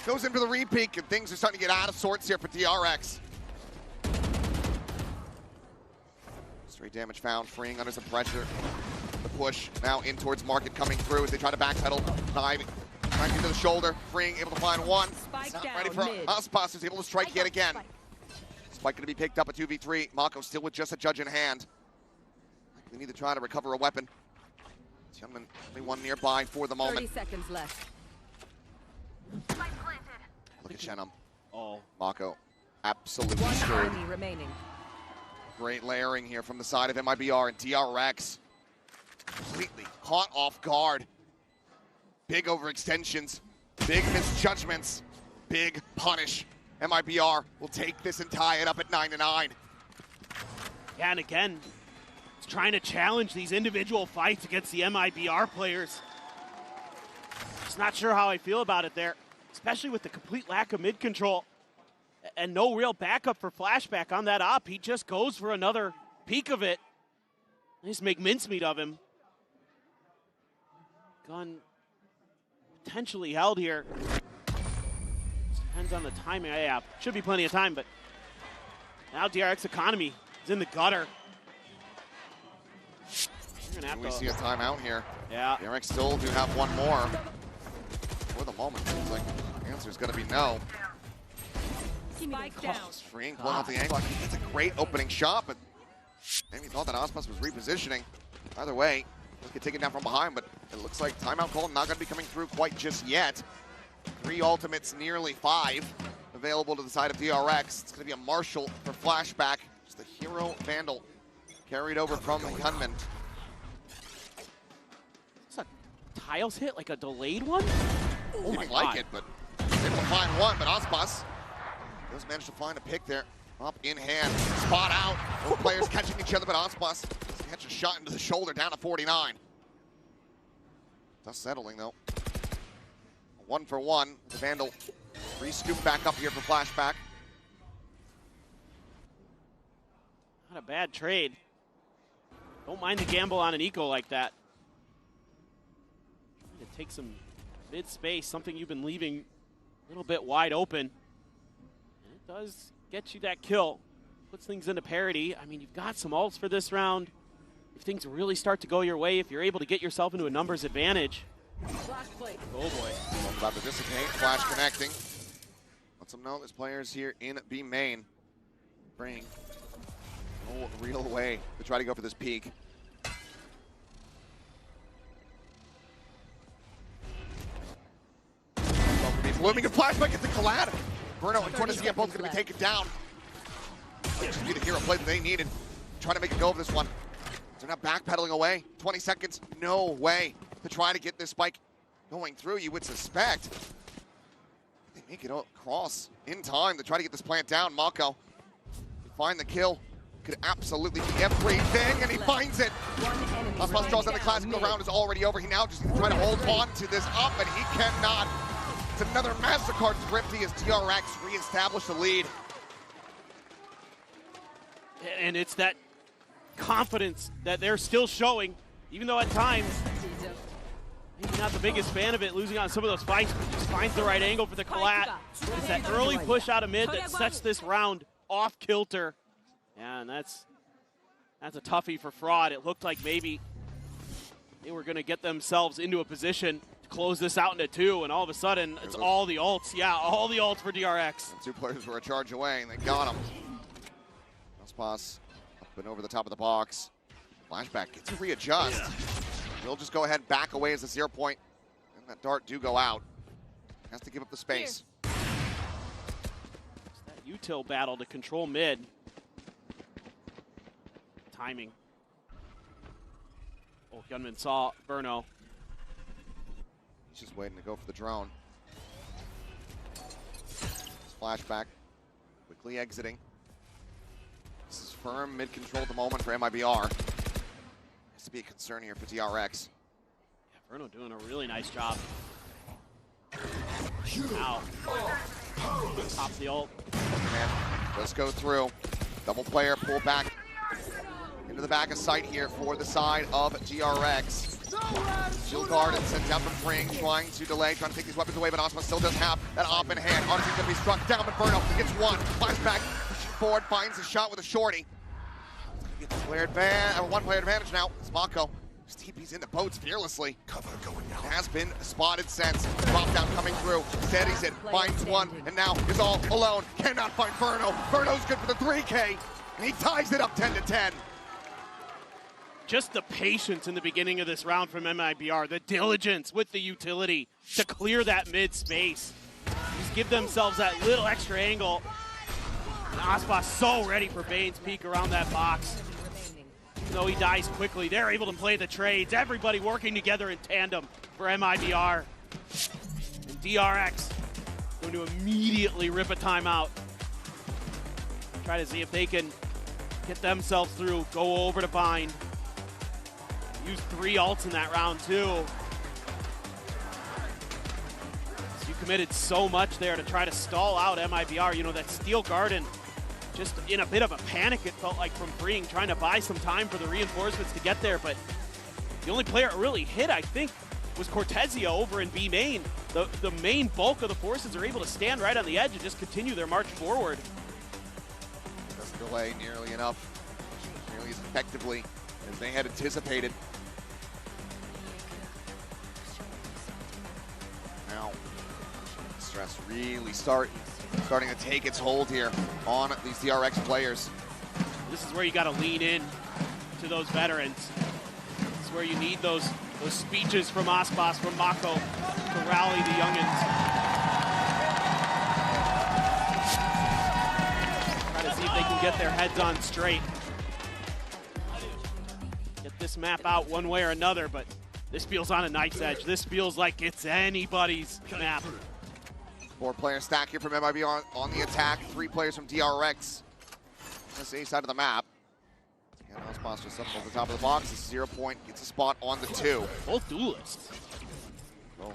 Goes in for the repeat, and things are starting to get out of sorts here for DRX. Straight damage found, freeing under some pressure. The push now in towards Market coming through as they try to backpedal. Dive right into the shoulder, freeing, able to find one. It's not ready for Aspas, who's able to strike yet again. Spike going to be picked up at 2v3. Mako still with just a judge in hand. They need to try to recover a weapon. Youngman, only one nearby for the moment.
30 seconds left.
Look at Shenham.
Oh.
Mako absolutely
One
screwed.
enemy remaining.
Great layering here from the side of MIBR, and DRX completely caught off guard. Big overextensions, big misjudgments, big punish. MIBR will take this and tie it up at 9-9.
Yeah, and again, it's trying to challenge these individual fights against the MIBR players. Just not sure how I feel about it there, especially with the complete lack of mid control and no real backup for Flashback on that op. He just goes for another peek of it. They just make mincemeat of him. Gun potentially held here. Depends on the timing. Yeah, should be plenty of time, but now DRX economy is in the gutter.
We see a timeout here.
Yeah.
DRX still do have one more. For the moment, seems like the answer is going to be no.
Spike down.
Freeing, pulling out the angle. I think that's a great opening shot, but maybe thought that Aspas was repositioning. Either way, let's get taken down from behind, but it looks like timeout call not going to be coming through quite just yet. 3 ultimates, nearly 5 available to the side of DRX. It's going to be a Marshall for Flashback. Just a hero Vandal carried over from Hyunmin.
Is that tiles hit like a delayed one?
Oh my God. Like it, but able to find one, but Aspas does manage to find a pick there. Up in hand, spot out. Both players catching each other, but Aspas catch a shot into the shoulder, down to 49. Dust settling though. 1 for 1. The Vandal re-scoop back up here for flashback.
Not a bad trade. Don't mind the gamble on an eco like that. Trying to take some mid space, something you've been leaving a little bit wide open. And it does get you that kill. Puts things into parity. I mean, you've got some ults for this round. If things really start to go your way, if you're able to get yourself into a numbers advantage. Oh boy.
About to dissipate, flash connecting. Lets them know there's players here in B main. Bring no real way to try to go for this peak. Looming and flashback at the collab. Bruno and Torres again both going to be taken down. Just be the hero play that they needed. Trying to make a go of this one. They're not backpedaling away. 20 seconds, no way to try to get this spike going through, you would suspect. They make it across in time to try to get this plant down. Mako find the kill. Could absolutely be everything, and he finds it. Aspas draws on the classical round is already over. He now just needs to try to hold on to this up, and he cannot. It's another MasterCard Thrifty as DRX reestablish the lead.
And it's that confidence that they're still showing, even though at times, maybe not the biggest fan of it, losing on some of those fights, but just finds the right angle for the collat. It's that early push out of mid that sets this round off kilter. Yeah, and that's a toughie for Fraud. It looked like maybe they were going to get themselves into a position to close this out into 2, and all of a sudden, it's all the ults. Yeah, all the ults for DRX.
And 2 players were a charge away, and they got him. Aspas up and over the top of the box. Flashback gets to readjust. He'll just go ahead, back away as a 0 point. And that dart do go out. Has to give up the space.
It's that util battle to control mid. Timing. Oh, Gunman saw Burno.
He's just waiting to go for the drone. Flashback. Quickly exiting. This is firm mid-control at the moment for MIBR. Has to be a concern here for DRX.
Yeah, Burno doing a really nice job. Wow. Pop the ult.
Man, let's go through. Double player, pull back into the back of sight here for the side of DRX. Shield guard and sent down from Ring, trying to delay, trying to take these weapons away, but Aspas still does have that op in hand. Artisan's gonna be struck down, but Burno gets one. Flashback, forward, finds a shot with a shorty. Gets player advantage, 1 player advantage now. It's Mako. Just TP's into boats fearlessly. Cover going down. Has been spotted since. Drop down coming through. Steadies it, finds one, and now is all alone. Cannot find Burno. Burno's good for the 3K, and he ties it up 10-10.
Just the patience in the beginning of this round from MIBR, the diligence with the utility to clear that mid space. Just give themselves that little extra angle. And Aspas so ready for Bane's peek around that box. Even though he dies quickly, they're able to play the trades. Everybody working together in tandem for MIBR. And DRX going to immediately rip a timeout. Try to see if they can get themselves through, go over to Bind. Use 3 ults in that round too. So you committed so much there to try to stall out MIBR. You know, that Steel Garden, just in a bit of a panic, it felt like, from Bring, trying to buy some time for the reinforcements to get there. But the only player it really hit, I think, was Cortezia over in B main. The main bulk of the forces are able to stand right on the edge and just continue their march forward.
Doesn't delay nearly enough, nearly as effectively as they had anticipated. Now, stress really starting to take its hold here on these DRX players.
This is where you got to lean in to those veterans. This is where you need those speeches from Aspas, from Mako, to rally the youngins. Try to see if they can get their heads on straight. Get this map out one way or another, but this feels on a knife's edge. This feels like it's anybody's map.
4-player stack here from MIB on the attack. 3 players from DRX this A side of the map. And Ospas just up at the top of the box. 0 point gets a spot on the 2.
Both duelists.
So,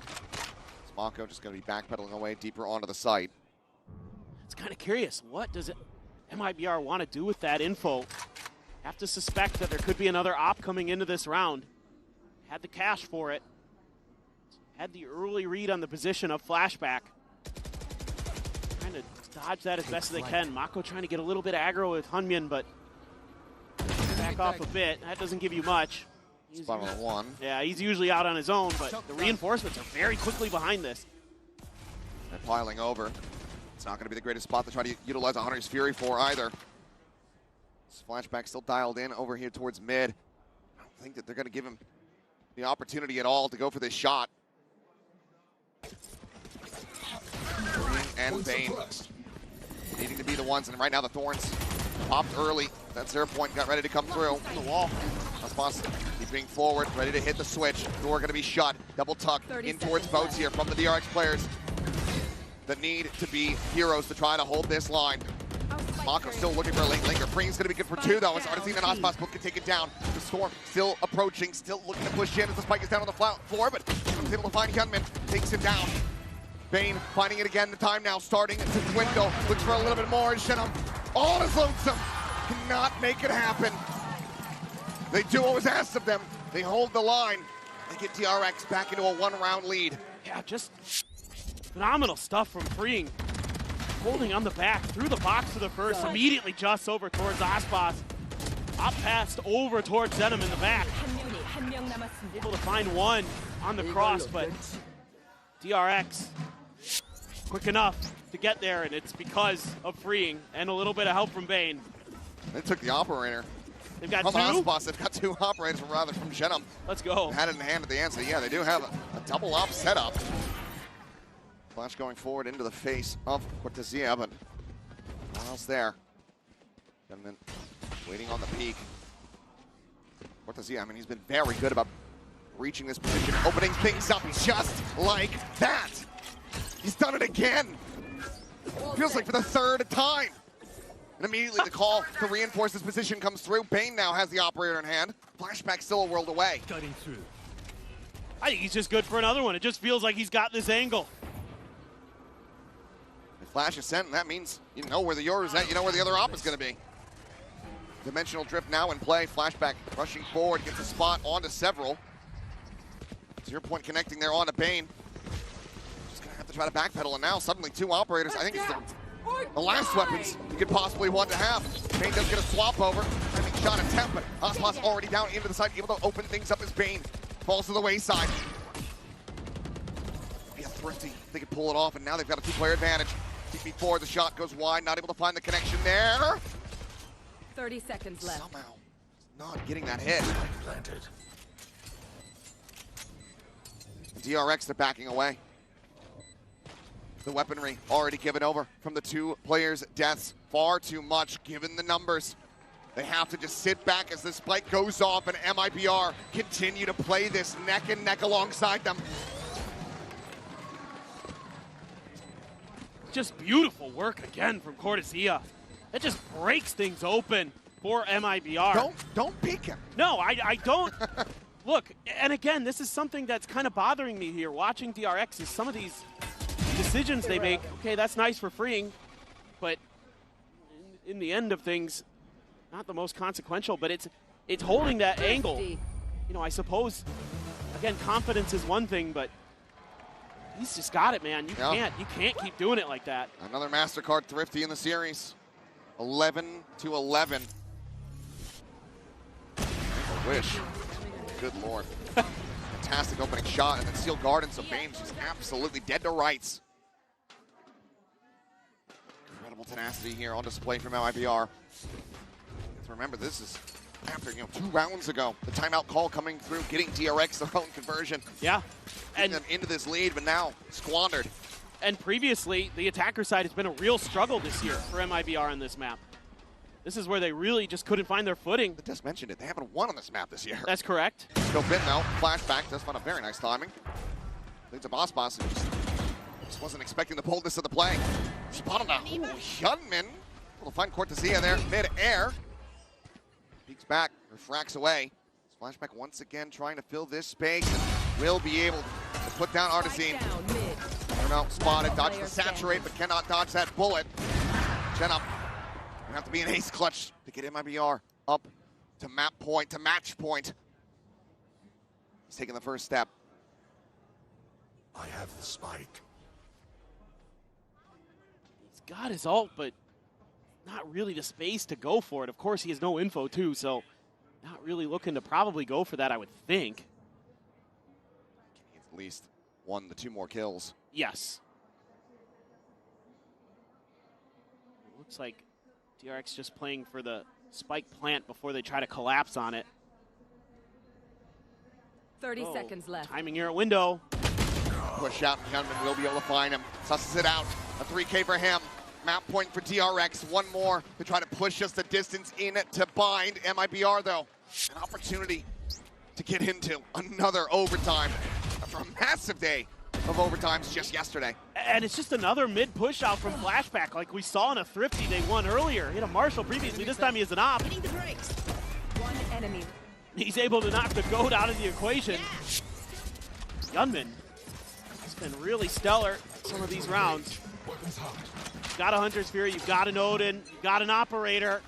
Smako just going to be backpedaling away deeper onto the site.
It's kind of curious. What does MIBR want to do with that info? Have to suspect that there could be another op coming into this round. Had the cash for it. Had the early read on the position of Flashback. Trying to dodge that as best as they can. Mako trying to get a little bit aggro with Hunmyeon, but back off a bit. That doesn't give you much.
Spot on the 1.
Yeah, he's usually out on his own, but the reinforcements are very quickly behind this.
They're piling over. It's not going to be the greatest spot to try to utilize a Hunter's Fury for either. Flashback still dialed in over here towards mid. I don't think that they're going to give him the opportunity at all to go for this shot. And Bane needing to be the ones, and right now the Thorns popped early. That 0 point got ready to come through. On the wall. Ospas keeping forward, ready to hit the switch. Door going to be shut. Double tuck in towards boats here from the DRX players. The need to be heroes to try to hold this line. Mako still looking for a late linker. Freeing's going to be good for 2, though, as Artesine and Ospas both can take it down. The Storm still approaching, still looking to push in as the spike is down on the floor, but he's able to find Hyunmin, takes him down. Bane finding it again, the time now starting to dwindle. Looks for a little bit more, and Shinham, all is lonesome. Cannot make it happen. They do what was asked of them. They hold the line. They get DRX back into a 1-round lead.
Yeah, just phenomenal stuff from Freeing. Holding on the back, through the box to the first, immediately just over towards Ospas. Up past over towards Zenom in the back. Able to find one on the cross, but DRX quick enough to get there, and it's because of Freeing and a little bit of help from Bane.
They took the operator.
They've got
from
2?
Ospas, they've got 2 operators, rather from Shinham.
Let's go.
Had it in hand at the end, so yeah, they do have a double op setup. Flash going forward into the face of Cortezia, but no one else there. Gentleman waiting on the peak. Cortezia, I mean, he's been very good about reaching this position, opening things up just like that. He's done it again. Feels like for the 3rd time. And immediately the call to reinforce this position comes through. Bane now has the operator in hand. Flashback still a world away.
I think he's just good for another one. It just feels like he's got this angle.
Flash is sent, and that means you know where the yours is at, you know where the other op is going to be. Dimensional drift now in play. Flashback rushing forward, gets a spot onto several. 0 point connecting there onto Bane. Just going to have to try to backpedal, and now suddenly 2 operators. I think it's the last weapons you could possibly want to have. Bane does get a swap over. Timing shot attempt, but Ospas already down into the side, able to open things up as Bane falls to the wayside. Yeah, Thrifty, they can pull it off, and now they've got a 2-player advantage. Before the shot goes wide, not able to find the connection there.
30 seconds left.
Somehow not getting that hit. DRX, they're backing away. The weaponry already given over from the 2 players' deaths. Far too much given the numbers. They have to just sit back as the spike goes off, and MIBR continue to play this neck and neck alongside them.
Just beautiful work again from Cortezia. It just breaks things open for MIBR.
Don't peek him.
No, I don't. Look, and again, this is something that's kind of bothering me here, watching DRX, is some of these decisions they make. Okay, that's nice for Freeing, but in the end of things, not the most consequential, but it's holding that angle. You know, I suppose, again, confidence is one thing, but he's just got it, man. You can't keep doing it like that.
Another MasterCard Thrifty in the series. 11-11. I wish. Good Lord. Fantastic opening shot, and then Steel Garden, so Bane's just absolutely dead to rights. Incredible tenacity here on display from MIBR. Remember, this is after 2 rounds ago. The timeout call coming through, getting DRX their own conversion.
Yeah.
And them into this lead, but now squandered.
And previously, the attacker side has been a real struggle this year for MIBR on this map. This is where they really just couldn't find their footing.
I just mentioned it. They haven't won on this map this year.
That's correct.
Still bit now. Flashback does find a very nice timing. Leads to Boss, who just wasn't expecting the boldness of the play. Spot him now. Hyunmin. We'll find Cortezia there, mid-air. Peeks back, refracts away. Flashback once again trying to fill this space and will be able to put down Artizine. Bruno spotted, dodged the saturate, but cannot dodge that bullet. Jenna, gonna have to be an ace clutch to get MIBR up to map point, to match point. He's taking the first step.
I have the spike.
He's got his ult, but not really the space to go for it. Of course, he has no info too, so not really looking to probably go for that, I would think.
At least 1 to 2 more kills.
Yes. It looks like DRX just playing for the spike plant before they try to collapse on it.
30 seconds left.
Timing here at window.
Push out, Gunman will be able to find him. Susses it out. A 3K for him. Map point for DRX. One more to try to push us the distance in to bind. MIBR, though, an opportunity to get into another overtime after a massive day of overtimes just yesterday.
And it's just another mid-push out from Flashback like we saw in a Thrifty they won earlier. He had a Marshall previously. This time he has an op.
Hitting the brakes. One enemy.
He's able to knock the GOAT out of the equation. Gunman has been really stellar some of these rounds. You've got a Hunter's Fury, you've got an Odin, you've got an Operator.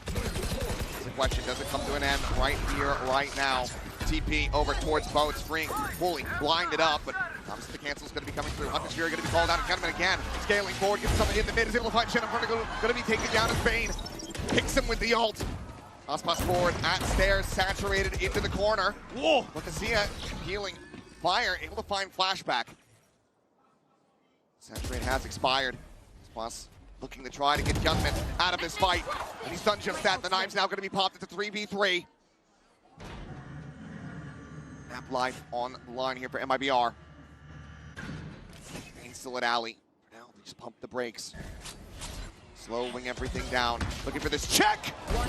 The question, does it come to an end right here, right now? TP over towards boats, freeing, fully blinded up, but obviously the cancel's going to be coming through. Hunter's Fury going to be called out, and Gunman again, scaling forward, gets something in the mid, is able to find Shen, going to be taken down as Bane. Picks him with the ult. Aspas forward at stairs, saturated into the corner.
Whoa!
Cortezia healing fire, able to find Flashback. Saturate has expired. Aspas looking to try to get Gunman out of this fight. And he's done just that. The knive's now going to be popped into 3v3. Map life on the line here for MIBR. He's still at alley. Now they just pump the brakes. Slowing everything down. Looking for this check.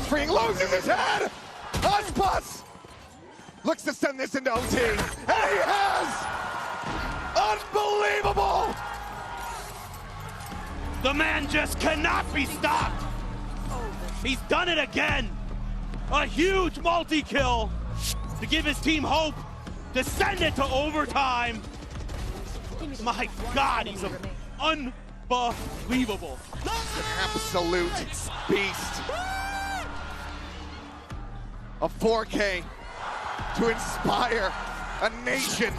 Freeing loses his head. Aspas looks to send this into OT. And he has! Unbelievable!
The man just cannot be stopped. He's done it again. A huge multi-kill to give his team hope to send it to overtime. My God, he's unbelievable.
Absolute beast. A 4K to inspire a nation.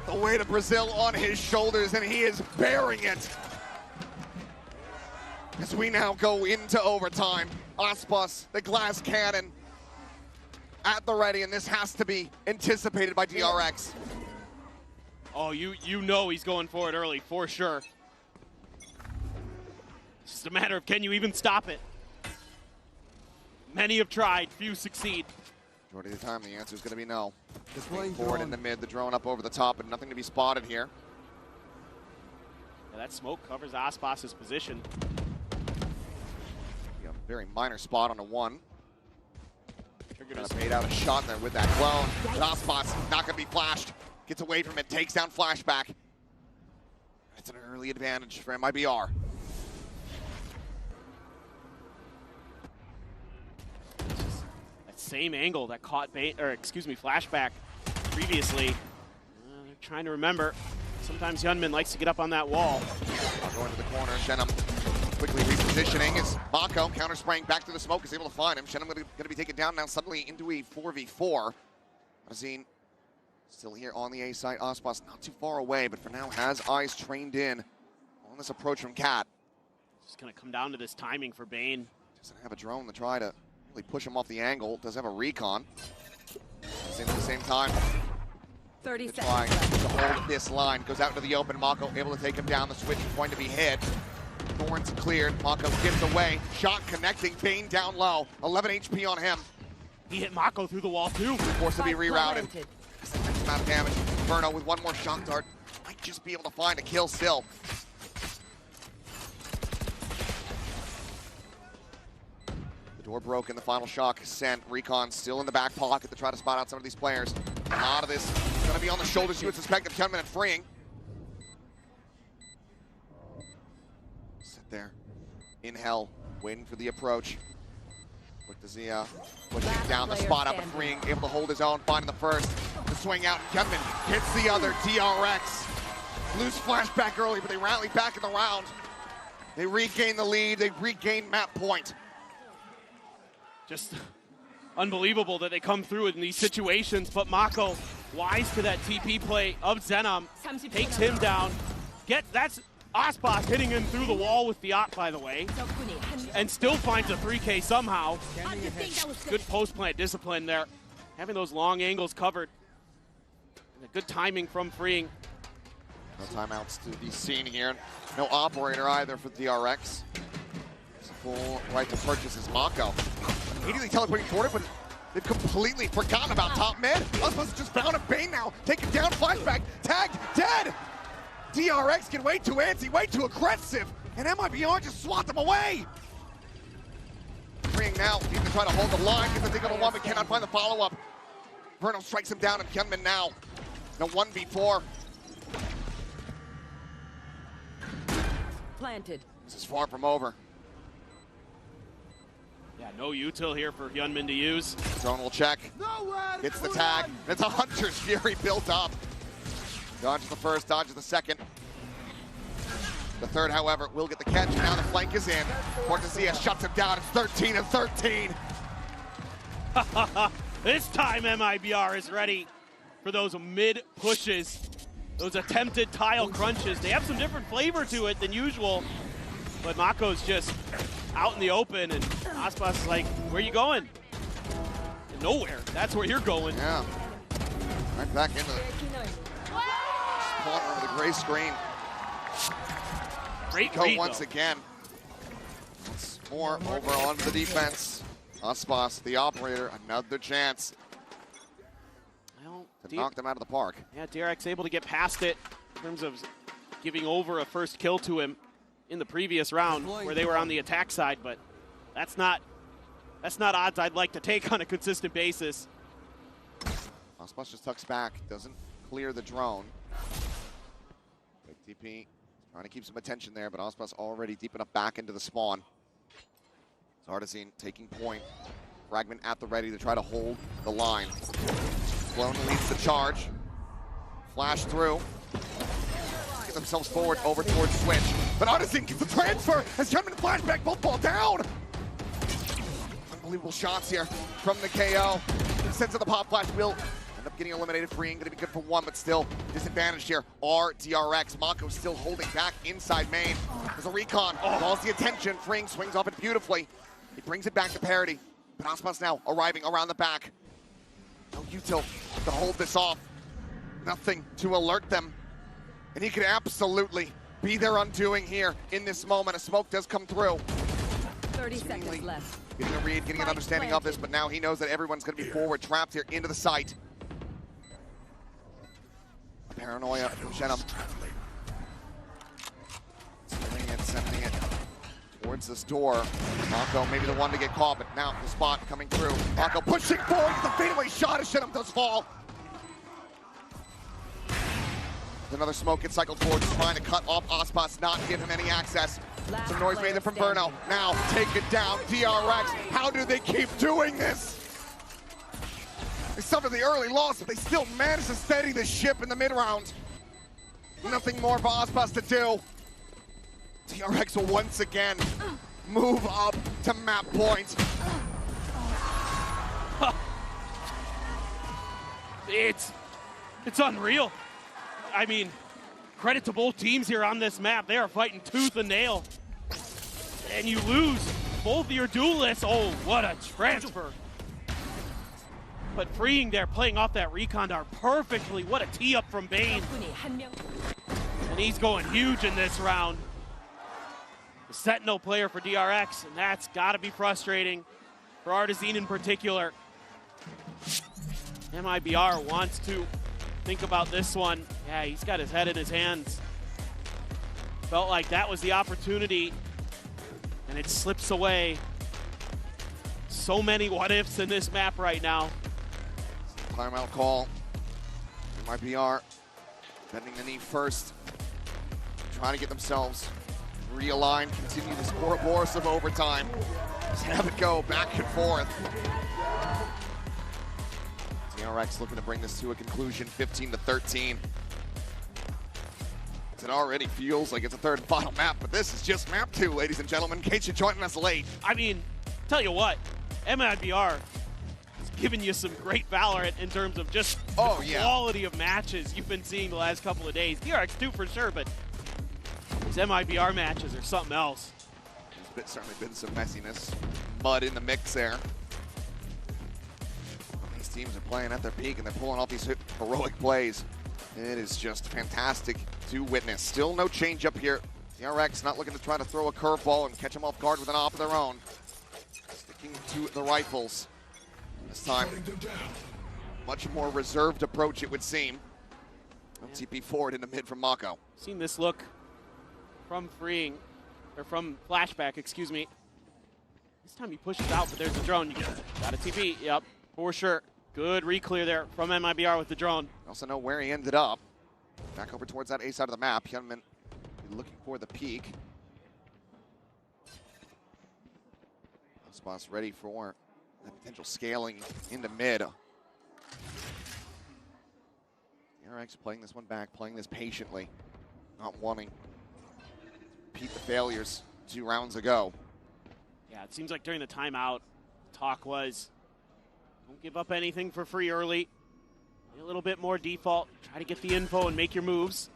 The weight of Brazil on his shoulders, and he is bearing it. As we now go into overtime, Aspas, the glass cannon, at the ready, and this has to be anticipated by DRX.
Oh, you know he's going for it early, for sure. It's just a matter of, can you even stop it? Many have tried, few succeed.
Majority of the time, the answer is going to be no. Forward in the mid, the drone up over the top, but nothing to be spotted here.
Yeah, that smoke covers Aspas's position.
Yeah, very minor spot on a 1. Kind of made out a shot there with that clone. But Aspas not going to be flashed. Gets away from it, takes down Flashback. It's an early advantage for MIBR.
That same angle that caught Flashback previously. They're trying to remember. Sometimes Yunman likes to get up on that wall.
Going to the corner, Shenum quickly repositioning as Mako counter-spraying back to the smoke, is able to find him. Shenum going to be taken down now suddenly into a 4v4. Razine still here on the A side. Aspas not too far away, but for now has eyes trained in on this approach from Cat.
Just going to come down to this timing for Bane.
Doesn't have a drone to try to really push him off the angle. Does have a recon. At the same time,
30 seconds
trying to hold this line. Goes out into the open. Mako able to take him down. The switch is going to be hit. Thorns cleared. Mako gives away. Shot connecting. Bane down low. 11 HP on him.
He hit Mako through the wall too.
Forced to be rerouted. That's amount of damage. Inferno with one more shock dart. Might just be able to find a kill still. The door broken. The final shock is sent. Recon still in the back pocket to try to spot out some of these players. A lot of this is going to be on the shoulders, you would suspect, of Kunman and freeing. Sit there in hell, waiting for the approach. Quick to Zia, pushing down the spot up and freeing, able to hold his own, finding the first. The swing out, Kevin hits the other, DRX. Lose flashback early, but they rally back in the round. They regain the lead, they regain map point.
Just unbelievable that they come through in these situations, but Mako, wise to that TP play of Zenom, takes him down. That's Aspas hitting him through the wall with the op, by the way, and still finds a 3K somehow. Good post-plant discipline there, having those long angles covered. And a good timing from freeing.
No timeouts to be seen here. No operator either for DRX. It's a full right to purchase is Mako. Immediately teleporting forward, but they've completely forgotten about top mid. Aspas just found a Bane now. Taken down, flashback, tagged, dead. DRX get way too antsy, way too aggressive, and MIBR just swat them away. Freeing now, need to try to hold the line, because they think of a one, but cannot find the follow-up. Verno strikes him down, and Hyunmin now. No 1v4.
Planted.
This is far from over.
Yeah, no util here for Hyunmin to use.
Drone will check. Hits the tag. It's a Hunter's Fury built up. Dodges the first, dodges the second. The third, however, will get the catch. Now the flank is in. Cortezia shuts him down. It's 13-13.
This time MIBR is ready for those mid pushes, those attempted tile crunches. They have some different flavor to it than usual, but Mako's just out in the open, and Aspas is like, where you going? Nowhere. That's where you're going.
Yeah. Right back into the corner of the gray screen.
Great
go
read,
once
though.
again. Once more over onto the defense. Aspas, the operator, another chance to knock them out of the park.
Yeah, DRX able to get past it in terms of giving over a first kill to him in the previous round where they were on the attack side, but that's not odds I'd like to take on a consistent basis.
Aspas just tucks back, doesn't clear the drone. Big TP, trying to keep some attention there, but Aspas already deep enough back into the spawn. Zardazine taking point. Fragment at the ready to try to hold the line. Clone leads the charge. Flash through. Get themselves forward over towards Switch. But Zardazine gets the transfer as Hyunmin flashback, both fall down. Unbelievable shots here from the KO. Sense of the pop flash will end up getting eliminated. Freeing, gonna be good for one, but still disadvantaged here. DRX. Mako still holding back inside main. There's a recon. Calls the attention. Freeing swings off it beautifully. He brings it back to parity. But Aspas now arriving around the back. No util to hold this off. Nothing to alert them. And he could absolutely be their undoing here in this moment. A smoke does come through.
30 seconds left.
Getting a read, getting an understanding of this, but now he knows that everyone's going to be forward, trapped here into the site. Paranoia from Shenum. Sending it towards this door. Mako maybe the one to get caught, but now the spot coming through. Mako pushing forward, the fadeaway shot as Shenum does fall. Another smoke gets cycled forward, trying to cut off Aspas, not give him any access. Some noise made there from Verno. Now take it down, DRX. How do they keep doing this? They suffered the early loss, but they still managed to steady the ship in the mid-round. Nothing more for Aspas to do. DRX will once again move up to map point.
It's unreal. I mean, credit to both teams here on this map. They are fighting tooth and nail. And you lose both of your duelists. Oh, what a transfer. But freeing there, playing off that recon dart perfectly. What a tee up from Bane. And he's going huge in this round. The Sentinel player for DRX, and that's gotta be frustrating for RYZEN in particular. MIBR wants to think about this one. Yeah, he's got his head in his hands. Felt like that was the opportunity, and it slips away. So many what ifs in this map right now.
Timeout call. MIBR bending the knee first, trying to get themselves realign, continue the Ouroboros of overtime. Just have it go back and forth. DRX looking to bring this to a conclusion, 15-13. It already feels like it's a third and final map, but this is just map 2, ladies and gentlemen. In case you're joining us late.
I mean, tell you what, MIBR is giving you some great Valorant in terms of just the quality of matches you've been seeing the last couple of days. DRX too for sure, but these MIBR matches are something else.
There's certainly been some messiness, mud in the mix there. These teams are playing at their peak and they're pulling off these heroic plays. It is just fantastic to witness. Still no change up here. DRX not looking to try to throw a curveball and catch them off guard with an op of their own. Sticking to the rifles. This time, much more reserved approach it would seem. TP forward into mid from Mako.
Seen this look from freeing, or from flashback, excuse me. This time he pushes out, but there's a drone. You got a TP, yep, for sure. Good re-clear there from MIBR with the drone.
Also know where he ended up. Back over towards that A side of the map. Hyunmin looking for the peak. Spots ready for that potential scaling into mid. DRX playing this one back, playing this patiently, not wanting to repeat the failures 2 rounds ago.
Yeah, it seems like during the timeout, talk was, don't give up anything for free early. Be a little bit more default. Try to get the info and make your moves.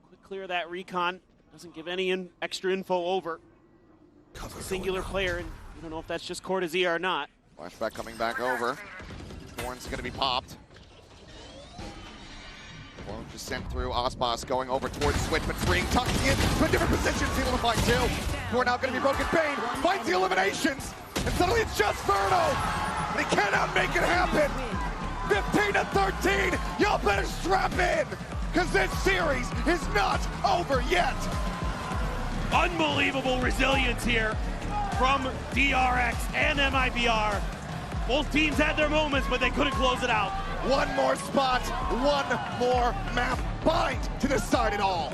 Quick clear of that recon. Doesn't give any extra info over. It's a singular player, and you don't know if that's just Corsair or not.
Flashback coming back over. Thorn's going to be popped. Clone just sent through. Osbos going over towards Switch, but freeing, tucking in to a different position. Able to find 2. Who are now going to be broken. Bane finds the eliminations, and suddenly it's just Verno. They cannot make it happen. 15-13. Y'all better strap in, because this series is not over yet.
Unbelievable resilience here from DRX and MIBR. Both teams had their moments, but they couldn't close it out.
One more spot, one more map. Bind to decide it all.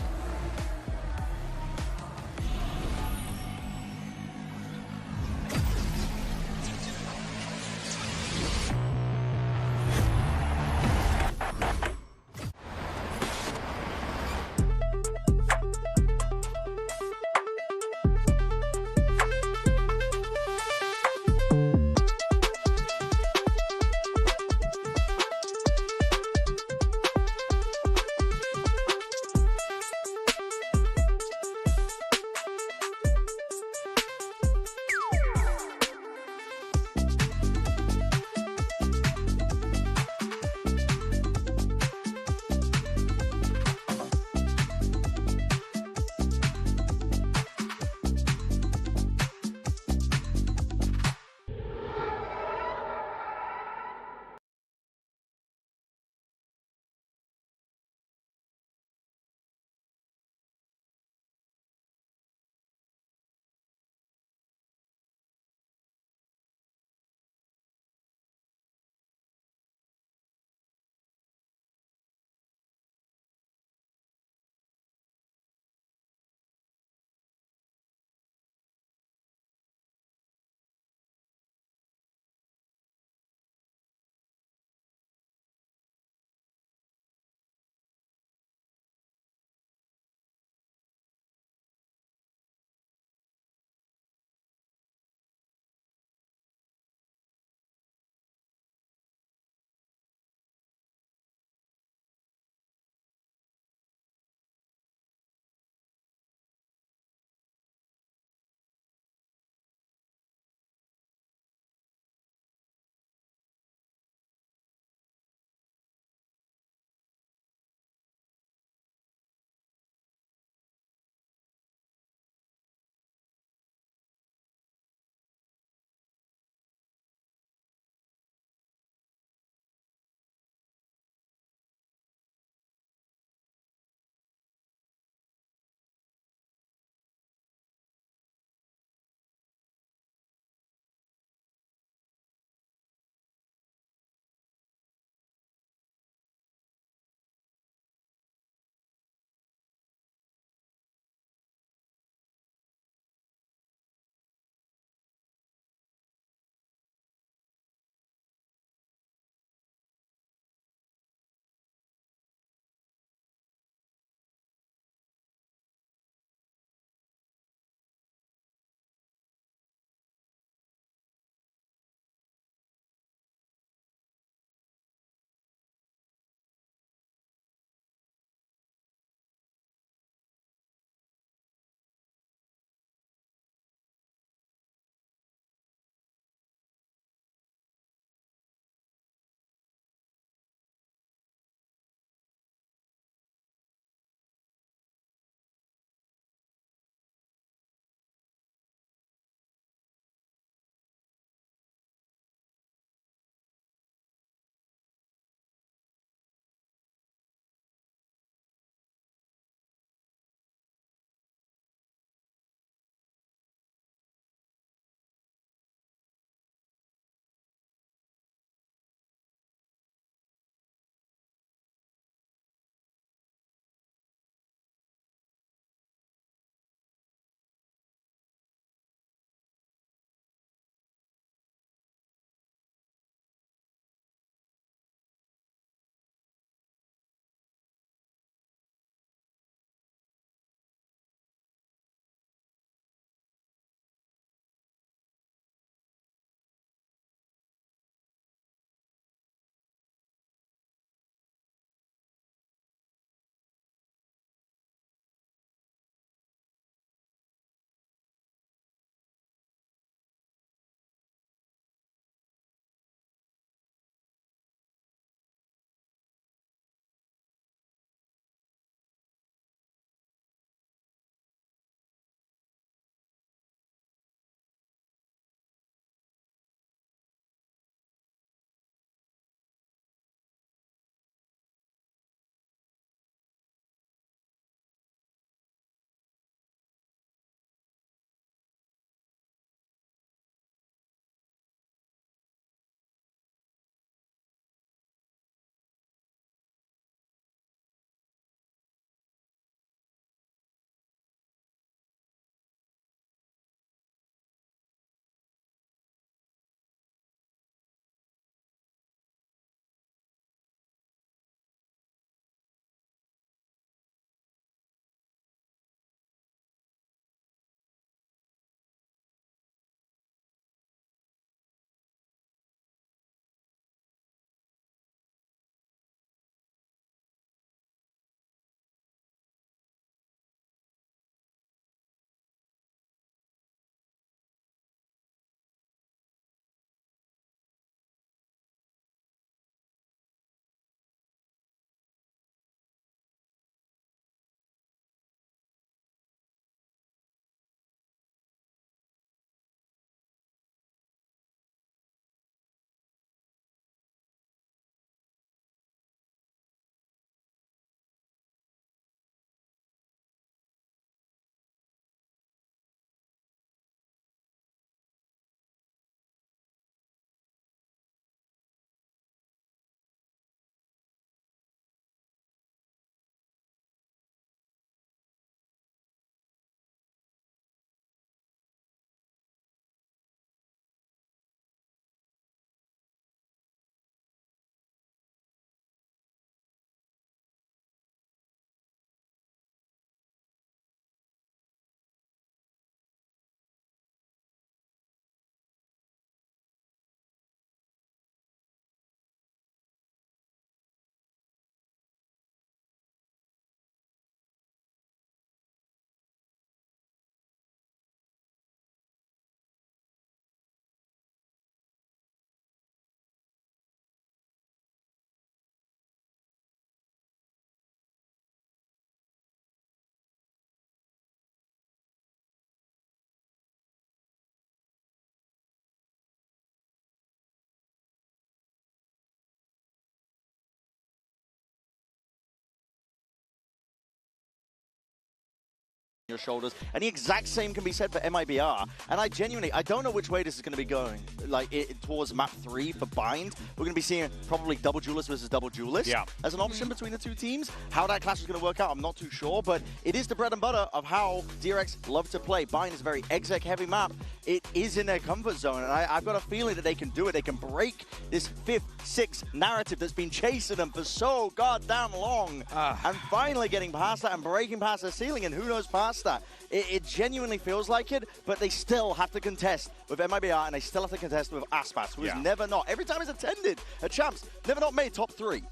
your shoulders. And the exact same can be said for MIBR. And I don't know which way this is going to be going. Like, towards map 3 for Bind, we're going to be seeing probably double duelist versus double duelist as an option between the two teams. How that clash is going to work out, I'm not too sure, but it is the bread and butter of how DRX love to play. Bind is a very exec-heavy map. It is in their comfort zone, and I've got a feeling that they can do it. They can break this 5th, 6th narrative that's been chasing them for so goddamn long, and finally getting past that and breaking past the ceiling, and who knows past that. It genuinely feels like it, but they still have to contest with MIBR, and they still have to contest with Aspas, who has never not, every time he's attended a Champs, never not made top 3.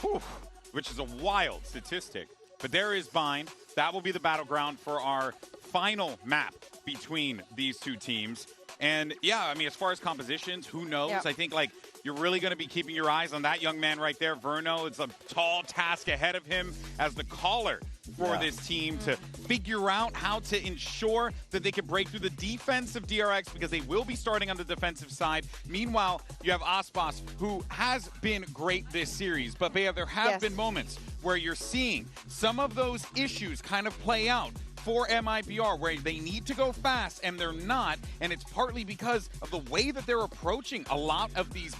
Whew. Which is a wild statistic. But there is Bind. That will be the battleground for our final map between these two teams. And yeah, I mean, as far as compositions, who knows? I think, like, you're really going to be keeping your eyes on that young man right there, Verno. It's a tall task ahead of him as the caller for this team to figure out how to ensure that they can break through the defense of DRX, because they will be starting on the defensive side. Meanwhile, you have Aspas, who has been great this series, but there have been moments where you're seeing some of those issues kind of play out for MIBR, where they need to go fast and they're not, and it's partly because of the way that they're approaching a lot of these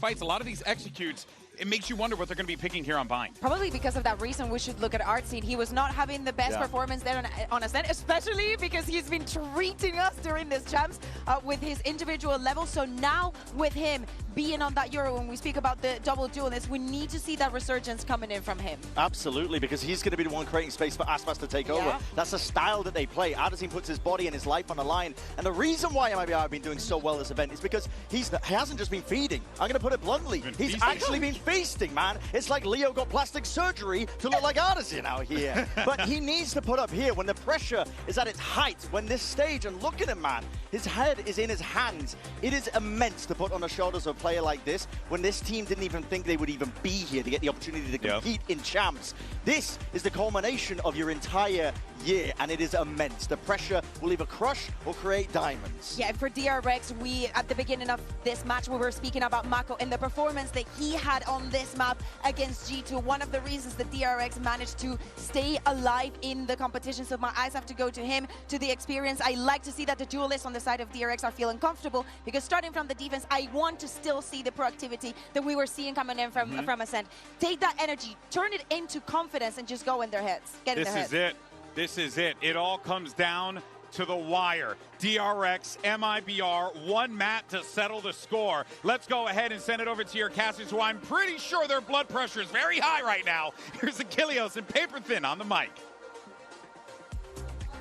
fights, a lot of these executes. It makes you wonder what they're going to be picking here on Bind.
Probably because of that reason, we should look at Artsy. He was not having the best performance there on Ascent, especially because he's been treating us during this Champs with his individual level. So now with him being on that Euro, when we speak about the double duelist, we need to see that resurgence coming in from him.
Absolutely, because he's going to be the one creating space for Aspas to take over. That's a style that they play. Addison puts his body and his life on the line. And the reason why MIBR have been doing so well this event is because he hasn't just been feeding. I'm going to put it bluntly. He's actually been feasting, man. It's like Leo got plastic surgery to look like Artisan out here. But he needs to put up here when the pressure is at its height, when this stage, and look at him, man. His head is in his hands. It is immense to put on the shoulders of a player like this when this team didn't even think they would even be here to get the opportunity to compete in Champs. This is the culmination of your entire year, and it is immense. The pressure will either crush or create diamonds.
Yeah, for DRX, at the beginning of this match, we were speaking about Mako and the performance that he had on this map against G2. One of the reasons that DRX managed to stay alive in the competition, so my eyes have to go to him, to the experience. I like to see that the duelists on the side of DRX are feeling comfortable, because starting from the defense, I want to still see the proactivity that we were seeing coming in from Ascent. Take that energy, turn it into confidence, and just go in their heads. Get in their heads.
This is it. This is it. It all comes down to the wire. DRX, MIBR, one mat to settle the score. Let's go ahead and send it over to your casters, who I'm pretty sure their blood pressure is very high right now. Here's Achilles and Paper Thin on the mic.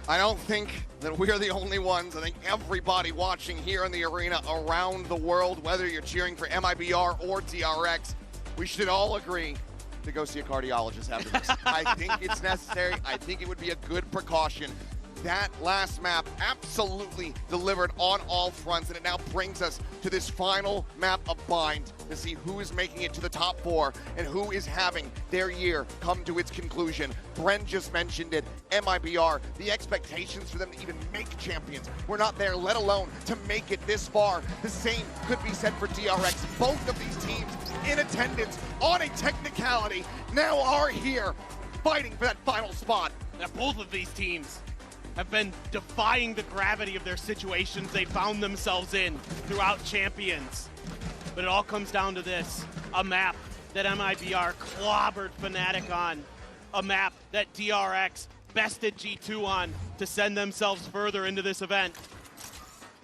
I don't think that we're the only ones. I think everybody watching here in the arena around the world, whether you're cheering for MIBR or DRX, we should all agree to go see a cardiologist after this. I think it's necessary. I think it would be a good precaution. That last map absolutely delivered on all fronts, and it now brings us to this final map of Bind to see who is making it to the top 4 and who is having their year come to its conclusion. Bren just mentioned it, MIBR, the expectations for them to even make champions were not there, let alone to make it this far. The same could be said for DRX. Both of these teams in attendance on a technicality now are here fighting for that final spot.
Now, both of these teams have been defying the gravity of their situations they found themselves in throughout Champions. But it all comes down to this, a map that MIBR clobbered Fnatic on, a map that DRX bested G2 on to send themselves further into this event.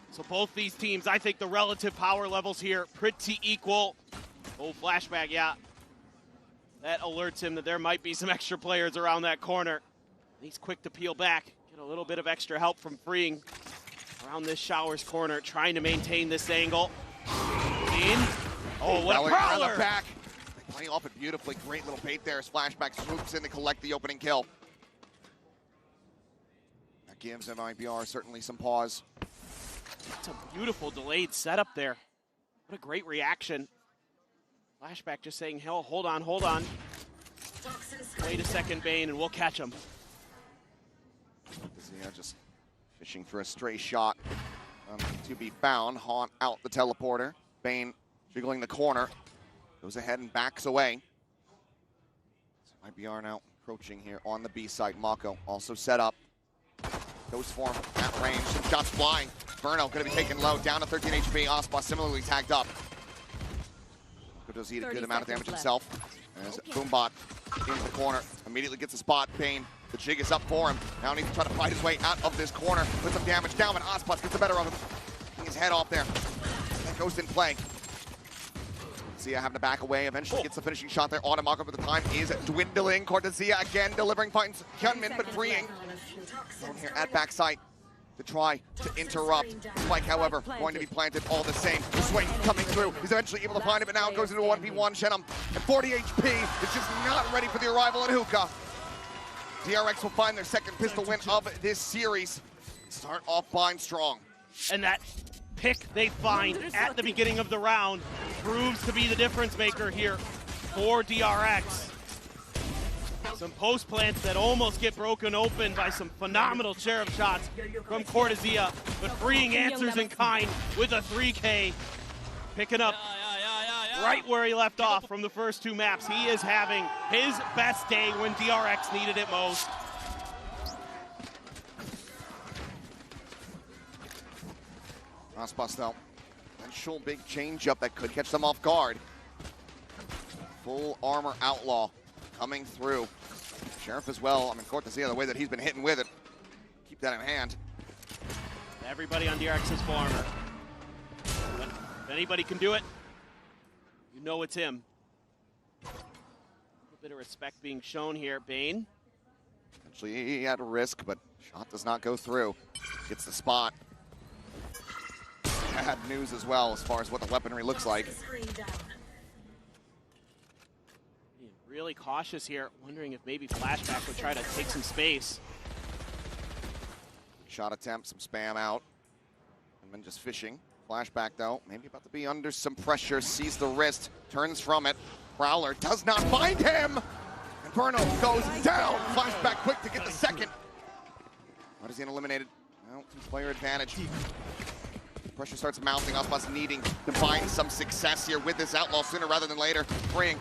So both these teams, I think the relative power levels here, pretty equal. Oh, flashback, yeah. That alerts him that there might be some extra players around that corner. He's quick to peel back. A little bit of extra help from Freeing around this Showers corner, trying to maintain this angle. In. Oh, what a prowler!
Back. Playing off it beautifully. Great little bait there as Flashback swoops in to collect the opening kill. That gives MIBR certainly some pause.
It's a beautiful delayed setup there. What a great reaction. Flashback just saying, hell, hold on, hold on. Wait a second, Bane, and we'll catch him.
Yeah, just fishing for a stray shot to be found. Haunt out the teleporter. Bane jiggling the corner. Goes ahead and backs away. So MIBR now approaching here on the B side. Mako also set up. goes for him at range. Some shots flying. Verno going to be taken low, down to 13 HP. Ospa similarly tagged up. Does eat a good amount of damage himself. As Boombot into the corner, immediately gets a spot. Bane, the jig is up for him. Now needs to try to fight his way out of this corner. Put some damage down, but Ospa gets the better of him. Getting his head off there. That Ghost in play. Zia having to back away, eventually gets the finishing shot there. Automatic over the time is dwindling. Cortezia again delivering, finds Hyunmin, but freeing. Down here at backside to try to interrupt. Spike, however, going to be planted all the same. The swing coming through. He's eventually able to find it, but now it goes into a 1v1. Shenum at 40 HP is just not ready for the arrival at Hookah. DRX will find their second pistol win of this series. Start off bind strong.
And that pick they find at the beginning of the round proves to be the difference maker here for DRX. Some post plants that almost get broken open by some phenomenal share of shots from Cortezia, but freeing answers in kind with a 3K, picking up right where he left off from the first two maps. He is having his best day when DRX needed it most.
Ospas though, eventual big change up that could catch them off guard. Full armor outlaw coming through. Sheriff as well. I mean, Cortezia, the way that he's been hitting with it. Keep that in hand.
Everybody on DRX's full armor. But if anybody can do it, you know it's him. A little bit of respect being shown here. Bane.
Actually, he had a risk, but shot does not go through. Gets the spot. Bad news as well as far as what the weaponry looks like.
Really cautious here, wondering if maybe Flashback would try to take some space.
Shot attempt, some spam out. And then just fishing. Flashback though, maybe about to be under some pressure, sees the wrist, turns from it. Prowler does not find him! And Verno goes down. Flashback quick to get the second. RYZEN eliminated. Well, two-player advantage. Pressure starts mounting. Ospas needing to find some success here with this outlaw sooner rather than later. Freeing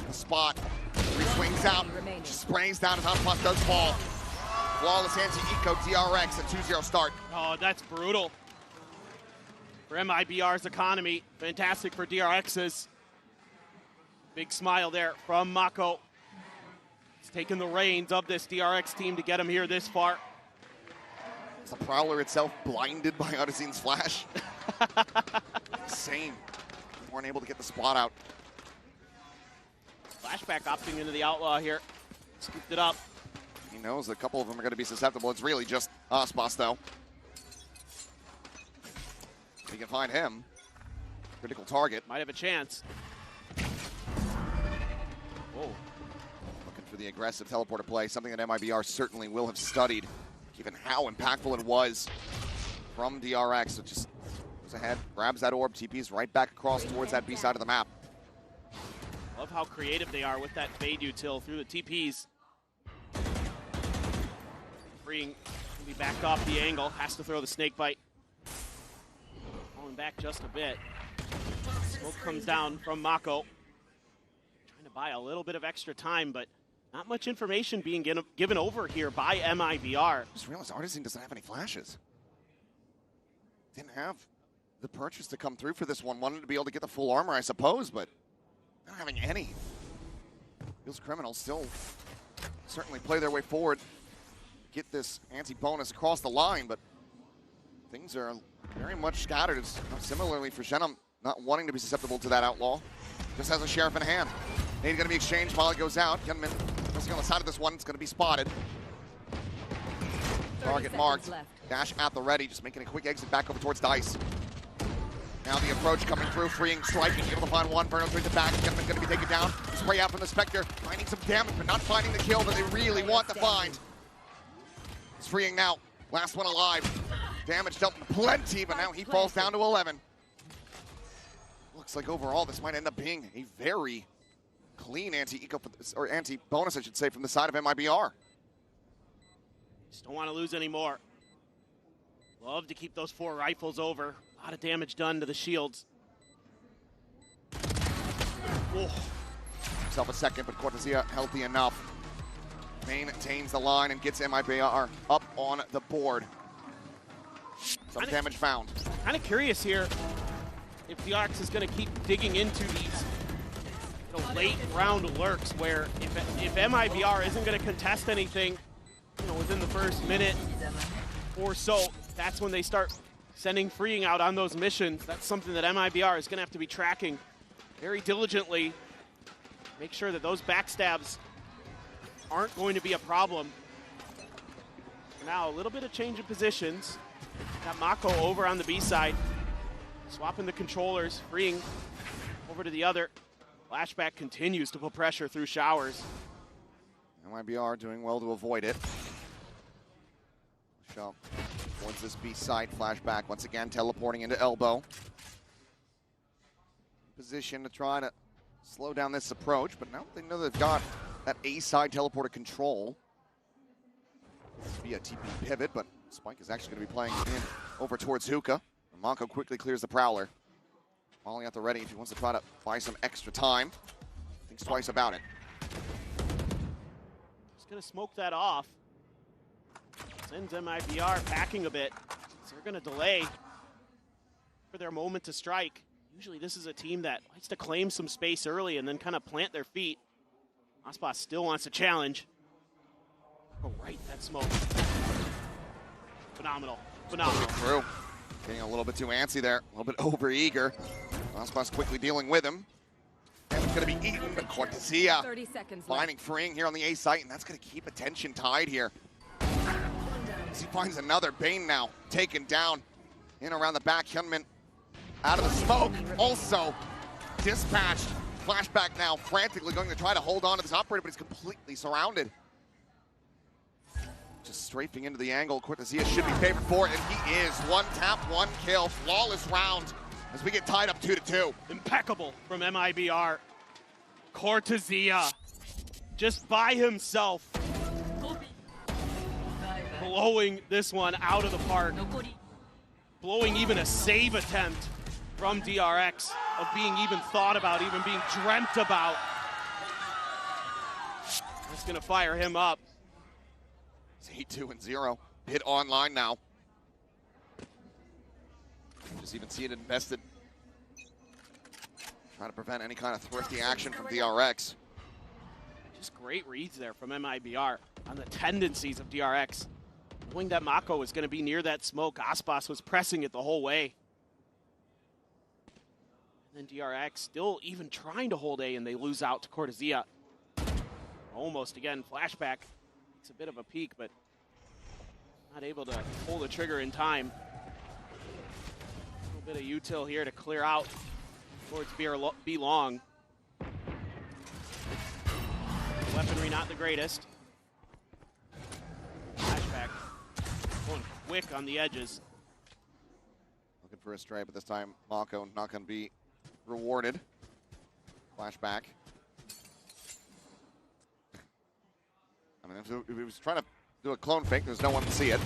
the spot. Three swings out. Just sprays down as Ospas does fall. Flawless anti-eco DRX, a 2-0 start.
Oh, that's brutal. For MIBR's economy, fantastic for DRX's. Big smile there from Mako. He's taking the reins of this DRX team to get him here this far.
Is the Prowler itself blinded by RYZEN's flash? Insane. Weren't able to get the spot out.
Flashback opting into the outlaw here. Scooped it up.
He knows a couple of them are going to be susceptible. It's really just Ospas though. If he can find him, critical target.
Might have a chance. Whoa.
Looking for the aggressive teleporter play, something that MIBR certainly will have studied, given how impactful it was from DRX. So just goes ahead, grabs that orb, TPs right back across towards that B side of the map.
Love how creative they are with that fade util through the TPs. Freeing, can be backed off the angle, has to throw the snake bite. Falling back just a bit. Smoke comes down from Mako. Trying to buy a little bit of extra time, but not much information being given over here by MIBR.
Just realized RYZEN doesn't have any flashes. Didn't have the purchase to come through for this one. Wanted to be able to get the full armor, I suppose, but not having any. Feels criminal. Still certainly play their way forward. Get this anti-bonus across the line, but things are very much scattered. It's similarly for Shenum, not wanting to be susceptible to that outlaw. Just has a sheriff in hand. Nade going to be exchanged while it goes out. Hyunmin pressing on the side of this one. It's going to be spotted. Target marked. Dash at the ready, just making a quick exit back over towards Dice. Now the approach coming through, freeing Striking, able to find one. Verno through the back. Hyunmin going to be taken down. Spray out from the Spectre, finding some damage, but not finding the kill that they really want to find. It's freeing now. Last one alive. Damage dealt plenty, but now he falls down to 11. Looks like overall this might end up being a very clean anti-eco, or anti-bonus, I should say, from the side of MIBR.
Just don't want to lose anymore. Love to keep those 4 rifles over. A lot of damage done to the shields.
Himself a second, but Cortezia healthy enough. maintains the line and gets MIBR up on the board. Some damage found.
Kind of curious here if DRX is going to keep digging into these late round lurks where if MIBR isn't going to contest anything within the first minute or so, that's when they start sending freeing out on those missions. That's something that MIBR is going to have to be tracking very diligently. Make sure that those backstabs aren't going to be a problem. Now a little bit of change of positions. Got Mako over on the B side, swapping the controllers, freeing over to the other. Flashback continues to put pressure through showers.
MIBR doing well to avoid it. Show towards this B side, flashback once again teleporting into elbow. Position to try to slow down this approach, but now they know they've got that A side teleporter control. Via TP pivot, but Spike is actually going to be playing in over towards Hookah. Mako quickly clears the Prowler. Molly at the ready if he wants to try to buy some extra time. Thinks twice about it.
Just going to smoke that off. Sends MIBR packing a bit. So they're going to delay for their moment to strike. Usually this is a team that likes to claim some space early and then kind of plant their feet. Aspas still wants to challenge. Oh, right, that smoke. Phenomenal, phenomenal.
Through. Getting a little bit too antsy there, a little bit over-eager. Aspas quickly dealing with him. And it's going to be eaten, but Cortezia finding freeing here on the A site, and that's going to keep attention tied here. As he finds another Bane now, taken down in around the back. Hyunmin out of the smoke, also dispatched. Flashback now, frantically going to try to hold on to this operator, but he's completely surrounded. Just strafing into the angle. Cortezia should be favored for it, and he is. One tap, one kill. Flawless round as we get tied up 2-2.
Impeccable from MIBR. Cortezia just by himself, blowing this one out of the park. Blowing even a save attempt from DRX of being even thought about, even being dreamt about. That's gonna fire him up.
It's 8-2-0. Hit online now. Just even see it invested. Trying to prevent any kind of thrifty action from DRX.
Just great reads there from MIBR on the tendencies of DRX. Knowing that Mako was going to be near that smoke, Aspas was pressing it the whole way. And then DRX still even trying to hold A, and they lose out to Cortezia. Almost again, flashback. It's a bit of a peak, but not able to pull the trigger in time. A little bit of util here to clear out towards B long. Weaponry not the greatest. Flashback. Going quick on the edges.
Looking for a stray, but this time Mako not going to be rewarded. Flashback. I mean, if he was trying to do a clone fake, there's no one to see it.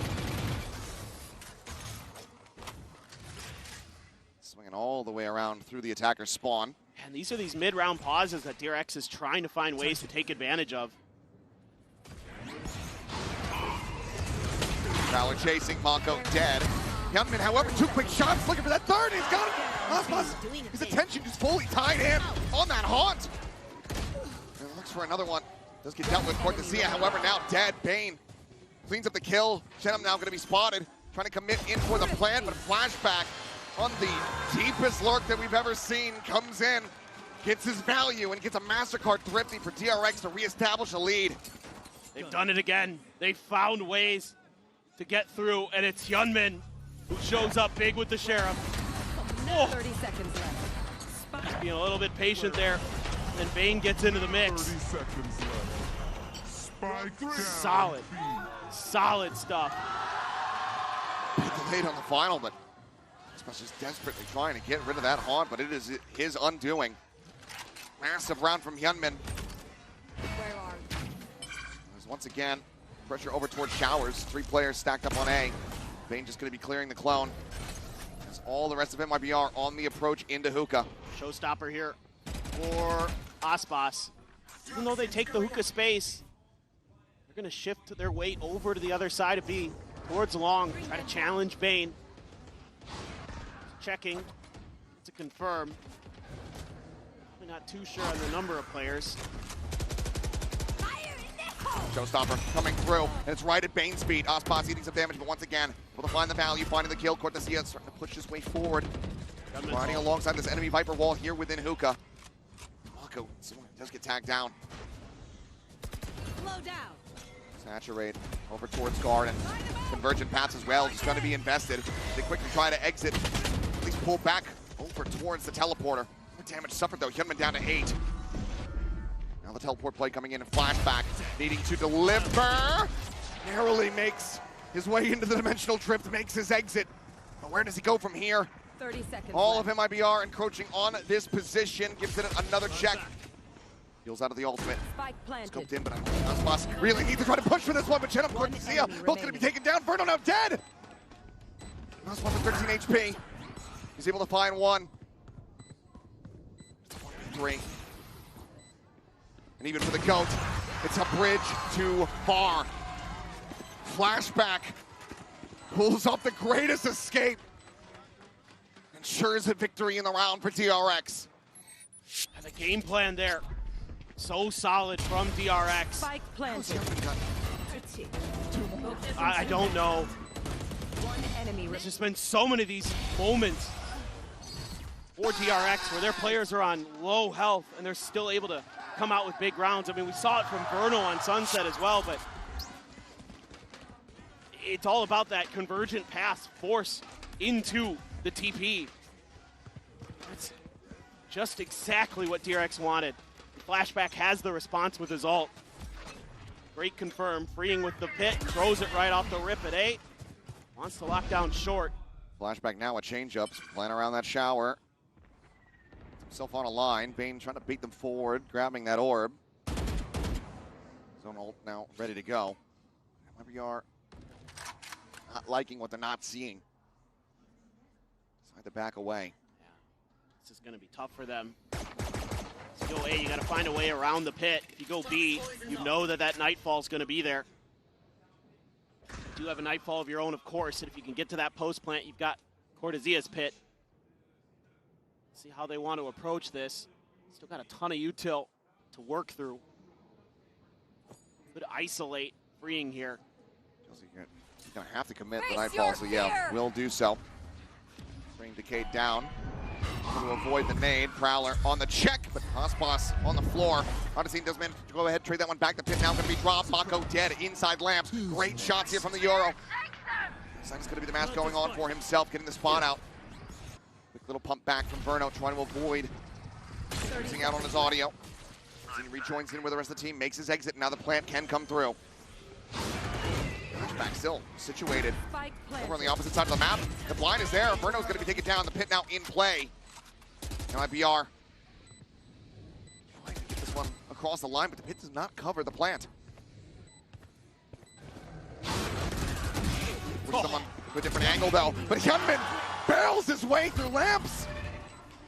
Swinging all the way around through the attacker's spawn.
And these are these mid-round pauses that DRX is trying to find ways to take advantage of.
Fowler chasing, Mako dead. Hyunmin, however, 2 quick shots, looking for that third, he's got it! Aspas, his attention just fully tied in on that haunt. And looks for another one. Does get dealt with. Cortezia, however, now dead. Bane cleans up the kill. Shenum now going to be spotted, trying to commit in for the plan, but flashback on the deepest lurk that we've ever seen comes in, gets his value, and gets a MasterCard thrifty for DRX to reestablish a lead.
They've done it again. They found ways to get through, and it's Hyunmin who shows up big with the Sheriff. Oh.
30 seconds left.
Just being a little bit patient there, and Bane gets into the mix.
30 seconds left. Spike down.
Solid, solid stuff.
Delayed on the final, but Aspas just desperately trying to get rid of that haunt, but it is his undoing. Massive round from Hyunmin. There's once again pressure over towards Showers. 3 players stacked up on A. Bane just going to be clearing the clone. As all the rest of MIBR on the approach into Hookah.
Showstopper here for Aspas. Even though they take the Hookah space, They're going to shift their weight over to the other side of B, towards long, try to challenge Bane. Checking to confirm. We're not too sure on the number of players.
Showstopper coming through, and it's right at Bane's speed. Ospas eating some damage, but once again, able to find the value, finding the kill. Cortezia starting to push his way forward. Riding alongside this enemy Viper wall here within Hookah. Mako does get tagged down.
Slow down.
Saturate over towards guard, and convergent paths as well. Just going to be invested. They quickly try to exit, at least pull back over towards the teleporter. More damage suffered though. Hyunmin down to 8. Now the teleport play coming in and flashback, needing to deliver. Narrowly makes his way into the dimensional drift, makes his exit. But where does he go from here?
30 seconds
All
left.
of MIBR encroaching on this position, gives it another check. Heals out of the ultimate.
Spike planted.
Scoped in, but Aspas really need to try to push for this one, but Chenem Cortezia, both going to be taken down. Verno now dead. Aspas with 13 HP. He's able to find one. It's 1v3. And even for the GOAT, it's a bridge too far. Flashback pulls off the greatest escape. Ensures a victory in the round for DRX.
The game plan there, so solid from DRX.
Spike planted.
I don't know.
One enemy.
There's just been so many of these moments for DRX where their players are on low health and they're still able to come out with big rounds. I mean, we saw it from Verno on Sunset as well, but it's all about that convergent pass force into the TP. That's just exactly what DRX wanted. Flashback has the response with his ult. Great confirm, freeing with the pit, throws it right off the rip at 8. Wants to lock down short.
Flashback now with change-ups, playing around that shower. Himself on a line, Bane trying to beat them forward, grabbing that orb. Zone ult now ready to go. MIBR not liking what they're not seeing. Decide to back away.
Yeah. This is going to be tough for them. If you go A, you got to find a way around the pit. If you go B, you know that that Nightfall's going to be there. You do have a Nightfall of your own, of course, and if you can get to that post plant, you've got Cortezia's pit. See how they want to approach this. Still got a ton of util to work through. Could isolate, freeing here.
You're going to have to commit the Nightfall, so yeah, will do so. Bring Decade down to avoid the nade. Prowler on the check, but Aspas on the floor. Odyssey does manage to go ahead, trade that one back. The pit now going to be dropped. Mako dead inside lamps. Great shots here from the Euro. It's going to be the match going on for himself, getting the spot out. Quick little pump back from Verno, trying to avoid losing out on his audio. As he rejoins in with the rest of the team, makes his exit. Now the plant can come through. Back still situated over on the opposite side of the map. The blind is there. Verno's going to be taken down. The pit now in play. MIBR trying to get this one across the line, but the pit does not cover the plant. Push someone to a different angle though, but Hyunmin barrels his way through lamps.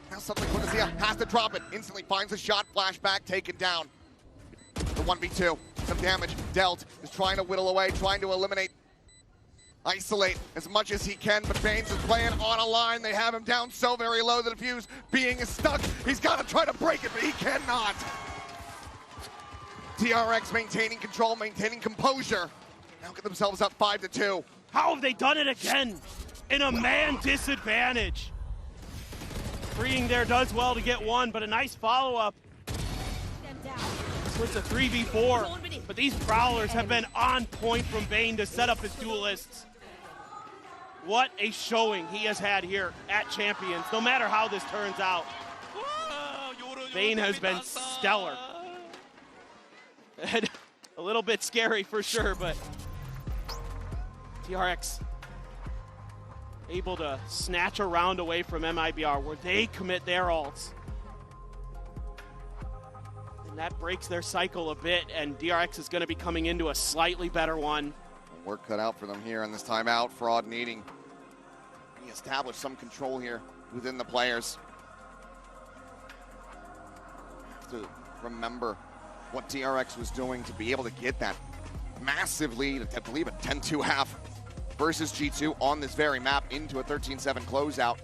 Now suddenly Cortezia has to drop it. Instantly finds a shot. Flashback taken down. The 1v2. Some damage dealt, is trying to whittle away, trying to eliminate, isolate as much as he can, but Baines is playing on a line. They have him down so very low, the defuse being stuck. He's got to try to break it, but he cannot. DRX maintaining control, maintaining composure. Now get themselves up 5-2.
How have they done it again? In a man disadvantage. Freeing there does well to get one, but a nice follow-up. So it's a 3v4, but these Prowlers have been on point from Bane to set up his duelists. What a showing he has had here at Champions, no matter how this turns out. Bane has been stellar. And a little bit scary for sure, but DRX able to snatch a round away from MIBR where they commit their ults. That breaks their cycle a bit, and DRX is going to be coming into a slightly better one.
Work cut out for them here in this timeout. Fraud needing to establish some control here within the players. Have to remember what DRX was doing to be able to get that massive lead, I believe a 10-2 half versus G2 on this very map into a 13-7 closeout.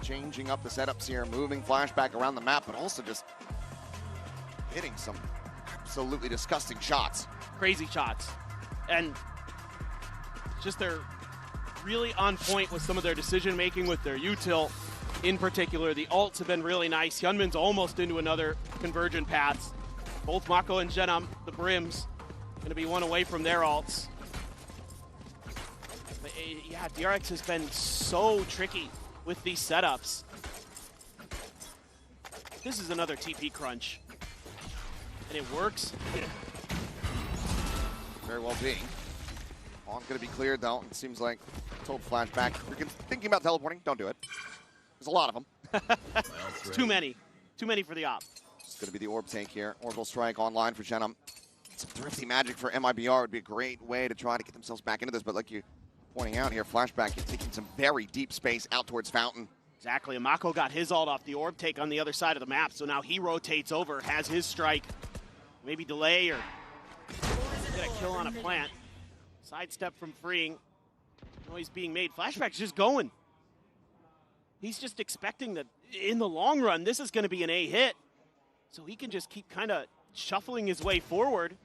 Changing up the setups here, moving flashback around the map, but also just hitting some absolutely disgusting shots.
Crazy shots. And just they're really on point with some of their decision making with their util. In particular, the ults have been really nice. Hyunmin's almost into another convergent paths. Both Mako and Jenum, the Brims, gonna be one away from their ults. But, yeah, DRX has been so tricky with these setups. This is another TP crunch. And it works.
Very well being. On going to be cleared though. It seems like told flashback. If you're thinking about teleporting, don't do it. There's a lot of them.
It's too many. Too many for the op.
It's going to be the orb tank here. Orbital strike online for Jenum. Some thrifty magic for MIBR would be a great way to try to get themselves back into this, but like you pointing out here, flashback, you're taking some very deep space out towards Fountain.
Exactly, and Mako got his ult off the orb take on the other side of the map, so now he rotates over, has his strike. Maybe delay or get a kill on a plant. Sidestep from freeing. Noise being made. Flashback's just going. He's just expecting that in the long run, this is going to be an A hit. So he can just keep kind of shuffling his way forward.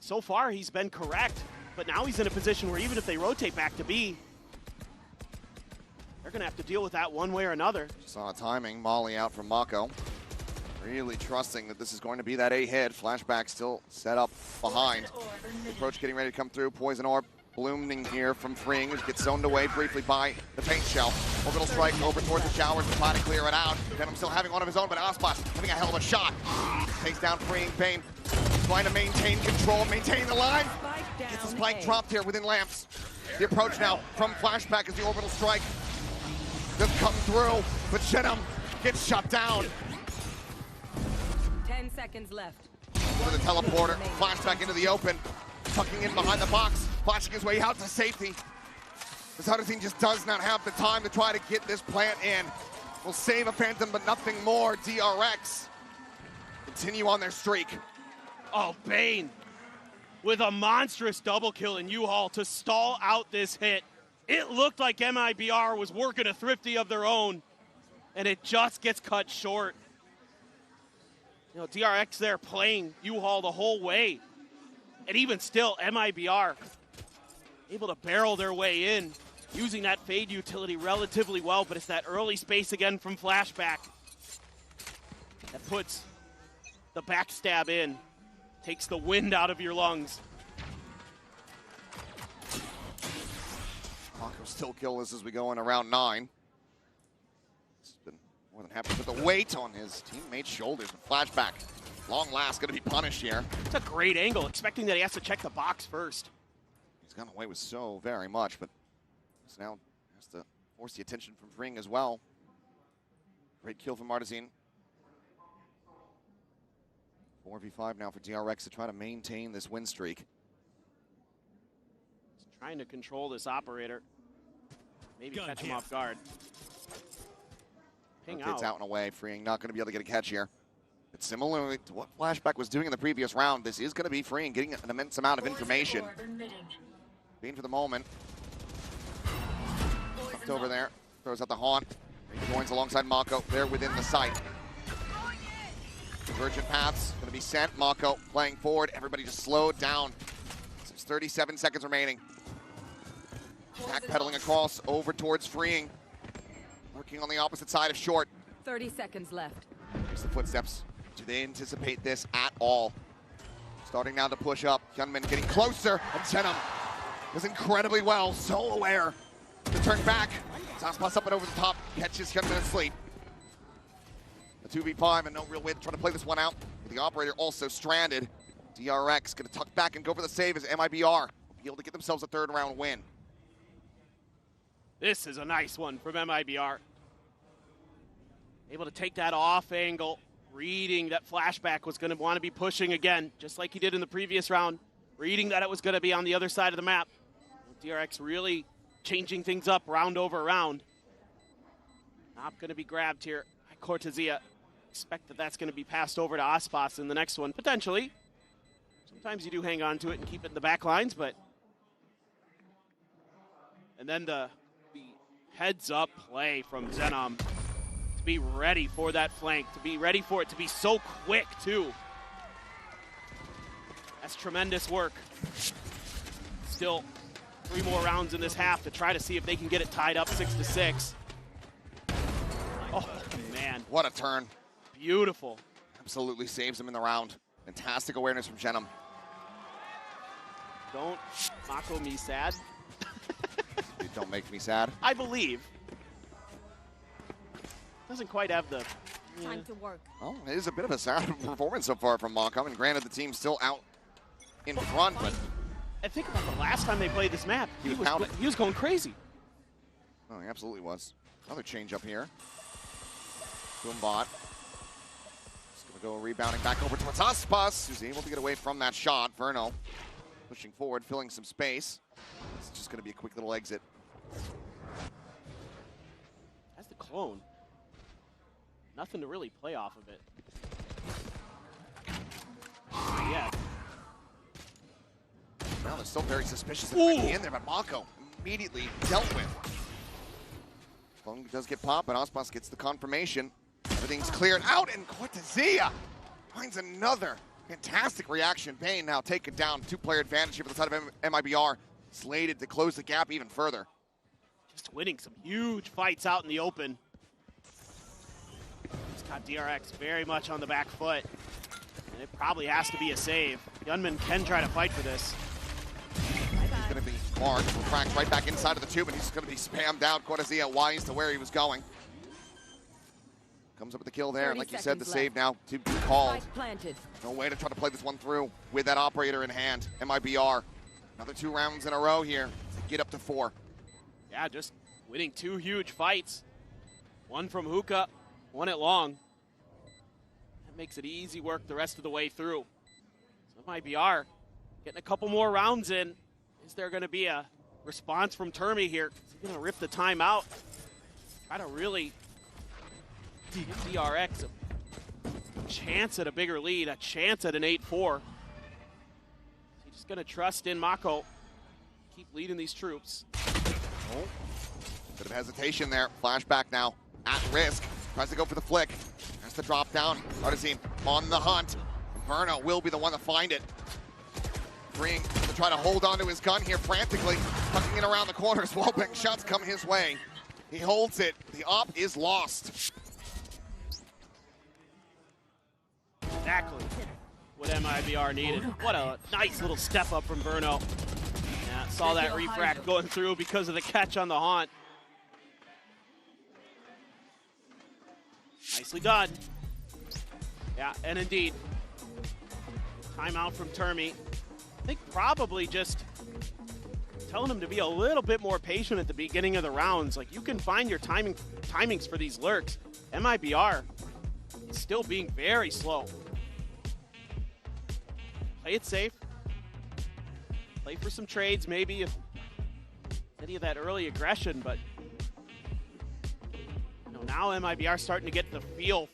So far, he's been correct. But now he's in a position where even if they rotate back to B, they're going to have to deal with that one way or another.
Saw timing. Molly out from Mako. Really trusting that this is going to be that A hit. Flashback still set up behind. The approach getting ready to come through. Poison Orb blooming here from freeing, which gets zoned away briefly by the paint shell. Orbital strike over towards the showers to try to clear it out. Venom still having one of his own, but Aspas having a hell of a shot. Takes down freeing Pain. Trying to maintain control, maintain the line. Gets the spike dropped here within lamps. The approach now from flashback as the orbital strike does come through, but Jenum gets shut down.
10 seconds left.
For the teleporter, flashback into the open, tucking in behind the box, flashing his way out to safety. This other team just does not have the time to try to get this plant in. Will save a Phantom, but nothing more. DRX continue on their streak.
Oh, Bane with a monstrous double kill in U-Haul to stall out this hit. It looked like MIBR was working a thrifty of their own, and it just gets cut short. You know, DRX there playing U-Haul the whole way. And even still, MIBR able to barrel their way in, using that fade utility relatively well, but it's that early space again from flashback that puts the backstab in. Takes the wind out of your lungs.
Mako still killless as we go in around 9. He's been more than happy to put the weight on his teammate's shoulders. And flashback, long last, going to be punished here.
It's a great angle, expecting that he has to check the box first.
He's gotten away with so very much, but now has to force the attention from freeing as well. Great kill from Artesian. 4v5 now for DRX to try to maintain this win streak.
He's trying to control this operator. Maybe catch him off guard. Ping
It's out and away. Freeing not going to be able to get a catch here. But similarly to what Flashback was doing in the previous round, this is going to be Freeing getting an immense amount of information. Being for the moment. Tucked over there. Throws out the Haunt. He joins alongside Mako. They're within the site. Convergent paths going to be sent. Mako playing forward. Everybody just slowed down. There's 37 seconds remaining. Backpedaling across over towards Freeing. Working on the opposite side of short.
30 seconds left.
Here's the footsteps. Do they anticipate this at all? Starting now to push up. Hyunmin getting closer. And Jenum does incredibly well. So aware to turn back. Saspas up and over the top. Catches Hyunmin asleep. A 2v5 and no real way to try to play this one out. With the operator also stranded. DRX going to tuck back and go for the save as MIBR will be able to get themselves a third round win.
This is a nice one from MIBR. Able to take that off angle, reading that flashback was going to want to be pushing again, just like he did in the previous round. Reading that it was going to be on the other side of the map. DRX really changing things up round over round. Not going to be grabbed here by Cortezia. Expect that that's going to be passed over to Aspas in the next one, potentially. Sometimes you do hang on to it and keep it in the back lines, but... And then the heads-up play from Zenom to be ready for that flank, to be ready for it to be so quick, too. That's tremendous work. Still 3 more rounds in this half to try to see if they can get it tied up 6-6. Oh, man.
What a turn.
Beautiful.
Absolutely saves him in the round. Fantastic awareness from Zenom.
Don't Mako me sad.
Don't make me sad.
I believe. Doesn't quite have the...
Time to work.
Oh, it is a bit of a sad performance so far from Mako, and granted the team's still out in front, but...
I think about the last time they played this map, he was going crazy.
Oh, he absolutely was. Another change up here. Boombot. Just going to go rebounding back over towards Aspas, who's able to get away from that shot. Verno pushing forward, filling some space. It's just going to be a quick little exit.
That's the clone. Nothing to really play off of it. Yeah.
Well, they're still very suspicious of the in there, but Mako immediately dealt with. Clone does get popped, but Aspas gets the confirmation. Everything's cleared out, and Cortezia finds another fantastic reaction. Payne now taken down. 2-player advantage here for the side of MIBR. Slated to close the gap even further.
Just winning some huge fights out in the open. Just got DRX very much on the back foot. And it probably has to be a save. Gunman can try to fight for this.
He's going to be marked. Cracks right back inside of the tube, and he's going to be spammed out. Cortezia wise to where he was going. Comes up with the kill there. Like you said, the save now to be called. No way to try to play this one through with that operator in hand. MIBR. Another 2 rounds in a row here to get up to 4.
Yeah, just winning 2 huge fights. One from Hookah, one at long. That makes it easy work the rest of the way through. So MIBR getting a couple more rounds in. Is there going to be a response from Termi here? Is he going to rip the timeout? Try to really give DRX a chance at a bigger lead, a chance at an 8-4. He's just going to trust in Mako. Keep leading these troops.
Oh, bit of hesitation there. Flashback now at risk. Tries to go for the flick. Has to drop down. Artizine on the hunt. Verno will be the one to find it. Freeing to try to hold on to his gun here frantically. Tucking it around the corners. Wallbang shots come his way. He holds it. The op is lost.
Exactly what MIBR needed. What a nice little step up from Verno. Yeah, saw that refract going through because of the catch on the haunt. Nicely done. Yeah, and indeed, timeout from Termi. I think probably just telling him to be a little bit more patient at the beginning of the rounds. Like, you can find your timings for these lurks. MIBR is still being very slow. Play it safe. Play for some trades, maybe, if any of that early aggression, but you know, now MIBR starting to get the feel